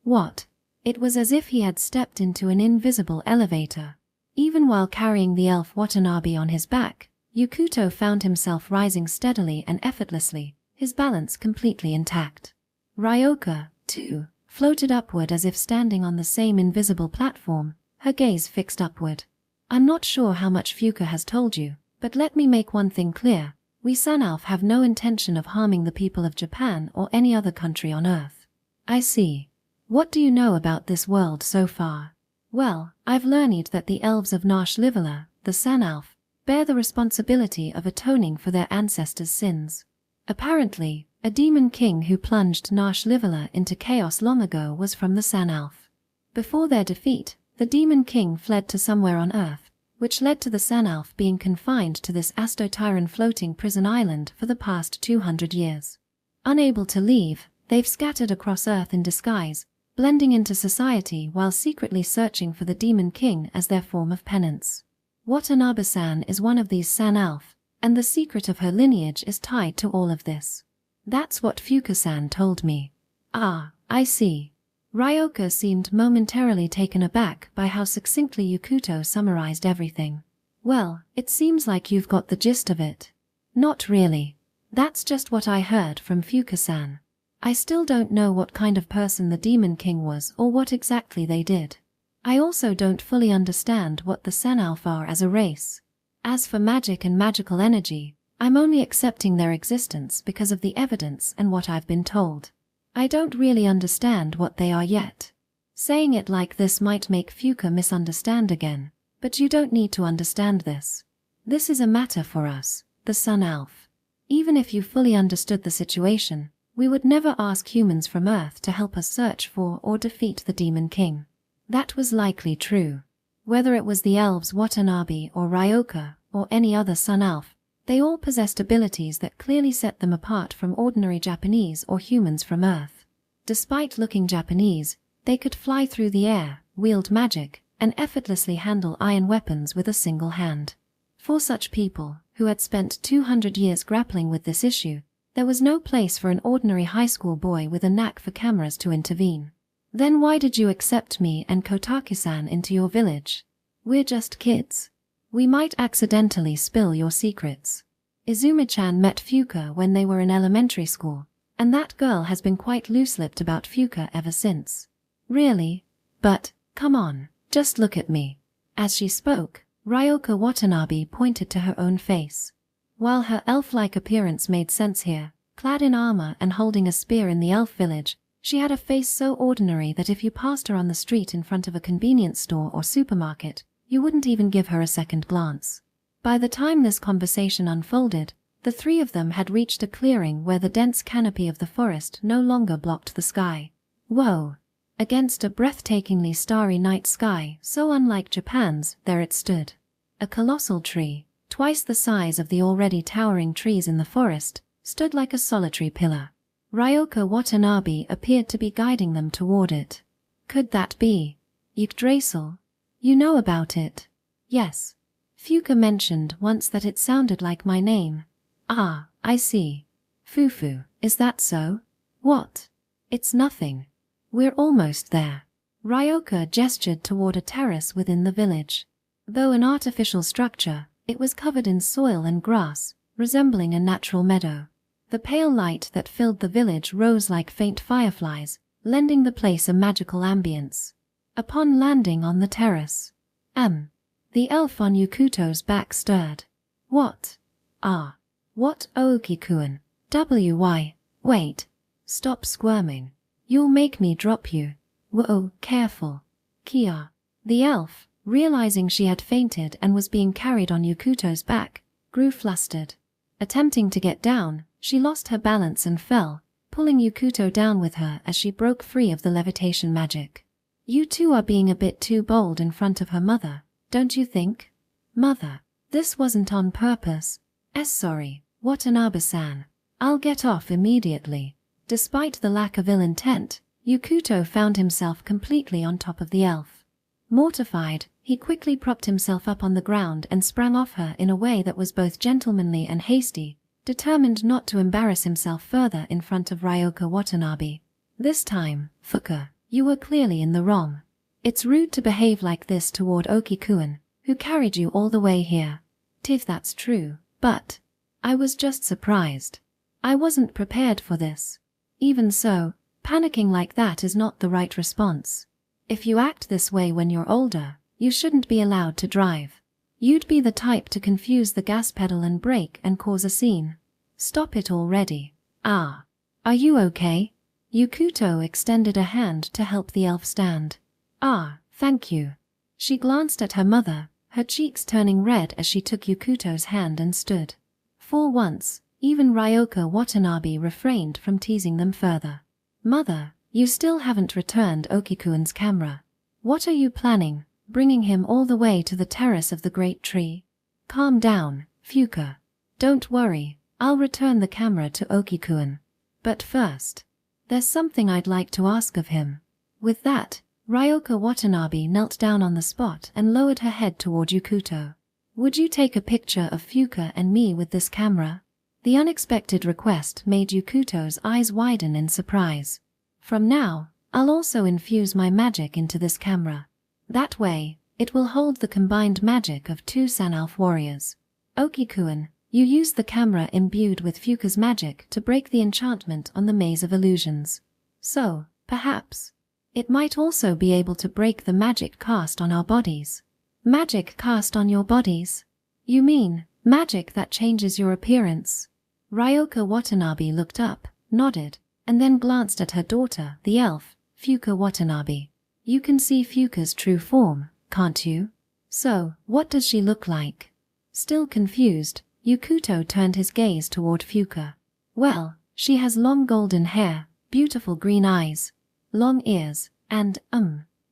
What? It was as if he had stepped into an invisible elevator. Even while carrying the elf Watanabe on his back, Yukuto found himself rising steadily and effortlessly, his balance completely intact. Ryoka, too, floated upward as if standing on the same invisible platform, her gaze fixed upward. I'm not sure how much Fuka has told you, but let me make one thing clear. We Sanalf have no intention of harming the people of Japan or any other country on Earth. I see. What do you know about this world so far? Well, I've learned that the elves of Nash Livala, the Sun Elf, bear the responsibility of atoning for their ancestors' sins. Apparently, a demon king who plunged Nash Livala into chaos long ago was from the Sun Elf. Before their defeat, the demon king fled to somewhere on Earth, which led to the Sun Elf being confined to this Astotyran floating prison island for the past 200 years. Unable to leave, they've scattered across Earth in disguise, blending into society while secretly searching for the demon king as their form of penance. Watanabe-san is one of these Sun Elf, and the secret of her lineage is tied to all of this. That's what Fuka-san told me. Ah, I see. Ryoka seemed momentarily taken aback by how succinctly Yukuto summarized everything. Well, it seems like you've got the gist of it. Not really. That's just what I heard from Fuka-san. I still don't know what kind of person the Demon King was or what exactly they did. I also don't fully understand what the Sun Elf are as a race. As for magic and magical energy, I'm only accepting their existence because of the evidence and what I've been told. I don't really understand what they are yet. Saying it like this might make Fuka misunderstand again, but you don't need to understand this. This is a matter for us, the Sun Elf. Even if you fully understood the situation, we would never ask humans from Earth to help us search for or defeat the Demon King. That was likely true. Whether it was the elves Watanabe or Ryoka or any other Sun Elf, they all possessed abilities that clearly set them apart from ordinary Japanese or humans from Earth. Despite looking Japanese, they could fly through the air, wield magic, and effortlessly handle iron weapons with a single hand. For such people, who had spent 200 years grappling with this issue, there was no place for an ordinary high school boy with a knack for cameras to intervene. Then why did you accept me and Kotaki-san into your village? We're just kids. We might accidentally spill your secrets. Izumi-chan met Fuka when they were in elementary school, and that girl has been quite loose-lipped about Fuka ever since. Really? But, come on, just look at me. As she spoke, Ryoka Watanabe pointed to her own face. While her elf-like appearance made sense here, clad in armor and holding a spear in the elf village, she had a face so ordinary that if you passed her on the street in front of a convenience store or supermarket, you wouldn't even give her a second glance. By the time this conversation unfolded, the three of them had reached a clearing where the dense canopy of the forest no longer blocked the sky. Whoa! Against a breathtakingly starry night sky so unlike Japan's, there it stood. A colossal tree, twice the size of the already towering trees in the forest, stood like a solitary pillar. Ryoka Watanabe appeared to be guiding them toward it. Could that be Yggdrasil? You know about it? Yes. Fuka mentioned once that it sounded like my name. Ah, I see. Fufu, is that so? What? It's nothing. We're almost there. Ryoka gestured toward a terrace within the village. Though an artificial structure, it was covered in soil and grass, resembling a natural meadow. The pale light that filled the village rose like faint fireflies, lending the place a magical ambience. Upon landing on the terrace, the elf on Yukuto's back stirred. What? Ah. What Oki-kun? Why? Wait. Stop squirming. You'll make me drop you. Whoa, careful. Kia. The elf, realizing she had fainted and was being carried on Yukuto's back, grew flustered. Attempting to get down, she lost her balance and fell, pulling Yukuto down with her as she broke free of the levitation magic. You two are being a bit too bold in front of her mother, don't you think? Mother, this wasn't on purpose. Sorry, Watanabe-san. I'll get off immediately. Despite the lack of ill intent, Yukuto found himself completely on top of the elf. Mortified, he quickly propped himself up on the ground and sprang off her in a way that was both gentlemanly and hasty, determined not to embarrass himself further in front of Ryoka Watanabe. This time, Fuka, you were clearly in the wrong. It's rude to behave like this toward Oki-kun, who carried you all the way here. If that's true, but I was just surprised. I wasn't prepared for this. Even so, panicking like that is not the right response. If you act this way when you're older, you shouldn't be allowed to drive. You'd be the type to confuse the gas pedal and brake and cause a scene. Stop it already. Ah. Are you okay? Yukuto extended a hand to help the elf stand. Ah, thank you. She glanced at her mother, her cheeks turning red as she took Yukuto's hand and stood. For once, even Ryoka Watanabe refrained from teasing them further. Mother, you still haven't returned Okikuan's camera. What are you planning, bringing him all the way to the terrace of the great tree? Calm down, Fuka. Don't worry, I'll return the camera to Okikuan. But first, there's something I'd like to ask of him. With that, Ryoka Watanabe knelt down on the spot and lowered her head toward Yukuto. Would you take a picture of Fuka and me with this camera? The unexpected request made Yukuto's eyes widen in surprise. From now, I'll also infuse my magic into this camera. That way, it will hold the combined magic of two Sanalf warriors. Okikuan, you use the camera imbued with Fuka's magic to break the enchantment on the Maze of Illusions. So, perhaps, it might also be able to break the magic cast on our bodies. Magic cast on your bodies? You mean, magic that changes your appearance? Ryoka Watanabe looked up, nodded, and then glanced at her daughter, the elf, Fuka Watanabe. You can see Fuka's true form, can't you? So, what does she look like? Still confused, Yukuto turned his gaze toward Fuka. Well, she has long golden hair, beautiful green eyes, long ears, and,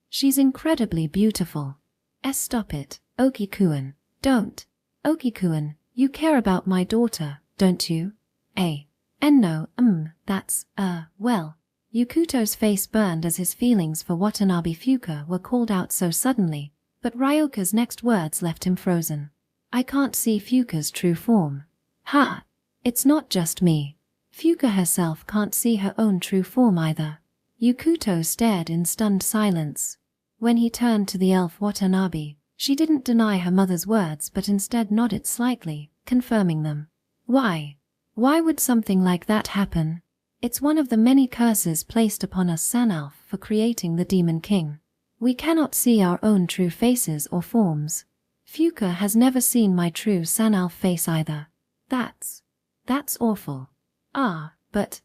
she's incredibly beautiful. Stop it, Okikuan, don't. Okikuan, you care about my daughter, don't you? And no, that's, well. Yukuto's face burned as his feelings for Watanabe Fuka were called out so suddenly, but Ryoka's next words left him frozen. I can't see Fuka's true form. Ha! It's not just me. Fuka herself can't see her own true form either. Yukuto stared in stunned silence. When he turned to the elf Watanabe, she didn't deny her mother's words but instead nodded slightly, confirming them. Why? Why would something like that happen? It's one of the many curses placed upon us Sanalf for creating the Demon King. We cannot see our own true faces or forms. Fuka has never seen my true Sanalf face either. That's awful. But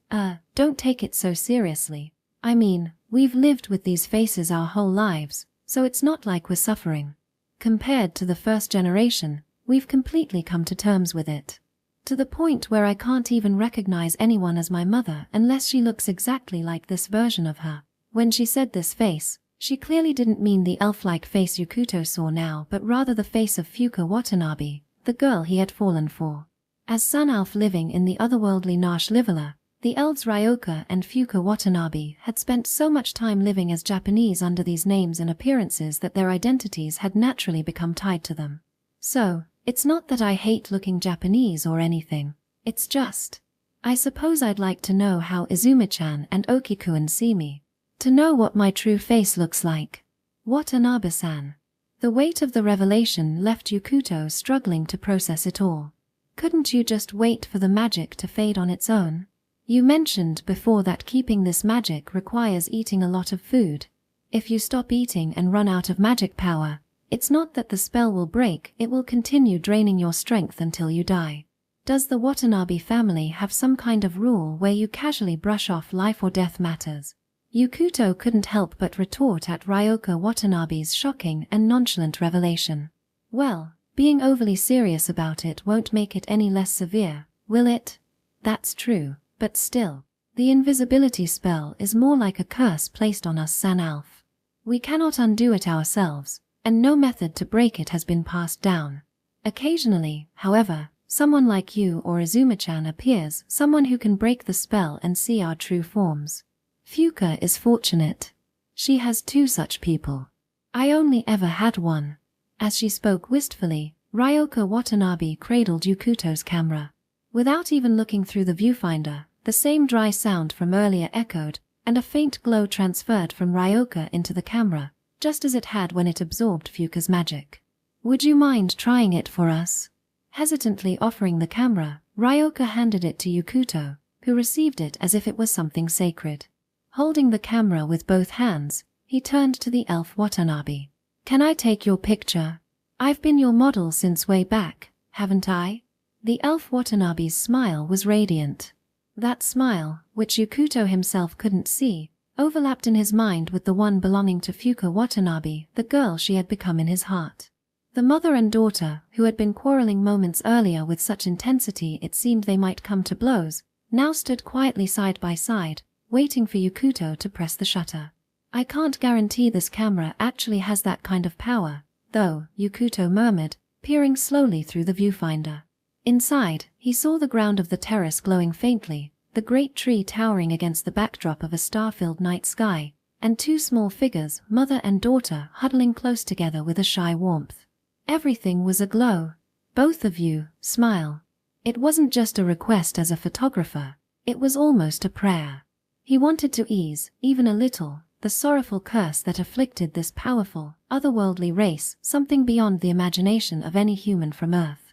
don't take it so seriously. I mean, we've lived with these faces our whole lives, so it's not like we're suffering. Compared to the first generation, we've completely come to terms with it. To the point where I can't even recognize anyone as my mother unless she looks exactly like this version of her. When she said this face, she clearly didn't mean the elf-like face Yukuto saw now but rather the face of Fuka Watanabe, the girl he had fallen for. As Sanalf living in the otherworldly Nash Livala, the elves Ryoka and Fuka Watanabe had spent so much time living as Japanese under these names and appearances that their identities had naturally become tied to them. So, it's not that I hate looking Japanese or anything, it's just, I suppose I'd like to know how Izumi-chan and Okikuan see me. To know what my true face looks like. Watanabe-san. The weight of the revelation left Yukuto struggling to process it all. Couldn't you just wait for the magic to fade on its own? You mentioned before that keeping this magic requires eating a lot of food. If you stop eating and run out of magic power, it's not that the spell will break, it will continue draining your strength until you die. Does the Watanabe family have some kind of rule where you casually brush off life or death matters? Yukuto couldn't help but retort at Ryoka Watanabe's shocking and nonchalant revelation. Well, being overly serious about it won't make it any less severe, will it? That's true. But still, the invisibility spell is more like a curse placed on us Sanalf. We cannot undo it ourselves, and no method to break it has been passed down. Occasionally, however, someone like you or Izumi-chan appears, someone who can break the spell and see our true forms. Fuka is fortunate. She has two such people. I only ever had one. As she spoke wistfully, Ryoka Watanabe cradled Yukuto's camera. Without even looking through the viewfinder, the same dry sound from earlier echoed, and a faint glow transferred from Ryoka into the camera, just as it had when it absorbed Fuka's magic. Would you mind trying it for us? Hesitantly offering the camera, Ryoka handed it to Yukuto, who received it as if it was something sacred. Holding the camera with both hands, he turned to the elf Watanabe. Can I take your picture? I've been your model since way back, haven't I? The elf Watanabe's smile was radiant. That smile, which Yukuto himself couldn't see, overlapped in his mind with the one belonging to Fuka Watanabe, the girl she had become in his heart. The mother and daughter, who had been quarreling moments earlier with such intensity it seemed they might come to blows, now stood quietly side by side, waiting for Yukuto to press the shutter. I can't guarantee this camera actually has that kind of power, though, Yukuto murmured, peering slowly through the viewfinder. Inside, he saw the ground of the terrace glowing faintly, the great tree towering against the backdrop of a star-filled night sky, and two small figures, mother and daughter, huddling close together with a shy warmth. Everything was aglow. Both of you, smile. It wasn't just a request as a photographer, it was almost a prayer. He wanted to ease, even a little, the sorrowful curse that afflicted this powerful, otherworldly race, something beyond the imagination of any human from Earth.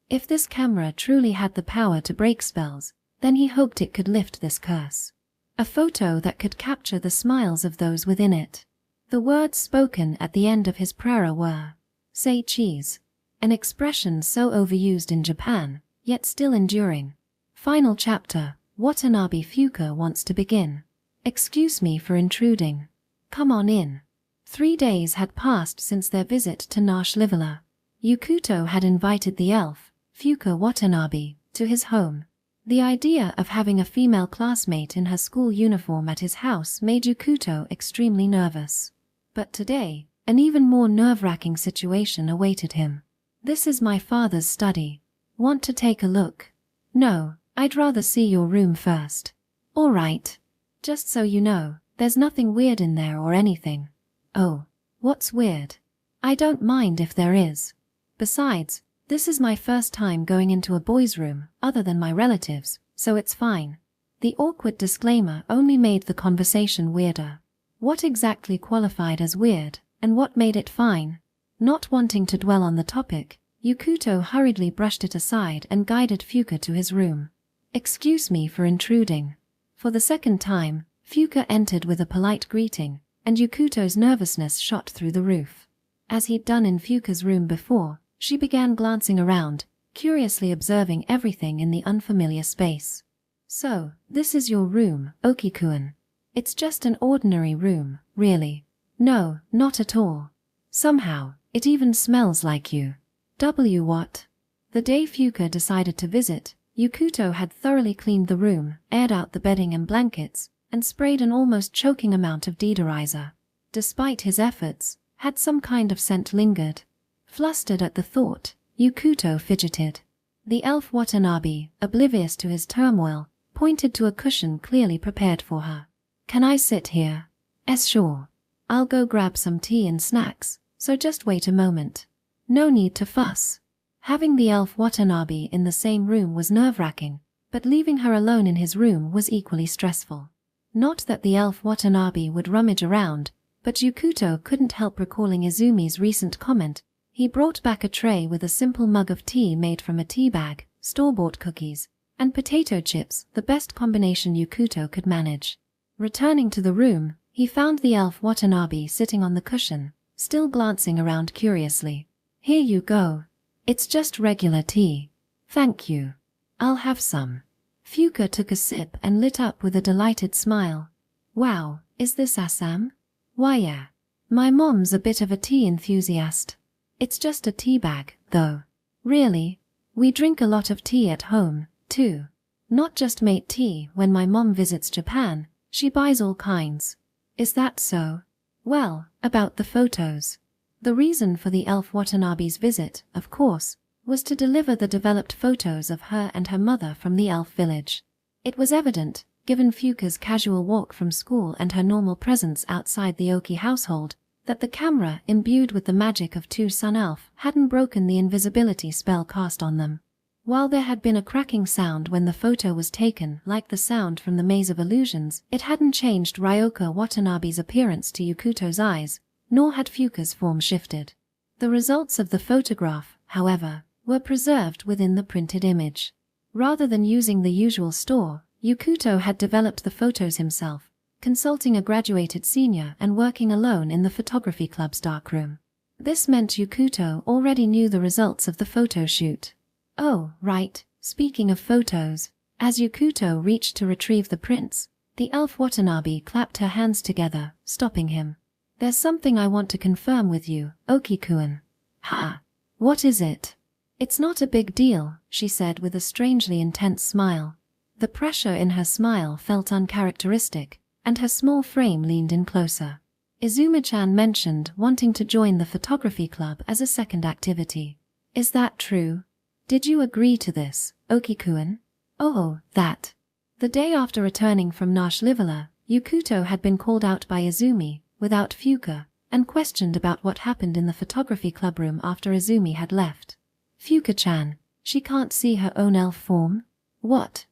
If this camera truly had the power to break spells, then he hoped it could lift this curse. A photo that could capture the smiles of those within it. The words spoken at the end of his prayer were, "Say cheese," an expression so overused in Japan, yet still enduring. Final chapter, Watanabe Fuka wants to begin. Excuse me for intruding. Come on in. 3 days had passed since their visit to Nash Livala. Yukuto had invited the elf, Fuka Watanabe, to his home. The idea of having a female classmate in her school uniform at his house made Yukuto extremely nervous. But today, an even more nerve-wracking situation awaited him. "This is my father's study. Want to take a look?" "No, I'd rather see your room first." "All right. Just so you know, there's nothing weird in there or anything." "Oh, what's weird?" "I don't mind if there is. Besides, this is my first time going into a boy's room, other than my relatives, so it's fine." The awkward disclaimer only made the conversation weirder. What exactly qualified as weird, and what made it fine? Not wanting to dwell on the topic, Yukuto hurriedly brushed it aside and guided Fuka to his room. "Excuse me for intruding." For the second time, Fuka entered with a polite greeting, and Yukuto's nervousness shot through the roof. As he'd done in Fuka's room before, she began glancing around, curiously observing everything in the unfamiliar space. "So, this is your room, Oki-kun." "It's just an ordinary room, really." "No, not at all. Somehow, it even smells like you." What? The day Fuka decided to visit, Yukuto had thoroughly cleaned the room, aired out the bedding and blankets, and sprayed an almost choking amount of deodorizer. Despite his efforts, had some kind of scent lingered. Flustered at the thought, Yukuto fidgeted. The elf Watanabe, oblivious to his turmoil, pointed to a cushion clearly prepared for her. "Can I sit here?" Sure. I'll go grab some tea and snacks, so just wait a moment." No need to fuss. Having the elf Watanabe in the same room was nerve-wracking, but leaving her alone in his room was equally stressful. Not that the elf Watanabe would rummage around, but Yukuto couldn't help recalling Izumi's recent comment. He brought back a tray with a simple mug of tea made from a tea bag, store-bought cookies, and potato chips, the best combination Yukuto could manage. Returning to the room, he found the elf Watanabe sitting on the cushion, still glancing around curiously. "Here you go. It's just regular tea." "Thank you. I'll have some." Fuka took a sip and lit up with a delighted smile. "Wow, is this Assam?" "Why yeah. My mom's a bit of a tea enthusiast." "It's just a tea bag, though." "Really? We drink a lot of tea at home, too. Not just mate tea. When my mom visits Japan, she buys all kinds." "Is that so?" "Well, about the photos." The reason for the elf Watanabe's visit, of course, was to deliver the developed photos of her and her mother from the elf village. It was evident, given Fuka's casual walk from school and her normal presence outside the Oki household, that the camera, imbued with the magic of two Sun Elf, hadn't broken the invisibility spell cast on them. While there had been a cracking sound when the photo was taken, like the sound from the Maze of Illusions, it hadn't changed Ryoka Watanabe's appearance to Yukuto's eyes, nor had Fuka's form shifted. The results of the photograph, however, were preserved within the printed image. Rather than using the usual store, Yukuto had developed the photos himself, consulting a graduated senior and working alone in the photography club's darkroom. This meant Yukuto already knew the results of the photo shoot. "Oh, right, speaking of photos, As Yukuto reached to retrieve the prince, the elf Watanabe clapped her hands together, stopping him. "There's something I want to confirm with you, Oki-kun." "Ha! What is it?" "It's not a big deal," she said with a strangely intense smile. The pressure in her smile felt uncharacteristic, and her small frame leaned in closer. "Izumi-chan mentioned wanting to join the photography club as a second activity. Is that true? Did you agree to this, Oki-kun?" "Oh, that." The day after returning from Nashlivala, Yukuto had been called out by Izumi, without Fuka, and questioned about what happened in the photography clubroom after Izumi had left. "Fuka-chan, she can't see her own elf form? What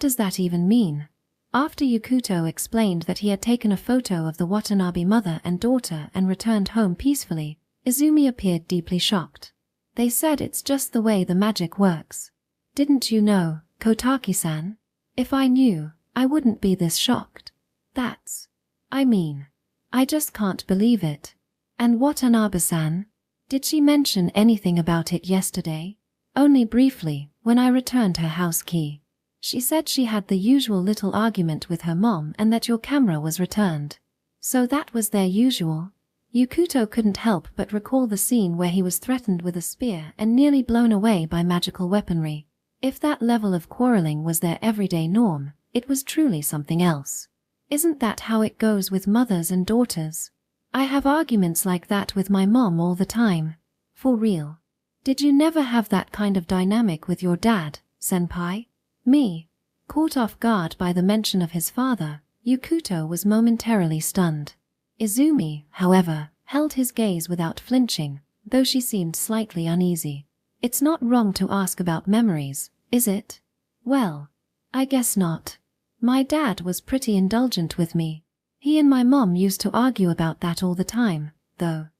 does that even mean?" After Yukuto explained that he had taken a photo of the Watanabe mother and daughter and returned home peacefully, Izumi appeared deeply shocked. "They said it's just the way the magic works. Didn't you know, Kotaki-san? If I knew, I wouldn't be this shocked. I just can't believe it. And Watanabe-san? Did she mention anything about it yesterday?" "Only briefly, when I returned her house key. She said she had the usual little argument with her mom and that your camera was returned." "So that was their usual?" Yukuto couldn't help but recall the scene where he was threatened with a spear and nearly blown away by magical weaponry. If that level of quarreling was their everyday norm, it was truly something else. "Isn't that how it goes with mothers and daughters? I have arguments like that with my mom all the time." "For real? Did you never have that kind of dynamic with your dad, senpai?" Me? Caught off guard by the mention of his father, Yukuto was momentarily stunned. Izumi, however, held his gaze without flinching, though she seemed slightly uneasy. "It's not wrong to ask about memories, is it?" "Well, I guess not. My dad was pretty indulgent with me. He and my mom used to argue about that all the time, though.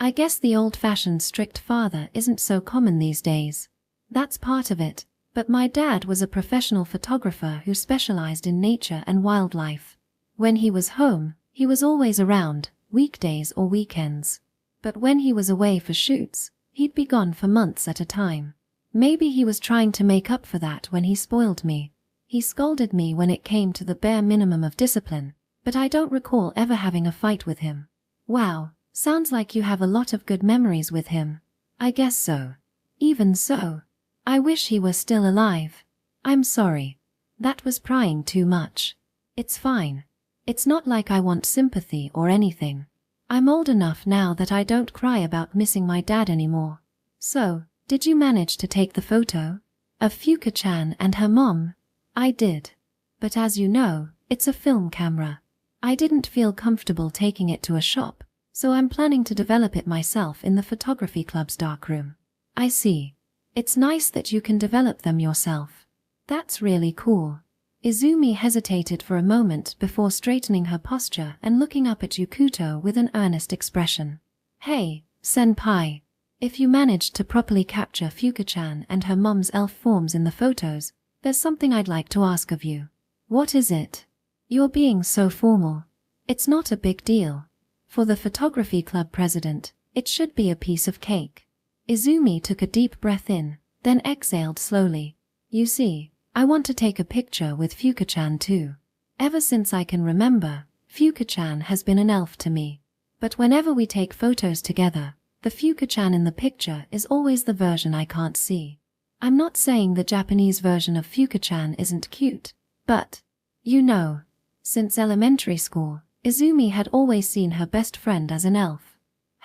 I guess the old-fashioned strict father isn't so common these days. That's part of it, but my dad was a professional photographer who specialized in nature and wildlife. When he was home, he was always around, weekdays or weekends. But when he was away for shoots, he'd be gone for months at a time. Maybe he was trying to make up for that when he spoiled me. He scolded me when it came to the bare minimum of discipline, but I don't recall ever having a fight with him." "Wow, sounds like you have a lot of good memories with him." "I guess so. Even so, I wish he were still alive." "I'm sorry. That was prying too much." "It's fine. It's not like I want sympathy or anything. I'm old enough now that I don't cry about missing my dad anymore." "So, did you manage to take the photo of Fuka-chan and her mom?" "I did. But as you know, it's a film camera. I didn't feel comfortable taking it to a shop, so I'm planning to develop it myself in the photography club's darkroom." "I see. It's nice that you can develop them yourself. That's really cool." Izumi hesitated for a moment before straightening her posture and looking up at Yukuto with an earnest expression. "Hey, senpai. If you managed to properly capture Fuka-chan and her mom's elf forms in the photos, there's something I'd like to ask of you." "What is it?" "You're being so formal." "It's not a big deal. For the photography club president, it should be a piece of cake." Izumi took a deep breath in, then exhaled slowly. "You see, I want to take a picture with Fuka-chan too. Ever since I can remember, Fuka-chan has been an elf to me. But whenever we take photos together, the Fuka-chan in the picture is always the version I can't see. I'm not saying the Japanese version of Fuka-chan isn't cute, but, you know, since elementary school, Izumi had always seen her best friend as an elf.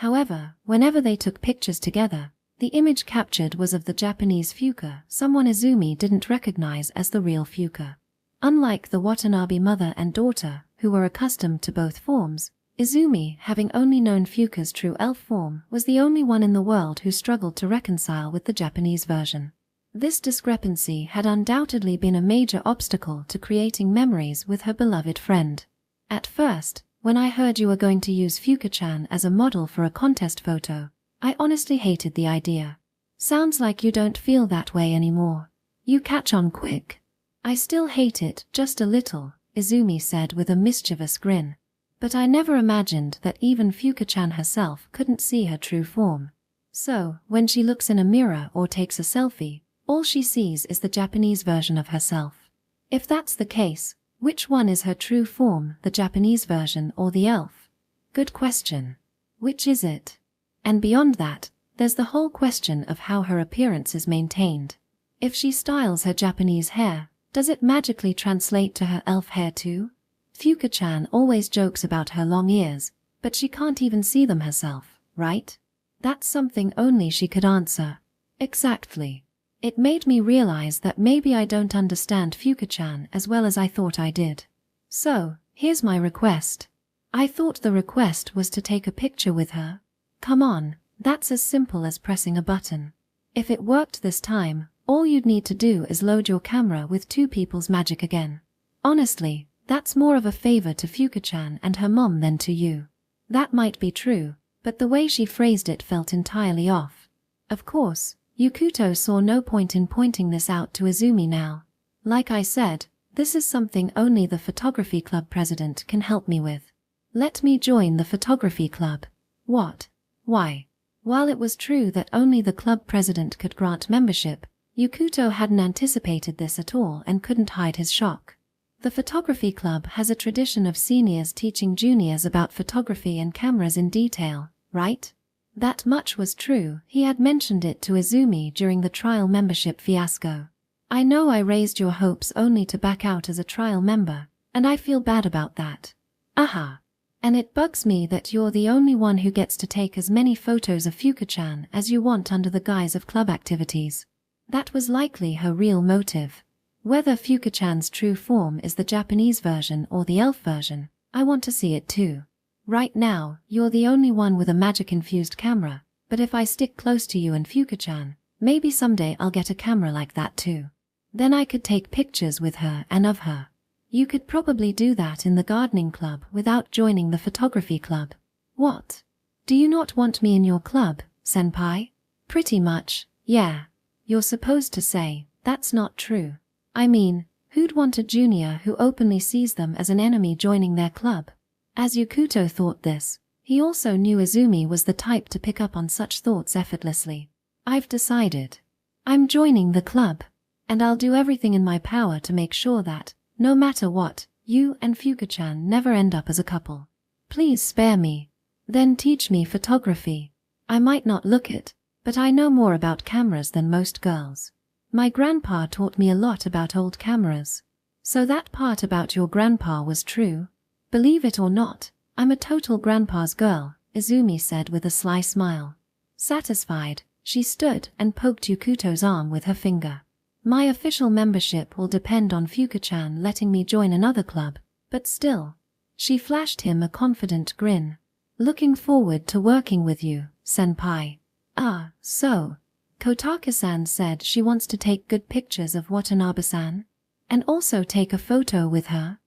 However, whenever they took pictures together, the image captured was of the Japanese Fuka, someone Izumi didn't recognize as the real Fuka. Unlike the Watanabe mother and daughter, who were accustomed to both forms, Izumi, having only known Fuka's true elf form, was the only one in the world who struggled to reconcile with the Japanese version. This discrepancy had undoubtedly been a major obstacle to creating memories with her beloved friend. "At first, when I heard you were going to use Fuka-chan as a model for a contest photo, I honestly hated the idea. Sounds like you don't feel that way anymore. You catch on quick." "I still hate it, just a little," Izumi said with a mischievous grin. "But I never imagined that even Fuka-chan herself couldn't see her true form. So, when she looks in a mirror or takes a selfie, All she sees is the Japanese version of herself. If that's the case, which one is her true form, the Japanese version or the elf? Good question. Which is it? And beyond that, there's the whole question of how her appearance is maintained. If she styles her Japanese hair, does it magically translate to her elf hair too? Fuka-chan always jokes about her long ears, but she can't even see them herself, right? That's something only she could answer. Exactly. It made me realize that maybe I don't understand Fuka-chan as well as I thought I did. So, here's my request. I thought the request was to take a picture with her. Come on, that's as simple as pressing a button. If it worked this time, all you'd need to do is load your camera with two people's magic again. Honestly, that's more of a favor to Fuka-chan and her mom than to you. That might be true, but the way she phrased it felt entirely off. Of course, Yukuto saw no point in pointing this out to Izumi now. Like I said, this is something only the photography club president can help me with. Let me join the photography club. What? Why? While it was true that only the club president could grant membership, Yukuto hadn't anticipated this at all and couldn't hide his shock. The photography club has a tradition of seniors teaching juniors about photography and cameras in detail, right? That much was true. He had mentioned it to Izumi during the trial membership fiasco. I know I raised your hopes only to back out as a trial member, and I feel bad about that. Aha. And it bugs me that you're the only one who gets to take as many photos of Fuka-chan as you want under the guise of club activities. That was likely her real motive. Whether Fuka-chan's true form is the Japanese version or the elf version, I want to see it too. Right now, you're the only one with a magic-infused camera, but if I stick close to you and Fuka-chan, maybe someday I'll get a camera like that too. Then I could take pictures with her and of her. You could probably do that in the gardening club without joining the photography club. What? Do you not want me in your club, senpai? Pretty much, yeah. You're supposed to say, that's not true. I mean, who'd want a junior who openly sees them as an enemy joining their club? As Yukuto thought this, he also knew Izumi was the type to pick up on such thoughts effortlessly. I've decided. I'm joining the club. And I'll do everything in my power to make sure that, no matter what, you and Fuka-chan never end up as a couple. Please spare me. Then teach me photography. I might not look it, but I know more about cameras than most girls. My grandpa taught me a lot about old cameras. So that part about your grandpa was true. Believe it or not, I'm a total grandpa's girl, Izumi said with a sly smile. Satisfied, she stood and poked Yukuto's arm with her finger. My official membership will depend on Fuka-chan letting me join another club, but still. She flashed him a confident grin. Looking forward to working with you, senpai. Ah, so. Kotaka-san said she wants to take good pictures of Watanabe-san, and also take a photo with her.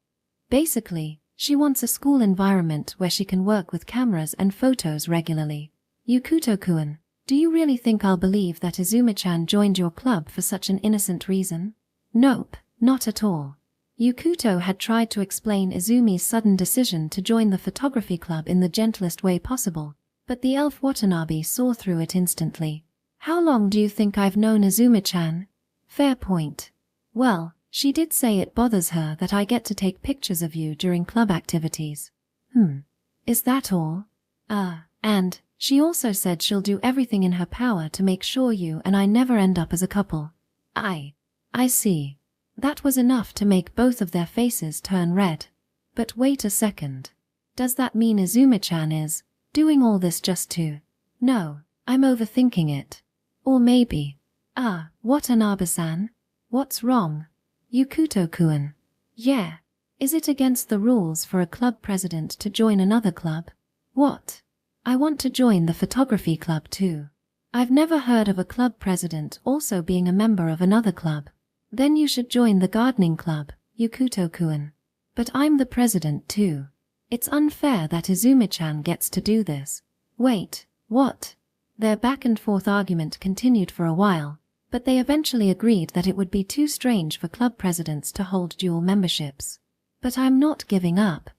Basically, she wants a school environment where she can work with cameras and photos regularly. Yukuto-kun, do you really think I'll believe that Izumi-chan joined your club for such an innocent reason? Nope, not at all. Yukuto had tried to explain Izumi's sudden decision to join the photography club in the gentlest way possible, but the elf Watanabe saw through it instantly. How long do you think I've known Izumi-chan? Fair point. Well, she did say it bothers her that I get to take pictures of you during club activities. Is that all? And she also said she'll do everything in her power to make sure you and I never end up as a couple. I see. That was enough to make both of their faces turn red. But wait a second. Does that mean Izumi-chan is doing all this just to... No, I'm overthinking it. Or maybe... Watanabe-san? What's wrong? Yukuto-kun. Yeah. Is it against the rules for a club president to join another club? What? I want to join the photography club too. I've never heard of a club president also being a member of another club. Then you should join the gardening club, Yukuto-kun. But I'm the president too. It's unfair that Izumi-chan gets to do this. Wait, what? Their back and forth argument continued for a while, but they eventually agreed that it would be too strange for club presidents to hold dual memberships. But I'm not giving up.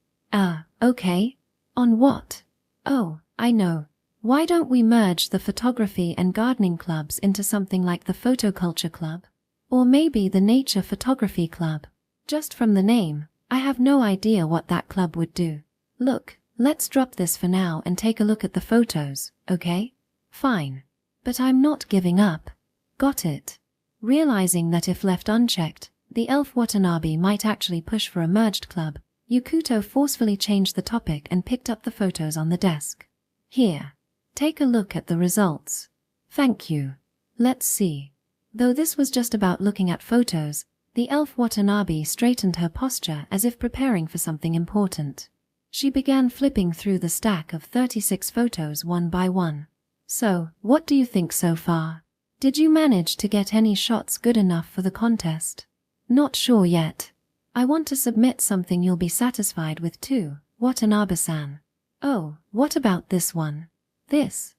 Okay. On what? Oh, I know. Why don't we merge the photography and gardening clubs into something like the Photoculture Club? Or maybe the Nature Photography Club? Just from the name, I have no idea what that club would do. Look, let's drop this for now and take a look at the photos, okay? Fine. But I'm not giving up. Got it. Realizing that if left unchecked, the elf Watanabe might actually push for a merged club, Yukuto forcefully changed the topic and picked up the photos on the desk. Here. Take a look at the results. Thank you. Let's see. Though this was just about looking at photos, the elf Watanabe straightened her posture as if preparing for something important. She began flipping through the stack of 36 photos one by one. So, what do you think so far? Did you manage to get any shots good enough for the contest? Not sure yet. I want to submit something you'll be satisfied with too, Watanabe-san. Oh, what about this one? This?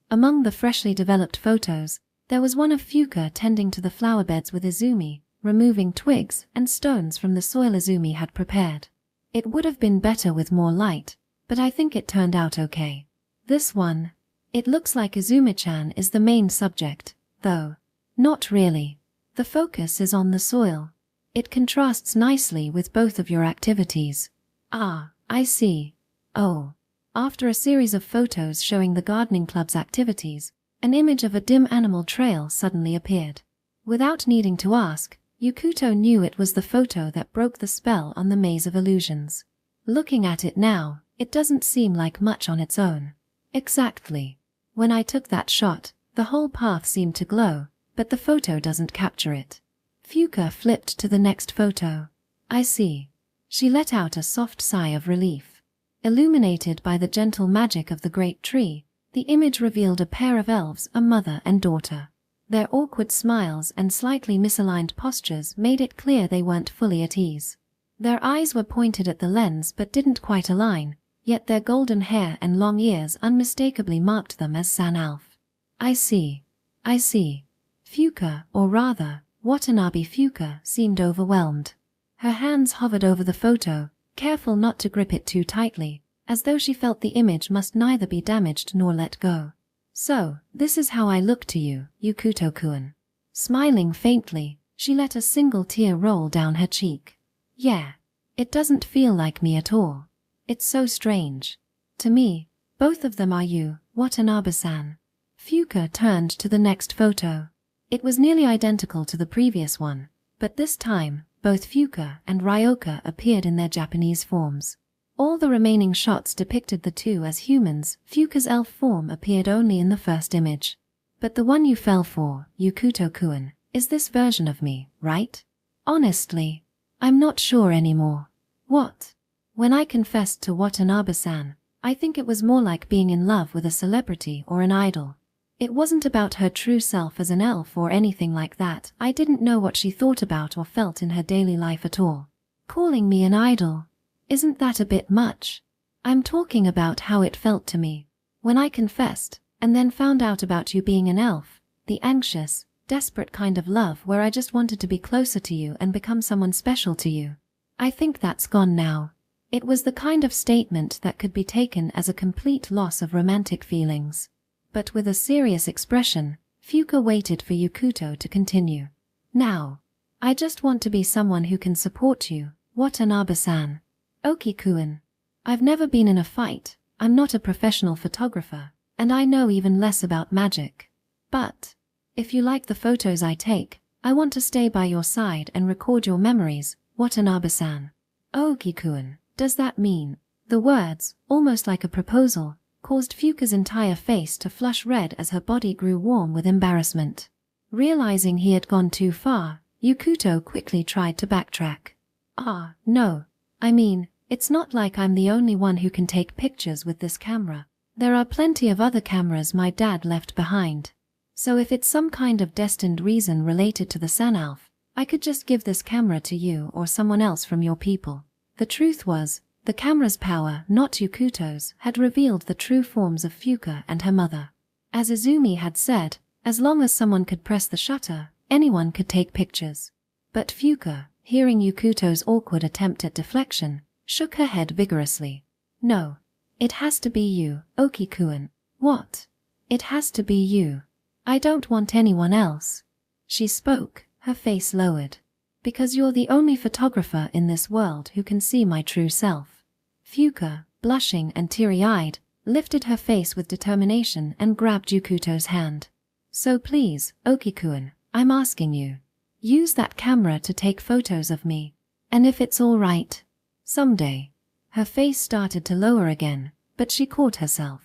Among the freshly developed photos, there was one of Fuka tending to the flower beds with Isumi, removing twigs and stones from the soil Isumi had prepared. It would have been better with more light, but I think it turned out okay. This one, it looks like Izumi-chan is the main subject, though. Not really. The focus is on the soil. It contrasts nicely with both of your activities. Ah, I see. Oh. After a series of photos showing the gardening club's activities, an image of a dim animal trail suddenly appeared. Without needing to ask, Yukuto knew it was the photo that broke the spell on the maze of illusions. Looking at it now, it doesn't seem like much on its own. Exactly. When I took that shot, the whole path seemed to glow, but the photo doesn't capture it. Fuka flipped to the next photo. I see. She let out a soft sigh of relief. Illuminated by the gentle magic of the great tree, the image revealed a pair of elves, a mother and daughter. Their awkward smiles and slightly misaligned postures made it clear they weren't fully at ease. Their eyes were pointed at the lens but didn't quite align, yet their golden hair and long ears unmistakably marked them as San-Alf. I see. I see. Fuka, or rather, Watanabe Fuka, seemed overwhelmed. Her hands hovered over the photo, careful not to grip it too tightly, as though she felt the image must neither be damaged nor let go. So, this is how I look to you, Yukuto-kun. Smiling faintly, she let a single tear roll down her cheek. Yeah. It doesn't feel like me at all. It's so strange. To me, both of them are you, Watanabe-san. Fuka turned to the next photo. It was nearly identical to the previous one, but this time, both Fuka and Ryoka appeared in their Japanese forms. All the remaining shots depicted the two as humans. Fuka's elf form appeared only in the first image. But the one you fell for, Yukuto-kun, is this version of me, right? Honestly, I'm not sure anymore. What? When I confessed to Watanabe-san, I think it was more like being in love with a celebrity or an idol. It wasn't about her true self as an elf or anything like that. I didn't know what she thought about or felt in her daily life at all. Calling me an idol, isn't that a bit much? I'm talking about how it felt to me when I confessed and then found out about you being an elf, the anxious, desperate kind of love where I just wanted to be closer to you and become someone special to you. I think that's gone now. It was the kind of statement that could be taken as a complete loss of romantic feelings. But with a serious expression, Fuka waited for Yukuto to continue. Now, I just want to be someone who can support you, Watanabe-san. Oki-kun. I've never been in a fight, I'm not a professional photographer, and I know even less about magic. But, if you like the photos I take, I want to stay by your side and record your memories, Watanabe-san. Oki-kun, does that mean? The words, almost like a proposal, caused Fuka's entire face to flush red as her body grew warm with embarrassment. Realizing he had gone too far, Yukuto quickly tried to backtrack. Ah, no. I mean, it's not like I'm the only one who can take pictures with this camera. There are plenty of other cameras my dad left behind. So if it's some kind of destined reason related to the San-Alf, I could just give this camera to you or someone else from your people. The truth was, the camera's power, not Yukuto's, had revealed the true forms of Fuka and her mother. As Izumi had said, as long as someone could press the shutter, anyone could take pictures. But Fuka, hearing Yukuto's awkward attempt at deflection, shook her head vigorously. No. It has to be you, Oki-kun. What? It has to be you. I don't want anyone else. She spoke, her face lowered. Because you're the only photographer in this world who can see my true self. Fuka, blushing and teary-eyed, lifted her face with determination and grabbed Yukuto's hand. So please, Oki-kun, I'm asking you. Use that camera to take photos of me. And if it's all right, someday. Her face started to lower again, but she caught herself.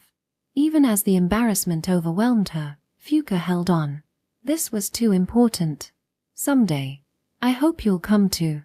Even as the embarrassment overwhelmed her, Fuka held on. This was too important. Someday. I hope you'll come to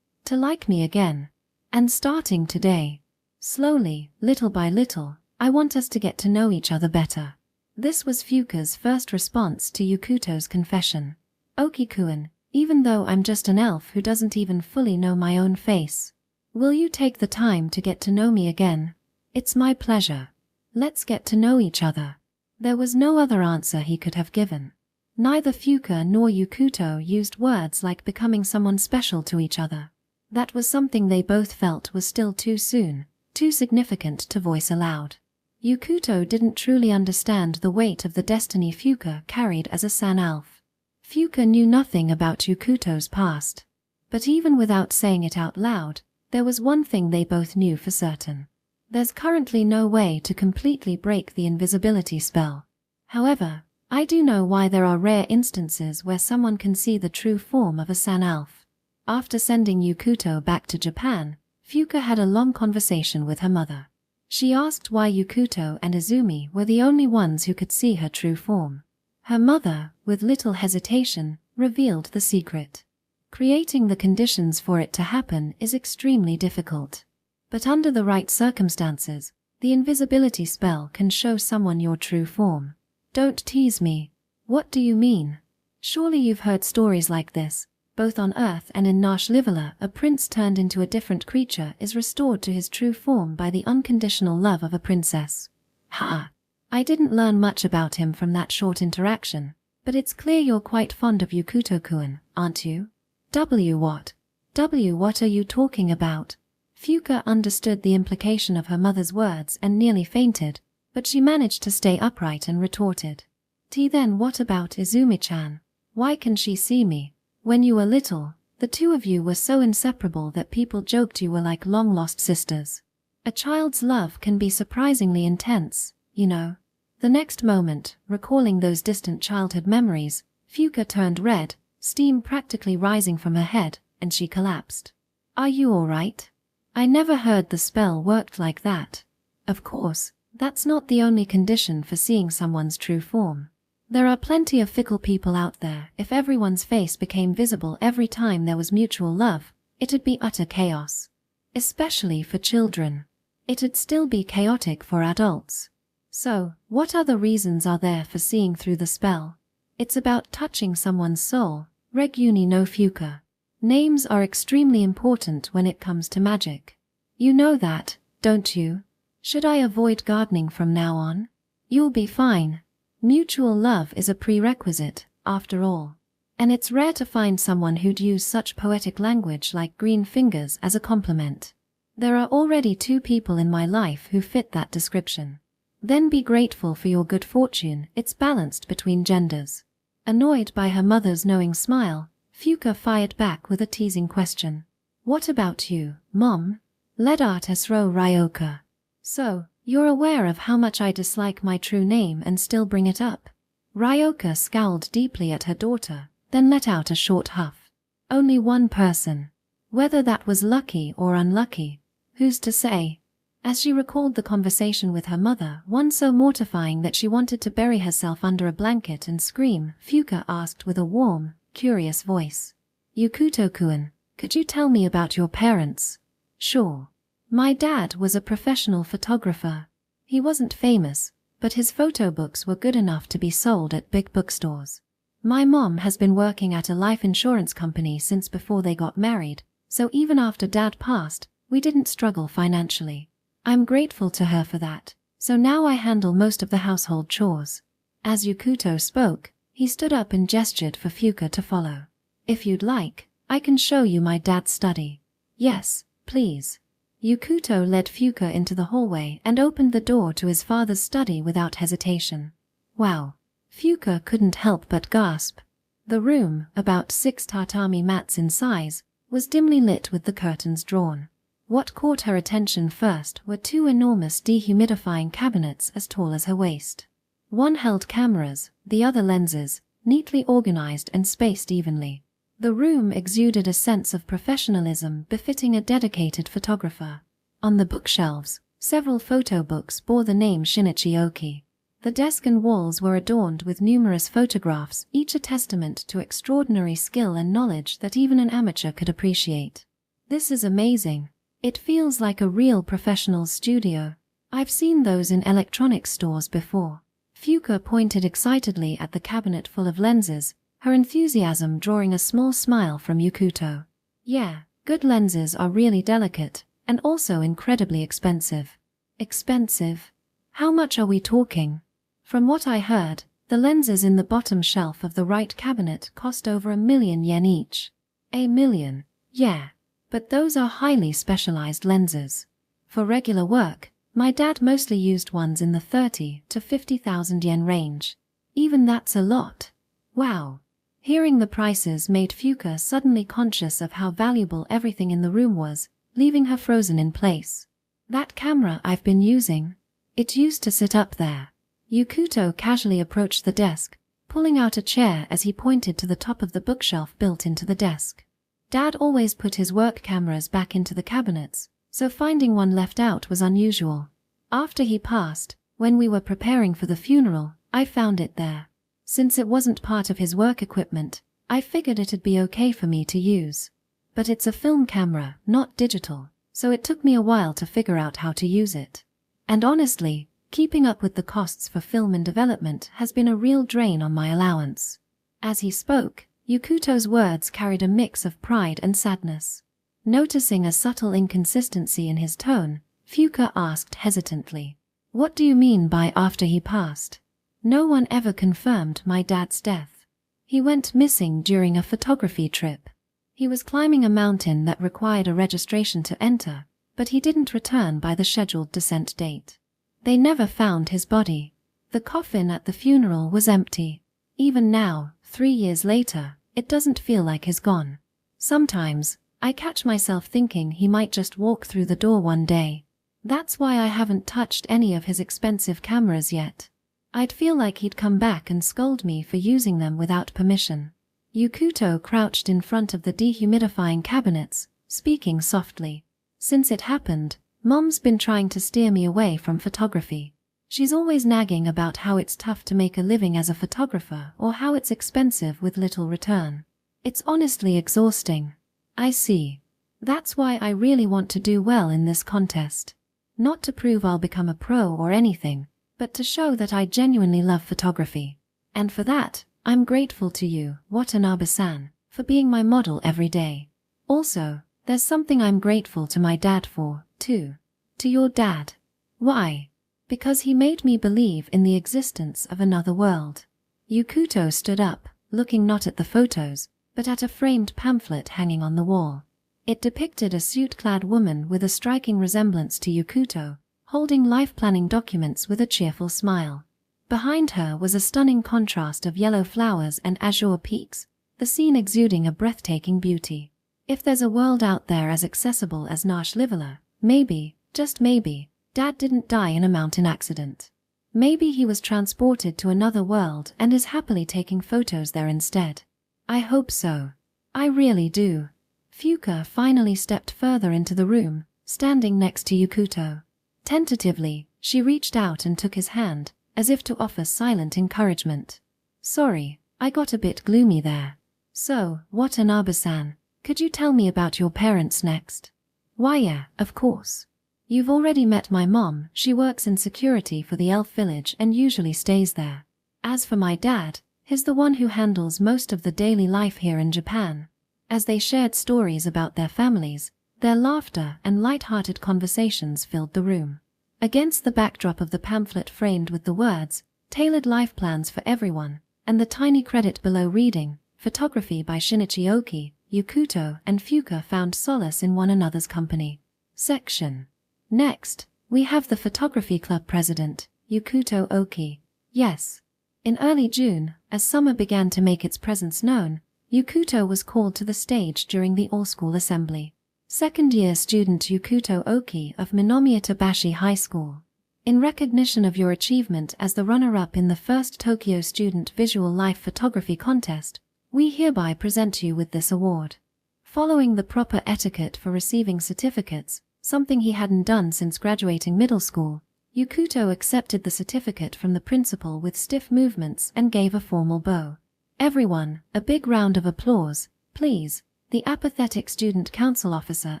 like me again. And starting today. Slowly, little by little, I want us to get to know each other better. This was Fuka's first response to Yukuto's confession. Oki-kun, even though I'm just an elf who doesn't even fully know my own face, will you take the time to get to know me again? It's my pleasure. Let's get to know each other. There was no other answer he could have given. Neither Fuka nor Yukuto used words like becoming someone special to each other. That was something they both felt was still too soon, too significant to voice aloud. Yukuto didn't truly understand the weight of the destiny Fuka carried as a San elf. Fuka knew nothing about Yukuto's past. But even without saying it out loud, there was one thing they both knew for certain. There's currently no way to completely break the invisibility spell. However, I do know why there are rare instances where someone can see the true form of a San elf. After sending Yukuto back to Japan, Fuka had a long conversation with her mother. She asked why Yukuto and Isumi were the only ones who could see her true form. Her mother, with little hesitation, revealed the secret. Creating the conditions for it to happen is extremely difficult. But under the right circumstances, the invisibility spell can show someone your true form. Don't tease me. What do you mean? Surely you've heard stories like this. Both on Earth and in Nash Livala, a prince turned into a different creature is restored to his true form by the unconditional love of a princess. Ha! I didn't learn much about him from that short interaction, but it's clear you're quite fond of Yukuto-kun, aren't you? What are you talking about? Fuka understood the implication of her mother's words and nearly fainted, but she managed to stay upright and retorted. Then what about Izumi-chan? Why can she see me? When you were little, the two of you were so inseparable that people joked you were like long-lost sisters. A child's love can be surprisingly intense, you know. The next moment, recalling those distant childhood memories, Fuka turned red, steam practically rising from her head, and she collapsed. Are you all right? I never heard the spell worked like that. Of course, that's not the only condition for seeing someone's true form. There are plenty of fickle people out there. If everyone's face became visible every time there was mutual love, it'd be utter chaos. Especially for children. It'd still be chaotic for adults. So, what other reasons are there for seeing through the spell? It's about touching someone's soul. Reg Uni no Fuka. Names are extremely important when it comes to magic. You know that, don't you? Should I avoid gardening from now on? You'll be fine. Mutual love is a prerequisite, after all. And it's rare to find someone who'd use such poetic language like green fingers as a compliment. There are already 2 people in my life who fit that description. Then be grateful for your good fortune, it's balanced between genders. Annoyed by her mother's knowing smile, Fuka fired back with a teasing question. What about you, Mom? Ledat Esro Ryoka. So, you're aware of how much I dislike my true name and still bring it up? Ryoka scowled deeply at her daughter, then let out a short huff. Only one person. Whether that was lucky or unlucky, who's to say? As she recalled the conversation with her mother, one so mortifying that she wanted to bury herself under a blanket and scream, Fuka asked with a warm, curious voice. Yukuto-kun, could you tell me about your parents? Sure. My dad was a professional photographer. He wasn't famous, but his photo books were good enough to be sold at big bookstores. My mom has been working at a life insurance company since before they got married, so even after Dad passed, we didn't struggle financially. I'm grateful to her for that, so now I handle most of the household chores. As Yukuto spoke, he stood up and gestured for Fuka to follow. If you'd like, I can show you my dad's study. Yes, please. Yukuto led Fuka into the hallway and opened the door to his father's study without hesitation. Wow. Fuka couldn't help but gasp. The room, about 6 tatami mats in size, was dimly lit with the curtains drawn. What caught her attention first were 2 enormous dehumidifying cabinets as tall as her waist. One held cameras, the other lenses, neatly organized and spaced evenly. The room exuded a sense of professionalism befitting a dedicated photographer. On the bookshelves, several photo books bore the name Shinichi Oki. The desk and walls were adorned with numerous photographs, each a testament to extraordinary skill and knowledge that even an amateur could appreciate. This is amazing. It feels like a real professional studio. I've seen those in electronics stores before. Fuka pointed excitedly at the cabinet full of lenses, her enthusiasm drawing a small smile from Yukuto. Yeah, good lenses are really delicate, and also incredibly expensive. Expensive? How much are we talking? From what I heard, the lenses in the bottom shelf of the right cabinet cost over 1,000,000 yen each. 1,000,000? Yeah. But those are highly specialized lenses. For regular work, my dad mostly used ones in the 30 to 50,000 yen range. Even that's a lot. Wow. Hearing the prices made Fuka suddenly conscious of how valuable everything in the room was, leaving her frozen in place. That camera I've been using, it used to sit up there. Yukuto casually approached the desk, pulling out a chair as he pointed to the top of the bookshelf built into the desk. Dad always put his work cameras back into the cabinets, so finding one left out was unusual. After he passed, when we were preparing for the funeral, I found it there. Since it wasn't part of his work equipment, I figured it'd be okay for me to use. But it's a film camera, not digital, so it took me a while to figure out how to use it. And honestly, keeping up with the costs for film and development has been a real drain on my allowance. As he spoke, Yukuto's words carried a mix of pride and sadness. Noticing a subtle inconsistency in his tone, Fuka asked hesitantly, "What do you mean by after he passed?" No one ever confirmed my dad's death. He went missing during a photography trip. He was climbing a mountain that required a registration to enter, but he didn't return by the scheduled descent date. They never found his body. The coffin at the funeral was empty. Even now, 3 years later, it doesn't feel like he's gone. Sometimes, I catch myself thinking he might just walk through the door one day. That's why I haven't touched any of his expensive cameras yet. I'd feel like he'd come back and scold me for using them without permission. Yukuto crouched in front of the dehumidifying cabinets, speaking softly. Since it happened, Mom's been trying to steer me away from photography. She's always nagging about how it's tough to make a living as a photographer or how it's expensive with little return. It's honestly exhausting. I see. That's why I really want to do well in this contest. Not to prove I'll become a pro or anything, but to show that I genuinely love photography. And for that, I'm grateful to you, Watanabe-san, for being my model every day. Also, there's something I'm grateful to my dad for, too. To your dad. Why? Because he made me believe in the existence of another world. Yukuto stood up, looking not at the photos, but at a framed pamphlet hanging on the wall. It depicted a suit-clad woman with a striking resemblance to Yukuto, holding life-planning documents with a cheerful smile. Behind her was a stunning contrast of yellow flowers and azure peaks, the scene exuding a breathtaking beauty. If there's a world out there as accessible as Nash Livala, maybe, just maybe, Dad didn't die in a mountain accident. Maybe he was transported to another world and is happily taking photos there instead. I hope so. I really do. Fuka finally stepped further into the room, standing next to Yukuto. Tentatively, she reached out and took his hand, as if to offer silent encouragement. Sorry, I got a bit gloomy there. So, Watanabe-san, could you tell me about your parents next? Why yeah, of course. You've already met my mom, she works in security for the elf village and usually stays there. As for my dad, he's the one who handles most of the daily life here in Japan. As they shared stories about their families, their laughter and light-hearted conversations filled the room. Against the backdrop of the pamphlet framed with the words, "Tailored Life Plans for Everyone," and the tiny credit below reading, "Photography by Shinichi Oki," Yukuto and Fuka found solace in one another's company. Section. Next, we have the photography club president, Yukuto Oki. Yes. In early June, as summer began to make its presence known, Yukuto was called to the stage during the all-school assembly. Second-year student Yukuto Oki of Minomiyatabashi High School. In recognition of your achievement as the runner-up in the first Tokyo Student Visual Life Photography Contest, we hereby present you with this award. Following the proper etiquette for receiving certificates, something he hadn't done since graduating middle school, Yukuto accepted the certificate from the principal with stiff movements and gave a formal bow. Everyone, a big round of applause, please, the apathetic student council officer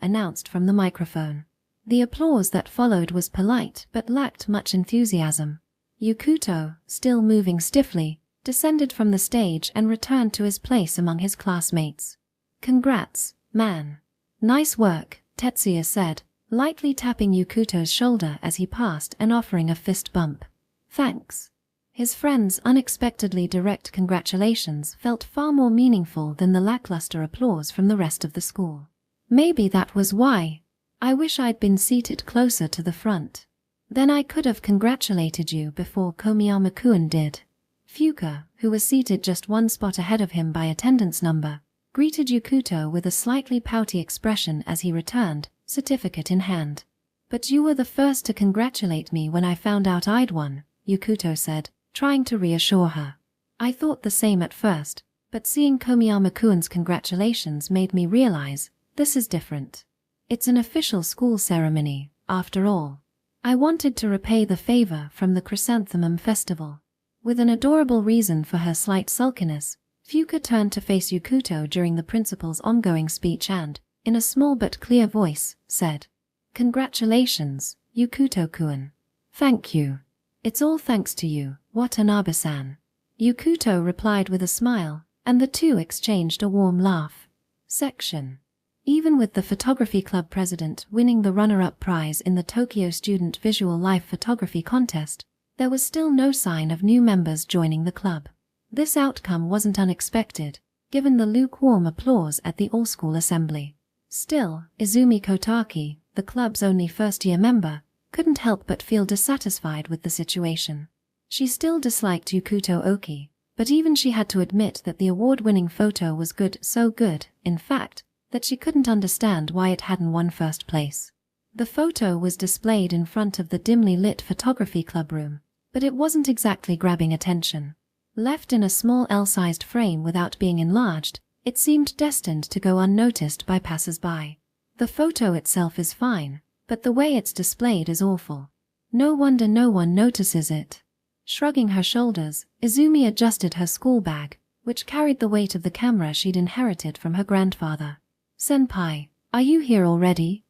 announced from the microphone. The applause that followed was polite but lacked much enthusiasm. Yukuto, still moving stiffly, descended from the stage and returned to his place among his classmates. Congrats, man. Nice work, Tetsuya said, lightly tapping Yukuto's shoulder as he passed and offering a fist bump. Thanks. His friend's unexpectedly direct congratulations felt far more meaningful than the lackluster applause from the rest of the school. Maybe that was why. I wish I'd been seated closer to the front. Then I could have congratulated you before Komiyama-kun did. Fuka, who was seated just one spot ahead of him by attendance number, greeted Yukuto with a slightly pouty expression as he returned, certificate in hand. But you were the first to congratulate me when I found out I'd won, Yukuto said, trying to reassure her. I thought the same at first, but seeing Komiyama-kun's congratulations made me realize, this is different. It's an official school ceremony, after all. I wanted to repay the favor from the Chrysanthemum Festival. With an adorable reason for her slight sulkiness, Fuka turned to face Yukuto during the principal's ongoing speech and, in a small but clear voice, said, Congratulations, Yukuto-kun. Thank you. It's all thanks to you, Watanabe-san. Yukuto replied with a smile, and the two exchanged a warm laugh. Section. Even with the photography club president winning the runner-up prize in the Tokyo Student Visual Life Photography Contest, there was still no sign of new members joining the club. This outcome wasn't unexpected, given the lukewarm applause at the all-school assembly. Still, Izumi Kotaki, the club's only first-year member, couldn't help but feel dissatisfied with the situation. She still disliked Yukuto Oki, but even she had to admit that the award-winning photo was good, so good, in fact, that she couldn't understand why it hadn't won first place. The photo was displayed in front of the dimly lit photography club room, but it wasn't exactly grabbing attention. Left in a small L-sized frame without being enlarged, it seemed destined to go unnoticed by passers-by. The photo itself is fine, but the way it's displayed is awful. No wonder no one notices it. Shrugging her shoulders, Izumi adjusted her school bag, which carried the weight of the camera she'd inherited from her grandfather. Senpai, are you here already?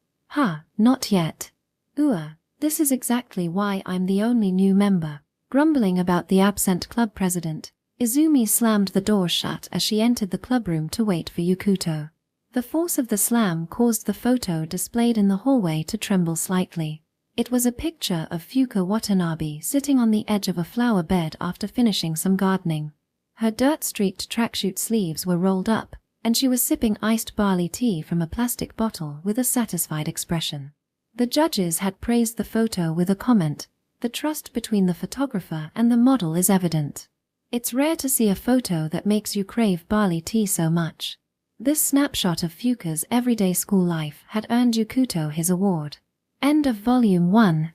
Not yet. This is exactly why I'm the only new member. Grumbling about the absent club president, Izumi slammed the door shut as she entered the clubroom to wait for Yukuto. The force of the slam caused the photo displayed in the hallway to tremble slightly. It was a picture of Fuka Watanabe sitting on the edge of a flower bed after finishing some gardening. Her dirt-streaked tracksuit sleeves were rolled up, and she was sipping iced barley tea from a plastic bottle with a satisfied expression. The judges had praised the photo with a comment, "The trust between the photographer and the model is evident. It's rare to see a photo that makes you crave barley tea so much." This snapshot of Fuka's everyday school life had earned Yukuto his award. End of Volume 1.